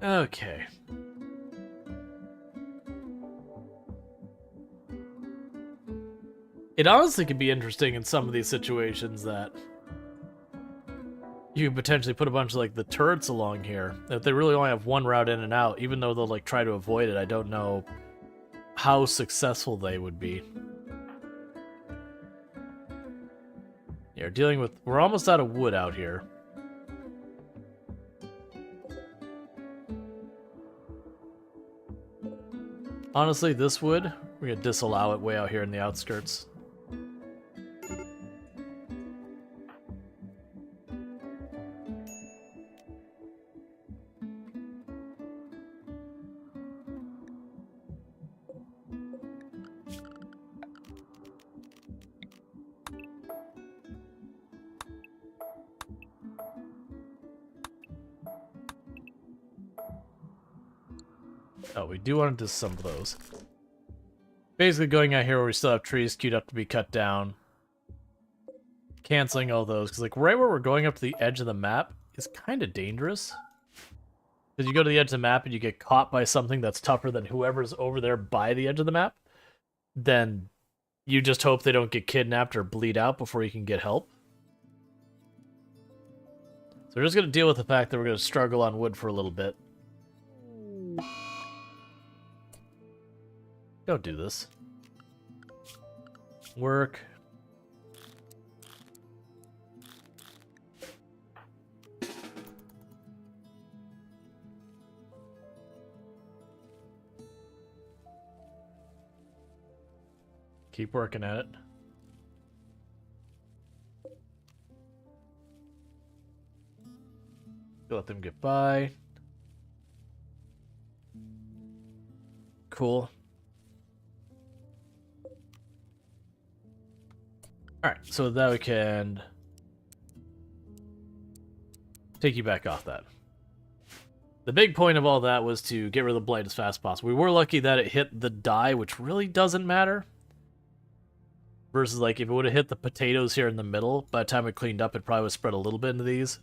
Okay. It honestly could be interesting in some of these situations that you could potentially put a bunch of like the turrets along here. If they really only have one route in and out, even though they'll like try to avoid it, I don't know how successful they would be. Yeah, we're almost out of wood out here. Honestly, this wood, we're gonna disallow it way out here in the outskirts. Oh, we do want to disassemble those. Basically going out here where we still have trees queued up to be cut down. Canceling all those, because like right where we're going up to the edge of the map is kind of dangerous. Because you go to the edge of the map and you get caught by something that's tougher than whoever's over there by the edge of the map, then you just hope they don't get kidnapped or bleed out before you can get help. So we're just going to deal with the fact that we're going to struggle on wood for a little bit. Don't do this. Work. Keep working at it. Let them get by. Cool. Alright, so now we can take you back off that. The big point of all that was to get rid of the blight as fast as possible. We were lucky that it hit the dye, which really doesn't matter. Versus, like, if it would have hit the potatoes here in the middle, by the time it cleaned up, it probably would have spread a little bit into these.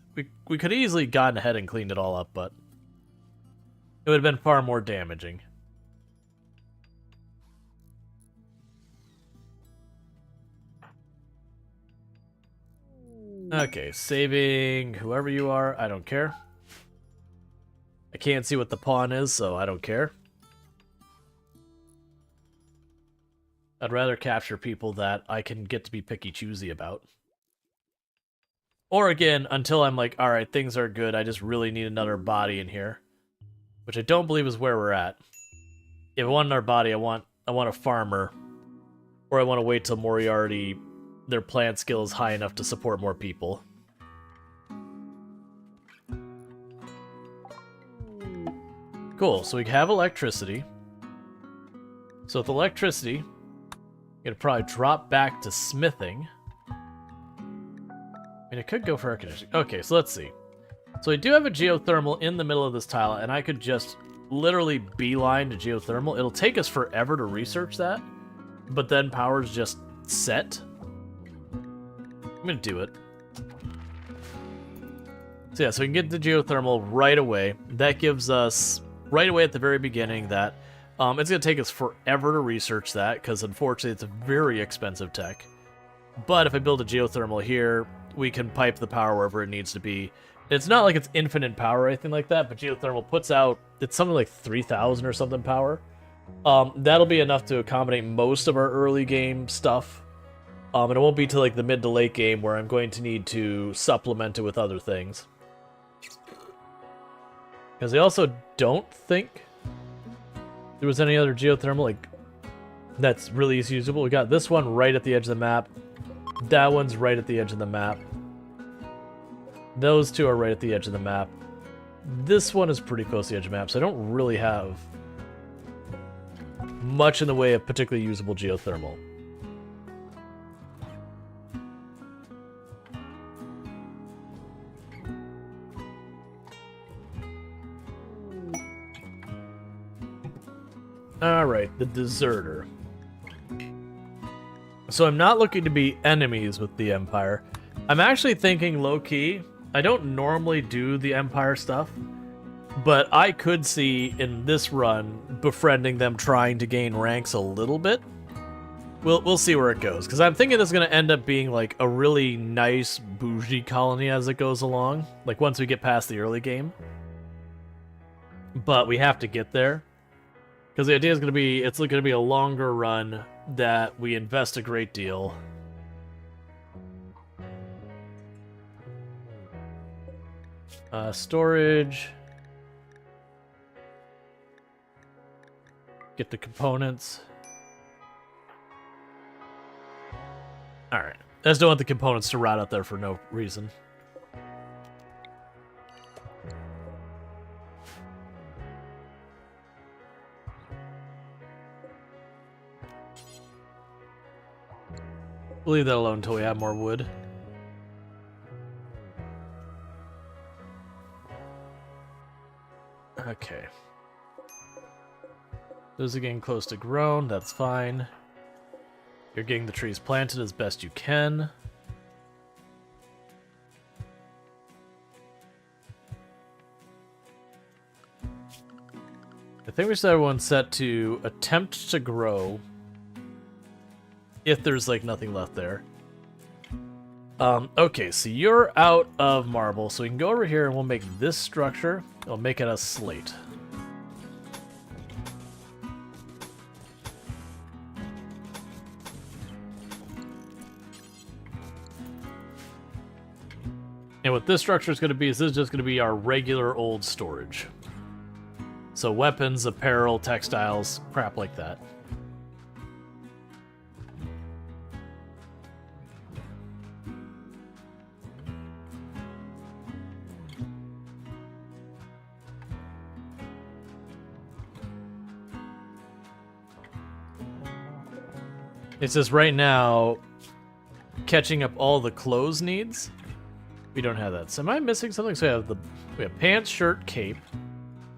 We could easily gotten ahead and cleaned it all up, but it would have been far more damaging. Okay, saving whoever you are, I don't care. I can't see what the pawn is, so I don't care. I'd rather capture people that I can get to be picky-choosy about. Or again, until I'm like, alright, things are good, I just really need another body in here. Which I don't believe is where we're at. If I want another body, I want a farmer. Or I want to wait till Moriarty, their plant skill is high enough to support more people. Cool, so we have electricity. So with electricity, I'm gonna probably drop back to smithing. I mean, it could go for air conditioning. Okay, so let's see. So I do have a geothermal in the middle of this tile, and I could just literally beeline to geothermal. It'll take us forever to research that, but then power's just set. I'm gonna do it. So yeah, so we can get the geothermal right away. That gives us, right away at the very beginning, that it's going to take us forever to research that, because unfortunately it's a very expensive tech. But if I build a geothermal here, we can pipe the power wherever it needs to be. It's not like it's infinite power or anything like that, but geothermal puts out, it's something like 3,000 or something power. That'll be enough to accommodate most of our early game stuff. And it won't be till like the mid to late game where I'm going to need to supplement it with other things. Because I also don't think there was any other geothermal like that's really usable. We got this one right at the edge of the map. That one's right at the edge of the map. Those two are right at the edge of the map. This one is pretty close to the edge of the map, so I don't really have much in the way of particularly usable geothermal. Alright, the Deserter. So I'm not looking to be enemies with the Empire. I'm actually thinking low-key, I don't normally do the Empire stuff, But I could see in this run befriending them trying to gain ranks a little bit. We'll see where it goes, because I'm thinking it's going to end up being like a really nice bougie colony as it goes along, like once we get past the early game. But we have to get there, because the idea is going to be it's going to be a longer run that we invest a great deal. Storage. Get the components. Alright. I just don't want the components to rot out there for no reason. We'll leave that alone until we have more wood. Okay. Those are getting close to grown, that's fine. You're getting the trees planted as best you can. I think we should have everyone set to attempt to grow. If there's like nothing left there. Okay, so you're out of marble, so we can go over here and we'll make this structure. We'll make it a slate. And what this structure is going to be is this is just going to be our regular old storage. So weapons, apparel, textiles, crap like that. It's just right now catching up all the clothes needs. We don't have that. So am I missing something? So we have pants, shirt, cape,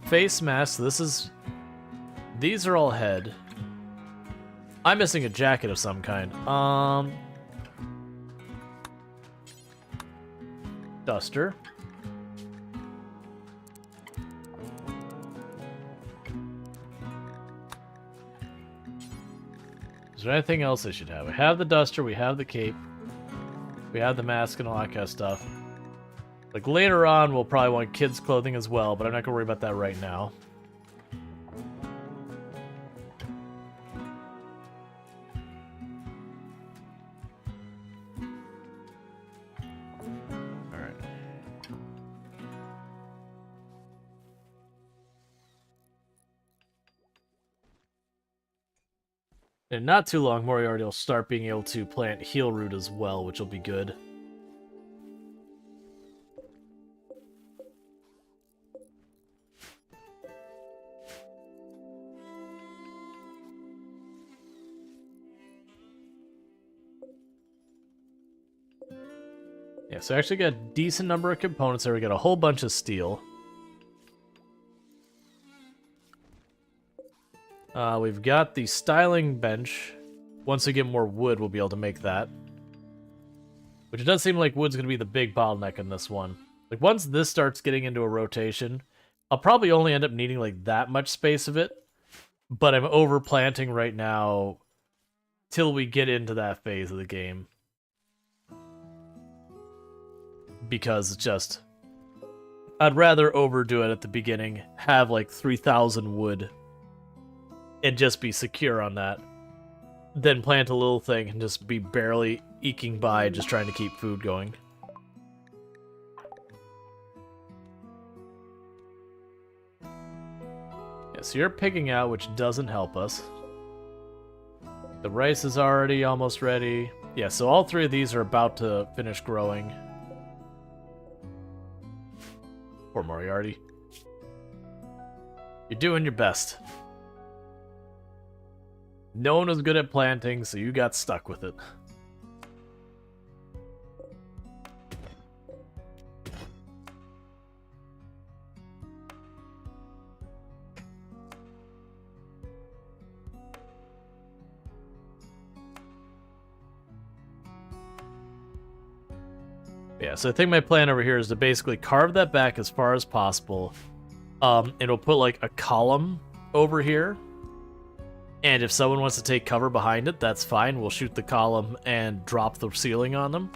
face mask. So these are all head. I'm missing a jacket of some kind. Duster. Is there anything else I should have? We have the duster, we have the cape, we have the mask and all that kind of stuff. Like later on, we'll probably want kids' clothing as well, but I'm not gonna worry about that right now. Alright. In not too long, Moriarty will start being able to plant heal root as well, which will be good. Yeah, so I actually got a decent number of components there. We got a whole bunch of steel. We've got the styling bench. Once we get more wood, we'll be able to make that. Which it does seem like wood's going to be the big bottleneck in this one. Like, once this starts getting into a rotation, I'll probably only end up needing, like, that much space of it. But I'm overplanting right now till we get into that phase of the game. Because it's just... I'd rather overdo it at the beginning, have, like, 3,000 wood, and just be secure on that, then plant a little thing and just be barely eking by, just trying to keep food going. Yeah, so you're picking out, which doesn't help us. The rice is already almost ready. Yeah, so all three of these are about to finish growing. Poor Moriarty. You're doing your best. No one was good at planting, so you got stuck with it. Yeah, so I think my plan over here is to basically carve that back as far as possible. It'll put like a column over here. And if someone wants to take cover behind it, that's fine. We'll shoot the column and drop the ceiling on them.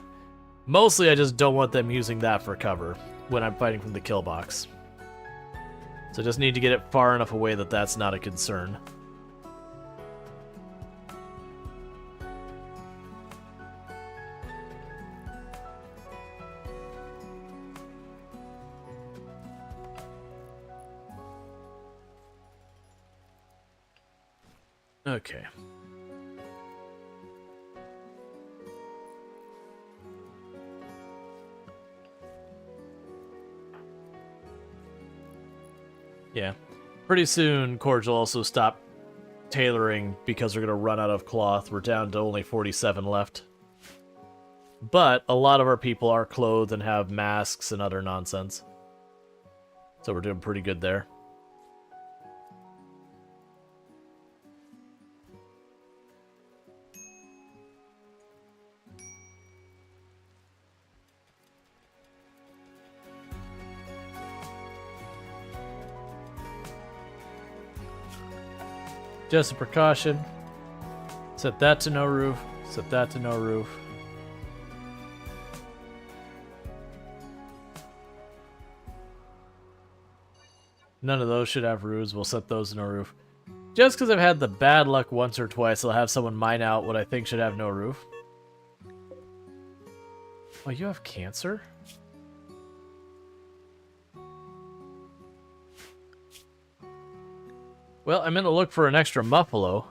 Mostly, I just don't want them using that for cover when I'm fighting from the kill box. So I just need to get it far enough away that that's not a concern. Okay. Yeah. Pretty soon, Corge will also stop tailoring because we're going to run out of cloth. We're down to only 47 left. But a lot of our people are clothed and have masks and other nonsense. So we're doing pretty good there. Just a precaution. Set that to no roof. Set that to no roof. None of those should have roofs. We'll set those to no roof. Just because I've had the bad luck once or twice, I'll have someone mine out what I think should have no roof. Oh, you have cancer? Well, I'm gonna look for an extra muffalo.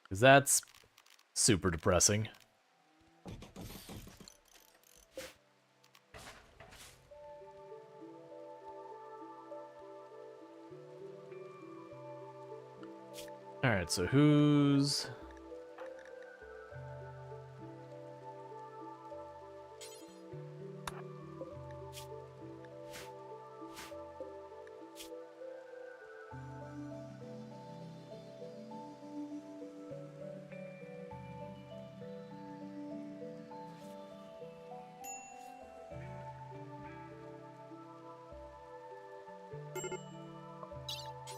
Because that's super depressing. Alright, so who's...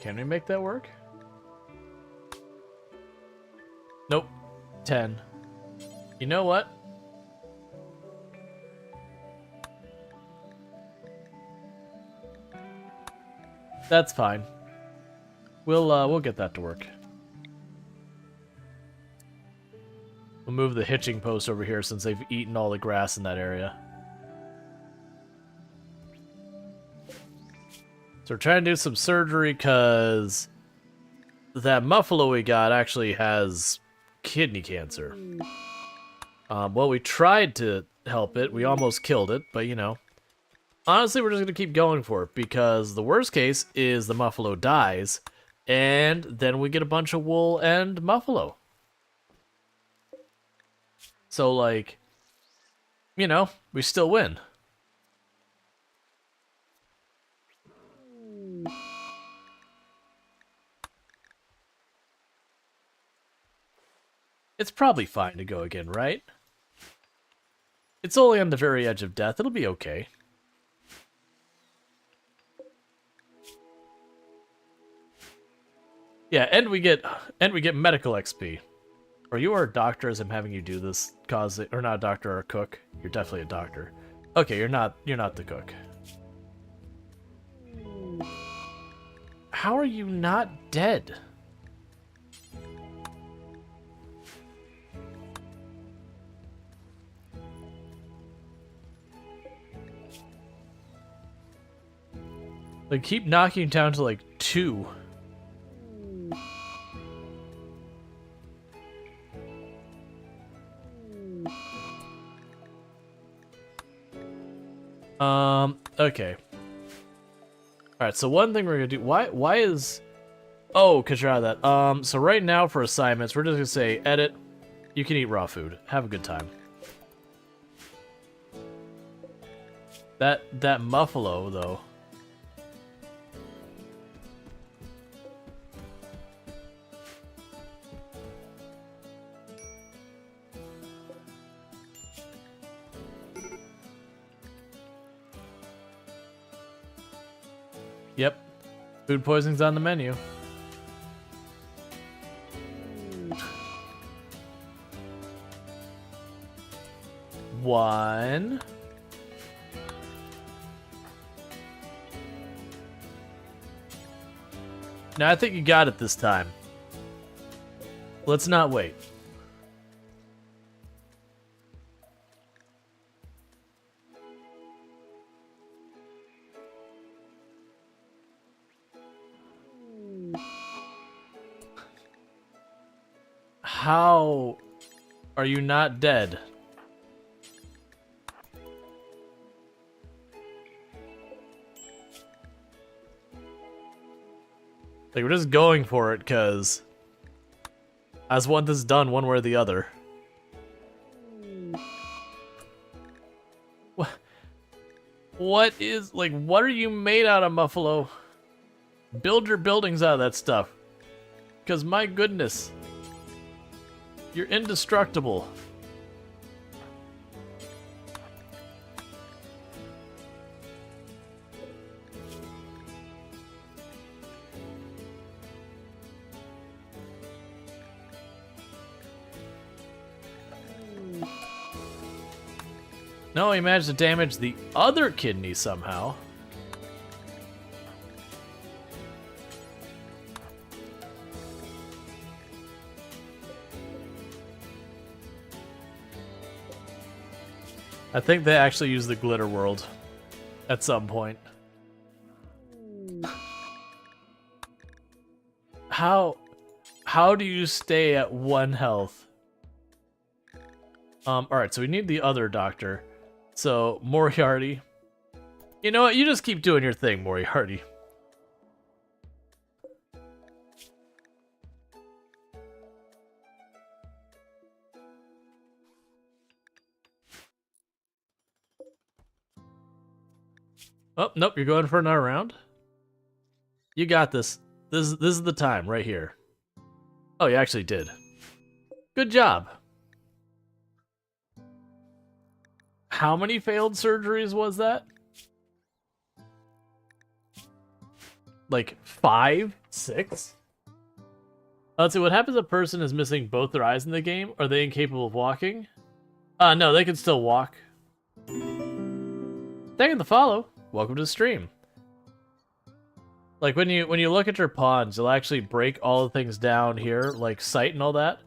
Can we make that work? Nope. 10. You know what? That's fine. We'll get that to work. We'll move the hitching post over here since they've eaten all the grass in that area. So we're trying to do some surgery because that muffalo we got actually has kidney cancer. Well, we tried to help it. We almost killed it, but you know. Honestly, we're just going to keep going for it because the worst case is the muffalo dies and then we get a bunch of wool and muffalo. So, like, you know, we still win. It's probably fine to go again, right? It's only on the very edge of death. It'll be okay. Yeah, and we get medical XP. Are you our doctor as I'm having you do this? Or not a doctor or a cook? You're definitely a doctor. Okay, you're not the cook. How are you not dead? Like, keep knocking down to, like, 2. Okay. Alright, so one thing we're gonna do... Why is... Oh, because you're out of that. So right now for assignments, we're just gonna say, edit, you can eat raw food. Have a good time. That muffalo, though... Yep. Food poisoning's on the menu. One. Now I think you got it this time. Let's not wait. How are you not dead? Like, we're just going for it, because I just want this done one way or the other. What is, like, what are you made out of, Muffalo? Build your buildings out of that stuff. Because, my goodness, you're indestructible. No, he managed to damage the other kidney somehow. I think they actually use the glitter world at some point. How do you stay at 1 health? Alright, so we need the other doctor. So, Moriarty. You know what? You just keep doing your thing, Moriarty. Oh, nope, you're going for another round? You got this. This is the time, right here. Oh, you actually did. Good job. How many failed surgeries was that? Like 5? 6? Let's see, what happens if a person is missing both their eyes in the game? Are they incapable of walking? No, they can still walk. Thank you for the follow. Welcome to the stream. Like, when you look at your pawns, you'll actually break all the things down here, like sight and all that.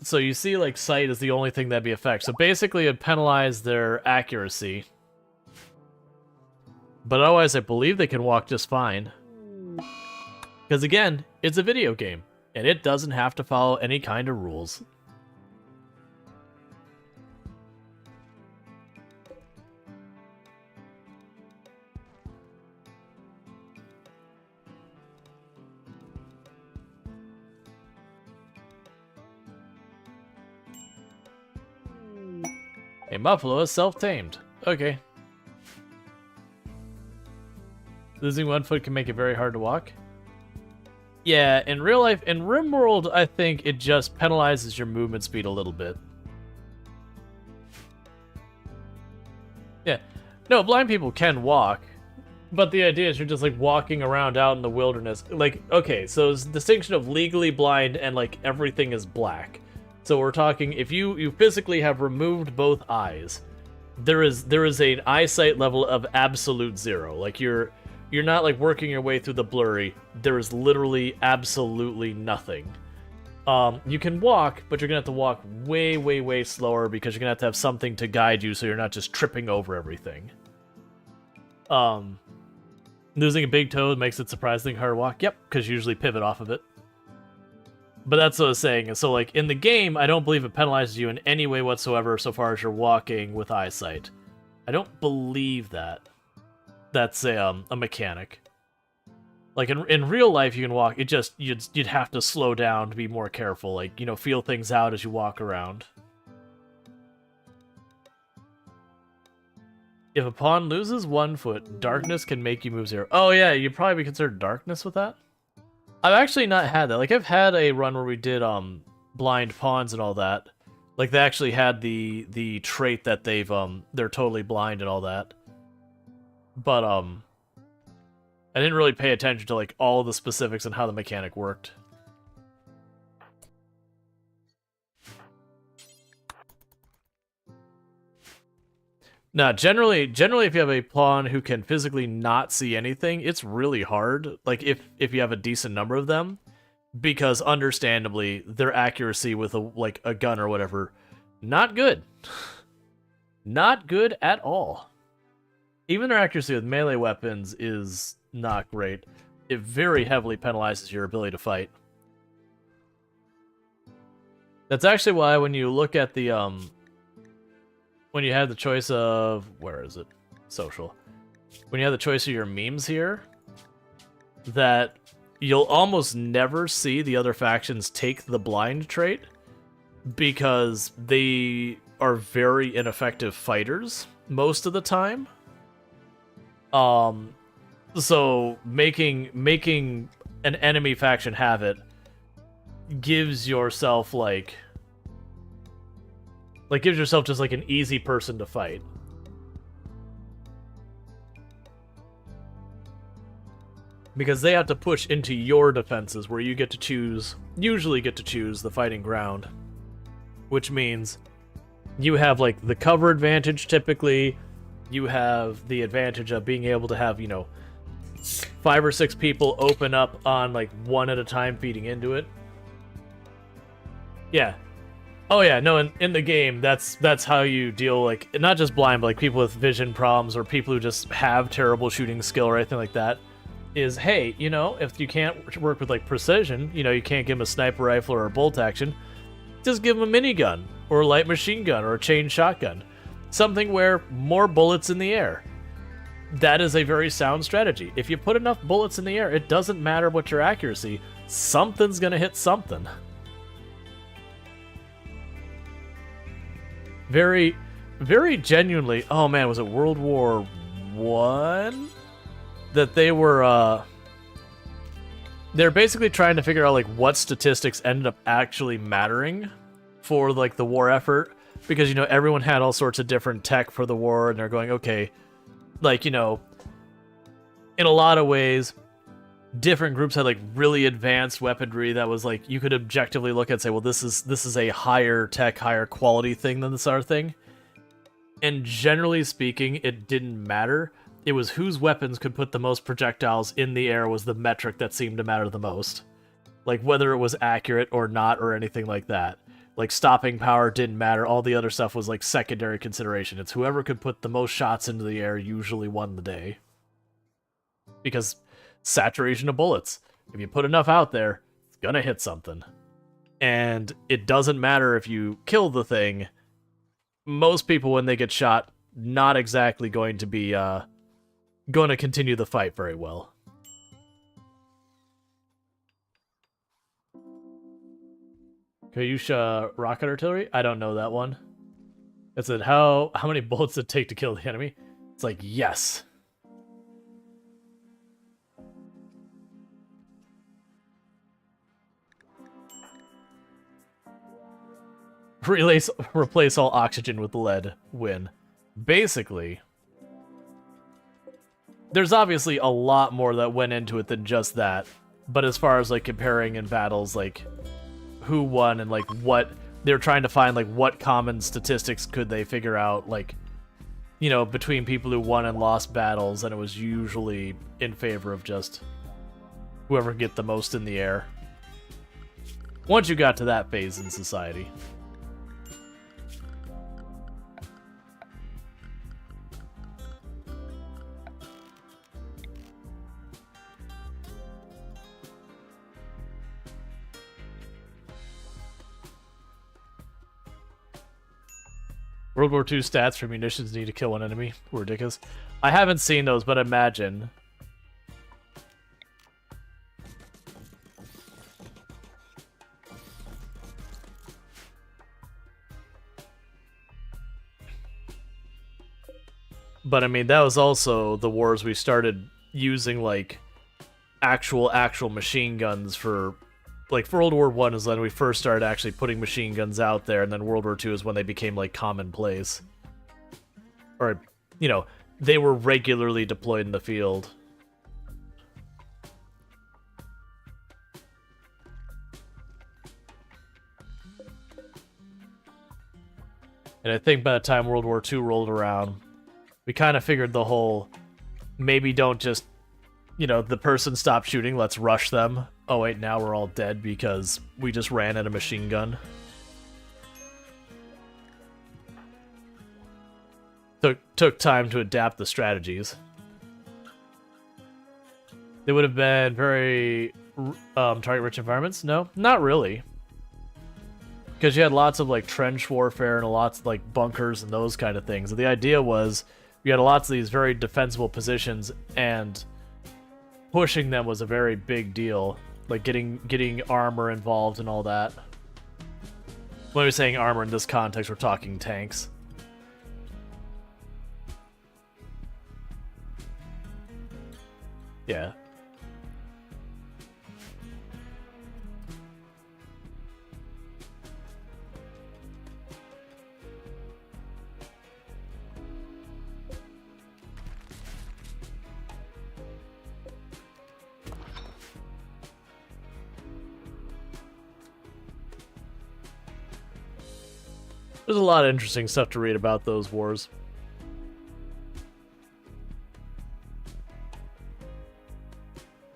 So you see, like, sight is the only thing that'd be affected. So basically, it'd penalize their accuracy. But otherwise, I believe they can walk just fine. Because again, it's a video game, and it doesn't have to follow any kind of rules. A buffalo is self-tamed. Okay. Losing 1 foot can make it very hard to walk. Yeah, in real life, in RimWorld, I think it just penalizes your movement speed a little bit. Yeah. No, blind people can walk, but the idea is you're just, like, walking around out in the wilderness. Like, okay, so there's a distinction of legally blind and, like, everything is black. So we're talking, if you physically have removed both eyes, there is an eyesight level of absolute 0. Like, you're not, like, working your way through the blurry. There is literally absolutely nothing. You can walk, but you're gonna have to walk way, way, way slower because you're gonna have to have something to guide you so you're not just tripping over everything. Losing a big toe makes it surprisingly hard to walk. Yep, because you usually pivot off of it. But that's what I was saying. So, like, in the game, I don't believe it penalizes you in any way whatsoever so far as you're walking with eyesight. I don't believe that. That's a mechanic. Like, in real life, you can walk. It just, you'd have to slow down to be more careful. Like, you know, feel things out as you walk around. If a pawn loses 1 foot, darkness can make you move 0. Oh, yeah, you'd probably be considered darkness with that? I've actually not had that. Like, I've had a run where we did blind pawns and all that. Like, they actually had the trait that they're totally blind and all that. But I didn't really pay attention to like all the specifics and how the mechanic worked. Now, generally, if you have a pawn who can physically not see anything, it's really hard. Like if you have a decent number of them, because understandably, their accuracy with a gun or whatever, not good. Not good at all. Even their accuracy with melee weapons is not great. It very heavily penalizes your ability to fight. That's actually why when you look at the when you have the choice of, where is it? Social. When you have the choice of your memes here, that you'll almost never see the other factions take the blind trait because they are very ineffective fighters most of the time. So making an enemy faction have it gives yourself gives yourself just like an easy person to fight. Because they have to push into your defenses where you get to choose, usually get to choose the fighting ground. Which means you have like the cover advantage typically, you have the advantage of being able to have, 5 or 6 people open up on like one at a time feeding into it. Yeah. Oh yeah, no, in the game, that's how you deal, like, not just blind, but like people with vision problems or people who just have terrible shooting skill or anything like that, is, hey, if you can't work with like precision, you can't give them a sniper rifle or a bolt action, just give them a minigun or a light machine gun or a chain shotgun. Something where more bullets in the air. That is a very sound strategy. If you put enough bullets in the air, it doesn't matter what your accuracy, something's gonna hit something. Very, very genuinely, oh man, was it World War I? That they're basically trying to figure out like what statistics ended up actually mattering for like the war effort, because everyone had all sorts of different tech for the war, and they're going, okay, like, in a lot of ways different groups had like really advanced weaponry that was like you could objectively look at and say, well, this is a higher tech, higher quality thing than this other thing. And generally speaking, it didn't matter. It was whose weapons could put the most projectiles in the air was the metric that seemed to matter the most. Like whether it was accurate or not or anything like that. Like stopping power didn't matter. All the other stuff was like secondary consideration. It's whoever could put the most shots into the air usually won the day. Because saturation of bullets. If you put enough out there, it's gonna hit something. And it doesn't matter if you kill the thing. Most people, when they get shot, not exactly going to be going to continue the fight very well. Kayusha rocket artillery? I don't know that one. It said, how many bullets does it take to kill the enemy? It's like, yes. Replace all oxygen with lead. Win. Basically, there's obviously a lot more that went into it than just that. But as far as like comparing in battles, like who won and like what they're trying to find, like what common statistics could they figure out, like, between people who won and lost battles, and it was usually in favor of just whoever could get the most in the air. Once you got to that phase in society. World War II stats for munitions need to kill one enemy. Ridiculous. I haven't seen those, but imagine. But I mean, that was also the wars we started using like actual machine guns for. Like, World War I is when we first started actually putting machine guns out there, and then World War II is when they became, like, commonplace. Or, they were regularly deployed in the field. And I think by the time World War II rolled around, we kind of figured the whole, maybe don't just, you know, the person stopped shooting, let's rush them. Oh wait, now we're all dead because we just ran at a machine gun. Took time to adapt the strategies. They would have been very target-rich environments? No, not really. Because you had lots of like trench warfare and lots of like bunkers and those kind of things. And the idea was you had lots of these very defensible positions, and pushing them was a very big deal. Like getting armor involved and all that. When we're saying armor in this context, we're talking tanks. Yeah. There's a lot of interesting stuff to read about those wars.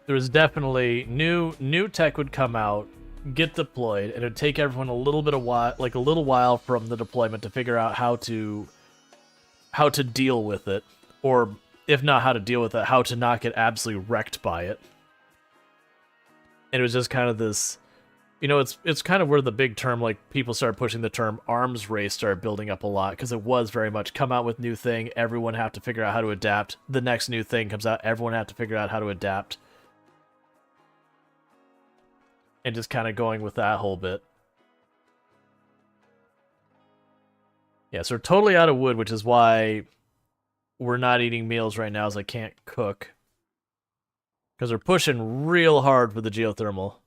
There was definitely new tech would come out, get deployed, and it would take everyone a little while from the deployment to figure out how to deal with it, or if not how to deal with it, how to not get absolutely wrecked by it. And it was just kind of this, you know, it's kind of where the big term, like people started pushing the term arms race, started building up a lot, because it was very much come out with new thing, everyone have to figure out how to adapt. The next new thing comes out, everyone have to figure out how to adapt. And just kind of going with that whole bit. Yeah, so we're totally out of wood, which is why we're not eating meals right now, as I can't cook. Because we're pushing real hard for the geothermal.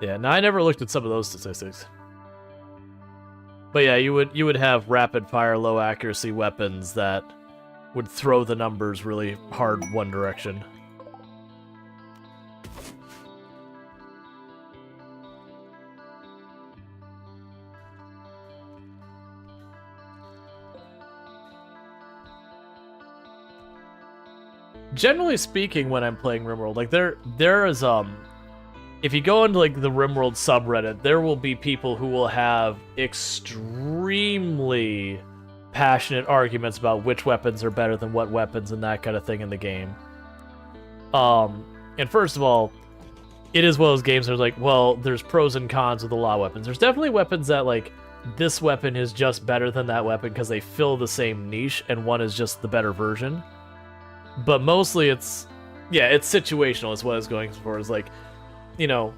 Yeah, now I never looked at some of those statistics. But yeah, you would have rapid fire, low accuracy weapons that would throw the numbers really hard one direction. Generally speaking, when I'm playing RimWorld, like there is if you go into like the RimWorld subreddit, there will be people who will have extremely passionate arguments about which weapons are better than what weapons and that kind of thing in the game. And first of all, it is one of those games that are like, well, there's pros and cons with a lot of weapons. There's definitely weapons that, like, this weapon is just better than that weapon because they fill the same niche, and one is just the better version. But mostly it's situational is what I was going for. Is like, you know,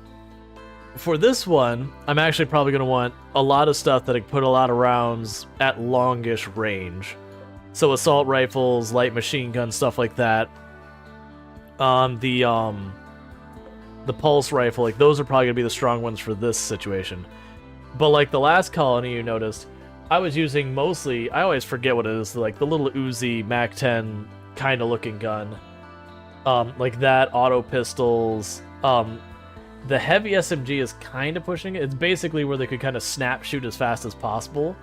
for this one, I'm actually probably going to want a lot of stuff that I put a lot of rounds at longish range. So assault rifles, light machine guns, stuff like that. The pulse rifle, like those are probably going to be the strong ones for this situation. But like the last colony you noticed, I was using mostly, I always forget what it is, like the little Uzi MAC-10 kind of looking gun. Like that, auto pistols, the heavy SMG is kind of pushing it. It's basically where they could kind of snap shoot as fast as possible.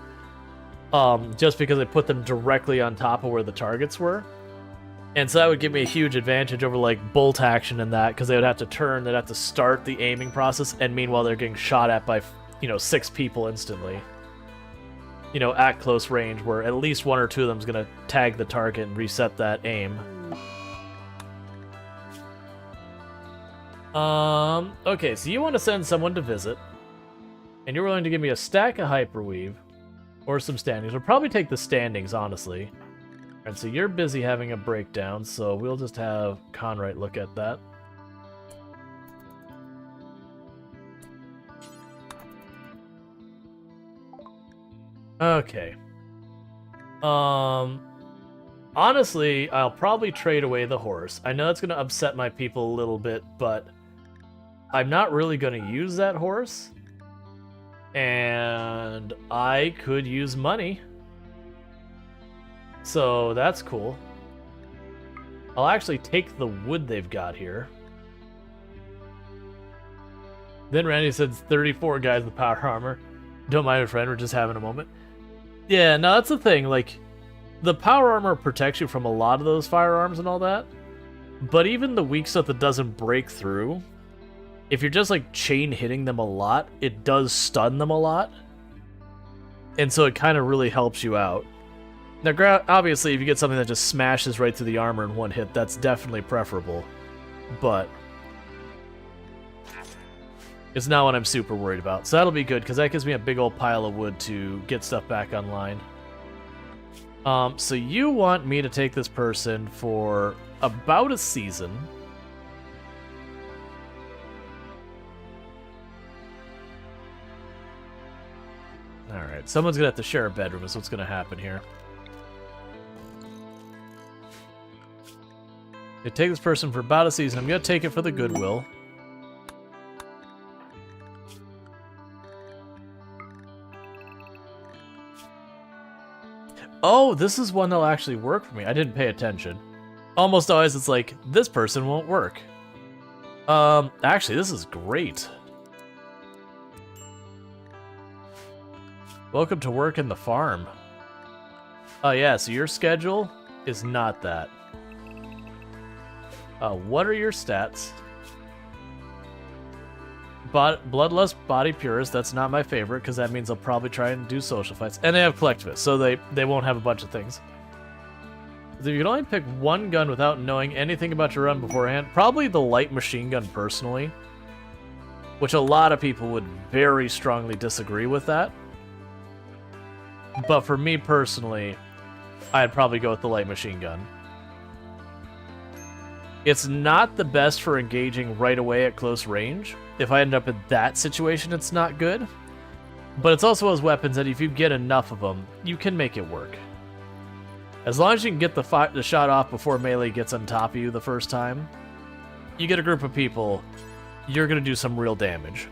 Just because I put them directly on top of where the targets were. And so that would give me a huge advantage over like bolt action and that, because they would have to turn, they'd have to start the aiming process, and meanwhile they're getting shot at by, 6 people instantly. At close range, where at least 1 or 2 of them is going to tag the target and reset that aim. Okay, so you want to send someone to visit, and you're willing to give me a stack of hyperweave, or some standings. We'll probably take the standings, honestly. Alright, so you're busy having a breakdown, so we'll just have Conrite look at that. Okay. Honestly, I'll probably trade away the horse. I know that's going to upset my people a little bit, but I'm not really going to use that horse. And I could use money. So that's cool. I'll actually take the wood they've got here. Then Randy said 34 guys with power armor. Don't mind my friend, we're just having a moment. Yeah, no, that's the thing. Like, the power armor protects you from a lot of those firearms and all that. But even the weak stuff that doesn't break through, if you're just like chain hitting them a lot, it does stun them a lot. And so it kind of really helps you out. Now, obviously, if you get something that just smashes right through the armor in one hit, that's definitely preferable. But it's not what I'm super worried about. So that'll be good, because that gives me a big old pile of wood to get stuff back online. So you want me to take this person for about a season. Alright, someone's gonna have to share a bedroom is what's gonna happen here. I take this person for about a season. I'm gonna take it for the goodwill. Oh, this is one that'll actually work for me. I didn't pay attention. Almost always it's like, this person won't work. Actually, this is great. Welcome to work in the farm. Oh yeah, so your schedule is not that. What are your stats? Bloodlust Body Purist, that's not my favorite, because that means I'll probably try and do social fights. And they have Collectivist, so they won't have a bunch of things. If you can only pick one gun without knowing anything about your run beforehand, probably the light machine gun personally. Which a lot of people would very strongly disagree with that. But for me personally, I'd probably go with the light machine gun. It's not the best for engaging right away at close range. If I end up in that situation, it's not good. But it's also those weapons that if you get enough of them, you can make it work. As long as you can get the shot off before melee gets on top of you the first time, you get a group of people, you're going to do some real damage.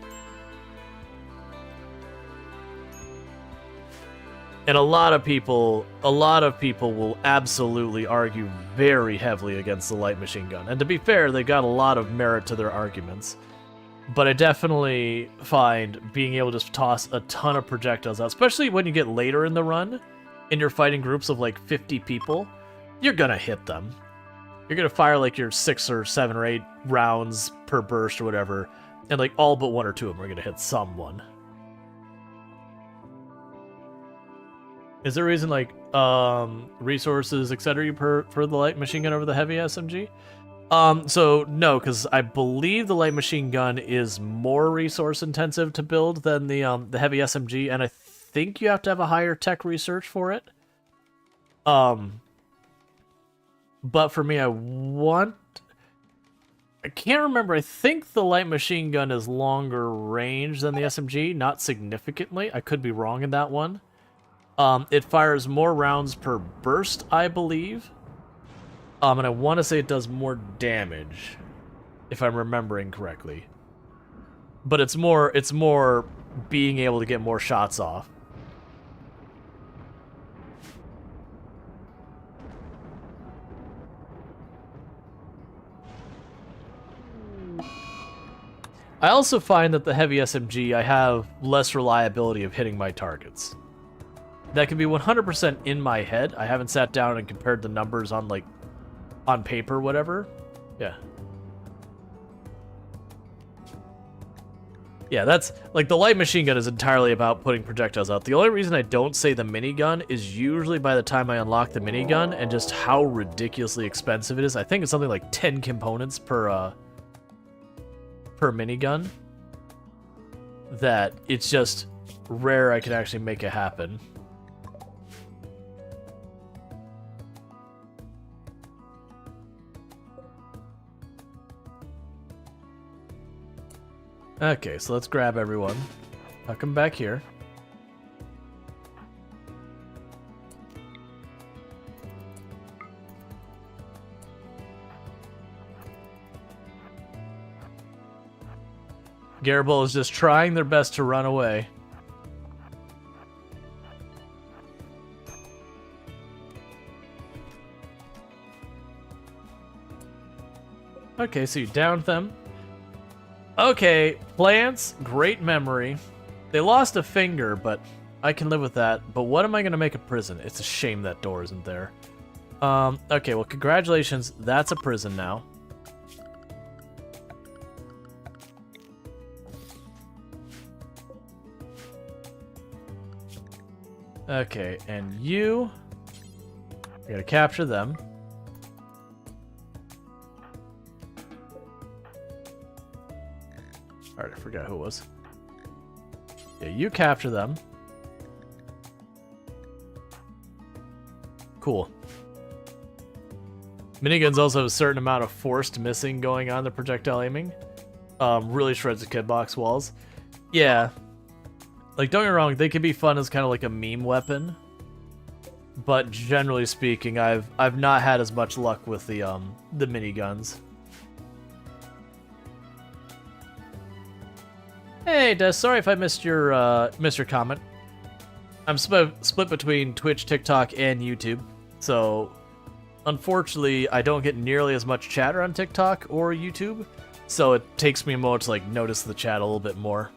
And a lot of people will absolutely argue very heavily against the light machine gun. And to be fair, they got a lot of merit to their arguments. But I definitely find being able to toss a ton of projectiles out, especially when you get later in the run, and you're fighting groups of like 50 people, you're gonna hit them. You're gonna fire like your 6 or 7 or 8 rounds per burst or whatever, and like all but 1 or 2 of them are gonna hit someone. Is there a reason like resources, etc. you prefer the light machine gun over the heavy SMG? So no, because I believe the light machine gun is more resource intensive to build than the heavy SMG, and I think you have to have a higher tech research for it. But for me, I can't remember. I think the light machine gun is longer range than the SMG, not significantly. I could be wrong in that one. It fires more rounds per burst, I believe. And I want to say it does more damage, if I'm remembering correctly. But it's more being able to get more shots off. I also find that the heavy SMG, I have less reliability of hitting my targets. That can be 100% in my head. I haven't sat down and compared the numbers on on paper, whatever. Yeah. Yeah, that's like the light machine gun is entirely about putting projectiles out. The only reason I don't say the minigun is usually by the time I unlock the minigun and just how ridiculously expensive it is. I think it's something like 10 components per minigun. That it's just rare I can actually make it happen. Okay, so let's grab everyone. I'll come back here. Garibald is just trying their best to run away. Okay, so you downed them. Okay, plants, great memory. They lost a finger, but I can live with that. But what am I going to make a prison? It's a shame that door isn't there. Okay, well, congratulations. That's a prison now. Okay, and you... I gotta capture them. Alright, I forgot who it was. Yeah, you capture them. Cool. Miniguns also have a certain amount of forced missing going on the projectile aiming. Really shreds the kidbox walls. Yeah. Like, don't get me wrong, they can be fun as kind of like a meme weapon. But generally speaking, I've not had as much luck with the miniguns. Hey, Des, sorry if I missed your comment. I'm split between Twitch, TikTok, and YouTube, so unfortunately, I don't get nearly as much chatter on TikTok or YouTube, so it takes me a moment to like notice the chat a little bit more.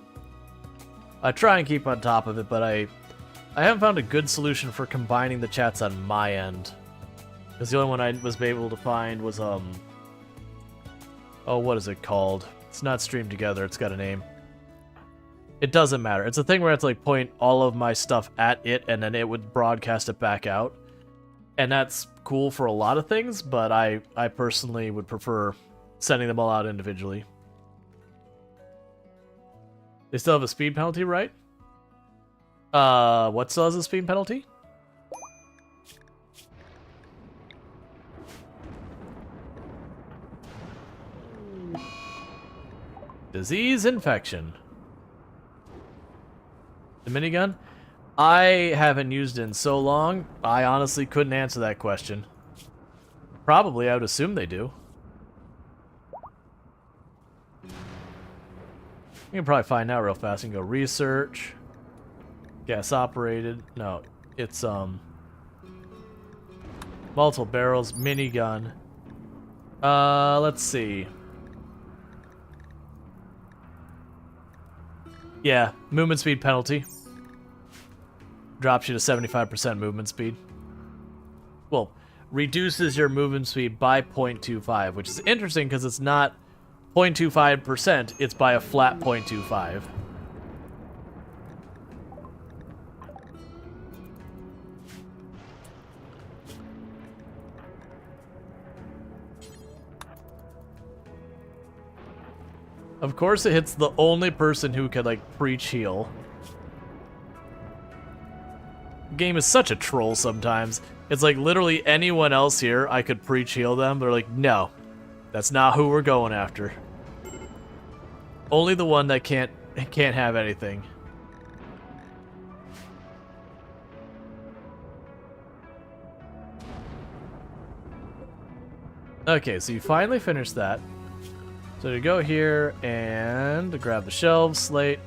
I try and keep on top of it, but I haven't found a good solution for combining the chats on my end. Because the only one I was able to find was oh, what is it called? It's not streamed together. It's got a name. It doesn't matter. It's a thing where I have to like point all of my stuff at it, and then it would broadcast it back out. And that's cool for a lot of things, but I personally would prefer sending them all out individually. They still have a speed penalty, right? What still has a speed penalty? Disease infection. The minigun? I haven't used it in so long, I honestly couldn't answer that question. Probably, I would assume they do. You can probably find out real fast. You can go research. Gas operated. No, it's multiple barrels, minigun. Let's see. Yeah, movement speed penalty. Drops you to 75% movement speed. Well, reduces your movement speed by 0.25, which is interesting because it's not 0.25%, it's by a flat 0.25. Of course it hits the only person who could, like, preach heal. The game is such a troll sometimes. It's like literally anyone else here, I could preach heal them. They're like, no, that's not who we're going after. Only the one that can't have anything. Okay, so you finally finished that. So you go here and grab the shelves, slate.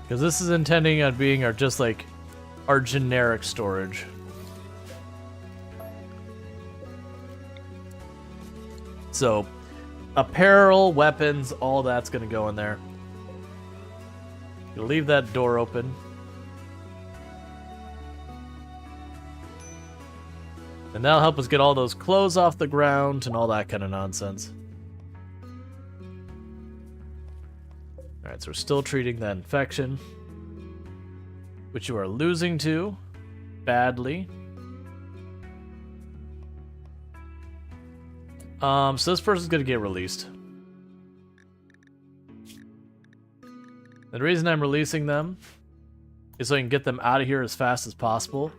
Because this is intending on being our just like our generic storage. So apparel, weapons, all that's gonna go in there. You leave that door open. And that'll help us get all those clothes off the ground and all that kind of nonsense. Alright, so we're still treating that infection, which you are losing to badly. So this person's gonna get released. The reason I'm releasing them is so I can get them out of here as fast as possible.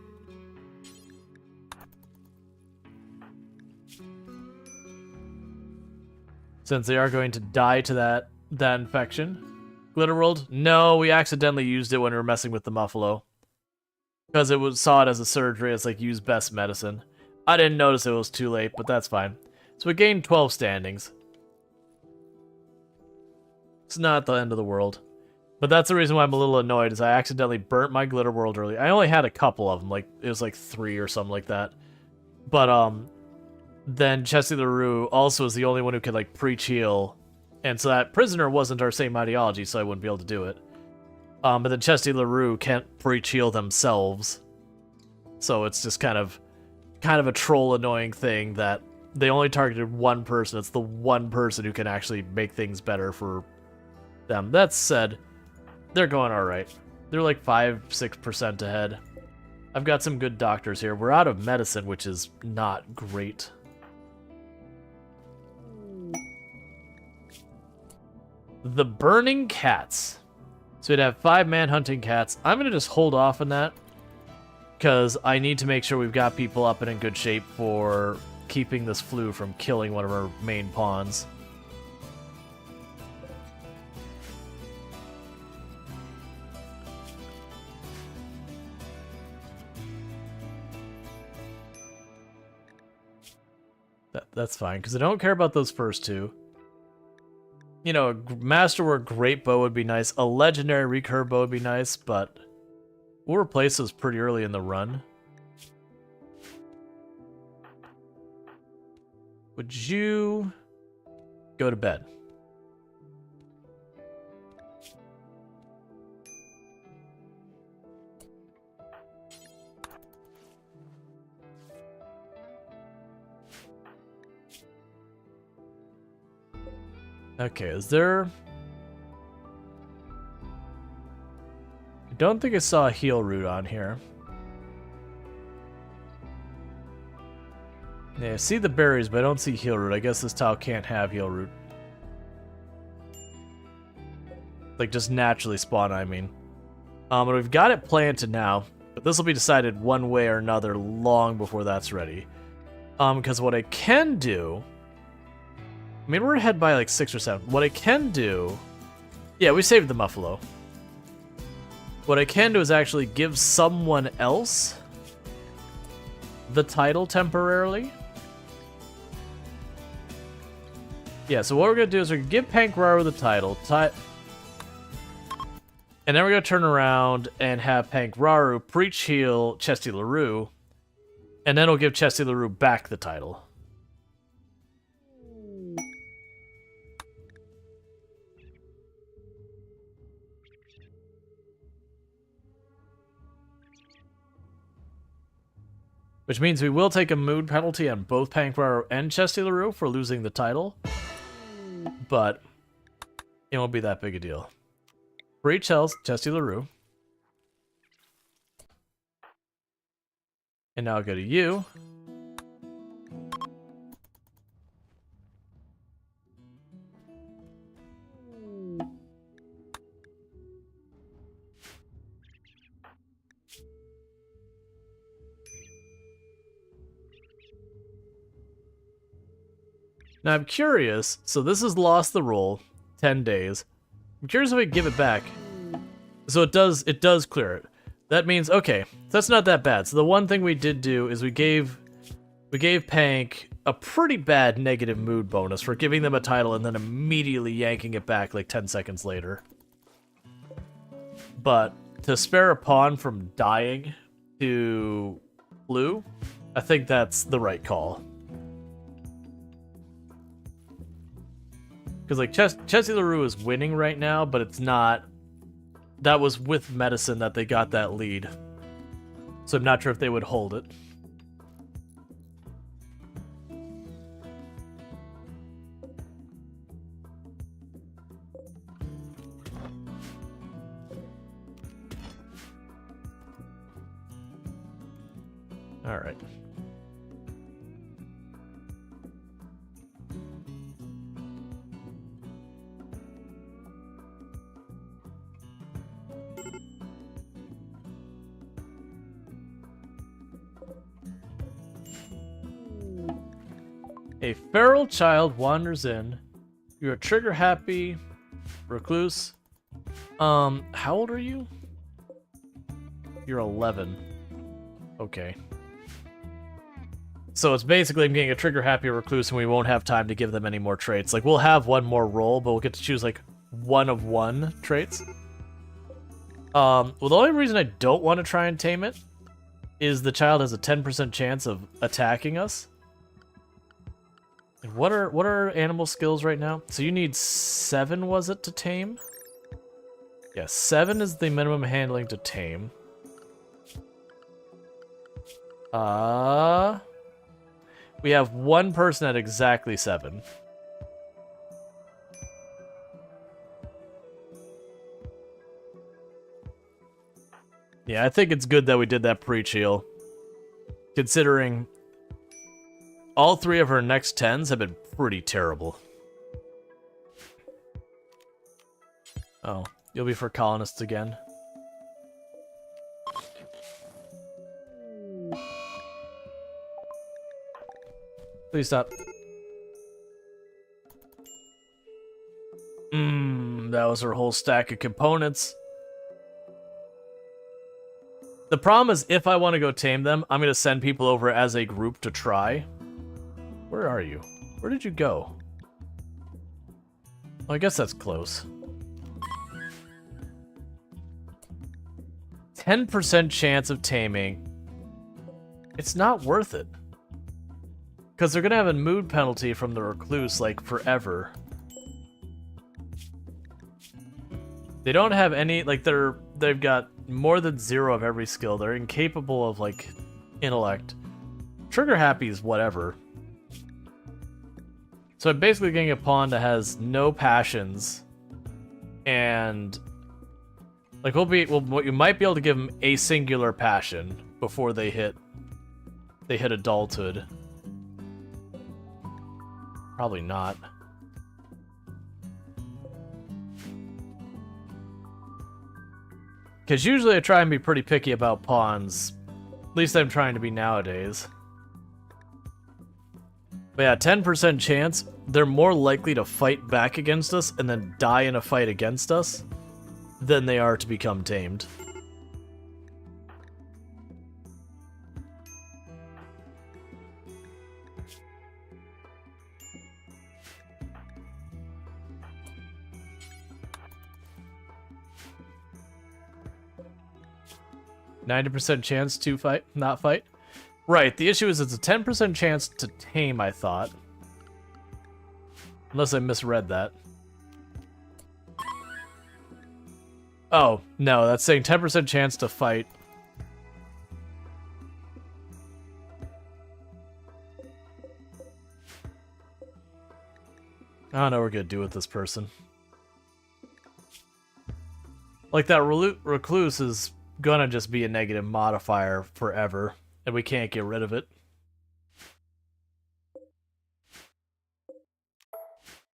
Since they are going to die to that infection. RimWorld? No, we accidentally used it when we were messing with the Muffalo. Because saw it as a surgery, it's like use best medicine. I didn't notice it was too late, but that's fine. So we gained 12 standings. It's not the end of the world. But that's the reason why I'm a little annoyed, is I accidentally burnt my Glitter World early. I only had a couple of them, like, it was like 3 or something like that. But, then Chesty LaRue also is the only one who could, like, pre-heal. And so that prisoner wasn't our same ideology, so I wouldn't be able to do it. But then Chesty LaRue can't pre-heal themselves. So it's just kind of a troll annoying thing that they only targeted one person. It's the one person who can actually make things better for them. That said, they're going alright. They're like 5-6% ahead. I've got some good doctors here. We're out of medicine, which is not great. The Burning Cats. So we'd have 5 man-hunting cats. I'm going to just hold off on that, because I need to make sure we've got people up and in good shape for keeping this flu from killing one of our main pawns. That's fine, because I don't care about those first 2. You know, a Masterwork Great Bow would be nice. A Legendary Recurve Bow would be nice, but we'll replace those pretty early in the run. Would you go to bed? Okay, is there... I don't think I saw a heal root on here. Yeah, I see the berries, but I don't see heal root. I guess this tile can't have heal root. Like, just naturally spawn, I mean. But we've got it planted now, but this will be decided one way or another long before that's ready. Because what I can do... I mean, we're ahead by like 6 or 7. What I can do... Yeah, we saved the Muffalo. What I can do is actually give someone else the title temporarily. Yeah, so what we're going to do is we're going to give Pankraru the title. And then we're going to turn around and have Pankraru pre-heal Chesty LaRue. And then we'll give Chesty LaRue back the title. Which means we will take a mood penalty on both Pankraru and Chesty LaRue for losing the title. But it won't be that big a deal. For each health, Chesty LaRue. And now I'll go to you. Now I'm curious, so this has lost the roll, 10 days. I'm curious if I give it back. So it does clear it. That means, okay, that's not that bad. So the one thing we did do is we gave Pank a pretty bad negative mood bonus for giving them a title and then immediately yanking it back like 10 seconds later. But to spare a pawn from dying to blue, I think that's the right call. Because, like, Chesty LaRue is winning right now, but it's not... That was with medicine that they got that lead. So I'm not sure if they would hold it. Alright. A feral child wanders in. You're a trigger-happy recluse. How old are you? You're 11. Okay. So it's basically I'm getting a trigger-happy recluse and we won't have time to give them any more traits. Like, we'll have one more roll, but we'll get to choose, like, one of one traits. Well, the only reason I don't want to try and tame it is the child has a 10% chance of attacking us. And what are animal skills right now? So you need 7, was it, to tame? Yeah, 7 is the minimum handling to tame. We have one person at exactly 7. Yeah, I think it's good that we did that pre-heal, considering all 3 of her next 10s have been pretty terrible. Oh, you'll be for colonists again. Please stop. That was her whole stack of components. The problem is, if I want to go tame them, I'm going to send people over as a group to try. Where are you? Where did you go? Well, I guess that's close. 10% chance of taming. It's not worth it. Because they're going to have a mood penalty from the recluse, like, forever. They don't have any, like, they've got more than 0 of every skill. They're incapable of, like, intellect. Trigger happy is whatever. So I'm basically getting a pawn that has no passions, and like you might be able to give them a singular passion before they hit adulthood. Probably not. Because usually I try and be pretty picky about pawns. At least I'm trying to be nowadays. But yeah, 10% chance, they're more likely to fight back against us and then die in a fight against us than they are to become tamed. %90 chance to fight, not fight. Right, the issue is it's a 10% chance to tame, I thought. Unless I misread that. Oh, no, that's saying 10% chance to fight. I don't know what we're gonna do with this person. Like, that recluse is gonna just be a negative modifier forever. And we can't get rid of it.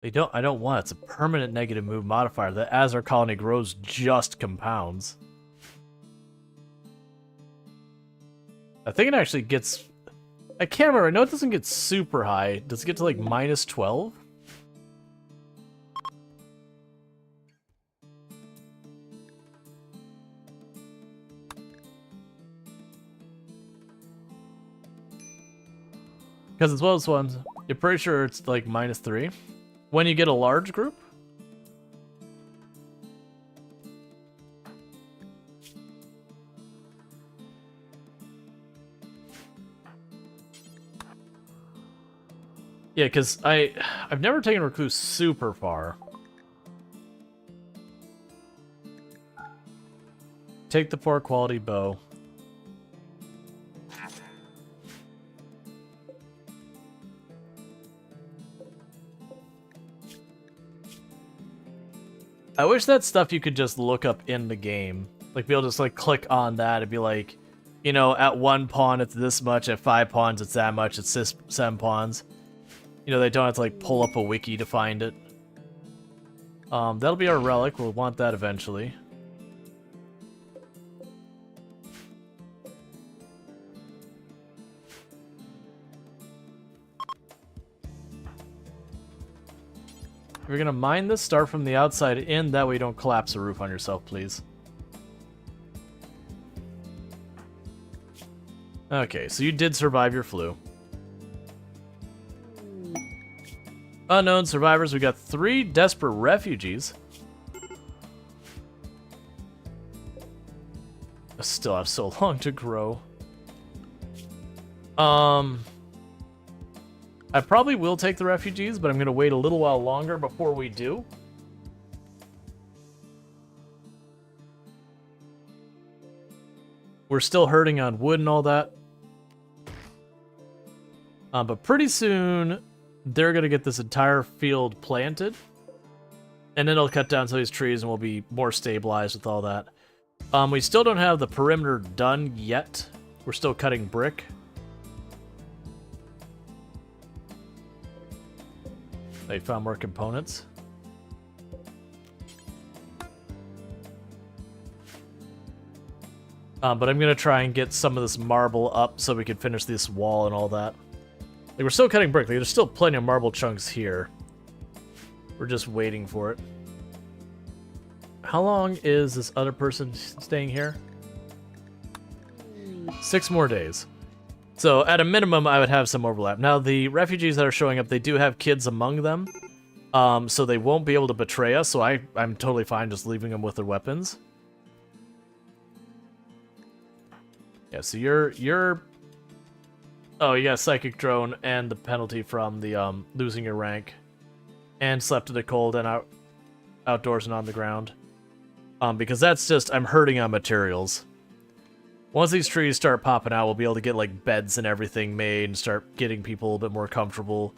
I don't want it. It's a permanent negative move modifier that as our colony grows just compounds. I think it actually gets... I can't remember. I know it doesn't get super high. Does it get to like -12? Because it's one of those ones, you're pretty sure it's like -3 when you get a large group. Yeah, because I've never taken recluse super far. Take the poor quality bow. I wish that stuff you could just look up in the game. Like, be able to just, like, click on that and be like, you know, at 1 pawn it's this much, at 5 pawns it's that much, at 7 pawns. You know, they don't have to, like, pull up a wiki to find it. That'll be our relic. We'll want that eventually. If you're gonna mine this, start from the outside in, that way you don't collapse the roof on yourself, please. Okay, so you did survive your flu. Unknown survivors, we got 3 desperate refugees. I still have so long to grow. I probably will take the refugees, but I'm going to wait a little while longer before we do. We're still hurting on wood and all that. But pretty soon, they're going to get this entire field planted. And then it'll cut down some of these trees and we'll be more stabilized with all that. We still don't have the perimeter done yet. We're still cutting brick. They found more components. But I'm going to try and get some of this marble up so we can finish this wall and all that. Like, we're still cutting brick. Like, there's still plenty of marble chunks here. We're just waiting for it. How long is this other person staying here? 6 more days. So, at a minimum, I would have some overlap. Now, the refugees that are showing up, they do have kids among them. So they won't be able to betray us, so I'm totally fine just leaving them with their weapons. Yeah, so you're... Oh, you got a psychic drone and the penalty from the losing your rank. And slept in the cold and outdoors and on the ground. Because that's just... I'm hurting on materials. Once these trees start popping out, we'll be able to get, like, beds and everything made and start getting people a little bit more comfortable.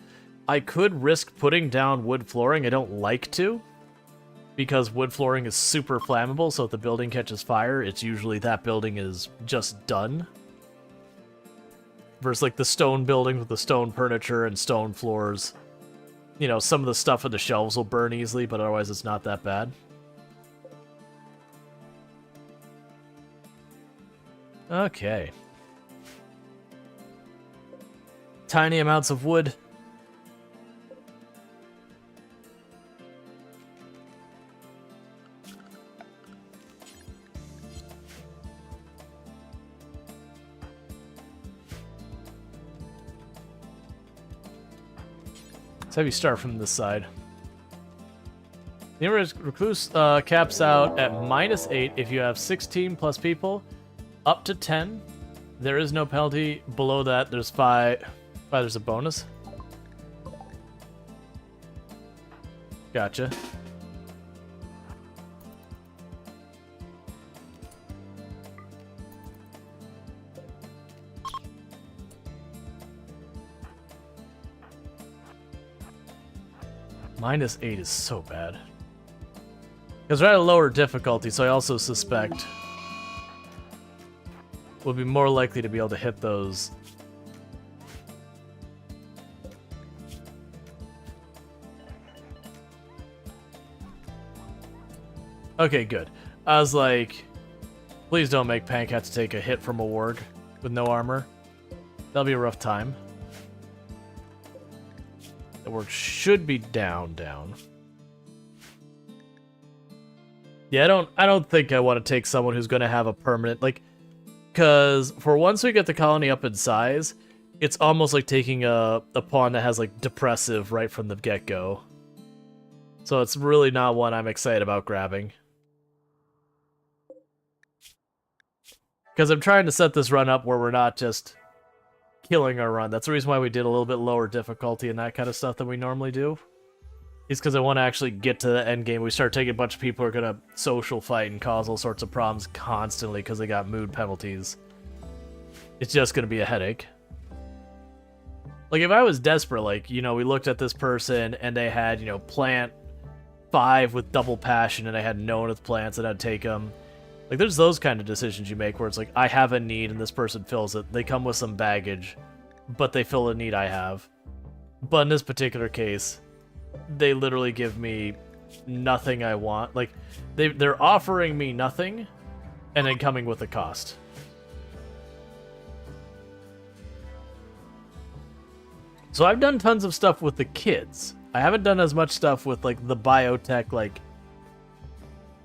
I could risk putting down wood flooring. I don't like to, because wood flooring is super flammable, so if the building catches fire, it's usually that building is just done. Versus, like, the stone buildings with the stone furniture and stone floors. You know, some of the stuff in the shelves will burn easily, but otherwise it's not that bad. Okay. Tiny amounts of wood. Let's have you start from this side. The recluse caps out at -8 if you have 16 plus people. Up to 10. There is no penalty. Below that, there's 5. There's a bonus. Gotcha. -8 is so bad. Because we're at a lower difficulty, so I also suspect we'll be more likely to be able to hit those. Okay, good. I was like, please don't make Pank have to take a hit from a warg with no armor. That'll be a rough time. The warg should be down. Yeah, I don't think I want to take someone who's going to have a permanent, like, because for once we get the colony up in size, it's almost like taking a pawn that has, like, depressive right from the get-go. So it's really not one I'm excited about grabbing. Because I'm trying to set this run up where we're not just killing our run. That's the reason why we did a little bit lower difficulty and that kind of stuff than we normally do. It's because I want to actually get to the end game. We start taking a bunch of people who are going to social fight and cause all sorts of problems constantly because they got mood penalties. It's just going to be a headache. Like, if I was desperate, like, you know, we looked at this person and they had, you know, plant 5 with double passion and I had no one with plants and I'd take them. Like, there's those kind of decisions you make where it's like, I have a need and this person fills it. They come with some baggage, but they fill a need I have. But in this particular case, they literally give me nothing I want. Like, they're offering me nothing and then coming with a cost. So I've done tons of stuff with the kids. I haven't done as much stuff with, like, the biotech, like,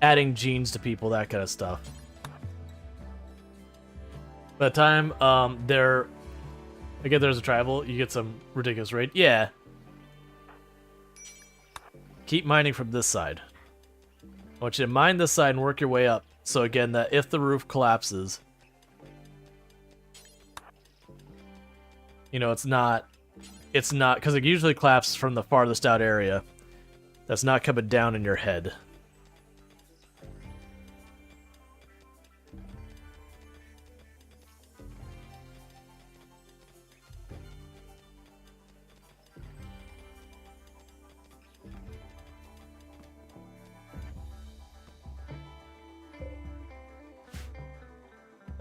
adding genes to people, that kind of stuff. By the time again, there's a tribal, you get some ridiculous raid. Yeah. Keep mining from this side. I want you to mine this side and work your way up. So again, that if the roof collapses, you know, it's not, because it usually collapses from the farthest out area. That's not coming down in your head.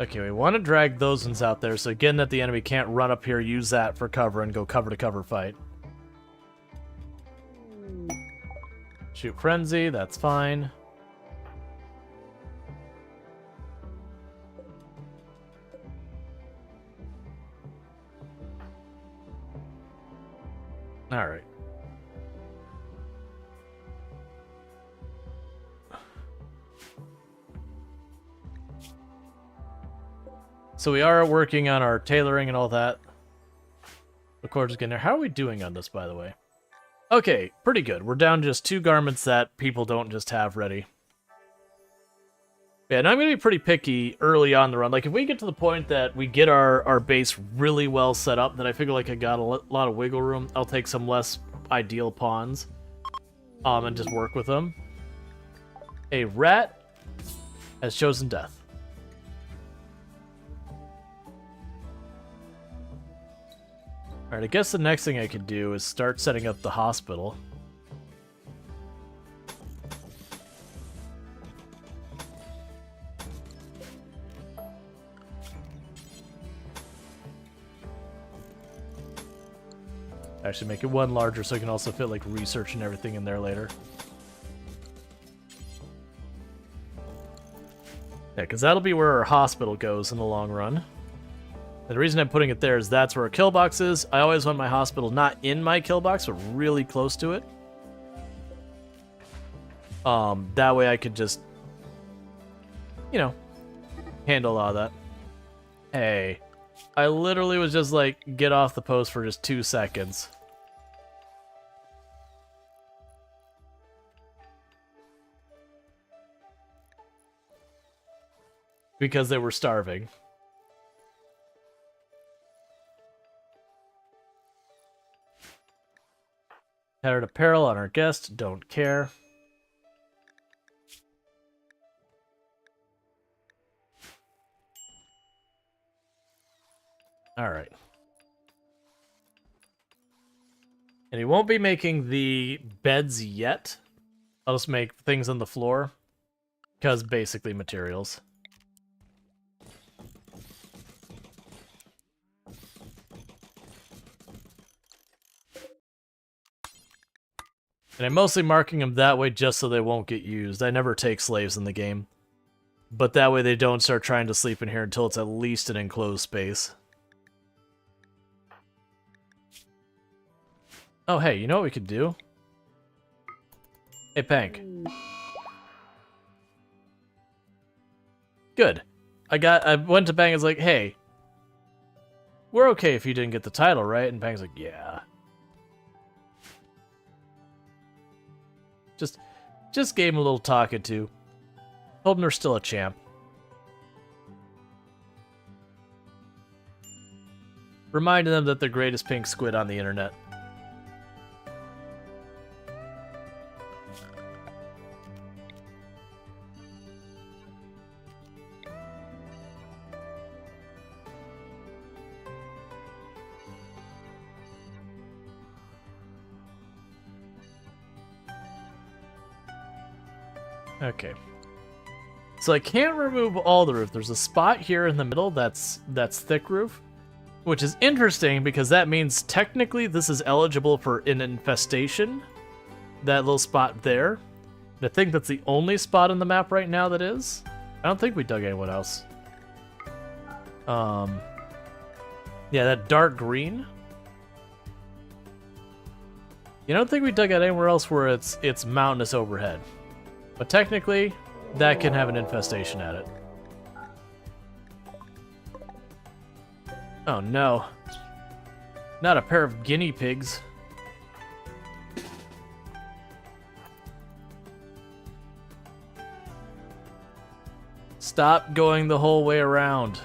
Okay, we want to drag those ones out there, so again that the enemy can't run up here, use that for cover, and go cover to cover fight. Shoot Frenzy, that's fine. Alright. So we are working on our tailoring and all that. The cord is getting there. How are we doing on this, by the way? Okay, pretty good. We're down to just 2 garments that people don't just have ready. Yeah, and I'm going to be pretty picky early on the run. Like, if we get to the point that we get our base really well set up, then I figure like I got a lot of wiggle room, I'll take some less ideal pawns and just work with them. A rat has chosen death. Alright, I guess the next thing I could do is start setting up the hospital. Actually make it one larger so I can also fit like research and everything in there later. Yeah, because that'll be where our hospital goes in the long run. And the reason I'm putting it there is that's where a kill box is. I always want my hospital not in my kill box, but really close to it. That way I could just, you know, handle a lot of that. Hey, I literally was just like, get off the post for just 2 seconds. Because they were starving. Tattered apparel on our guest, don't care. Alright. And he won't be making the beds yet. I'll just make things on the floor. Because basically materials. And I'm mostly marking them that way just so they won't get used. I never take slaves in the game. But that way they don't start trying to sleep in here until it's at least an enclosed space. Oh, hey, you know what we could do? Hey, Pank. Good. I went to Pank and was like, hey, we're okay if you didn't get the title, right? And Pank's like, yeah. Just gave him a little talking to. Told him they're still a champ. Reminding them that they're greatest pink squid on the internet. Okay. So I can't remove all the roof. There's a spot here in the middle that's thick roof, which is interesting because that means technically this is eligible for an infestation. That little spot there. And I think that's the only spot on the map right now that is. I don't think we dug anyone else. Yeah, that dark green. You don't think we dug out anywhere else where it's mountainous overhead. But technically, that can have an infestation at it. Oh no. Not a pair of guinea pigs. Stop going the whole way around.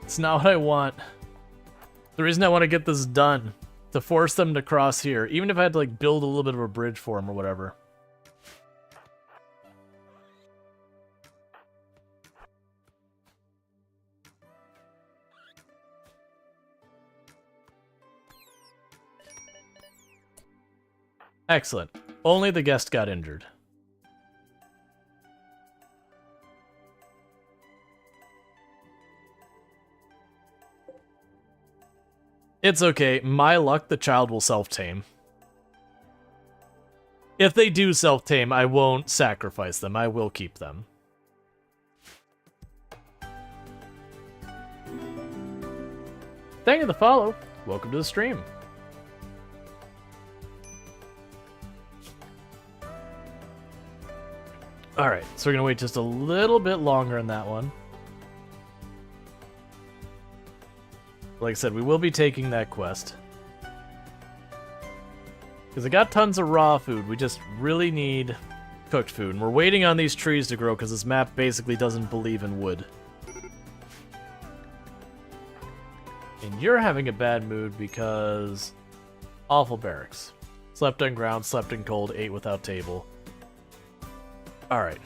It's not what I want. The reason I want to get this done, to force them to cross here, even if I had to like build a little bit of a bridge for them or whatever. Excellent. Only the guest got injured. It's okay. My luck, the child will self-tame. If they do self-tame, I won't sacrifice them. I will keep them. Thank you for the follow. Welcome to the stream. Alright, so we're going to wait just a little bit longer on that one. Like I said, we will be taking that quest. Because I got tons of raw food, we just really need cooked food. And we're waiting on these trees to grow because this map basically doesn't believe in wood. And you're having a bad mood because... awful barracks. Slept on ground, slept in cold, ate without table. Alright.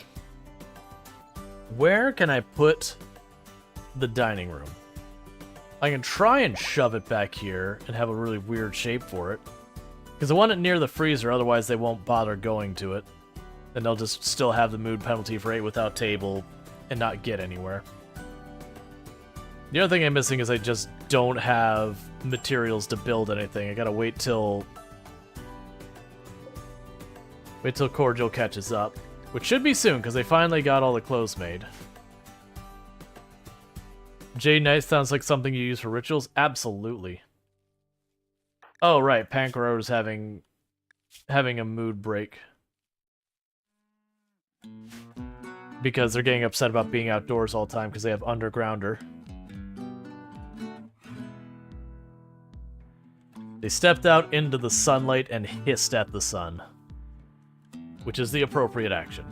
Where can I put the dining room? I can try and shove it back here and have a really weird shape for it. Because I want it near the freezer, otherwise they won't bother going to it. Then they'll just still have the mood penalty for 8 without table and not get anywhere. The other thing I'm missing is I just don't have materials to build anything. I gotta wait till Cordial catches up. Which should be soon, because they finally got all the clothes made. Jade Knight sounds like something you use for rituals? Absolutely. Oh, right. Pankaro's having a mood break. Because they're getting upset about being outdoors all the time because they have Undergrounder. They stepped out into the sunlight and hissed at the sun. Which is the appropriate action.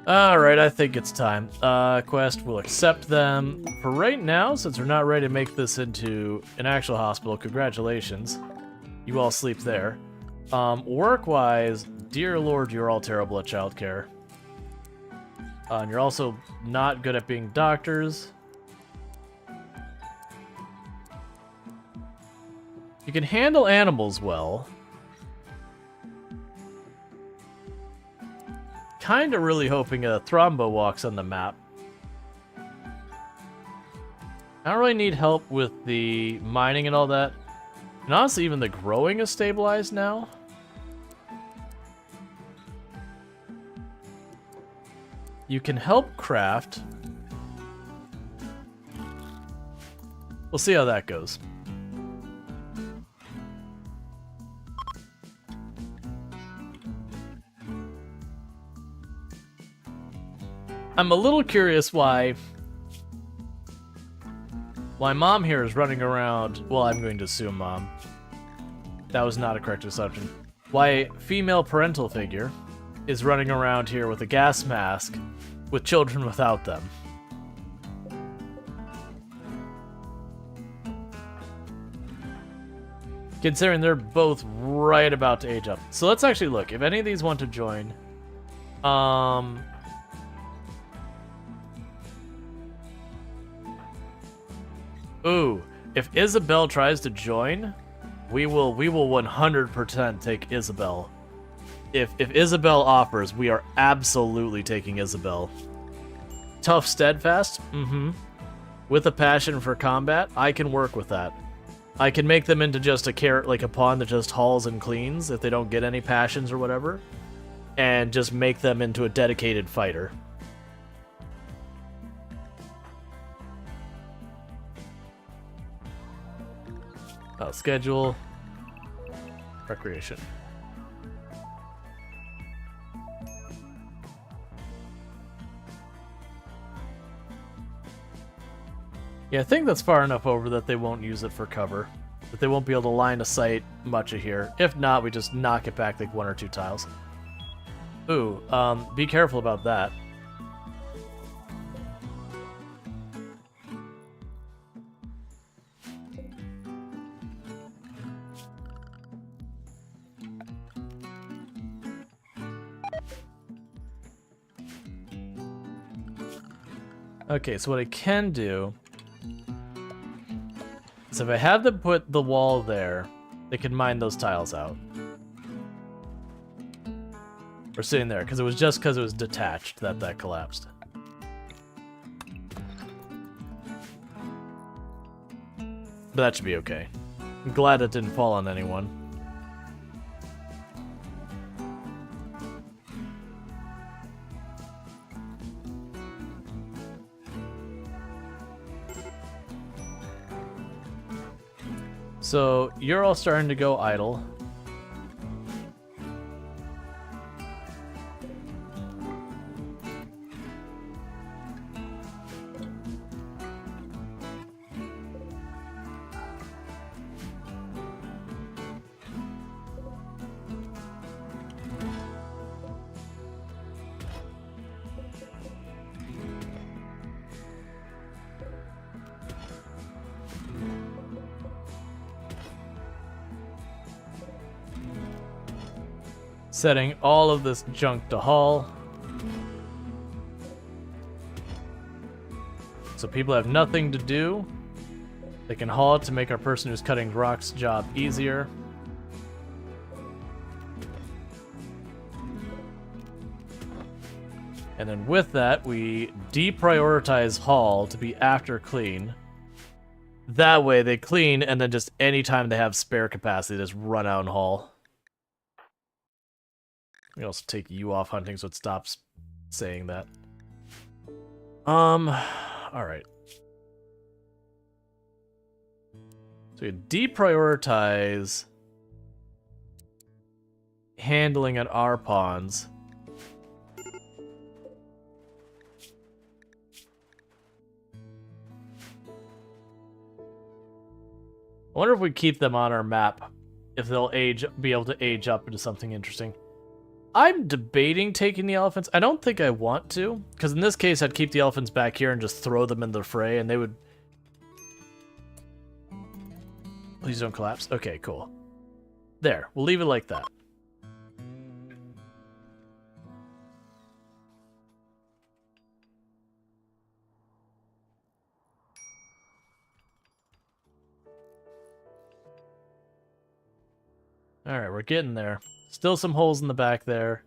Alright, I think it's time. Quest will accept them. For right now, since we're not ready to make this into an actual hospital, congratulations. You all sleep there. Work-wise, dear lord, you're all terrible at childcare. And you're also not good at being doctors. You can handle animals well. Kinda really hoping a Thrombo walks on the map. I don't really need help with the mining and all that. And honestly, even the growing is stabilized now. You can help craft. We'll see how that goes. I'm a little curious why mom here is running around. Well, I'm going to assume mom. That was not a correct assumption. Why female parental figure is running around here with a gas mask with children without them. Considering they're both right about to age up. So let's actually look. If any of these want to join, ooh, if Isabel tries to join, we will 100% take Isabel. If Isabel offers, we are absolutely taking Isabel. Tough, steadfast? Mm-hmm. With a passion for combat, I can work with that. I can make them into just a carrot, like a pawn that just hauls and cleans if they don't get any passions or whatever, and just make them into a dedicated fighter. Schedule. Recreation. Yeah, I think that's far enough over that they won't use it for cover. But they won't be able to line of sight much of here. If not, we just knock it back like 1 or 2 tiles. Ooh, be careful about that. Okay, so what I can do is if I have them put the wall there, they can mine those tiles out. Or sitting there, because it was just because it was detached that collapsed. But that should be okay. I'm glad it didn't fall on anyone. So, you're all starting to go idle. Setting all of this junk to haul. So people have nothing to do. They can haul it to make our person who's cutting rocks' job easier. And then with that, we deprioritize haul to be after clean. That way they clean, and then just anytime they have spare capacity, just run out and haul. We also take you off hunting so it stops saying that. Alright. So we deprioritize handling at our ponds. I wonder if we keep them on our map, if they'll be able to age up into something interesting. I'm debating taking the elephants. I don't think I want to, because in this case, I'd keep the elephants back here and just throw them in the fray, and they would... Please don't collapse. Okay, cool. There, we'll leave it like that. Alright, we're getting there. Still some holes in the back there.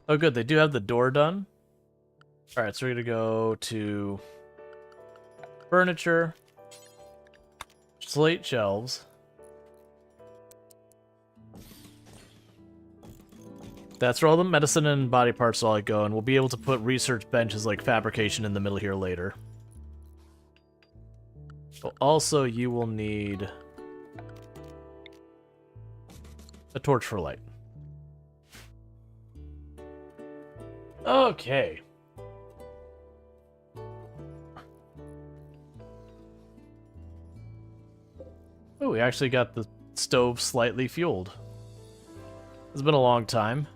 Oh good, they do have the door done. Alright, so we're gonna go to furniture, slate shelves. That's where all the medicine and body parts all go, and we'll be able to put research benches like fabrication in the middle here later. But also, you will need a torch for light. Okay. Oh, we actually got the stove slightly fueled. It's been a long time.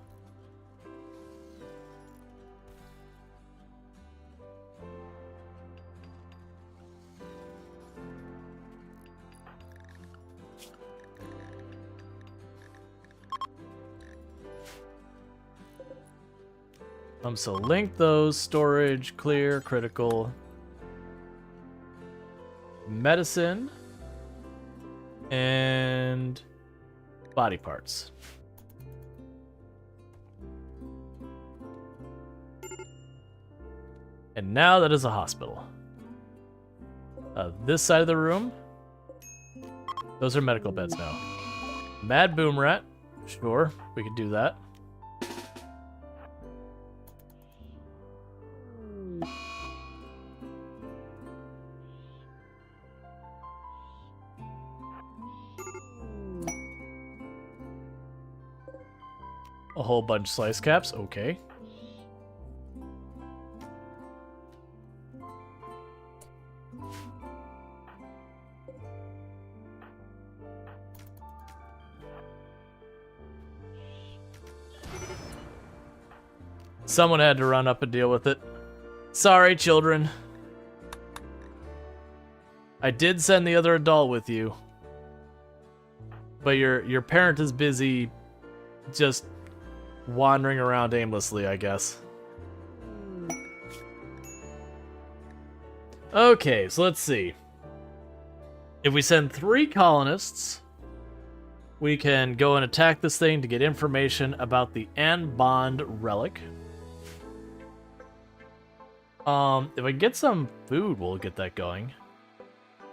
So link those, storage, clear, critical, medicine, and body parts. And now that is a hospital. This side of the room, those are medical beds now. Mad Boom Rat, sure, we could do that. A whole bunch of slice caps, okay. Someone had to run up and deal with it. Sorry, children. I did send the other adult with you. But your parent is busy just wandering around aimlessly, I guess. Okay, so let's see. If we send 3 colonists, we can go and attack this thing to get information about the Anbond relic. If I get some food, we'll get that going.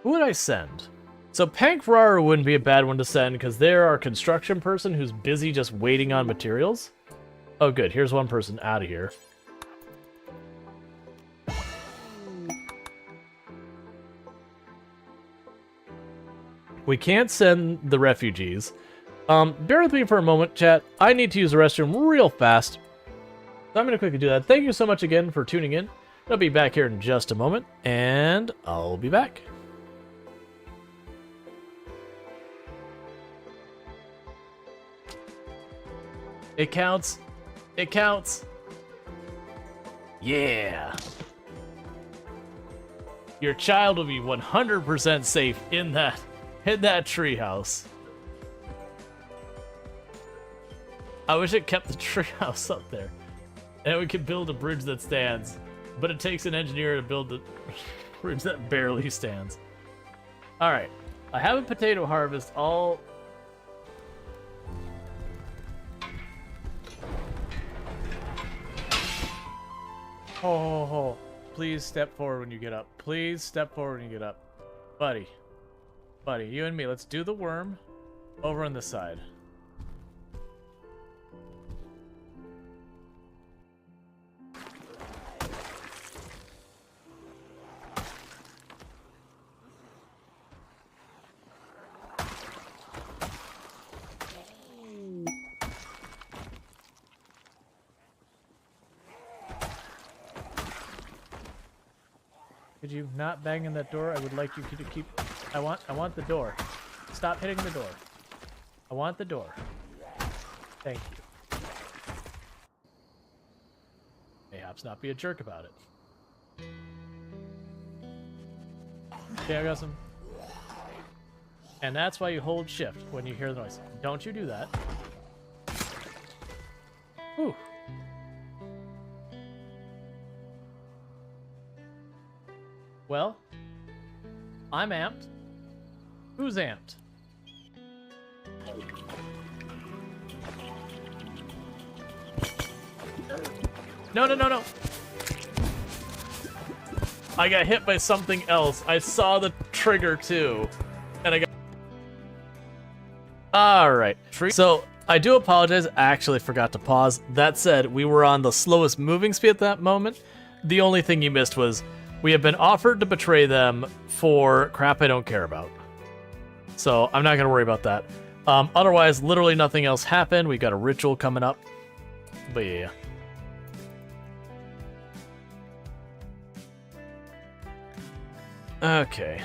Who would I send? So Pankraru wouldn't be a bad one to send, because they're our construction person who's busy just waiting on materials. Oh good, here's one person out of here. We can't send the refugees. Bear with me for a moment, chat. I need to use the restroom real fast. So I'm going to quickly do that. Thank you so much again for tuning in. I'll be back here in just a moment, and I'll be back. It counts. It counts. Yeah. Your child will be 100% safe in that treehouse. I wish it kept the treehouse up there. And we could build a bridge that stands. But it takes an engineer to build a bridge that barely stands. Alright. I have a potato harvest all... Oh, please step forward when you get up. Please step forward when you get up. Buddy. Buddy, you and me, let's do the worm over on this side. Could you not bang in that door? I would like you to keep... I want the door. Stop hitting the door. I want the door. Thank you. Mayhaps not be a jerk about it. Okay, I got some... And that's why you hold shift when you hear the noise. Don't you do that. Whew. Well, I'm amped. Who's amped? No, no, no, no. I got hit by something else. I saw the trigger too. And I got... Alright. So, I do apologize. I actually forgot to pause. That said, we were on the slowest moving speed at that moment. The only thing you missed was... We have been offered to betray them for crap I don't care about. So I'm not going to worry about that. Otherwise, literally nothing else happened. We got a ritual coming up. But yeah. Okay.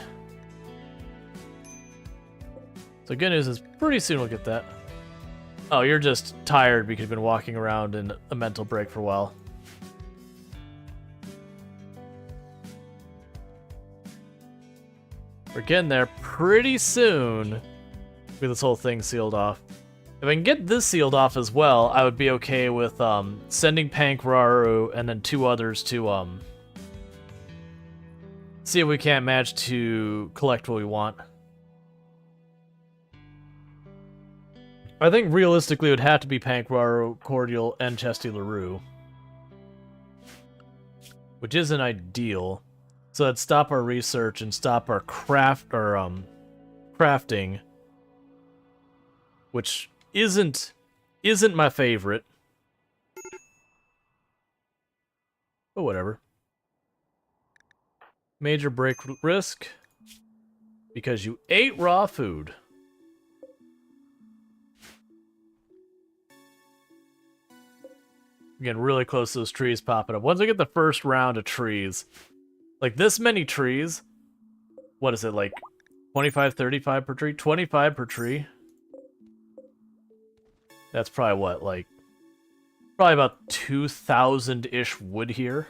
So good news is pretty soon we'll get that. Oh, you're just tired because you've been walking around in a mental break for a while. We're getting there pretty soon with this whole thing sealed off. If I can get this sealed off as well, I would be okay with sending Pankraru and then 2 others to see if we can't manage to collect what we want. I think realistically it would have to be Pankraru, Cordial, and Chesty LaRue. Which isn't ideal. So that'd stop our research and stop our crafting, which isn't my favorite. But whatever. Major break risk because you ate raw food. We're getting really close to those trees popping up. Once I get the first round of trees, like this many trees, what is it, like 25, 35 per tree? 25 per tree? That's probably what, like Probably about 2,000-ish wood here.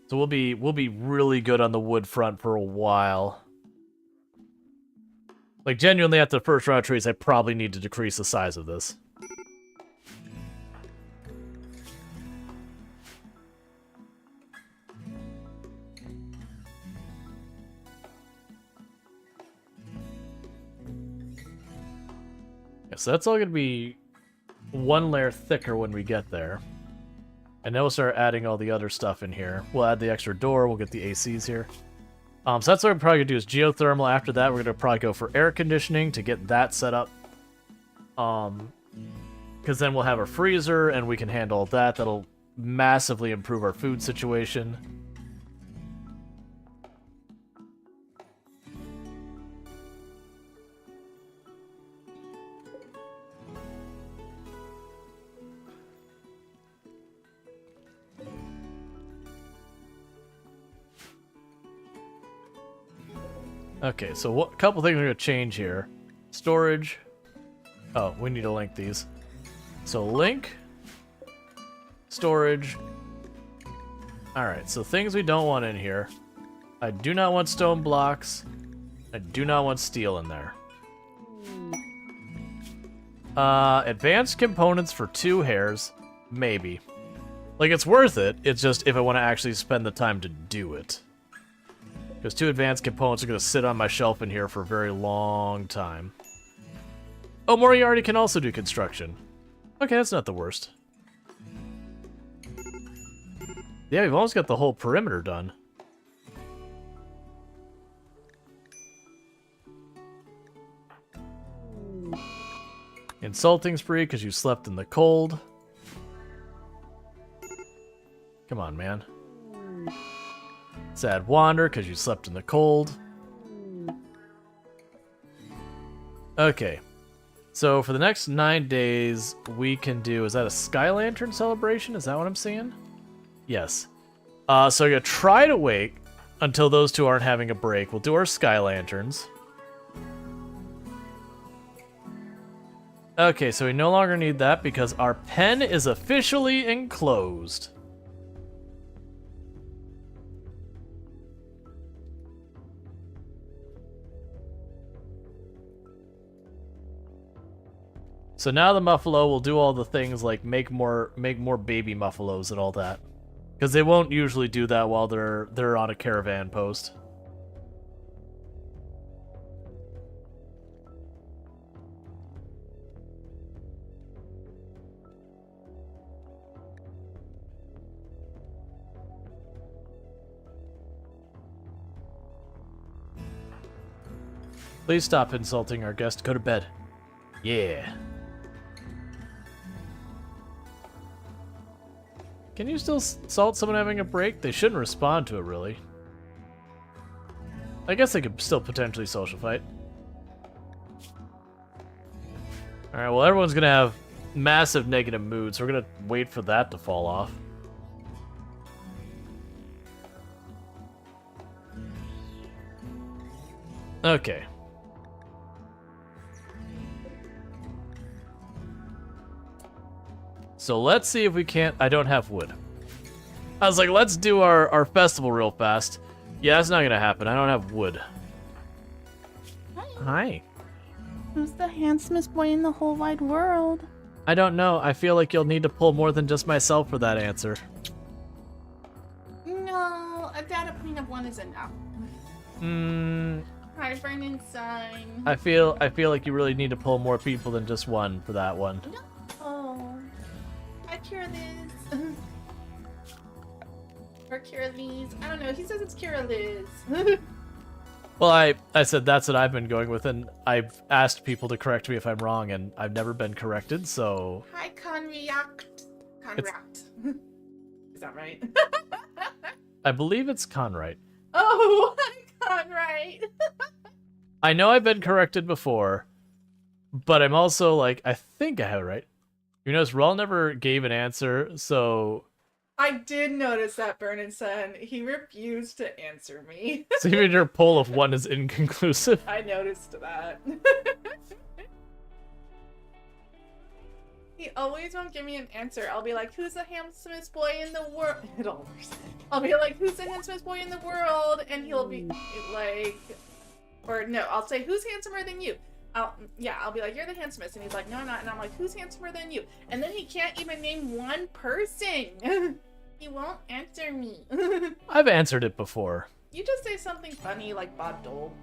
So we'll be really good on the wood front for a while. Like, genuinely, after the first round of trees, I probably need to decrease the size of this. Yeah, so that's all going to be one layer thicker when we get there. And then we'll start adding all the other stuff in here. We'll add the extra door, we'll get the ACs here. So that's what we're probably going to do is geothermal. After that, we're going to probably go for air conditioning to get that set up. Because then we'll have a freezer and we can handle that. That'll massively improve our food situation. Okay, so a couple things are going to change here. Storage. Oh, we need to link these. So link. Storage. Alright, so things we don't want in here. I do not want stone blocks. I do not want steel in there. Advanced components for 2 hairs. Maybe. Like, it's worth it. It's just if I want to actually spend the time to do it. Because 2 advanced components are going to sit on my shelf in here for a very long time. Oh, Moriarty can also do construction. Okay, that's not the worst. Yeah, we've almost got the whole perimeter done. Insulting spree because you slept in the cold. Come on, man. Sad wander because you slept in the cold. Okay. So for the next 9 days, we can do... Is that a Sky Lantern celebration? Is that what I'm seeing? Yes. So I'm going to try to wait until those two aren't having a break. We'll do our Sky Lanterns. Okay, so we no longer need that because our pen is officially enclosed. So now the Muffalo will do all the things like make more baby Muffalos and all that. Because they won't usually do that while they're on a caravan post. Please stop insulting our guest. Go to bed. Yeah. Can you still insult someone having a break? They shouldn't respond to it, really. I guess they could still potentially social fight. Alright, well, everyone's gonna have massive negative moods, so we're gonna wait for that to fall off. Okay. So let's see if we can't... I don't have wood. I was like, let's do our festival real fast. Yeah, that's not gonna happen. I don't have wood. Hi. Who's the handsomest boy in the whole wide world? I don't know. I feel like you'll need to pull more than just myself for that answer. No, a data point of 1 is enough. Hi, Brandon Sign. I feel like you really need to pull more people than just one for that one. No. Hi, Kira Liz. Or Kira Liz. I don't know. He says it's Kira Liz. Well, I said that's what I've been going with, and I've asked people to correct me if I'm wrong, and I've never been corrected, so... Hi, Conreact. Conreact. Is that right? I believe it's Conright. Oh, hi, Conright. I know I've been corrected before, but I'm also like, I think I have it right. You notice Rual never gave an answer, so... I did notice that, Burnin' Sun. He refused to answer me. So even your poll of 1 is inconclusive. I noticed that. He always won't give me an answer. I'll be like, who's the handsomest boy in the world? I'll be like, who's the handsomest boy in the world? And he'll be like, or no, I'll say, who's handsomer than you? I'll be like, you're the handsomest. And he's like, no, I'm not. And I'm like, who's handsomer than you? And then he can't even name one person. He won't answer me. I've answered it before. You just say something funny like Bob Dole.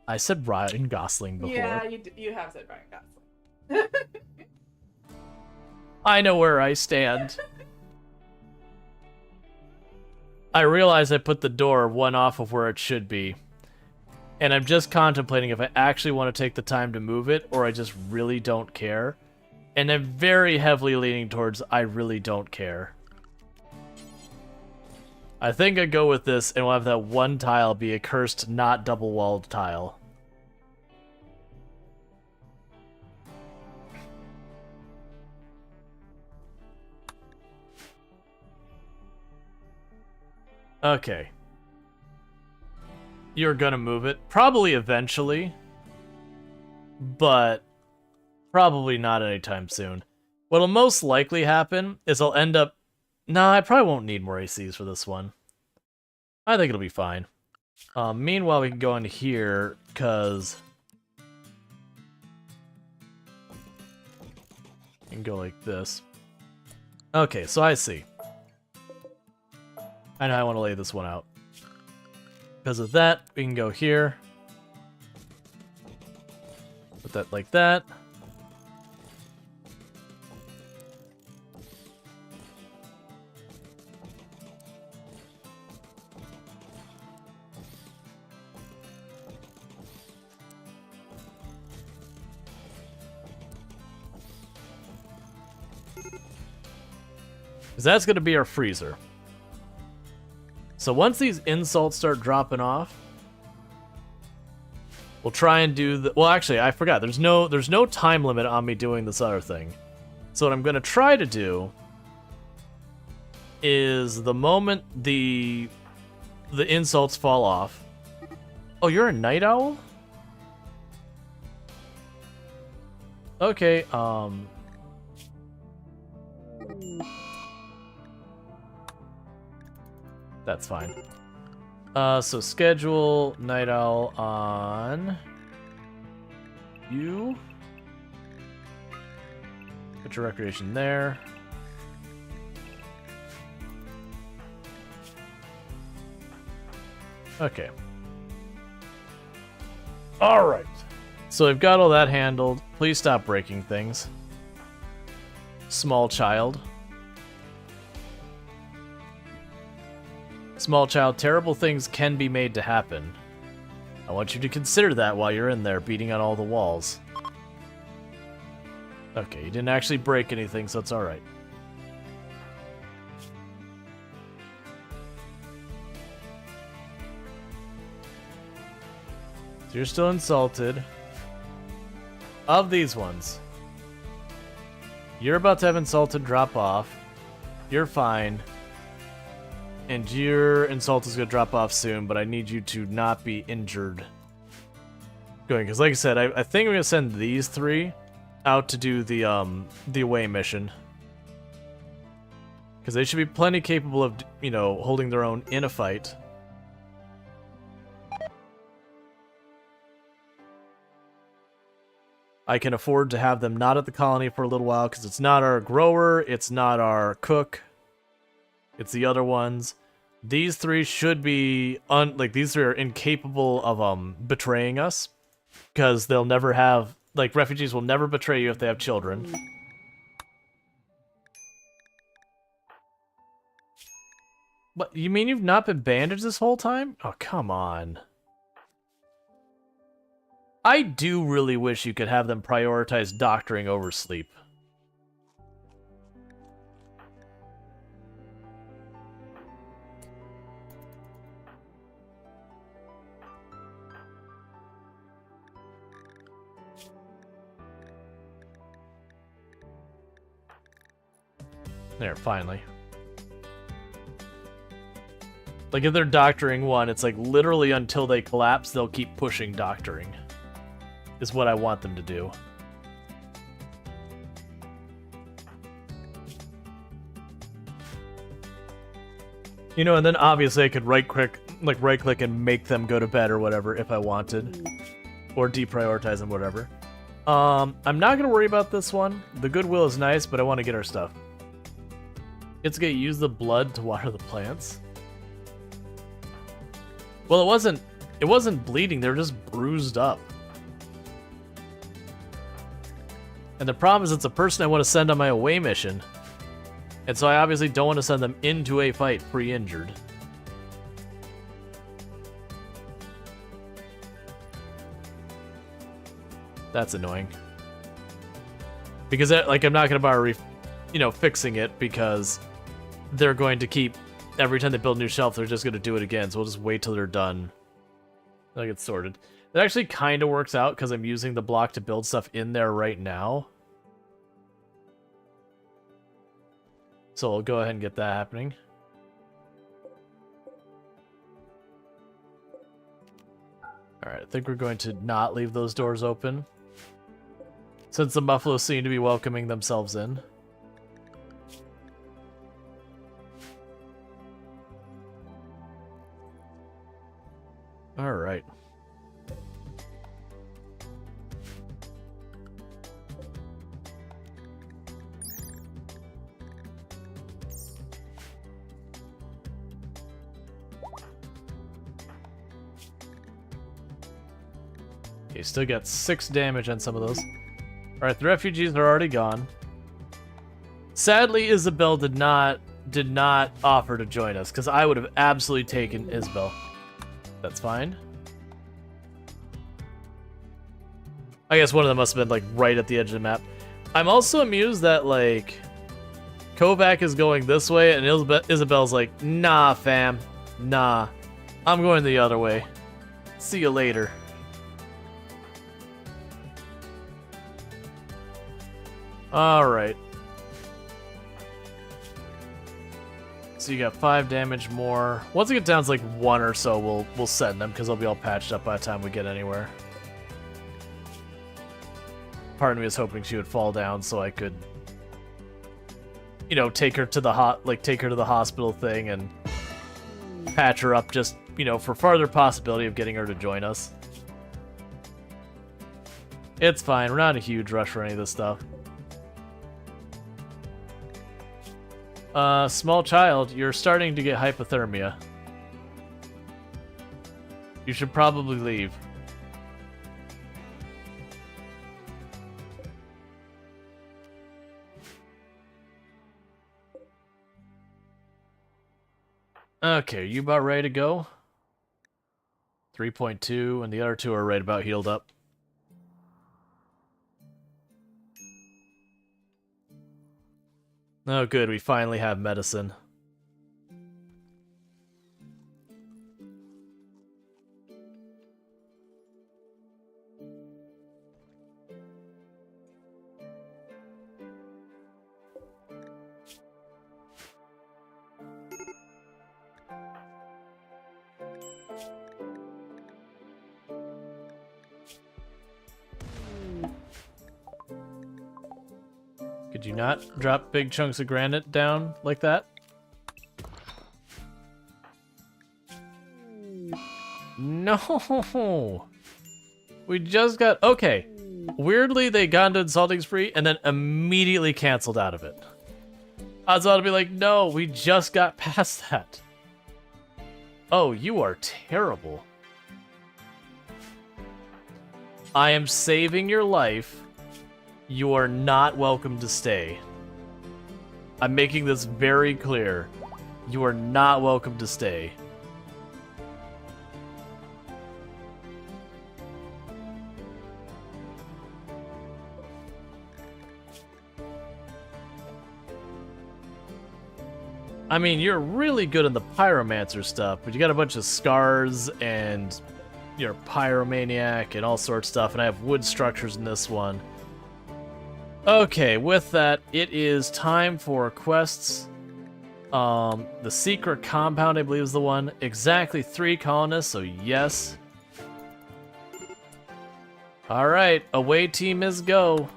I said Ryan Gosling before. Yeah, you have said Ryan Gosling. I know where I stand. I realize I put the door one off of where it should be. And I'm just contemplating if I actually want to take the time to move it or I just really don't care. And I'm very heavily leaning towards I really don't care. I think I go with this and we'll have that one tile be a cursed, not double-walled tile. Okay. You're gonna move it. Probably eventually. But probably not anytime soon. What'll most likely happen is I'll end up... Nah, I probably won't need more ACs for this one. I think it'll be fine. Meanwhile, we can go into here, because... You can go like this. Okay, so I see. I know I want to lay this one out. Because of that, we can go here. Put that like that. Because that's going to be our freezer. So once these insults start dropping off, we'll try and do the... Well, actually, I forgot. There's no time limit on me doing this other thing. So what I'm going to try to do is the moment the insults fall off... Oh, you're a night owl? Okay, that's fine. So schedule Night Owl on you. Put your recreation there. Okay. All right. So I've got all that handled. Please stop breaking things. Small child. Small child, terrible things can be made to happen. I want you to consider that while you're in there beating on all the walls. Okay, you didn't actually break anything, so it's alright. So you're still insulted. Of these ones, you're about to have insulted drop off. You're fine. And your insult is going to drop off soon, but I need you to not be injured. Going, because like I said, I think I'm going to send these three out to do the away mission. Because they should be plenty capable of, you know, holding their own in a fight. I can afford to have them not at the colony for a little while, because it's not our grower, it's not our cook. It's the other ones. These three should be these three are incapable of betraying us, because they'll never have refugees will never betray you if they have children. What, you mean you've not been bandaged this whole time? Oh, come on. I do really wish you could have them prioritize doctoring over sleep. There, finally. Like, if they're doctoring one, it's like literally until they collapse, they'll keep pushing doctoring. is what I want them to do. You know, and then obviously I could right-click and make them go to bed or whatever if I wanted. Or deprioritize them, whatever. I'm not gonna worry about this one. The goodwill is nice, but I want to get our stuff. It's gonna use the blood to water the plants. Well, it wasn't bleeding, they were just bruised up. And the problem is it's a person I want to send on my away mission. And so I obviously don't want to send them into a fight pre-injured. That's annoying. Because, like, I'm not going to bother, fixing it because they're going to keep, every time they build a new shelf, they're just going to do it again. So we'll just wait till they're done. They'll get sorted. It actually kind of works out because I'm using the block to build stuff in there right now. So we'll go ahead and get that happening. Alright, I think we're going to not leave those doors open, since the buffaloes seem to be welcoming themselves in. Alright. Okay, still got 6 damage on some of those. Alright, the refugees are already gone. Sadly, Isabel did not offer to join us, because I would have absolutely taken Isabel. That's fine. I guess one of them must have been, like, right at the edge of the map. I'm also amused that, like, Kovac is going this way, and Isabel's like, nah, fam. Nah. I'm going the other way. See you later. Alright. So you got 5 damage more. Once it gets down to like 1 or so, we'll send them, because they'll be all patched up by the time we get anywhere. Part of me was hoping she would fall down so I could, take her to the hospital thing and patch her up just, for farther possibility of getting her to join us. It's fine. We're not in a huge rush for any of this stuff. Small child, you're starting to get hypothermia. You should probably leave. Okay, are you about ready to go? 3.2, and the other 2 are right about healed up. Oh, good, we finally have medicine. Could you not drop big chunks of granite down like that? No! We just got... Okay. Weirdly, they got into Insulting Spree and then immediately canceled out of it. I was about to be like, no, we just got past that. Oh, you are terrible. I am saving your life. You are not welcome to stay. I'm making this very clear. You are not welcome to stay. I mean, you're really good in the pyromancer stuff, but you got a bunch of scars and you're a pyromaniac and all sorts of stuff, and I have wood structures in this one. Okay, with that, it is time for quests. The secret compound, I believe, is the one. Exactly 3 colonists, so yes. All right, away team is go.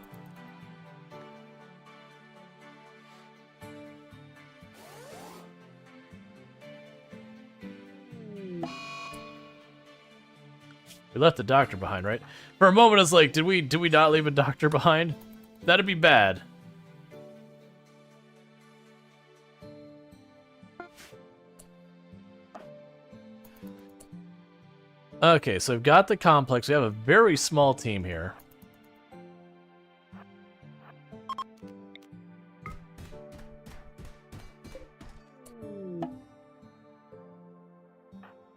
We left the doctor behind, right? For a moment, I was like, did we not leave a doctor behind? That'd be bad. Okay, so we've got the complex. We have a very small team here.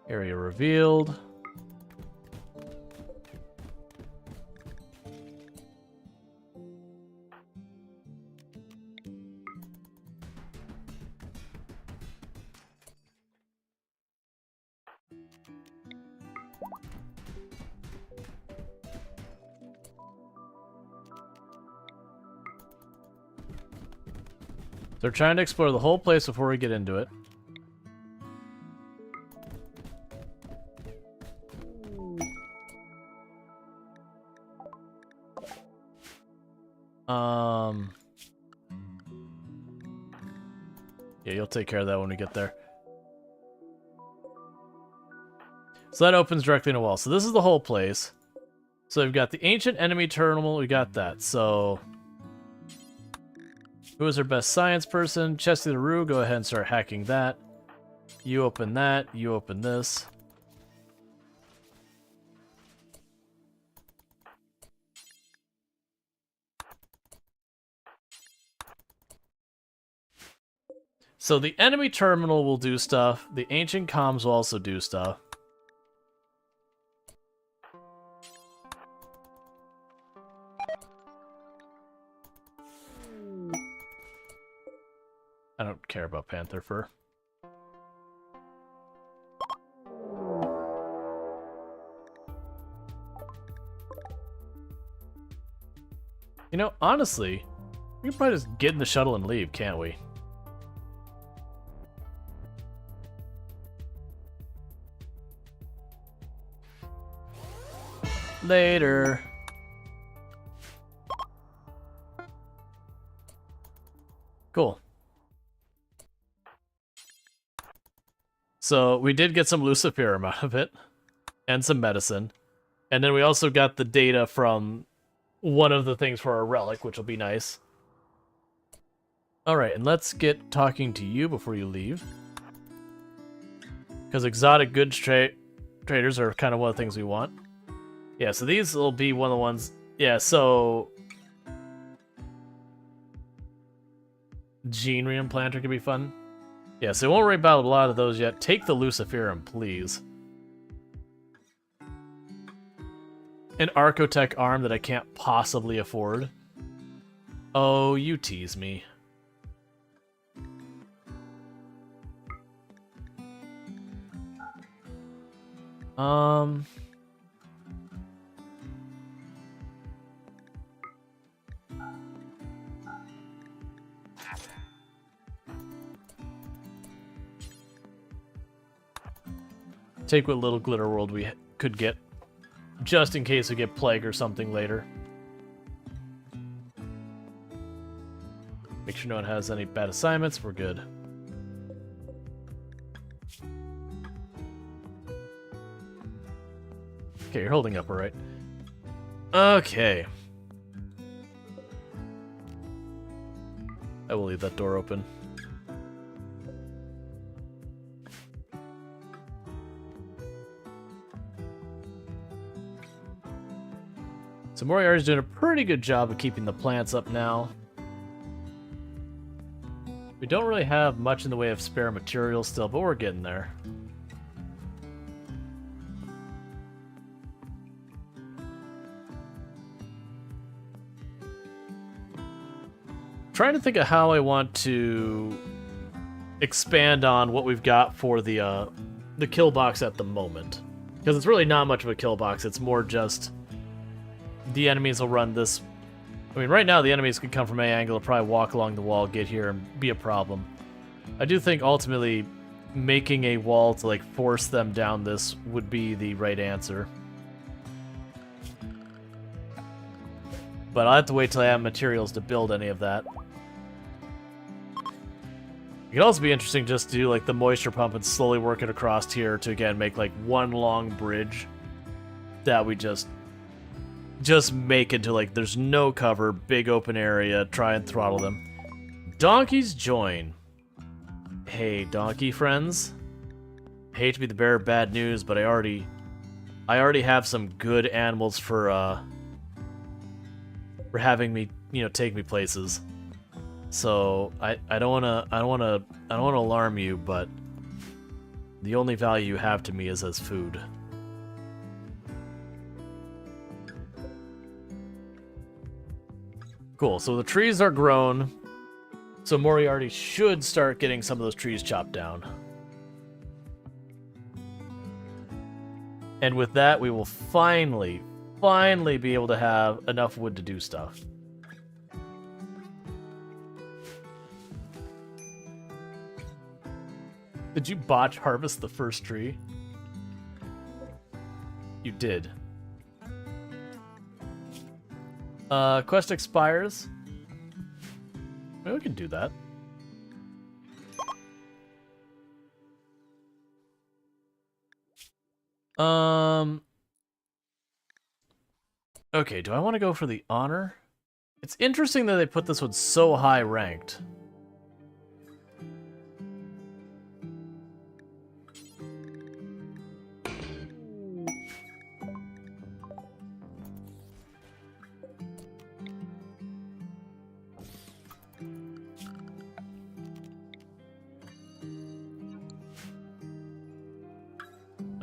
Area revealed. They're trying to explore the whole place before we get into it. Yeah, you'll take care of that when we get there. So that opens directly in a wall. So this is the whole place. So we've got the ancient enemy terminal. We got that. So who is our best science person? Chesty the Rue. Go ahead and start hacking that. You open that. You open this. So the enemy terminal will do stuff. The ancient comms will also do stuff. I don't care about Panther Fur. You know, honestly, we can probably just get in the shuttle and leave, can't we? Later. Cool. So we did get some Luciferum out of it, and some medicine. And then we also got the data from one of the things for our relic, which will be nice. Alright, and let's get talking to you before you leave. Because exotic goods traders are kind of one of the things we want. Yeah, so these will be one of the ones... Yeah, so... Gene reimplanter could be fun. Yeah, so we won't worry about a lot of those yet. Take the Luciferum, please. An Archotech arm that I can't possibly afford. Oh, you tease me. Take what little glitter world we could get, just in case we get plague or something later. Make sure no one has any bad assignments. We're good. Okay, you're holding up all right. Okay. I will leave that door open. So Moriarty's doing a pretty good job of keeping the plants up now. We don't really have much in the way of spare material still, but we're getting there. Trying to think of how I want to expand on what we've got for the kill box at the moment. Because it's really not much of a kill box, it's more just the enemies will run this. I mean, right now the enemies could come from any angle, probably walk along the wall, get here, and be a problem. I do think ultimately making a wall to like force them down this would be the right answer. But I'll have to wait till I have materials to build any of that. It could also be interesting just to do like the moisture pump and slowly work it across here to again make like one long bridge that we just make into like there's no cover, big open area, try and throttle them. Donkeys join. Hey, donkey friends. Hate to be the bearer of bad news, but I already have some good animals for having me, you know, take me places. So I don't wanna alarm you, but the only value you have to me is as food. Cool, so the trees are grown, so Moriarty should start getting some of those trees chopped down. And with that, we will finally be able to have enough wood to do stuff. Did you botch harvest the first tree? You did. Quest expires. Well, we can do that. Okay, do I want to go for the honor? It's interesting that they put this one so high ranked.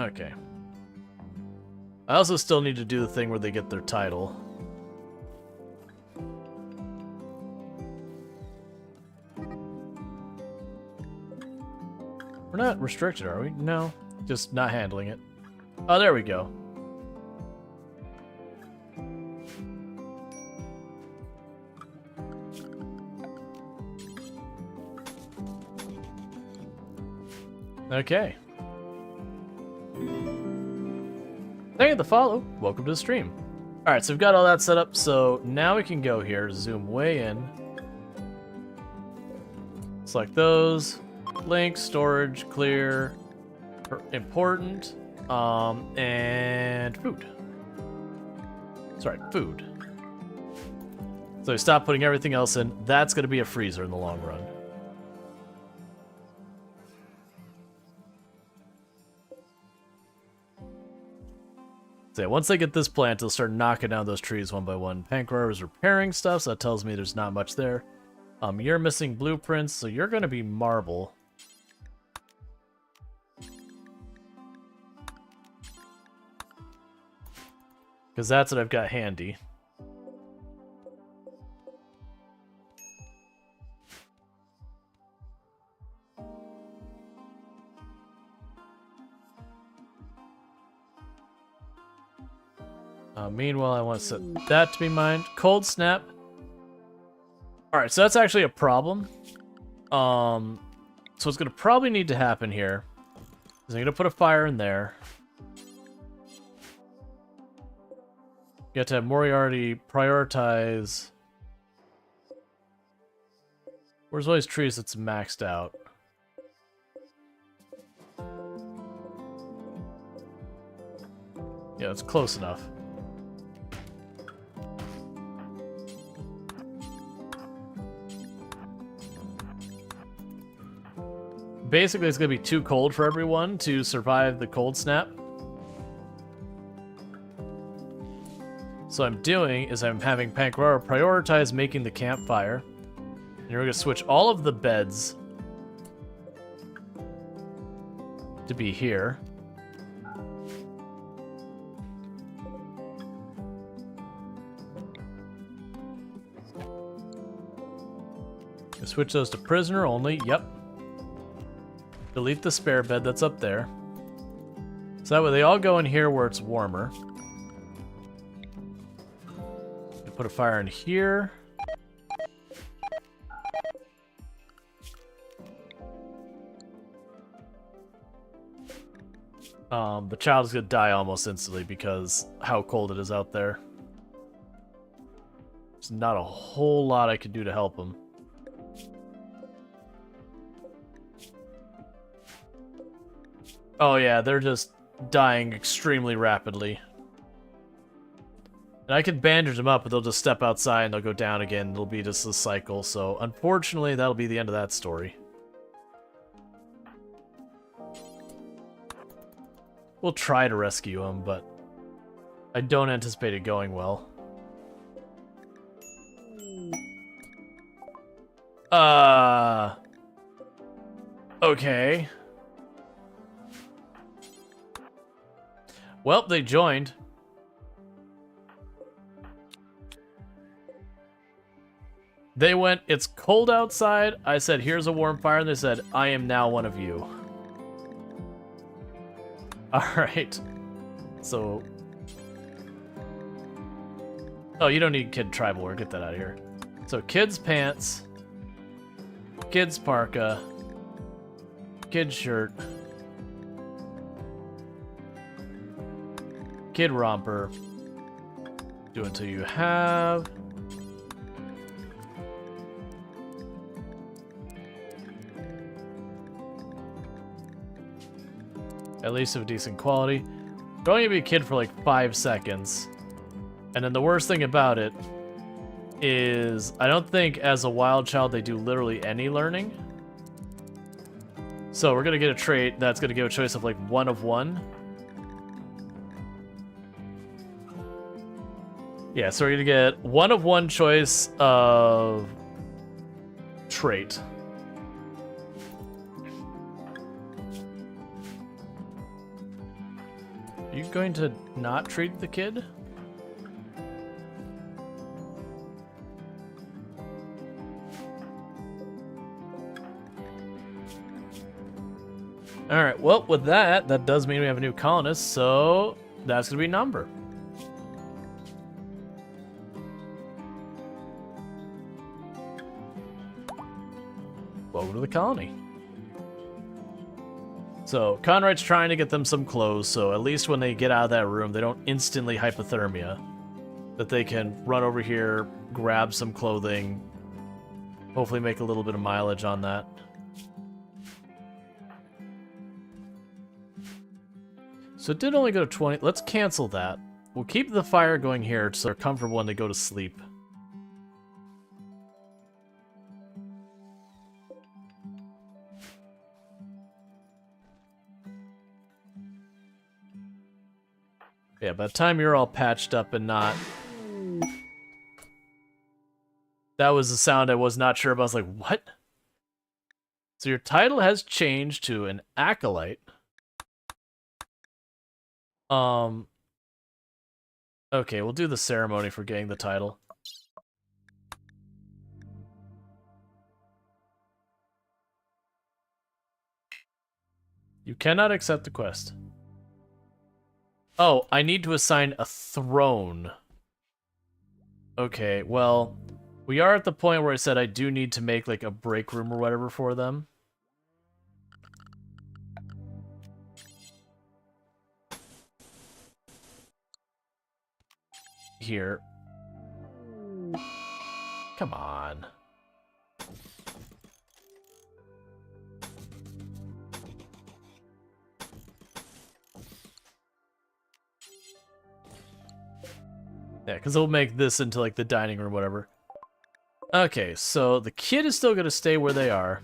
Okay. I also still need to do the thing where they get their title. We're not restricted, are we? No. Just not handling it. Oh, there we go. Okay. Thank you for the follow. Welcome to the stream. Alright, so we've got all that set up, so now we can go here, zoom way in. Select those. Link, storage, clear, important, and food. Sorry, food. So we stop putting everything else in. That's going to be a freezer in the long run. So yeah, once they get this plant, they'll start knocking down those trees one by one. Pancrar is repairing stuff, so that tells me there's not much there. You're missing blueprints, so you're going to be marble. Because that's what I've got handy. Meanwhile, I want to set that to be mine. Cold snap. Alright, so that's actually a problem. So what's going to probably need to happen here is I'm going to put a fire in there. You have to have Moriarty prioritize. Where's all these trees that's maxed out? Yeah, it's close enough. Basically, it's going to be too cold for everyone to survive the cold snap. So what I'm doing is I'm having Pancrar prioritize making the campfire. And we're going to switch all of the beds to be here. Switch those to prisoner only. Yep. Delete the spare bed that's up there. So that way they all go in here where it's warmer. Put a fire in here. The child is gonna die almost instantly because how cold it is out there. There's not a whole lot I could do to help them. Oh yeah, they're just dying extremely rapidly. And I can bandage them up, but they'll just step outside and they'll go down again. It'll be just a cycle. So unfortunately, that'll be the end of that story. We'll try to rescue him, but I don't anticipate it going well. Okay. Well, they joined. They went, it's cold outside. I said, here's a warm fire. And they said, I am now one of you. Alright. So. Oh, you don't need kid tribal wear. Get that out of here. So, kids' pants. Kids' parka. Kid shirt. Kid romper. Do until you have. At least of decent quality. Don't only be a kid for like 5 seconds. And then the worst thing about it is I don't think as a wild child they do literally any learning. So we're gonna get a trait that's gonna give a choice of like 1 of 1. Yeah, so we're gonna get 1 of 1 choice of trait. Are you going to not treat the kid? Alright, well, with that does mean we have a new colonist, so that's going to be number. Welcome to the colony. So, Conrad's trying to get them some clothes, so at least when they get out of that room, they don't instantly hypothermia. That they can run over here, grab some clothing, hopefully make a little bit of mileage on that. So it did only go to 20. Let's cancel that. We'll keep the fire going here so they're comfortable when they go to sleep. Yeah, by the time you're all patched up and not... That was the sound I was not sure about. I was like, what? So your title has changed to an acolyte. Okay, we'll do the ceremony for getting the title. You cannot accept the quest. Oh, I need to assign a throne. Okay, well, we are at the point where I said I do need to make like a break room or whatever for them. Here. Come on. Yeah, because it'll make this into like the dining room, whatever. Okay, so the kid is still going to stay where they are.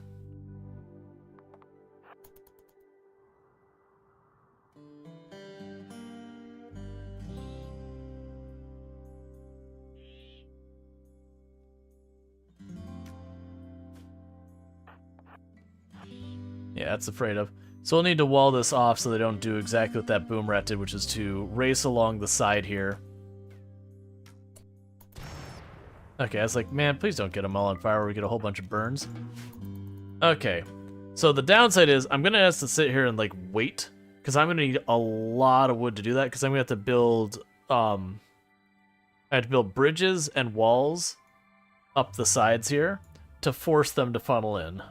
Yeah, that's afraid of. So we'll need to wall this off so they don't do exactly what that boom rat did, which is to race along the side here. Okay, I was like, man, please don't get them all on fire or we get a whole bunch of burns. Okay, so the downside is I'm going to have to sit here and, like, wait. Because I'm going to need a lot of wood to do that. Because I'm going to have to build, I have to build bridges and walls up the sides here to force them to funnel in.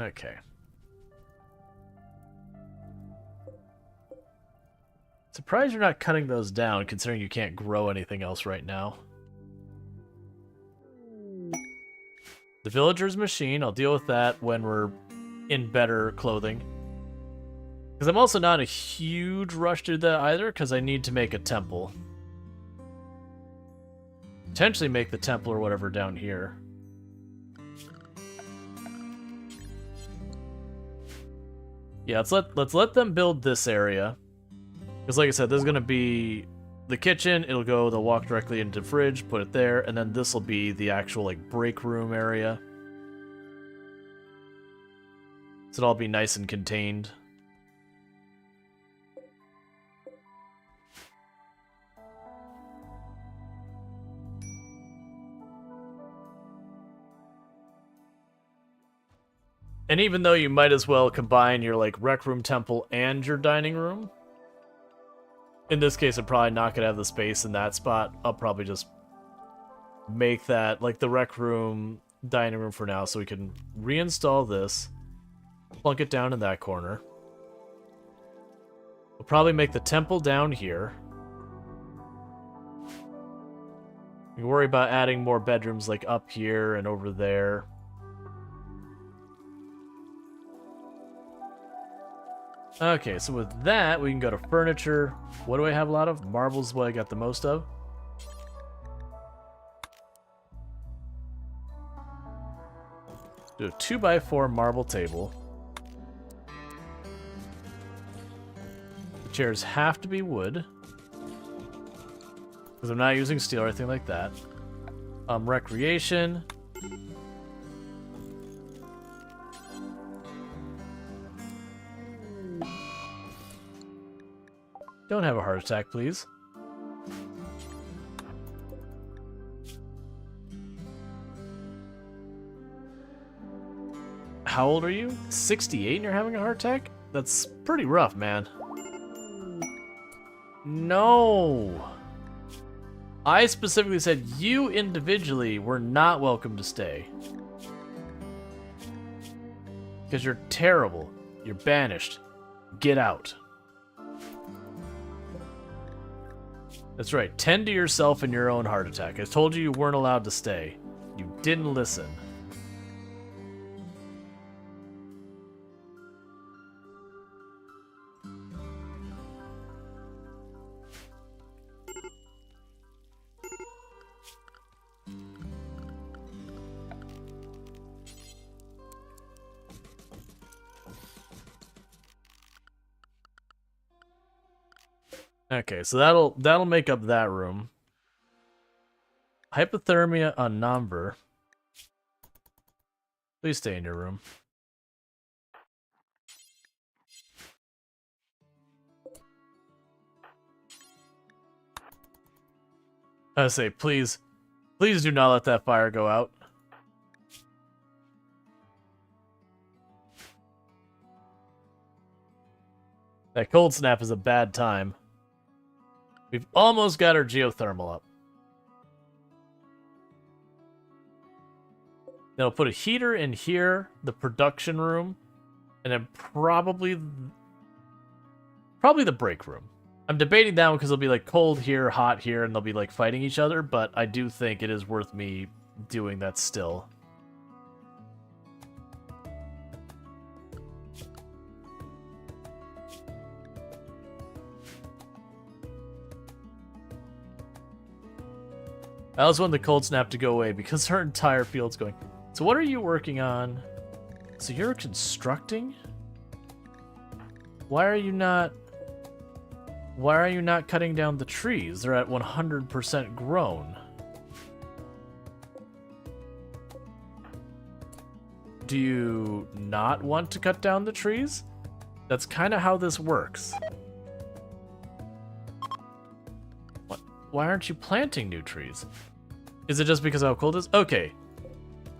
Okay. Surprised you're not cutting those down, considering you can't grow anything else right now. The villager's machine, I'll deal with that when we're in better clothing. Because I'm also not in a huge rush to do that either, because I need to make a temple. Potentially make the temple or whatever down here. Yeah, let's let them build this area. Because like I said, this is going to be the kitchen. It'll go, they'll walk directly into the fridge, put it there, and then this will be the actual like break room area. So it'll all be nice and contained. And even though you might as well combine your like rec room, temple, and your dining room, in this case I'm probably not going to have the space in that spot. I'll probably just make that like the rec room, dining room for now, so we can reinstall this, plunk it down in that corner. We'll probably make the temple down here. We can worry about adding more bedrooms like up here and over there. Okay, so with that, we can go to furniture. What do I have a lot of? Marbles is what I got the most of. Do a 2x4 marble table. The chairs have to be wood, because I'm not using steel or anything like that. Recreation. Don't have a heart attack, please. How old are you? 68 and you're having a heart attack? That's pretty rough, man. No! I specifically said you individually were not welcome to stay. Because you're terrible. You're banished. Get out. That's right, tend to yourself and your own heart attack. I told you you weren't allowed to stay. You didn't listen. Okay, so that'll make up that room. Hypothermia on Nomver. Please stay in your room. I say, please do not let that fire go out. That cold snap is a bad time. We've almost got our geothermal up. Then I'll put a heater in here, the production room, and then probably the break room. I'm debating that one because it'll be like cold here, hot here, and they'll be like fighting each other, but I do think it is worth me doing that still. I also want the cold snap to go away because our entire field's going. So what are you working on? So you're constructing? Why are you not cutting down the trees? They're at 100% grown. Do you not want to cut down the trees? That's kind of how this works. What? Why aren't you planting new trees? Is it just because of how cold it is? Okay.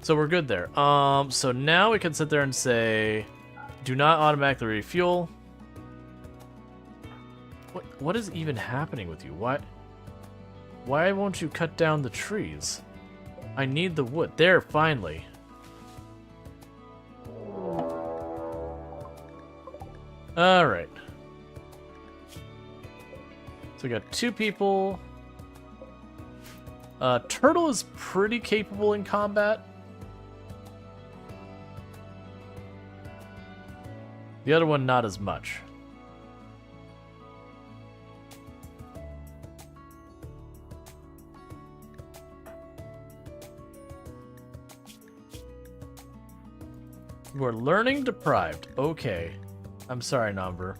So we're good there. So now we can sit there and say, do not automatically refuel. What is even happening with you? Why won't you cut down the trees? I need the wood. There, finally. Alright. So we got 2 people. Turtle is pretty capable in combat. The other one, not as much. You are learning deprived. Okay. I'm sorry, Nomber.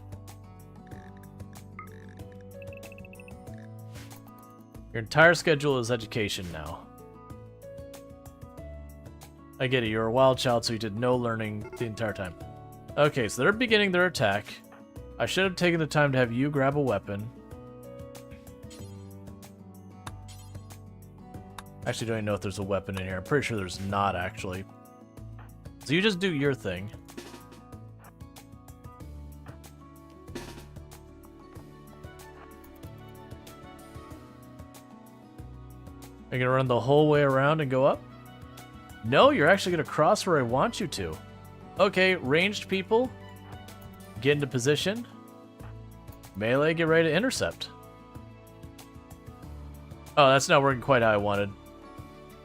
Your entire schedule is education now. I get it, you're a wild child, so you did no learning the entire time. Okay, so they're beginning their attack. I should have taken the time to have you grab a weapon. Actually, don't even know if there's a weapon in here. I'm pretty sure there's not, actually. So you just do your thing. Are you gonna run the whole way around and go up? No, you're actually gonna cross where I want you to. Okay, ranged people, get into position. Melee, get ready to intercept. Oh, that's not working quite how I wanted.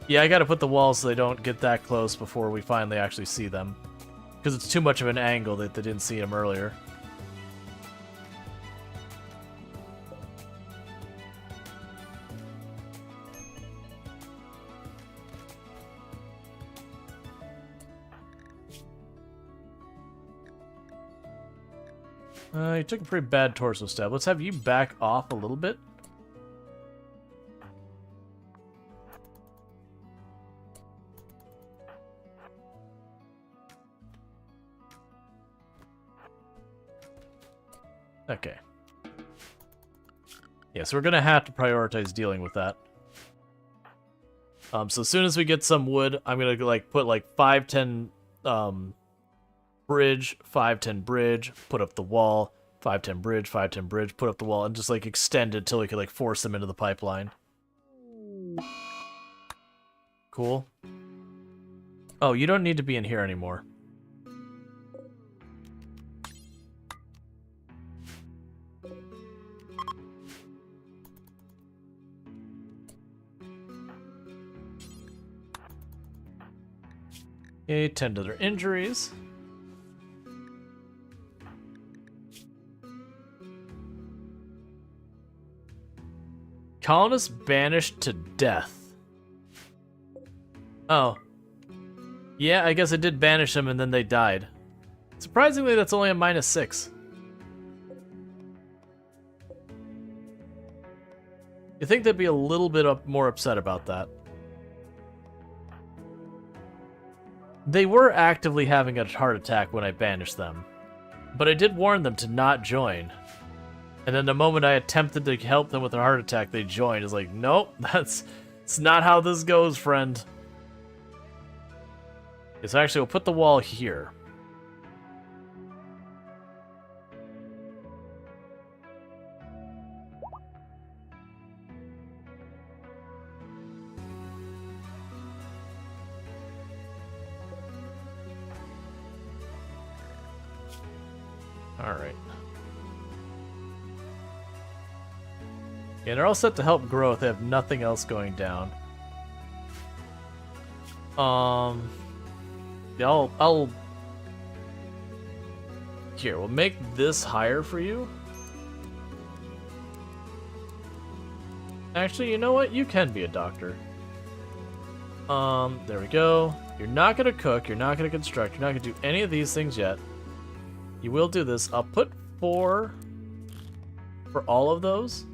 Yeah, I gotta put the walls so they don't get that close before we finally actually see them. Because it's too much of an angle that they didn't see them earlier. You took a pretty bad torso stab. Let's have you back off a little bit. Okay. Yeah, so we're gonna have to prioritize dealing with that. So as soon as we get some wood, I'm gonna like put like 5-10 bridge, 5-10 bridge, put up the wall, 5-10 bridge, 5-10 bridge, put up the wall, and just like extend it until we can like force them into the pipeline. Cool. Oh, you don't need to be in here anymore. Okay, tend to their injuries. Colonists banished to death. Oh. Yeah, I guess I did banish them and then they died. Surprisingly, that's only a -6. You think they'd be a little bit more upset about that? They were actively having a heart attack when I banished them, but I did warn them to not join. And then the moment I attempted to help them with a heart attack, they joined. It's like, nope, it's not how this goes, friend. Okay, so actually, we'll put the wall here. Alright. Yeah, they're all set to help growth. They have nothing else going down. Yeah, I'll... Here, we'll make this higher for you. Actually, you know what? You can be a doctor. There we go. You're not gonna cook, you're not gonna construct, you're not gonna do any of these things yet. You will do this. I'll put 4 for all of those.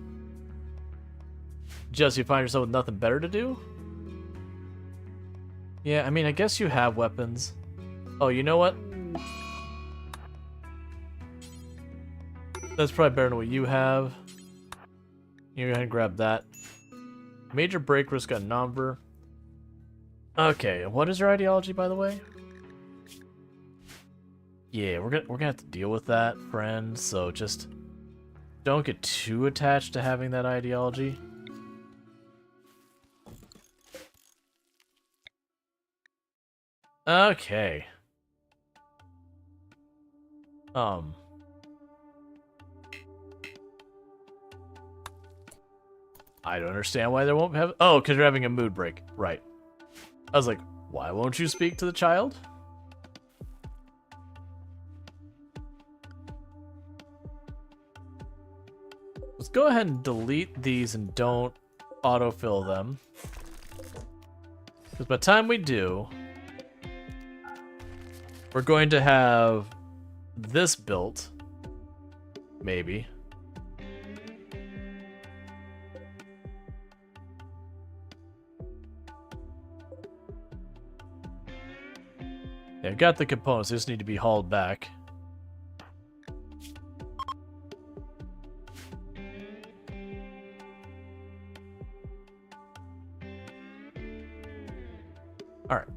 Just you find yourself with nothing better to do? Yeah, I mean, I guess you have weapons. Oh, you know what? That's probably better than what you have. You go ahead and grab that. Major break risk on number. Okay, what is your ideology, by the way? Yeah, we're gonna have to deal with that, friend. So just don't get too attached to having that ideology. Okay. I don't understand why they won't have... Oh, because you're having a mood break. Right. I was like, why won't you speak to the child? Let's go ahead and delete these and don't autofill them. Because by the time we do, we're going to have this built. Maybe. Yeah, I've got the components, they just need to be hauled back. Alright,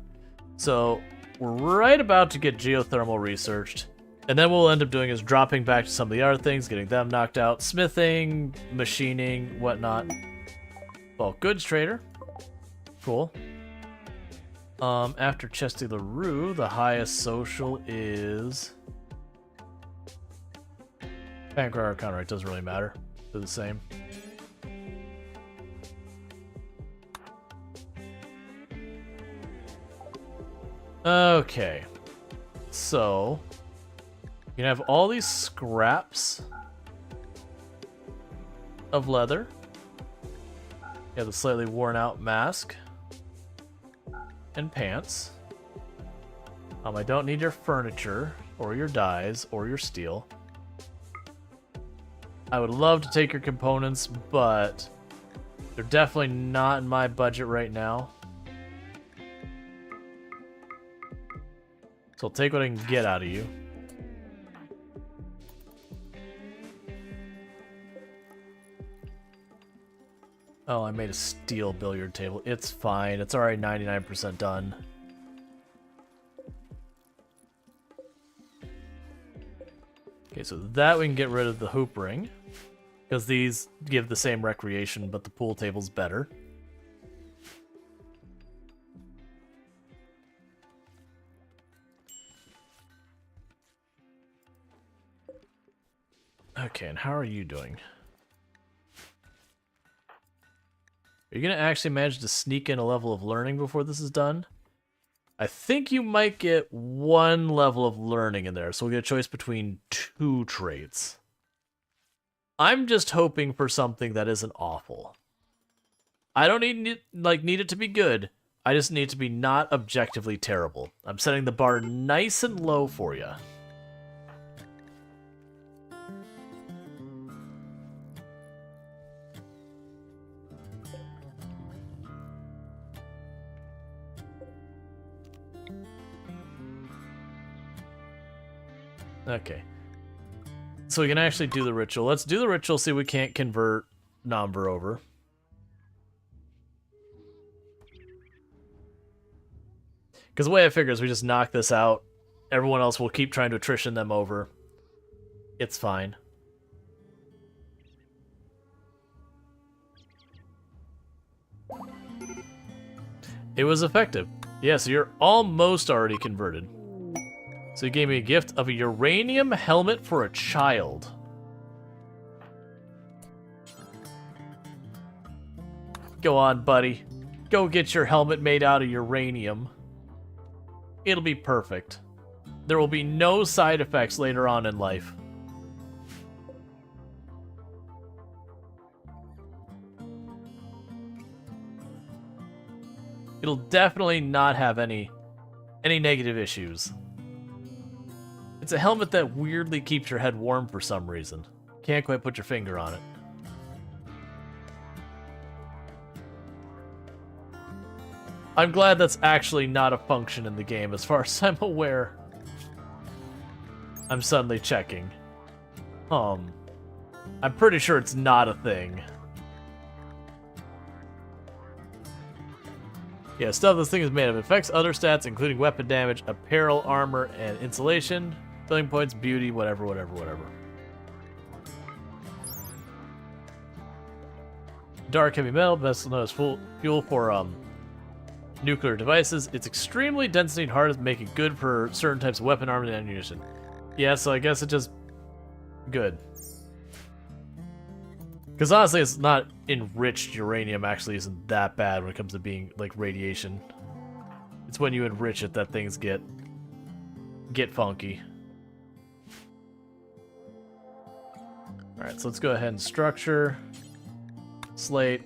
so we're right about to get geothermal researched, and then what we'll end up doing is dropping back to some of the other things, getting them knocked out, smithing, machining, whatnot. Well, goods trader. Cool. After Chesty LaRue, the highest social is... Bankroll or Conrad, doesn't really matter. They're the same. Okay. So... you can have all these scraps of leather. You have the slightly worn out mask. And pants. I don't need your furniture, or your dyes, or your steel. I would love to take your components, but they're definitely not in my budget right now. So I'll take what I can get out of you. Oh, I made a steel billiard table. It's fine. It's already 99% done. Okay, so that we can get rid of the hoop ring. Because these give the same recreation, but the pool table's better. Okay, and how are you doing? Are you going to actually manage to sneak in a level of learning before this is done? I think you might get one level of learning in there, so we'll get a choice between 2 traits. I'm just hoping for something that isn't awful. I don't need it to be good. I just need it to be not objectively terrible. I'm setting the bar nice and low for you. Okay. So we can actually do the ritual. Let's do the ritual, see if we can't convert Nombre over. Because the way I figure is we just knock this out. Everyone else will keep trying to attrition them over. It's fine. It was effective. Yeah, so you're almost already converted. So you gave me a gift of a uranium helmet for a child. Go on, buddy. Go get your helmet made out of uranium. It'll be perfect. There will be no side effects later on in life. It'll definitely not have any negative issues. It's a helmet that weirdly keeps your head warm for some reason. Can't quite put your finger on it. I'm glad that's actually not a function in the game as far as I'm aware. I'm suddenly checking. I'm pretty sure it's not a thing. Yeah, stuff this thing is made of affects other stats, including weapon damage, apparel, armor, and insulation. Filling points, beauty, whatever. Dark heavy metal, best known as fuel for nuclear devices. It's extremely density and hard to make it good for certain types of weapon, armor, and ammunition. Yeah, so I guess it just... good. Because honestly, it's not enriched uranium actually isn't that bad when it comes to being like radiation. It's when you enrich it that things get funky. Alright, so let's go ahead and structure. Slate.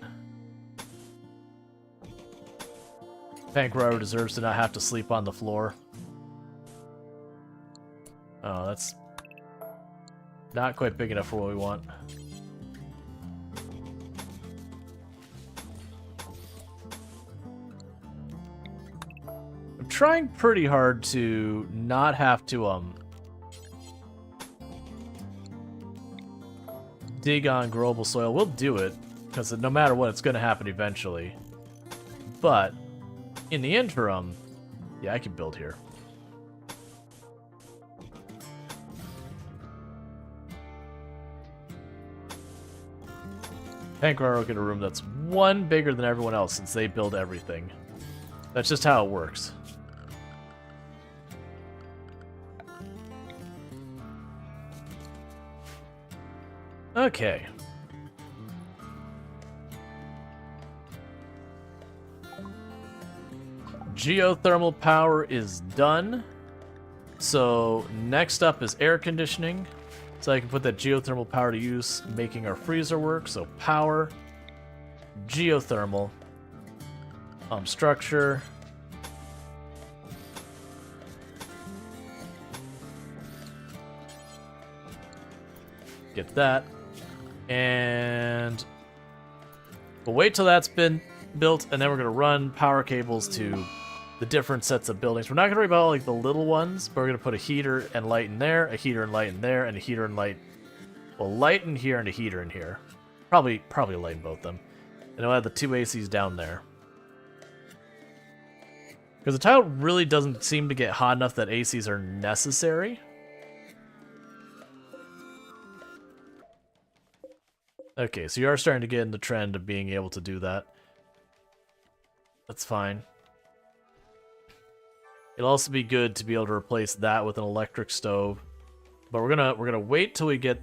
Pancreas deserves to not have to sleep on the floor. Oh, that's not quite big enough for what we want. I'm trying pretty hard to not have to dig on growable soil. We'll do it because no matter what, it's going to happen eventually. But in the interim, yeah, I can build here. Pancreas will get a room that's one bigger than everyone else since they build everything. That's just how it works. Okay. Geothermal power is done. So next up is air conditioning. So I can put that geothermal power to use, making our freezer work. So power, geothermal, structure. Get that. And we'll wait till that's been built, and then we're going to run power cables to the different sets of buildings. We're not going to worry about all, like the little ones, but we're going to put a heater and light in there, a heater and light in there, and a heater and light. Well, light in here and a heater in here. Probably light in both of them. And I'll add the two ACs down there. Because the tile really doesn't seem to get hot enough that ACs are necessary. Okay, so you are starting to get in the trend of being able to do that. That's fine. It'll also be good to be able to replace that with an electric stove. But we're gonna wait till we get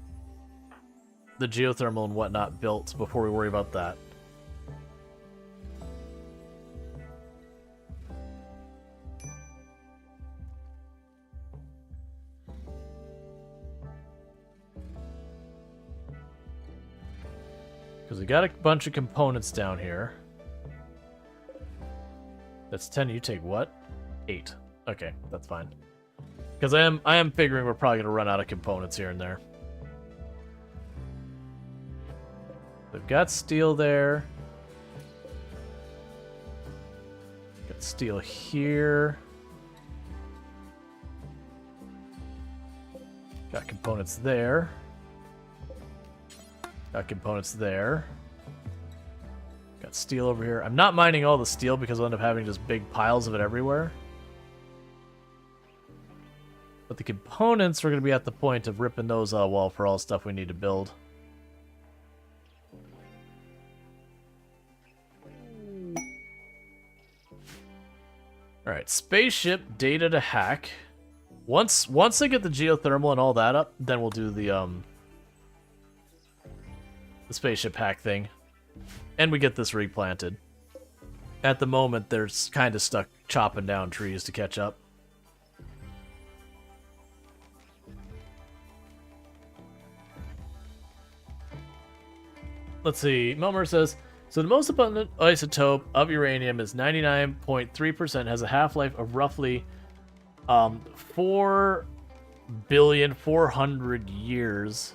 the geothermal and whatnot built before we worry about that. Because we got a bunch of components down here. That's 10. You take what? 8. Okay, that's fine. Because I am figuring we're probably going to run out of components here and there. We've got steel there. Got steel here. Got components there. Got components there. Got steel over here. I'm not mining all the steel because I'll end up having just big piles of it everywhere. But the components, we're going to be at the point of ripping those wall for all stuff we need to build. Alright, spaceship data to hack. Once I get the geothermal and all that up, then we'll do the spaceship hack thing. And we get this replanted. At the moment, they're kind of stuck chopping down trees to catch up. Let's see. Melmer says, so the most abundant isotope of uranium is 99.3%, has a half-life of roughly 4,400,000,000 years.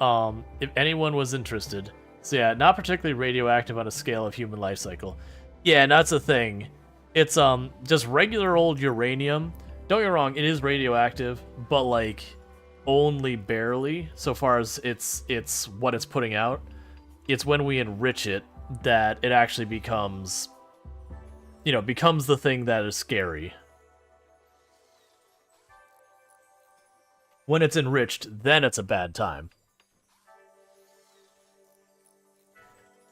If anyone was interested. So yeah, not particularly radioactive on a scale of human life cycle. Yeah, and that's the thing. It's just regular old uranium. Don't get me wrong, it is radioactive, but like only barely so far as it's what it's putting out. It's when we enrich it that it actually becomes, you know, becomes the thing that is scary. When it's enriched, then it's a bad time.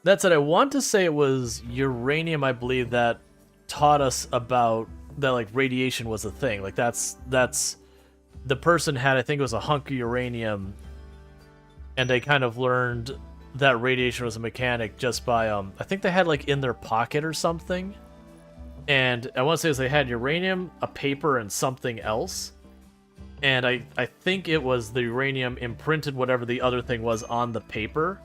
That said, I want to say it was uranium, I believe, that taught us about that, like, radiation was a thing. Like, that's the person had, I think it was a hunk of uranium, and they kind of learned that radiation was a mechanic just by I think they had like in their pocket or something, and I want to say is they had uranium, a paper, and something else, and I think it was the uranium imprinted whatever the other thing was on the paper,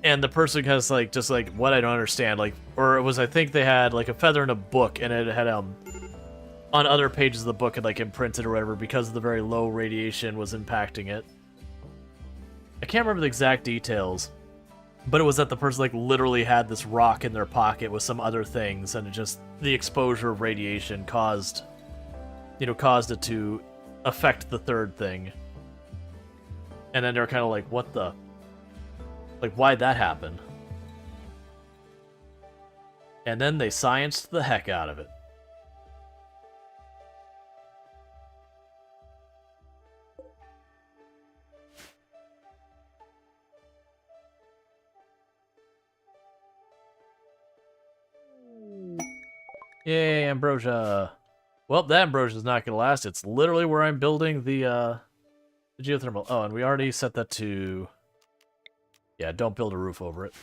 and the person has like just like what I don't understand, like, or it was I think they had like a feather in a book and it had on other pages of the book had like imprinted or whatever because of the very low radiation was impacting it. I can't remember the exact details, but it was that the person like literally had this rock in their pocket with some other things, and it just the exposure of radiation caused it to affect the third thing. And then they're kind of like, what the, like, why'd that happen? And then they scienced the heck out of it. Yay, ambrosia. Well, that ambrosia is not going to last. It's literally where I'm building the geothermal. Oh, and we already set that to... Yeah, don't build a roof over it.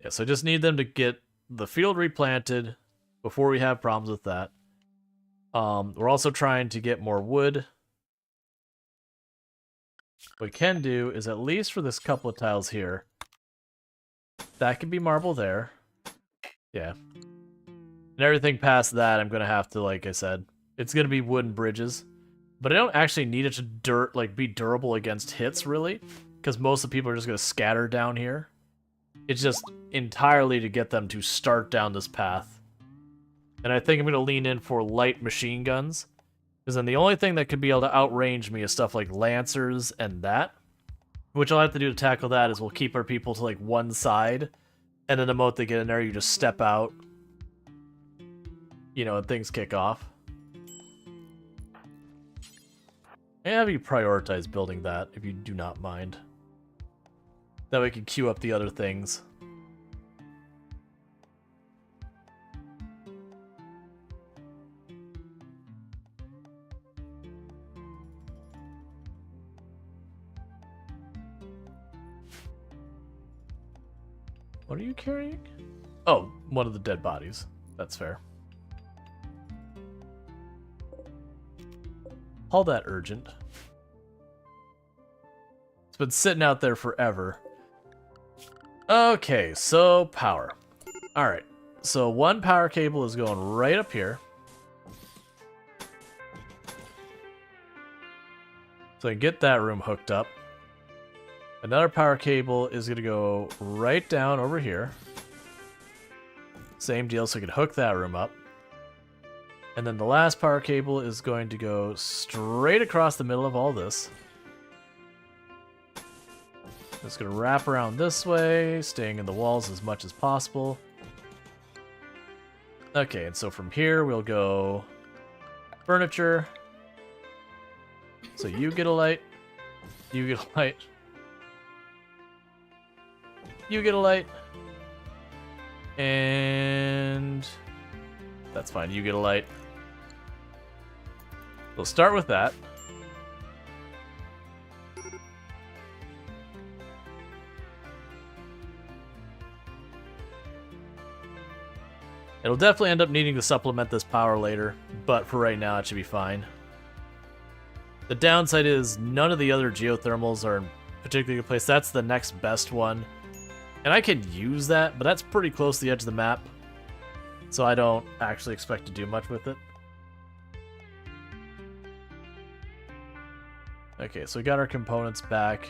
Yeah, so I just need them to get the field replanted before we have problems with that. We're also trying to get more wood. What we can do is, at least for this couple of tiles here, that can be marble there. Yeah. And everything past that, I'm going to have to, like I said, it's going to be wooden bridges. But I don't actually need it to be durable against hits, really, because most of the people are just going to scatter down here. It's just entirely to get them to start down this path. And I think I'm going to lean in for light machine guns. Because then the only thing that could be able to outrange me is stuff like lancers and that. Which I'll have to do to tackle that is we'll keep our people to like one side. And then the moment they get in there, you just step out. You know, and things kick off. And have you prioritize building that, if you do not mind. That way we can queue up the other things. What are you carrying? Oh, one of the dead bodies. That's fair. All that urgent. It's been sitting out there forever. Okay, so power. Alright, so one power cable is going right up here. So I can get that room hooked up. Another power cable is going to go right down over here. Same deal, so we can hook that room up. And then the last power cable is going to go straight across the middle of all this. It's going to wrap around this way, staying in the walls as much as possible. Okay, and so from here we'll go furniture. So you get a light, you get a light, you get a light, and that's fine, you get a light. We'll start with that. It'll definitely end up needing to supplement this power later, but for right now it should be fine. The downside is none of the other geothermals are in particularly good place. That's the next best one. And I could use that, but that's pretty close to the edge of the map. So I don't actually expect to do much with it. Okay, so we got our components back.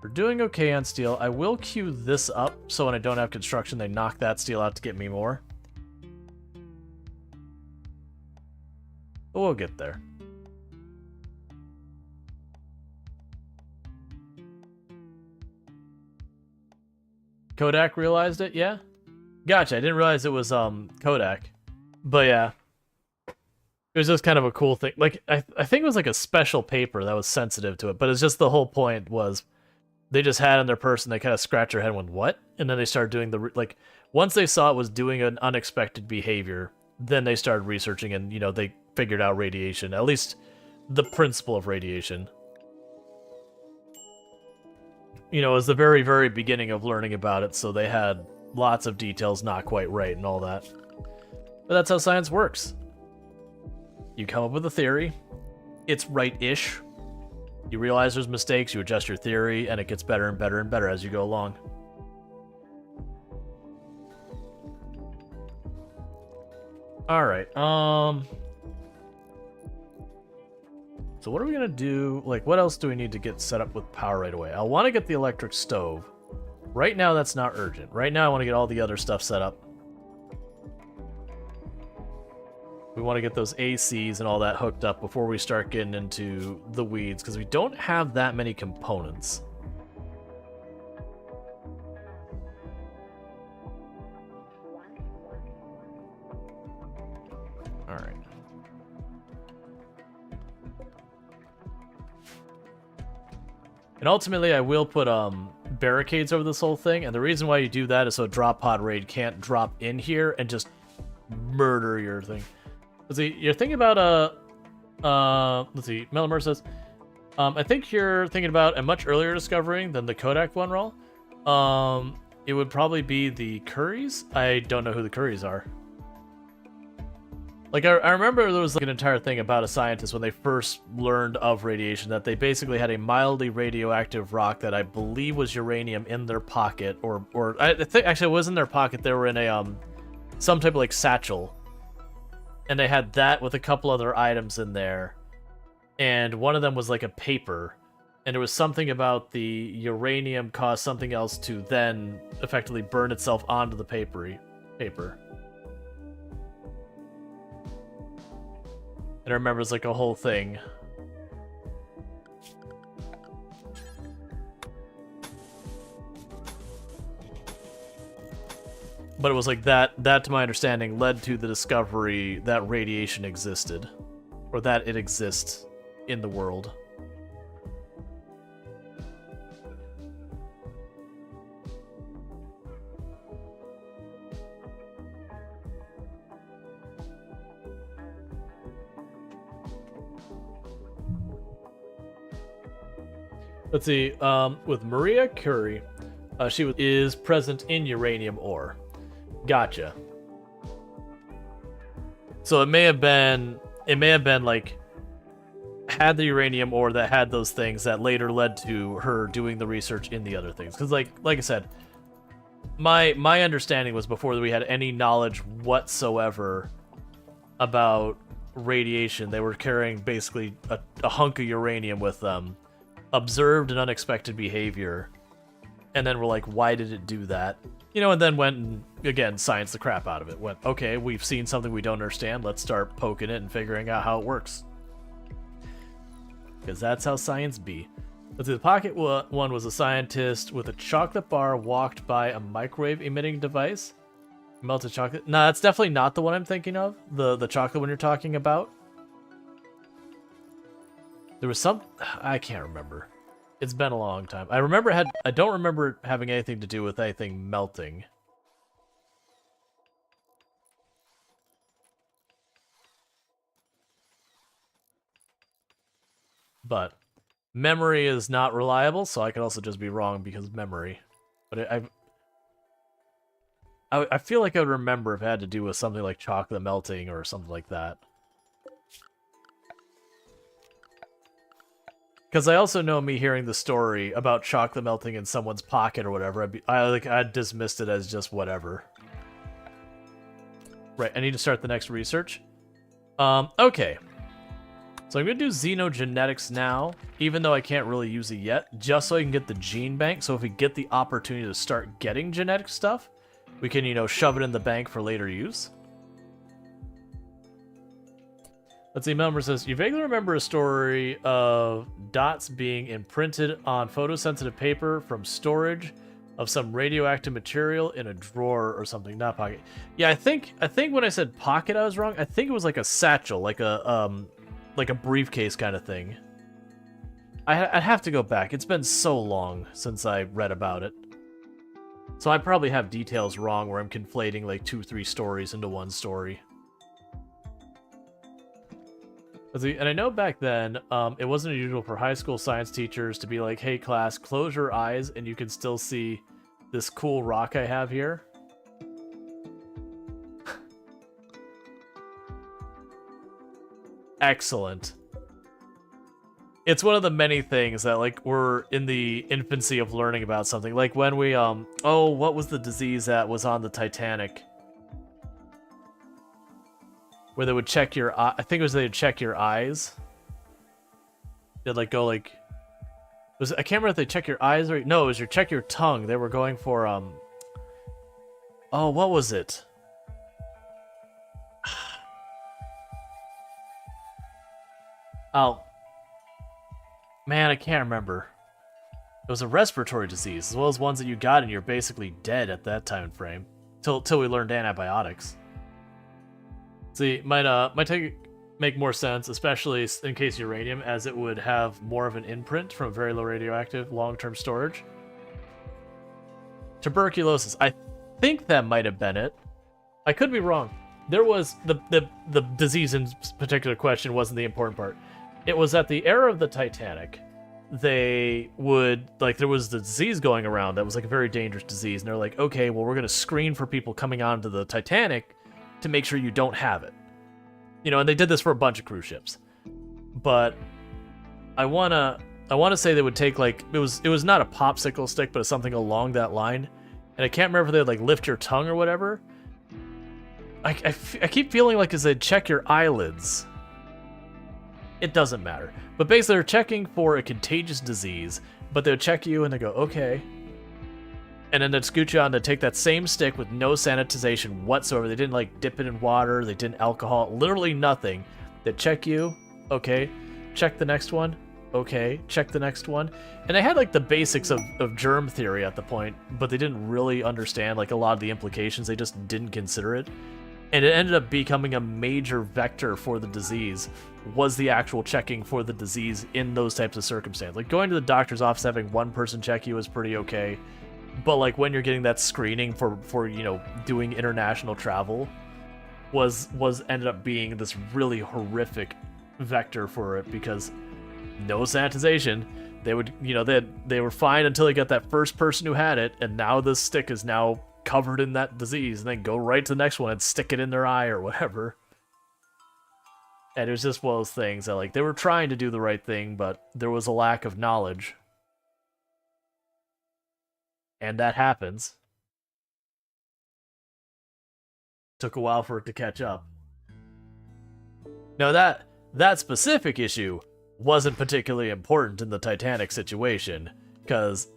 We're doing okay on steel. I will queue this up, so when I don't have construction, they knock that steel out to get me more. But we'll get there. Kodak realized it, yeah? Gotcha, I didn't realize it was Kodak. But yeah. It was just kind of a cool thing. Like, I think it was like a special paper that was sensitive to it, but it's just the whole point was they just had in their purse and they kind of scratch their head and went, what? And then they started doing the, like, Once they saw it was doing an unexpected behavior, then they started researching and, you know, they figured out radiation, at least the principle of radiation. You know, it was the very, very beginning of learning about it, so they had lots of details not quite right and all that. But that's how science works. You come up with a theory, it's right-ish. You realize there's mistakes, you adjust your theory, and it gets better and better and better as you go along. Alright, so what are we gonna do? Like, what else do we need to get set up with power right away? I want to get the electric stove. Right now, that's not urgent. Right now, I want to get all the other stuff set up. We want to get those ACs and all that hooked up before we start getting into the weeds, because we don't have that many components. Alright. And ultimately, I will put barricades over this whole thing, and the reason why you do that is so a drop pod raid can't drop in here and just murder your thing. Let's see, you're thinking about let's see, Melamer says, I think you're thinking about a much earlier discovering than the Kodak one, Rual. It would probably be the Curries. I don't know who the Curries are. Like, I remember there was like an entire thing about a scientist when they first learned of radiation, that they basically had a mildly radioactive rock that I believe was uranium in their pocket, or I think actually it was in their pocket. They were in a some type of like satchel. And they had that with a couple other items in there. And one of them was like a paper. And it was something about the uranium caused something else to then effectively burn itself onto the paper. And I remember it was like a whole thing. But it was like that to my understanding, led to the discovery that radiation existed. Or that it exists in the world. Let's see, with Maria Curie, she is present in uranium ore. Gotcha. So it may have been like, had the uranium ore that had those things that later led to her doing the research in the other things. Because like I said, my understanding was before we had any knowledge whatsoever about radiation, they were carrying basically a hunk of uranium with them, observed an unexpected behavior, and then we're like, why did it do that? You know, and then went and, again, scienced the crap out of it. Went, okay, we've seen something we don't understand, let's start poking it and figuring out how it works. Because that's how science be. Let's see, the pocket one was a scientist with a chocolate bar walked by a microwave-emitting device. Melted chocolate? No, that's definitely not the one I'm thinking of. The chocolate one you're talking about. There was some... I can't remember. It's been a long time. I don't remember it having anything to do with anything melting. But memory is not reliable, so I could also just be wrong because of memory. But I feel like I would remember if it had to do with something like chocolate melting or something like that. Because I also know me hearing the story about chocolate melting in someone's pocket or whatever, I dismissed it as just whatever. Right, I need to start the next research. Okay. So I'm going to do xenogenetics now, even though I can't really use it yet, just so I can get the gene bank. So if we get the opportunity to start getting genetic stuff, we can, you know, shove it in the bank for later use. Let's see, Melmer says, you vaguely remember a story of dots being imprinted on photosensitive paper from storage of some radioactive material in a drawer or something, not pocket. Yeah, I think when I said pocket, I was wrong. I think it was like a satchel, like a briefcase kind of thing. I'd have to go back. It's been so long since I read about it. So I probably have details wrong where I'm conflating like 2-3 stories into one story. And I know back then, it wasn't unusual for high school science teachers to be like, hey class, close your eyes and you can still see this cool rock I have here. Excellent. It's one of the many things that, like, we're in the infancy of learning about something. Like when we, oh, what was the disease that was on the Titanic? Where they would check your eye. I think it was they'd check your eyes. They'd like go like, I can't remember if they check your eyes or no, it was check your tongue. They were going for oh, what was it? Oh, man, I can't remember. It was a respiratory disease, as well as ones that you got and you're basically dead at that time frame, till we learned antibiotics. See, might make more sense, especially in case uranium, as it would have more of an imprint from very low radioactive long-term storage. Tuberculosis. I think that might have been it. I could be wrong. There was the disease in particular question wasn't the important part. It was at the era of the Titanic. They would, like, there was the disease going around that was like a very dangerous disease, and they're like, okay, well, we're gonna screen for people coming onto the Titanic to make sure you don't have it. You know, and they did this for a bunch of cruise ships. But I wanna say they would take, like, it was not a popsicle stick, but something along that line. And I can't remember if they'd like lift your tongue or whatever. I keep feeling like as they'd check your eyelids. It doesn't matter. But basically they're checking for a contagious disease, but they would check you and they go, okay. And then they'd scoot you on to take that same stick with no sanitization whatsoever. They didn't like dip it in water, they didn't alcohol, literally nothing. They'd check you, okay, check the next one, okay, check the next one. And they had like the basics of germ theory at the point, but they didn't really understand like a lot of the implications, they just didn't consider it. And it ended up becoming a major vector for the disease, was the actual checking for the disease in those types of circumstances. Like going to the doctor's office, having one person check you is pretty okay. But like when you're getting that screening for you know, doing international travel was ended up being this really horrific vector for it, because no sanitization. They would, you know, they were fine until they got that first person who had it, and now this stick is now covered in that disease, and then go right to the next one and stick it in their eye or whatever. And it was just one of those things that, like, they were trying to do the right thing, but there was a lack of knowledge. And that happens. Took a while for it to catch up. Now that specific issue wasn't particularly important in the Titanic situation, because,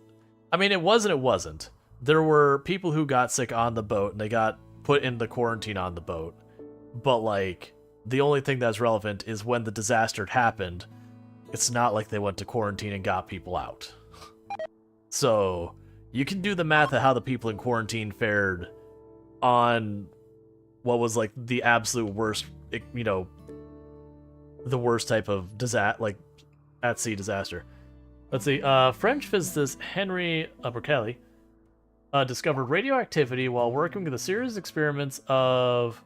I mean, it wasn't. There were people who got sick on the boat, and they got put in the quarantine on the boat. But, like, the only thing that's relevant is when the disaster happened, it's not like they went to quarantine and got people out. So, you can do the math of how the people in quarantine fared on what was, like, the absolute worst, you know, the worst type of disaster, like, at-sea disaster. Let's see, French physicist Henry Becquerel discovered radioactivity while working with a series of experiments of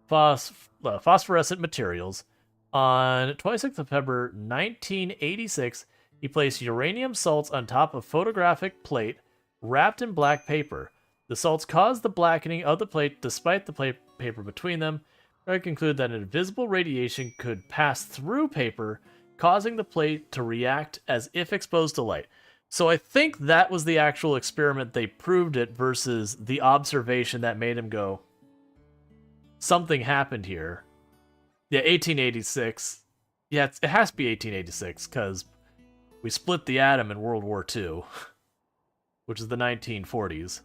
phosphorescent materials. On 26th of February 1986, he placed uranium salts on top of photographic plate wrapped in black paper. The salts caused the blackening of the plate despite the paper between them. I conclude that an invisible radiation could pass through paper, causing the plate to react as if exposed to light. So I think that was the actual experiment they proved it versus the observation that made him go, something happened here. Yeah, 1886. Yeah, it has to be 1886, because we split the atom in World War II, which is the 1940s.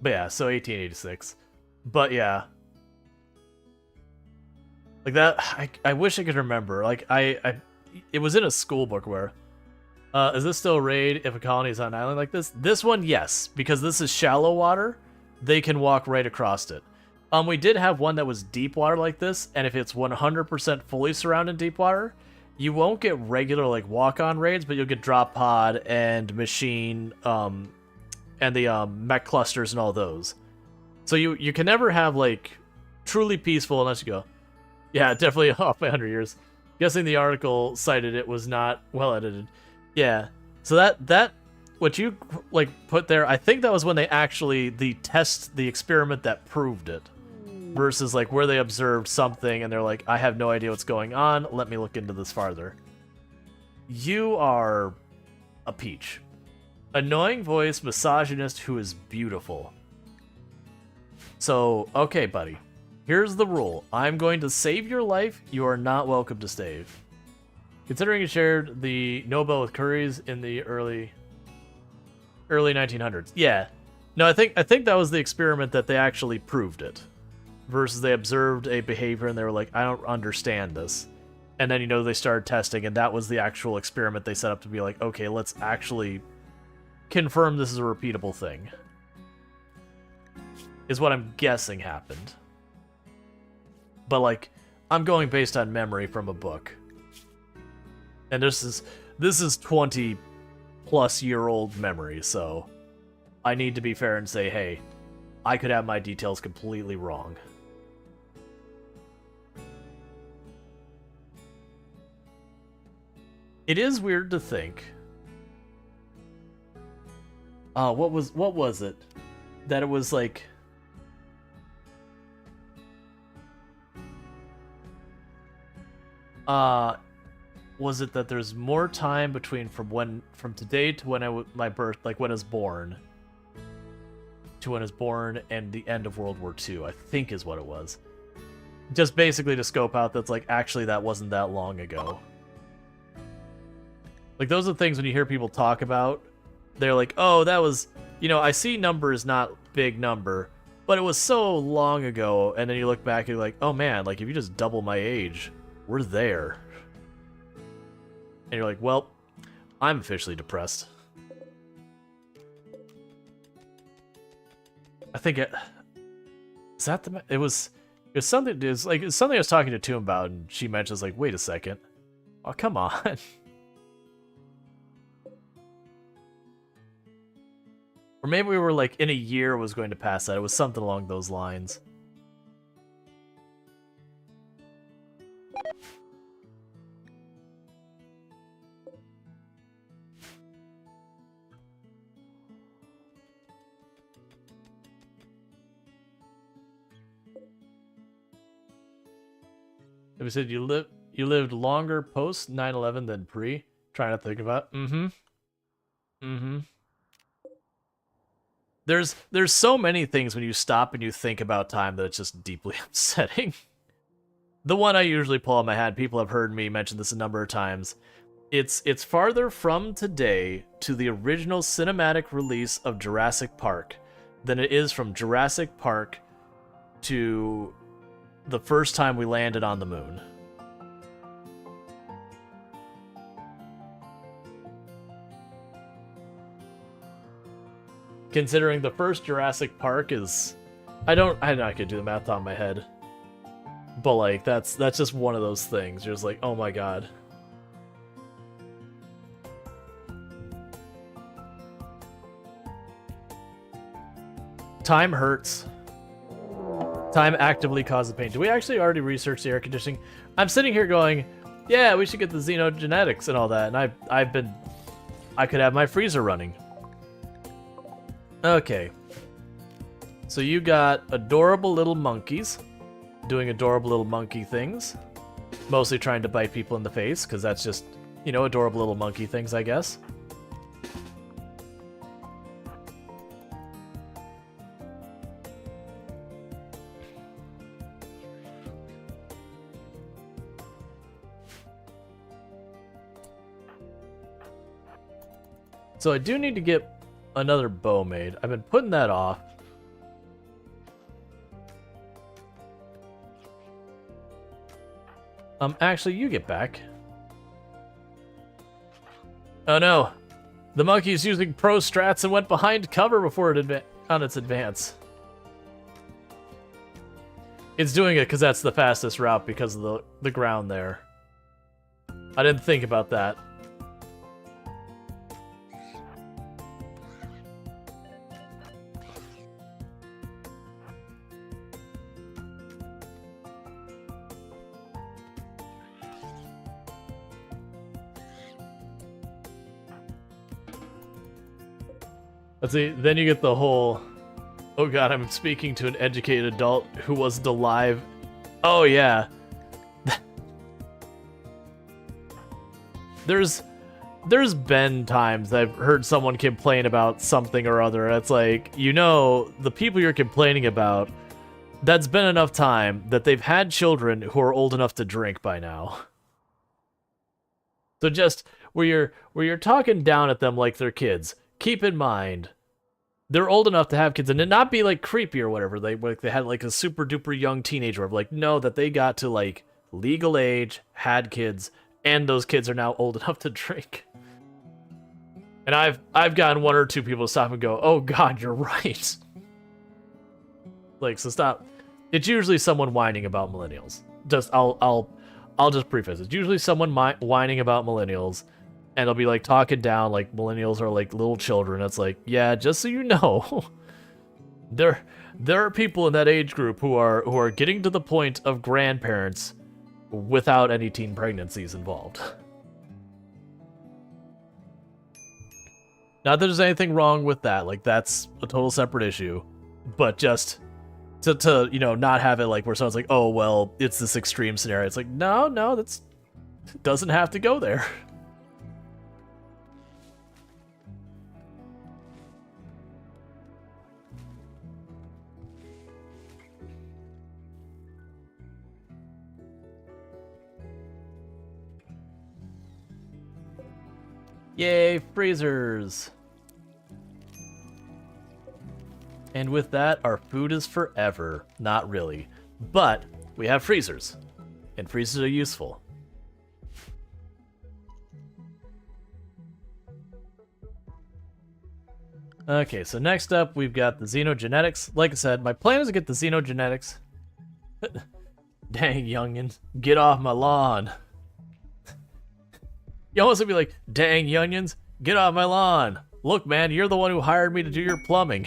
But yeah, so 1886. But yeah. Like that, I wish I could remember. Like, it was in a school book where, is this still a raid if a colony is on an island like this? This one, yes, because this is shallow water. They can walk right across it. We did have one that was deep water like this, and if it's 100% fully surrounded deep water, you won't get regular like walk-on raids, but you'll get drop pod and machine, and the mech clusters and all those. So you can never have like truly peaceful unless you go, yeah, definitely off by 100 years. Guessing the article cited it was not well edited. Yeah, so that what you like put there, I think that was when they actually the experiment that proved it, versus like where they observed something and they're like, I have no idea what's going on. Let me look into this farther. You are a peach. Annoying voice, misogynist who is beautiful. So, okay, buddy. Here's the rule. I'm going to save your life. You are not welcome to stave. Considering you shared the Nobel with Curry's in the early 1900s. Yeah. No, I think that was the experiment that they actually proved it. Versus they observed a behavior and they were like, I don't understand this. And then, they started testing, and that was the actual experiment they set up to be like, okay, let's actually confirm this is a repeatable thing. Is what I'm guessing happened. But, like, I'm going based on memory from a book. And this is 20-plus-year-old memory, so I need to be fair and say, hey, I could have my details completely wrong. It is weird to think. What was it? That it was like... was it that there's more time between from today to when my birth, like when I was born, to when I was born and the end of World War II, I think is what it was. Just basically to scope out that's like, actually that wasn't that long ago. Like, those are the things when you hear people talk about, they're like, oh, that was, I see number is not big number, but it was so long ago, and then you look back and you're like, oh man, like, if you just double my age, we're there. And you're like, well, I'm officially depressed. I think it was something I was talking to Toom about, and she mentions like, wait a second. Oh, come on. Or maybe we were like, in a year was going to pass that. It was something along those lines. We said you lived longer post 9/11 than pre. Trying to think about. There's so many things when you stop and you think about time that it's just deeply upsetting. The one I usually pull on my hat, people have heard me mention this a number of times. It's farther from today to the original cinematic release of Jurassic Park than it is from Jurassic Park to the first time we landed on the moon. Considering the first Jurassic Park is... I could do the math on my head. But, like, that's just one of those things. You're just like, oh my god. Time hurts. Time actively causes pain. Do we actually already research the air conditioning? I'm sitting here going, yeah, we should get the xenogenetics and all that. And I could have my freezer running. Okay. So you got adorable little monkeys doing adorable little monkey things. Mostly trying to bite people in the face, because that's just, adorable little monkey things, I guess. So I do need to get another bow made. I've been putting that off. Actually, you get back. Oh no. The monkey's using pro strats and went behind cover before it on its advance. It's doing it because that's the fastest route because of the ground there. I didn't think about that. Let's see, then you get the whole, oh god, I'm speaking to an educated adult who wasn't alive. Oh yeah. There's been times I've heard someone complain about something or other. It's like, you know, the people you're complaining about, that's been enough time that they've had children who are old enough to drink by now. So just where you're talking down at them like they're kids, keep in mind they're old enough to have kids and it not be like creepy or whatever. They had like a super duper young teenager of like, no, that they got to like legal age, had kids, and those kids are now old enough to drink. And I've gotten one or two people to stop and go, oh god, you're right. Like, so stop. It's usually someone whining about millennials. Just I'll just preface it. It's usually someone whining about millennials. And they'll be like talking down like millennials are like little children. It's like, yeah, just so you know, there are people in that age group who are getting to the point of grandparents without any teen pregnancies involved. Not that there's anything wrong with that. Like, that's a total separate issue. But just to you know, not have it like where someone's like, oh well, it's this extreme scenario. It's like, no, that's doesn't have to go there. Yay, freezers! And with that, our food is forever. Not really. But we have freezers. And freezers are useful. Okay, so next up, we've got the xenogenetics. Like I said, my plan is to get the xenogenetics. Dang, youngins, get off my lawn. You almost would be like, dang, youngins, get off my lawn. Look, man, you're the one who hired me to do your plumbing.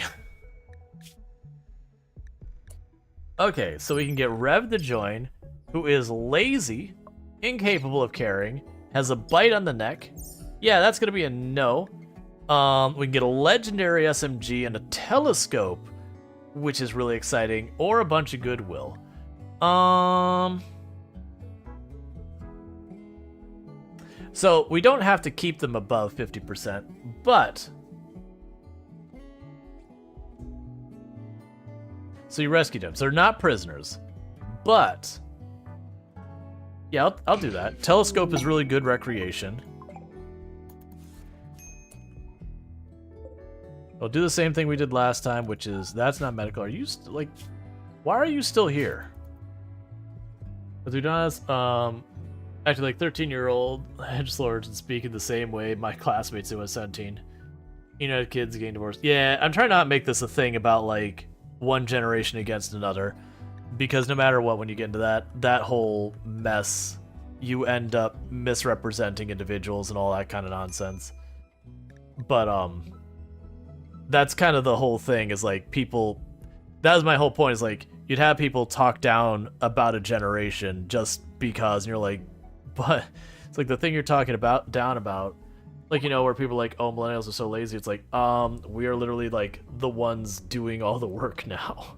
Okay, so we can get Rev the Join, who is lazy, incapable of caring, has a bite on the neck. Yeah, that's going to be a no. We can get a legendary SMG and a telescope, which is really exciting, or a bunch of goodwill. So we don't have to keep them above 50%, but so you rescued them. So they're not prisoners, but yeah, I'll do that. Telescope is really good recreation. I'll do the same thing we did last time, which is that's not medical. Are you like, why are you still here? But we don't actually, like 13-year-old edgelords and speaking the same way my classmates do at 17. You know, kids getting divorced. Yeah, I'm trying not to make this a thing about like one generation against another, because no matter what, when you get into that whole mess, you end up misrepresenting individuals and all that kind of nonsense. But that's kind of the whole thing, is like people, that was my whole point, is like you'd have people talk down about a generation just because, and you're like, but it's like the thing you're talking about down about, like, you know, where people are like, oh, millennials are so lazy. It's like, we are literally like the ones doing all the work now.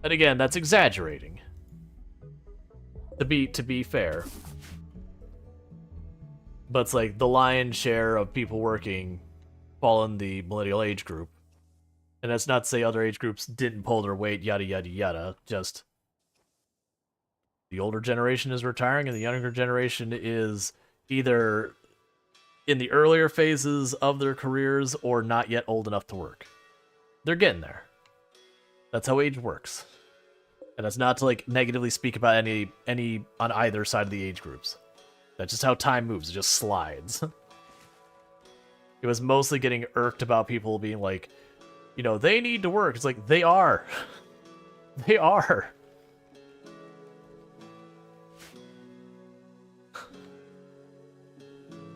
And again, that's exaggerating. To be fair. But it's like the lion's share of people working fall in the millennial age group. And that's not to say other age groups didn't pull their weight, yada yada yada. Just the older generation is retiring and the younger generation is either in the earlier phases of their careers or not yet old enough to work. They're getting there. That's how age works. And that's not to like negatively speak about any on either side of the age groups. That's just how time moves. It just slides. It was mostly getting irked about people being like, you know, they need to work. It's like, they are. They are.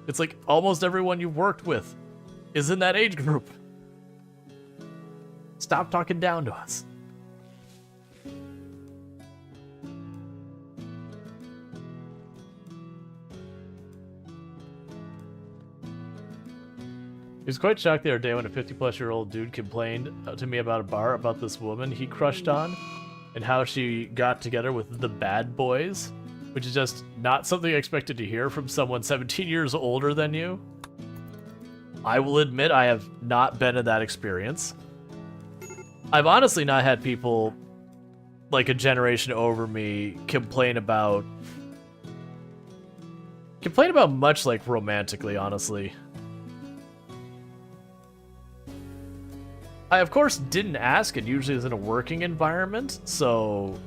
It's like almost everyone you've worked with is in that age group. Stop talking down to us. He was quite shocked the other day when a 50-plus-year-old dude complained to me about a bar about this woman he crushed on and how she got together with the bad boys, which is just not something I expected to hear from someone 17 years older than you. I will admit I have not been in that experience. I've honestly not had people like a generation over me complain about much like romantically, honestly. I, of course, didn't ask. It usually is in a working environment, so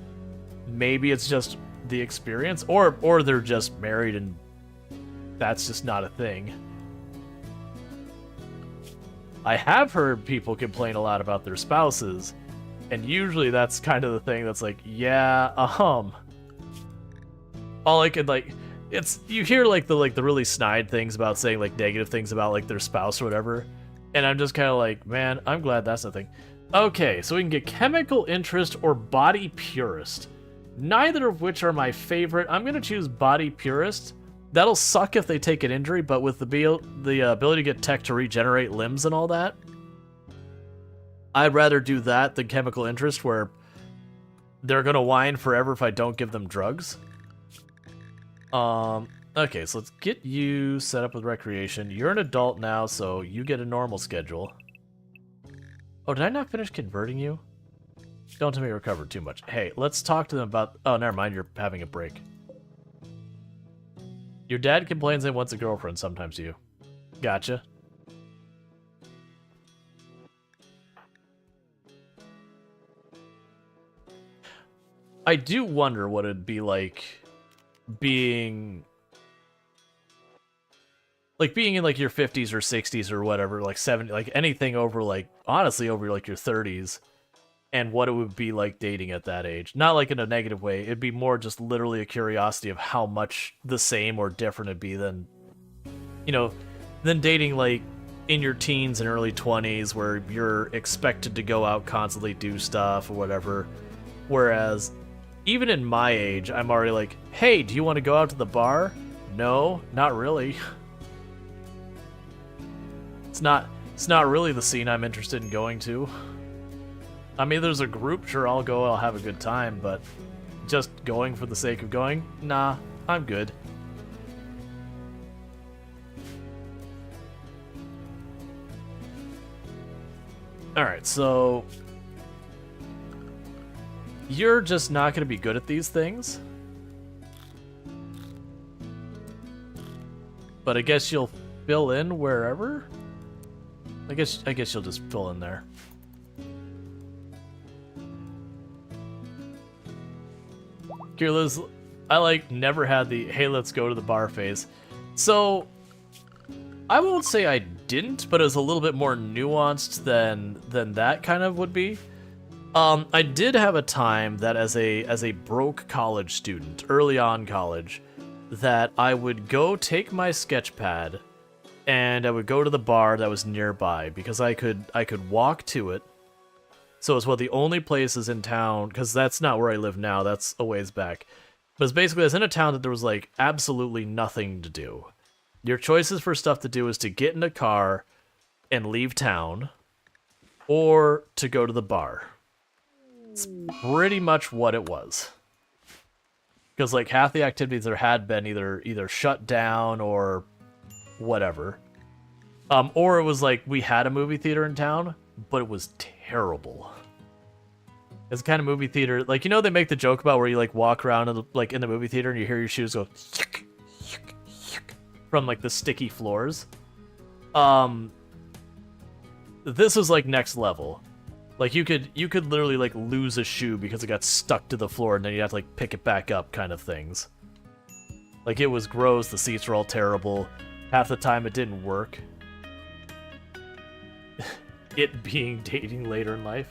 maybe it's just the experience, or they're just married and that's just not a thing. I have heard people complain a lot about their spouses, and usually that's kind of the thing that's like, yeah, all I could, like, it's, you hear like the really snide things about saying like negative things about like their spouse or whatever. And I'm just kind of like, man, I'm glad that's the thing. Okay, so we can get chemical interest or body purist. Neither of which are my favorite. I'm going to choose body purist. That'll suck if they take an injury, but with the ability to get tech to regenerate limbs and all that, I'd rather do that than chemical interest, where they're going to whine forever if I don't give them drugs. Okay, so let's get you set up with recreation. You're an adult now, so you get a normal schedule. Oh, did I not finish converting you? Don't tell me you recovered too much. Hey, let's talk to them about... Oh, never mind, you're having a break. Your dad complains he wants a girlfriend sometimes, you. Gotcha. I do wonder what it'd be like being... like being in like your 50s or 60s or whatever, like 70, like anything over like, honestly, over like your 30s, and what it would be like dating at that age. Not like in a negative way. It'd be more just literally a curiosity of how much the same or different it'd be than, you know, than dating like in your teens and early 20s where you're expected to go out constantly, do stuff or whatever. Whereas even in my age, I'm already like, hey, do you want to go out to the bar? No, not really. It's not really the scene I'm interested in going to. I mean, there's a group, sure, I'll go, I'll have a good time, but just going for the sake of going? Nah, I'm good. Alright, so... you're just not going to be good at these things. But I guess you'll fill in wherever? I guess you'll just fill in there. Liz, I like never had the hey let's go to the bar phase. So I won't say I didn't, but it was a little bit more nuanced than that kind of would be. I did have a time that as a broke college student, early on college, that I would go take my sketch pad and I would go to the bar that was nearby because I could walk to it. So it's one of the only places in town, because that's not where I live now, that's a ways back. But it's basically, I was in a town that there was like absolutely nothing to do. Your choices for stuff to do is to get in a car and leave town, or to go to the bar. It's pretty much what it was. Because like half the activities there had been either shut down or whatever. Or it was like we had a movie theater in town, but it was terrible. It's the kind of movie theater, like, you know, they make the joke about where you like walk around in the movie theater and you hear your shoes go from like the sticky floors. This was like next level. Like you could literally like lose a shoe because it got stuck to the floor and then you have to like pick it back up kind of things. Like it was gross, the seats were all terrible. Half the time it didn't work. It being dating later in life.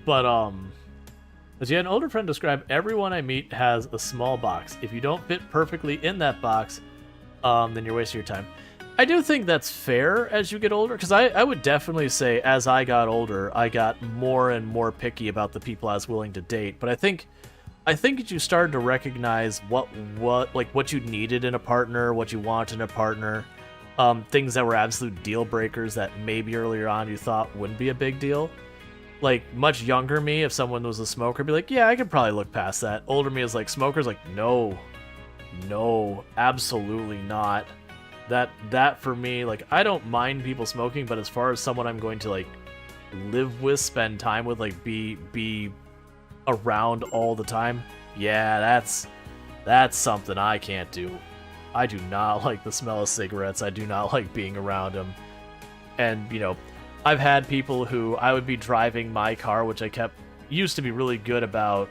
But As you had an older friend describe, everyone I meet has a small box. If you don't fit perfectly in that box, then you're wasting your time. I do think that's fair as you get older, because I would definitely say as I got older, I got more and more picky about the people I was willing to date. But I think as you started to recognize what you needed in a partner, what you want in a partner, things that were absolute deal breakers that maybe earlier on you thought wouldn't be a big deal. Like, much younger me, if someone was a smoker, I'd be like, yeah, I could probably look past that. Older me is like, smokers, like, no, absolutely not. That for me, like, I don't mind people smoking, but as far as someone I'm going to, like, live with, spend time with, like, be around all the time, yeah, that's something I can't do. I do not like the smell of cigarettes. I do not like being around them. And, you know, I've had people who I would be driving my car, which I used to be really good about,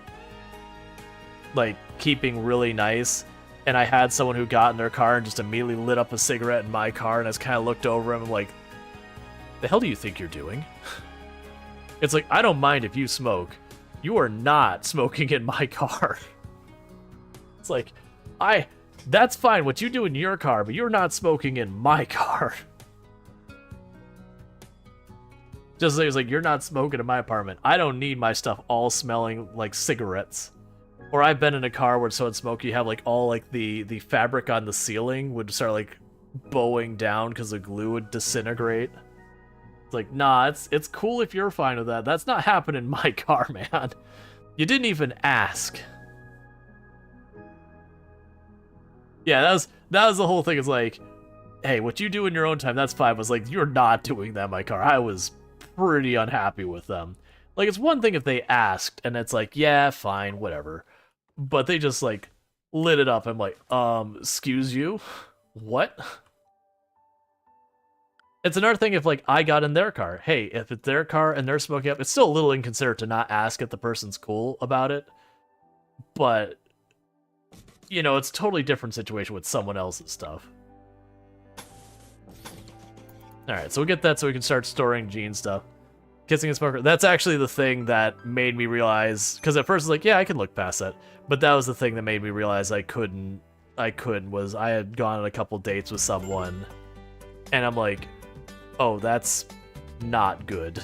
like, keeping really nice. And I had someone who got in their car and just immediately lit up a cigarette in my car, and I just kind of looked over him and like, the hell do you think you're doing? It's like, I don't mind if you smoke. You are not smoking in my car. It's like, that's fine what you do in your car, but you're not smoking in my car. Just like, it's like, you're not smoking in my apartment. I don't need my stuff all smelling like cigarettes. Or I've been in a car where someone smoked, you have like all like the fabric on the ceiling would start like bowing down because the glue would disintegrate. It's like, nah, it's cool if you're fine with that. That's not happening in my car, man. You didn't even ask. Yeah, that was the whole thing. It's like, hey, what you do in your own time, that's fine. I was like, you're not doing that in my car. I was pretty unhappy with them. Like, it's one thing if they asked, and it's like, yeah, fine, whatever. But they just, like, lit it up. I'm like, excuse you? What? It's another thing if, like, I got in their car. Hey, if it's their car and they're smoking up, it's still a little inconsiderate to not ask if the person's cool about it. But, you know, it's a totally different situation with someone else's stuff. Alright, so we'll get that so we can start storing Gene stuff. Kissing a smoker. That's actually the thing that made me realize, because at first I was like, yeah, I can look past that. But that was the thing that made me realize I couldn't, was I had gone on a couple dates with someone, and I'm like, oh, that's not good.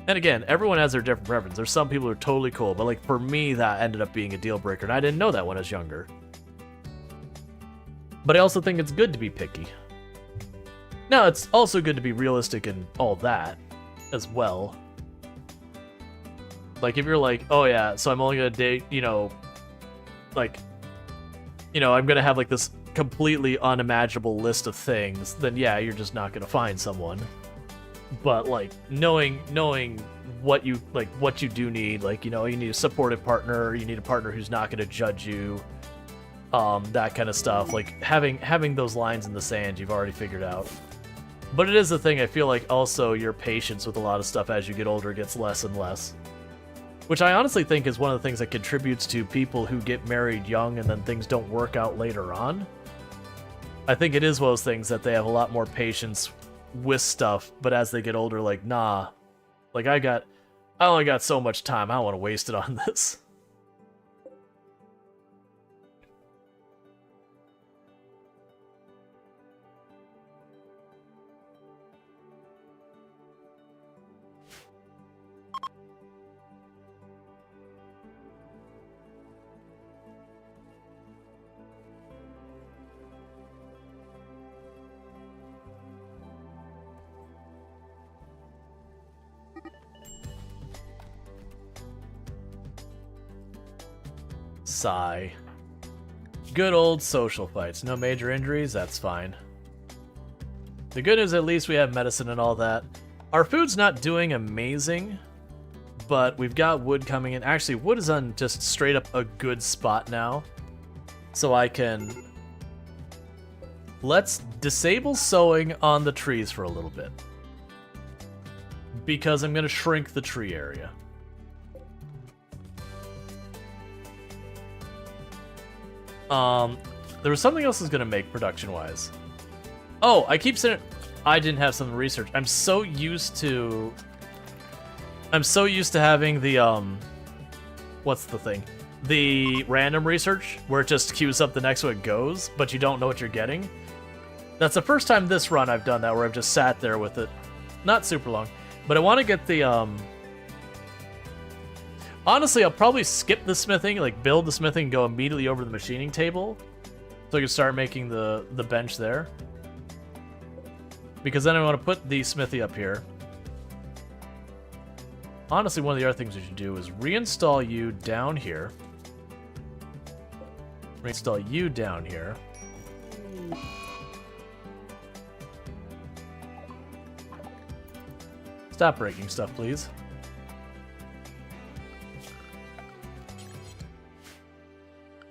And again, everyone has their different preference. There's some people who are totally cool, but like for me, that ended up being a deal breaker, and I didn't know that when I was younger. But I also think it's good to be picky. Now, it's also good to be realistic and all that, as well. Like, if you're like, oh yeah, so I'm only gonna date, you know, like, you know, I'm gonna have, like, this completely unimaginable list of things, then yeah, you're just not gonna find someone. But, like, knowing what you, like, what you do need, like, you know, you need a supportive partner, you need a partner who's not gonna judge you, that kind of stuff. Like, having those lines in the sand you've already figured out. But it is the thing, I feel like also your patience with a lot of stuff as you get older gets less and less. Which I honestly think is one of the things that contributes to people who get married young and then things don't work out later on. I think it is one of those things that they have a lot more patience with stuff, but as they get older, like, nah. Like, I only got so much time, I don't want to waste it on this. Sigh. Good old social fights. No major injuries, that's fine. The good news, at least we have medicine and all that. Our food's not doing amazing, but we've got wood coming in. Actually, wood is on just straight up a good spot now. So I can... Let's disable sowing on the trees for a little bit. Because I'm going to shrink the tree area. There was something else I was gonna make production-wise. Oh, I keep saying I didn't have some research. I'm so used to I'm so used to having the, what's the thing? The random research, where it just queues up the next one it goes, but you don't know what you're getting. That's the first time this run I've done that, where I've just sat there with it. Not super long. But I want to get the, honestly, I'll probably skip the smithing, like build the smithing and go immediately over to the machining table. So I can start making the bench there. Because then I want to put the smithy up here. Honestly, one of the other things we should do is reinstall you down here. Reinstall you down here. Stop breaking stuff, please.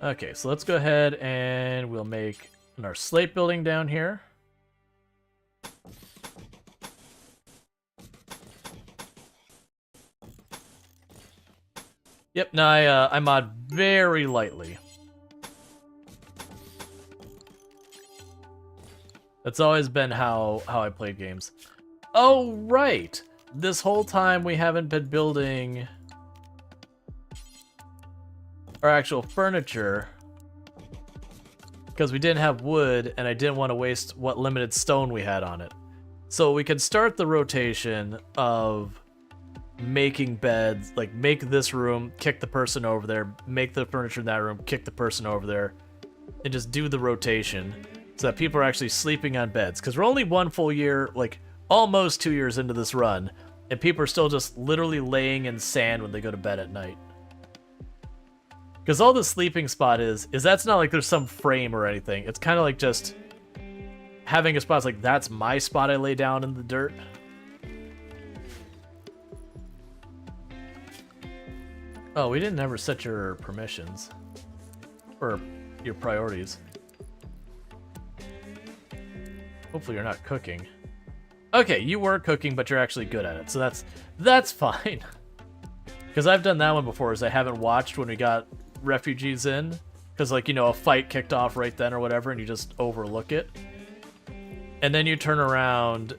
Okay, so let's go ahead and we'll make our slate building down here. Yep, now I mod very lightly. That's always been how I played games. Oh, right! This whole time we haven't been building our actual furniture because we didn't have wood and I didn't want to waste what limited stone we had on it. So we could start the rotation of making beds, like make this room, kick the person over there, make the furniture in that room, kick the person over there, and just do the rotation so that people are actually sleeping on beds. Because we're only one full year, like almost 2 years into this run, and people are still just literally laying in sand when they go to bed at night. Because all the sleeping spot is that's not like there's some frame or anything. It's kind of like just having a spot like, that's my spot I lay down in the dirt. Oh, we didn't ever set your permissions. Or your priorities. Hopefully you're not cooking. Okay, you were cooking, but you're actually good at it, so that's fine. Because I've done that one before, is I haven't watched when we got refugees in. Because, like, you know, a fight kicked off right then or whatever, and you just overlook it. And then you turn around,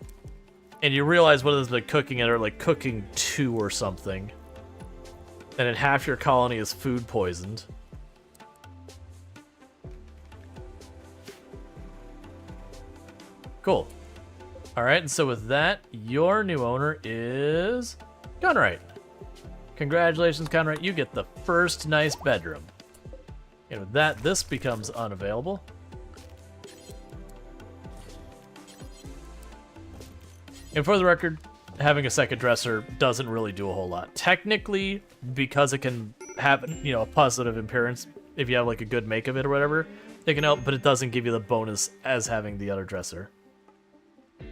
and you realize what has been cooking it, or like cooking 2 or something. And then half your colony is food poisoned. Cool. Alright, and so with that, your new owner is Conrad. Congratulations, Conrad. You get the first nice bedroom. And with that, this becomes unavailable. And for the record, having a second dresser doesn't really do a whole lot. Technically, because it can have, you know, a positive appearance, if you have like a good make of it or whatever, it can help, but it doesn't give you the bonus as having the other dresser.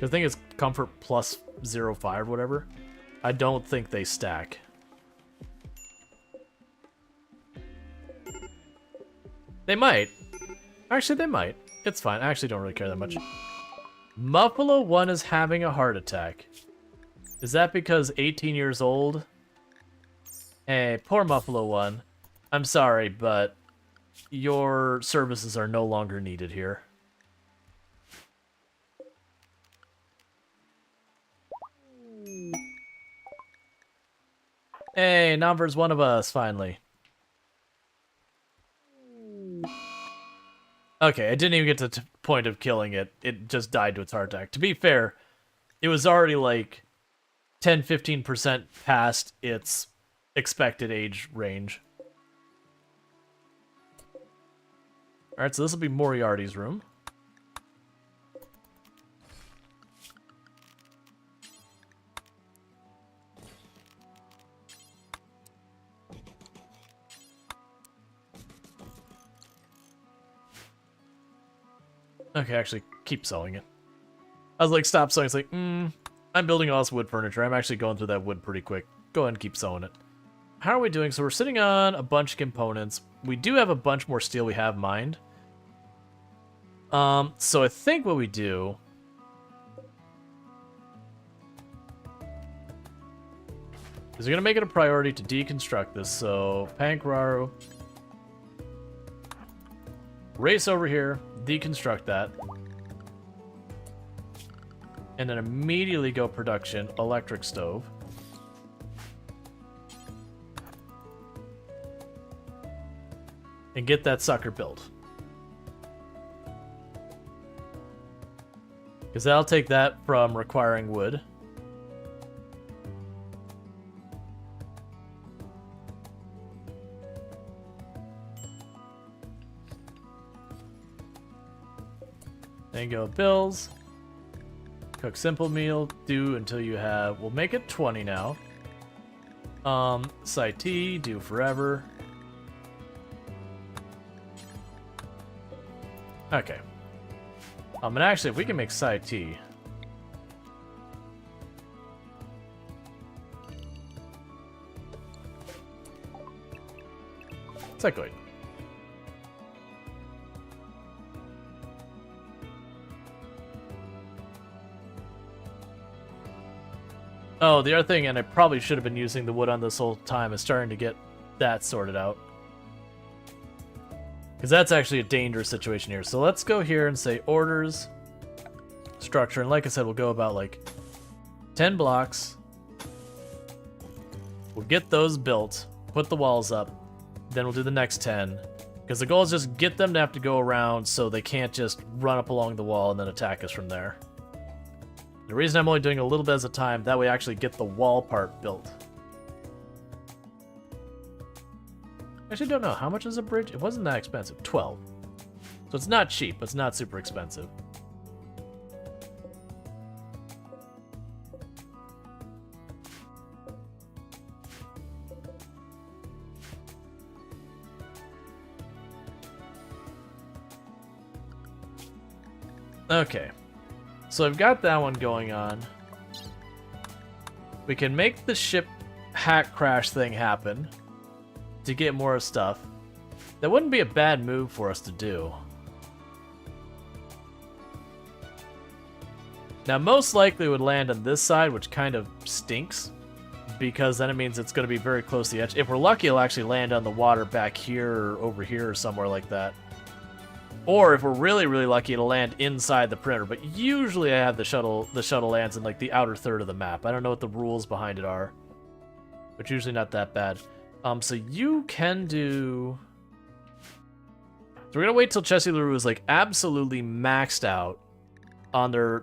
I think it's comfort plus 0.5 or whatever. I don't think they stack. They might. Actually, they might. It's fine. I actually don't really care that much. Muffalo 1 is having a heart attack. Is that because 18 years old? Hey, poor Muffalo 1. I'm sorry, but your services are no longer needed here. Hey, Nomver's one of us, finally. Okay, I didn't even get to the point of killing it. It just died to its heart attack. To be fair, it was already like 10-15% past its expected age range. Alright, so this will be Moriarty's room. Okay, actually, keep sewing it. I was like, stop sewing. It's like, I'm building all this wood furniture. I'm actually going through that wood pretty quick. Go ahead and keep sewing it. How are we doing? So we're sitting on a bunch of components. We do have a bunch more steel we have mined. So I think what we do is we're going to make it a priority to deconstruct this. So Pankraru, race over here, deconstruct that, and then immediately go production electric stove. and get that sucker built. Because that'll take that from requiring wood. Then go bills. Cook simple meal. Do until you have... We'll make it 20 now. Site T. Do forever. Okay. And actually, if we can make side T. Cycloid. Oh, the other thing, and I probably should have been using the wood on this whole time, is starting to get that sorted out. Because that's actually a dangerous situation here. So let's go here and say orders, structure, and like I said, we'll go about like 10 blocks. We'll get those built, put the walls up, then we'll do the next 10. Because the goal is just get them to have to go around so they can't just run up along the wall and then attack us from there. The reason I'm only doing a little bit at a time, that way I actually get the wall part built. I actually don't know. How much is a bridge? It wasn't that expensive. 12. So it's not cheap, but it's not super expensive. Okay. So I've got that one going on. We can make the ship hack crash thing happen to get more stuff. That wouldn't be a bad move for us to do. Now, most likely it would land on this side, which kind of stinks, because then it means it's going to be very close to the edge. If we're lucky, it'll actually land on the water back here or over here or somewhere like that. Or if we're really, really lucky, it'll land inside the perimeter. But usually I have the shuttle lands in like the outer third of the map. I don't know what the rules behind it are, but usually not that bad. So you can do... So we're going to wait till Chessie LaRue is like absolutely maxed out on their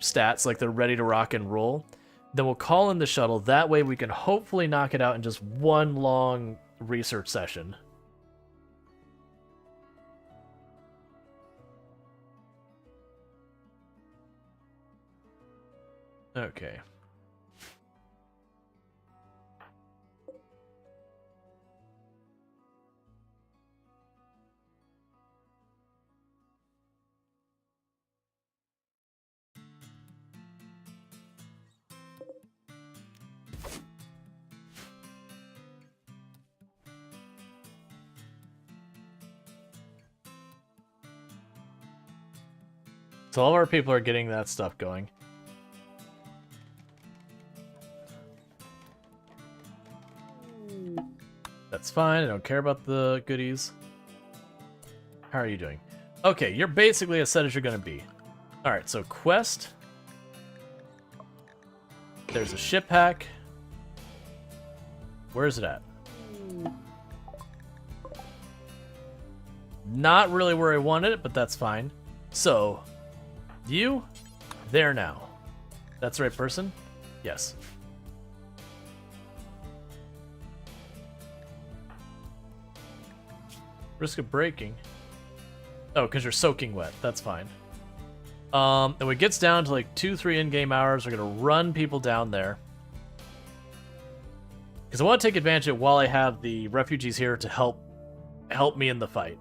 stats, like they're ready to rock and roll. Then we'll call in the shuttle. That way we can hopefully knock it out in just one long research session. Okay. So all of our people are getting that stuff going. That's fine, I don't care about the goodies. How are you doing? Okay, you're basically as set as you're gonna be. Alright, so quest. There's a ship hack. Where is it at? Not really where I wanted it, but that's fine. So, you, there now. That's the right person? Yes. Risk of breaking. Oh, because you're soaking wet. That's fine. And when it gets down to like 2-3 in-game hours, we're going to run people down there. Because I want to take advantage of it while I have the refugees here to help me in the fight.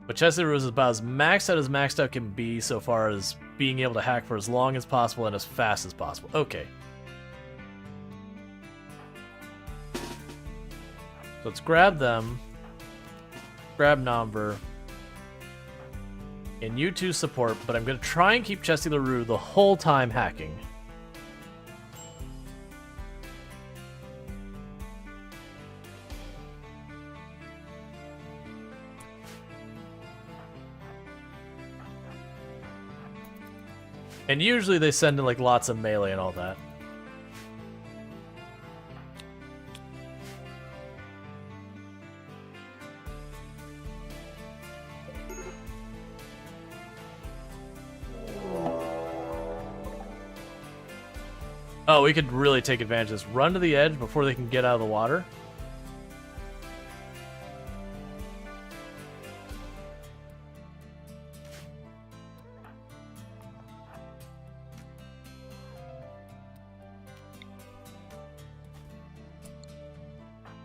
But Chessie LaRue is about as maxed out can be so far as being able to hack for as long as possible and as fast as possible. Okay. So let's grab them. Grab Nomver. And you two support, but I'm going to try and keep Chessie LaRue the whole time hacking. And usually they send in like lots of melee and all that. Oh, we could really take advantage of this. Run to the edge before they can get out of the water.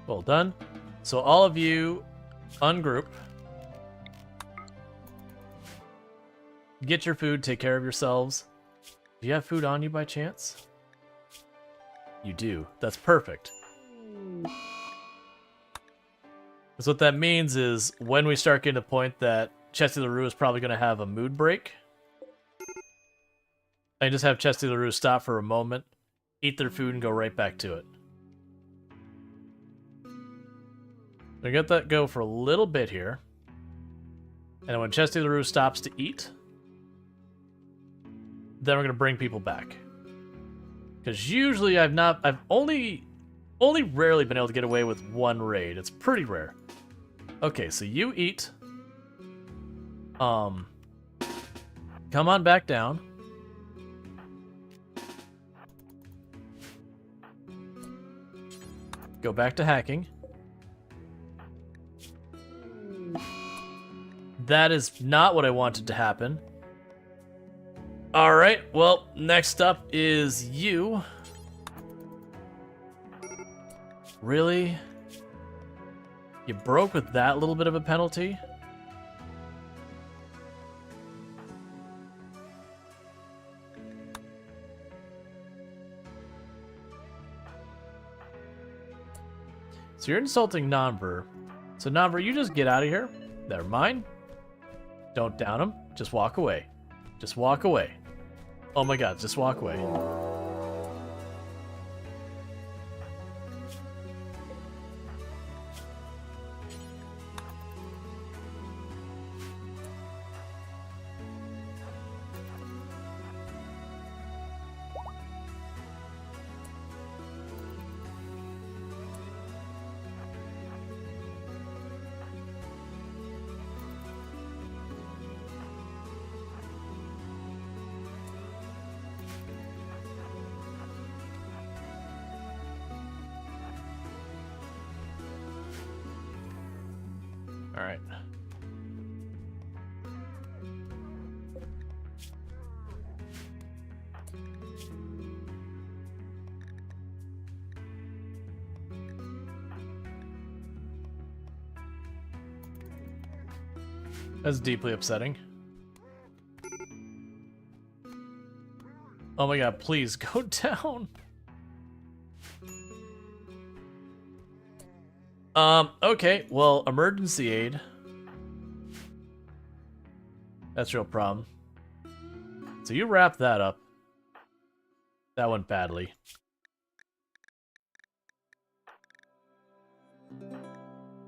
Well done. So all of you ungroup. Get your food, take care of yourselves. Do you have food on you by chance? You do. That's perfect. Because what that means is when we start getting to the point that Chesty LaRue is probably going to have a mood break, I just have Chesty LaRue stop for a moment, eat their food, and go right back to it. I get that go for a little bit here. And when Chesty LaRue stops to eat, then we're going to bring people back. Because usually I've only rarely been able to get away with one raid. It's pretty rare. Okay, so you eat. Come on back down. Go back to hacking. That is not what I wanted to happen. Alright, well, next up is you. Really? You broke with that little bit of a penalty? So you're insulting Nomver. So Nomver, you just get out of here. Never mind. Don't down him. Just walk away. Just walk away. Oh my god, just walk away. Alright. That's deeply upsetting. Oh my god, please go down. Okay, well, emergency aid. That's a real problem. So you wrap that up. That went badly.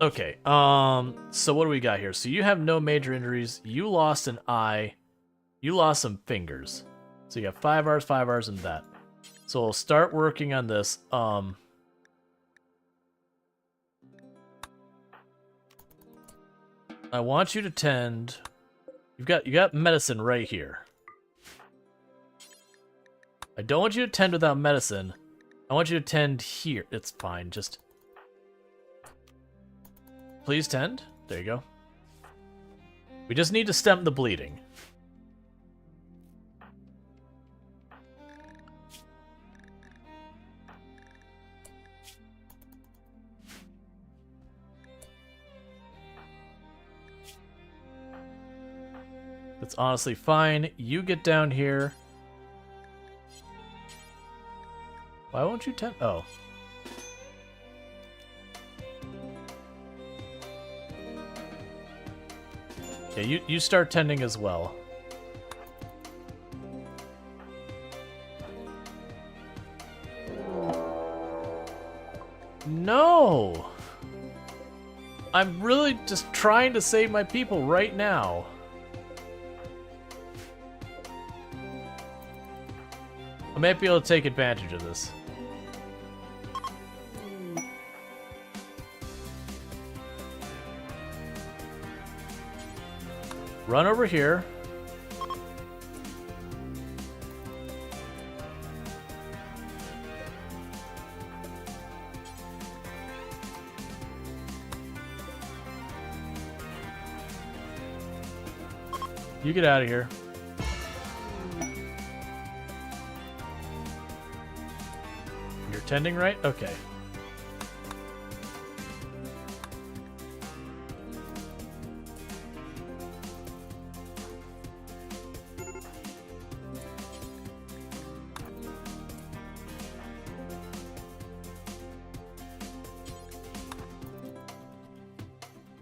Okay, so what do we got here? So you have no major injuries. You lost an eye. You lost some fingers. So you got 5 Rs, and that. So we'll start working on this. I want you to tend. You got medicine right here. I don't want you to tend without medicine. I want you to tend here. It's fine. Just please tend. There you go. We just need to stem the bleeding. That's honestly fine. You get down here. Why won't you tend? Oh. Yeah, you start tending as well. No! I'm really just trying to save my people right now. I might be able to take advantage of this. Run over here. You get out of here. You're tending right? Okay.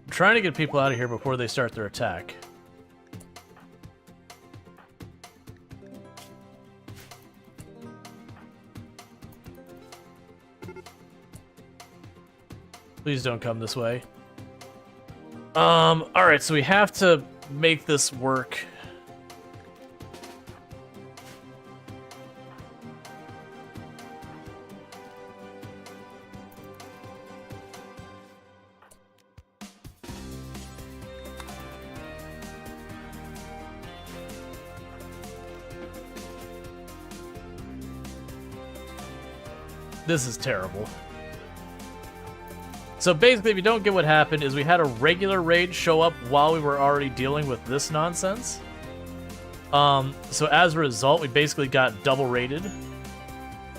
Trying to get people out of here before they start their attack. Please don't come this way. Alright, so we have to make this work. This is terrible. So basically, if you don't get what happened, is we had a regular raid show up while we were already dealing with this nonsense. So as a result, we basically got double raided.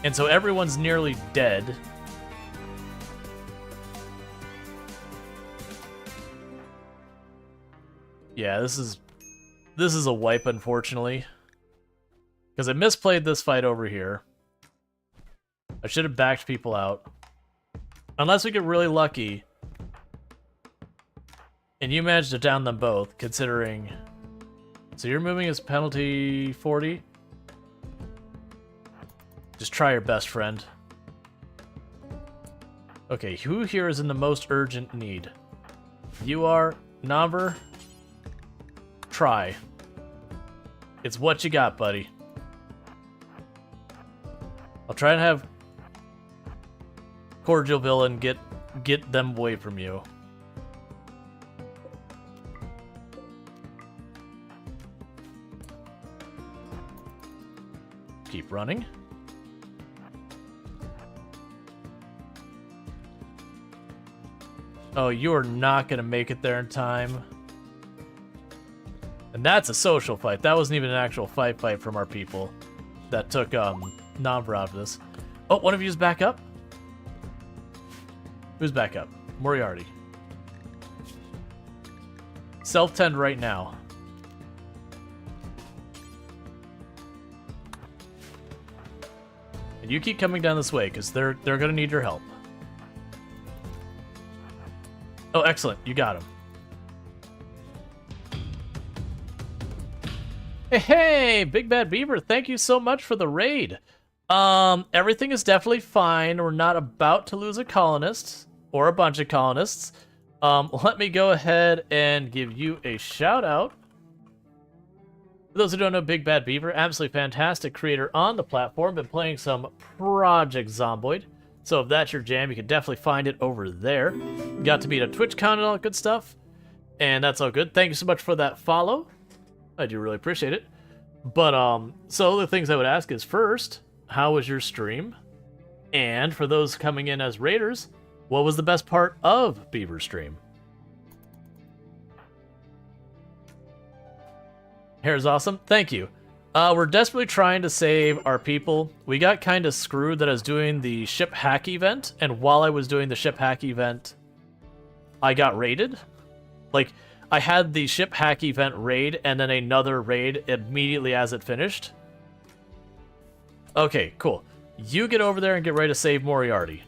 And so everyone's nearly dead. Yeah, this is a wipe, unfortunately. Because I misplayed this fight over here. I should have backed people out. Unless we get really lucky. And you managed to down them both, considering... So you're moving as penalty 40? Just try your best, friend. Okay, who here is in the most urgent need? You are, Nomber. Try. It's what you got, buddy. I'll try and have Cordial Villain get them away from you. Keep running. Oh, you are not gonna make it there in time. And that's a social fight. That wasn't even an actual fight from our people that took Nomber out of this. Oh, one of you's back up? Who's back up? Moriarty. Self-tend right now. And you keep coming down this way, because they're gonna need your help. Oh, excellent. You got him. Hey, Big Bad Beaver, thank you so much for the raid. Everything is definitely fine. We're not about to lose a colonist or a bunch of colonists. Let me go ahead and give you a shout out. For those who don't know, Big Bad Beaver, absolutely fantastic creator on the platform. Been playing some Project Zomboid. So if that's your jam, you can definitely find it over there. Got to meet a TwitchCon and all that good stuff. And that's all good. Thank you so much for that follow. I do really appreciate it. But, so the things I would ask is, first, how was your stream? And for those coming in as raiders, what was the best part of Beaver's stream? Hair's awesome. Thank you. We're desperately trying to save our people. We got kind of screwed that I was doing the ship hack event, and while I was doing the ship hack event, I got raided. Like, I had the ship hack event raid, and then another raid immediately as it finished. Okay, cool. You get over there and get ready to save Moriarty.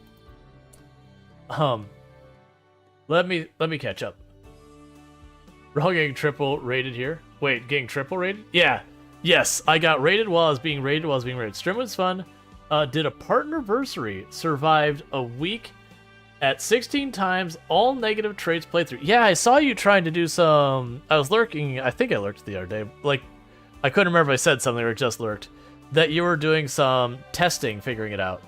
Let me catch up. We're all getting triple raided here. Wait, getting triple raided? Yeah. Yes, I got raided while I was being raided. Stream was fun. Did a partnerversary. Survived a week at 16 times all negative traits playthrough. Yeah, I saw you trying to do some... I was lurking... I think I lurked the other day. Like, I couldn't remember if I said something or just lurked. That you were doing some testing, figuring it out.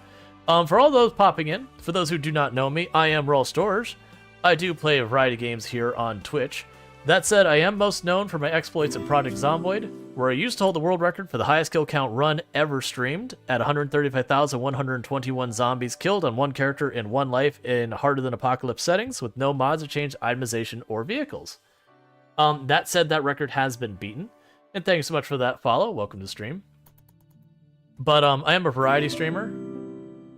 For all those popping in, for those who do not know me, I am Rual Storge. I do play a variety of games here on Twitch. That said, I am most known for my exploits in Project Zomboid, where I used to hold the world record for the highest kill count run ever streamed, at 135,121 zombies killed on one character in one life in harder than apocalypse settings, with no mods or changed itemization or vehicles. That said, that record has been beaten. And thanks so much for that follow. Welcome to the stream. But I am a variety streamer.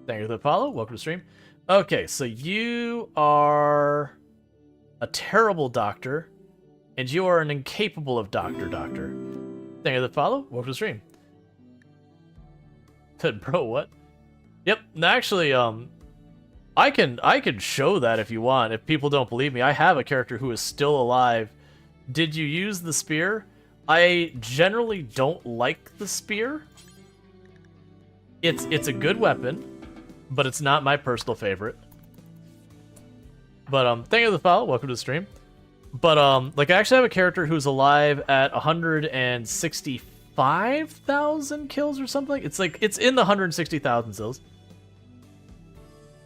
Thank you for the follow. Welcome to the stream. Okay, so you are a terrible doctor, and you are an incapable of doctor. Thank you for the follow. Welcome to the stream. Bro, what? Yep. Actually, I can show that if you want. If people don't believe me, I have a character who is still alive. Did you use the spear? I generally don't like the spear. It's a good weapon, but it's not my personal favorite. But thank you for the follow. Welcome to the stream. But like I actually have a character who's alive at 165,000 kills or something. It's like it's in the 160,000 kills.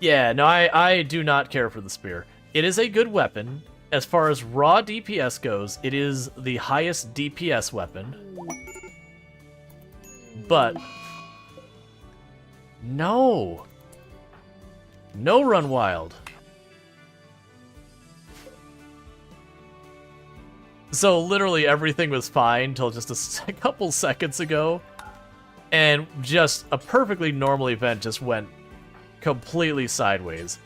Yeah, no, I do not care for the spear. It is a good weapon. As far as raw DPS goes, it is the highest DPS weapon. But no run wild. So literally everything was fine till just a couple seconds ago, and just a perfectly normal event just went completely sideways.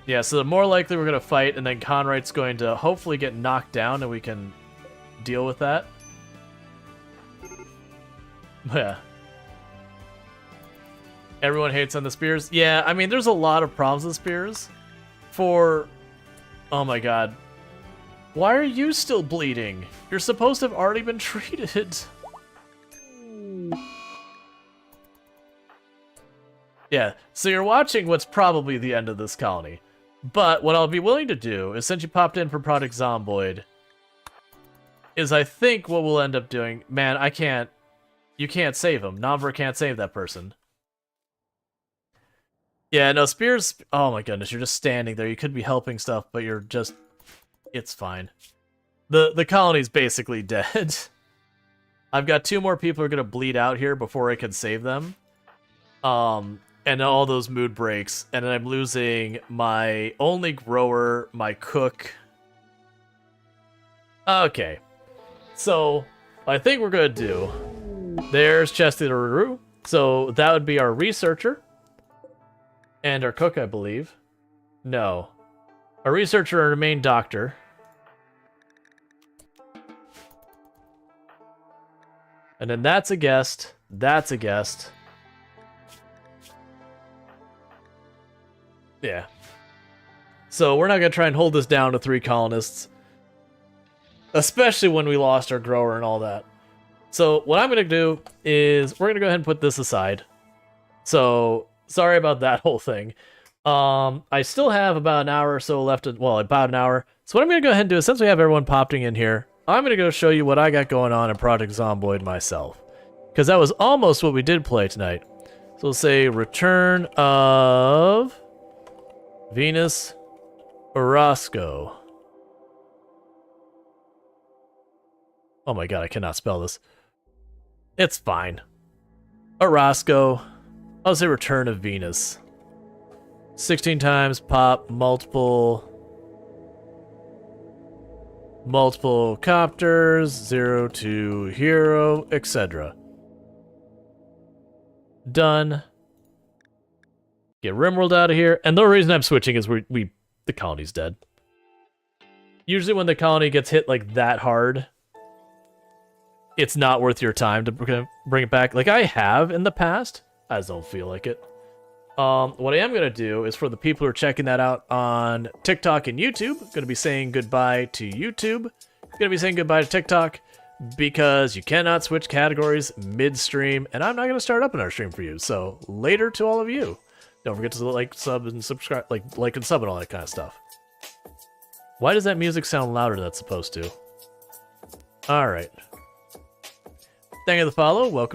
Yeah, so the more likely we're going to fight, and then Conright's going to hopefully get knocked down and we can deal with that. Yeah. Everyone hates on the spears. Yeah, I mean, there's a lot of problems with spears. Oh my god. Why are you still bleeding? You're supposed to have already been treated. Yeah, so you're watching what's probably the end of this colony. But what I'll be willing to do is, since you popped in for Project Zomboid, is I think what we'll end up doing... Man, you can't save him. Nomver can't save that person. Yeah, no, spears... Oh my goodness, you're just standing there. You could be helping stuff, but you're just... It's fine. The colony's basically dead. I've got 2 more people who are going to bleed out here before I can save them. And all those mood breaks. And then I'm losing my only grower, my cook. Okay. So, I think we're going to do... There's Chesty the Ruru. So, that would be our researcher. And our cook, I believe. No. Our researcher and our main doctor. And then that's a guest. That's a guest. Yeah. So we're not going to try and hold this down to 3 colonists. Especially when we lost our grower and all that. So what I'm going to do is we're going to go ahead and put this aside. So sorry about that whole thing. I still have about an hour or so left. Well, about an hour. So what I'm going to go ahead and do is, since we have everyone popping in here, I'm going to go show you what I got going on in Project Zomboid myself. Because that was almost what we did play tonight. So we'll say Return of... Venus Orozco. Oh my god, I cannot spell this. It's fine. Orozco. I'll say Return of Venus. 16 times, pop, multiple copters, 0 to hero, etc. Done. Get RimWorld out of here. And the reason I'm switching is the colony's dead. Usually when the colony gets hit like that hard, it's not worth your time to bring it back. Like I have in the past. I just don't feel like it. What I am going to do is, for the people who are checking that out on TikTok and YouTube, going to be saying goodbye to YouTube. Going to be saying goodbye to TikTok, because you cannot switch categories mid-stream, and I'm not going to start up another stream for you. So later to all of you. Don't forget to like, sub, and subscribe, like and sub and all that kind of stuff. Why does that music sound louder than it's supposed to? Alright. Thank you for the follow. Welcome.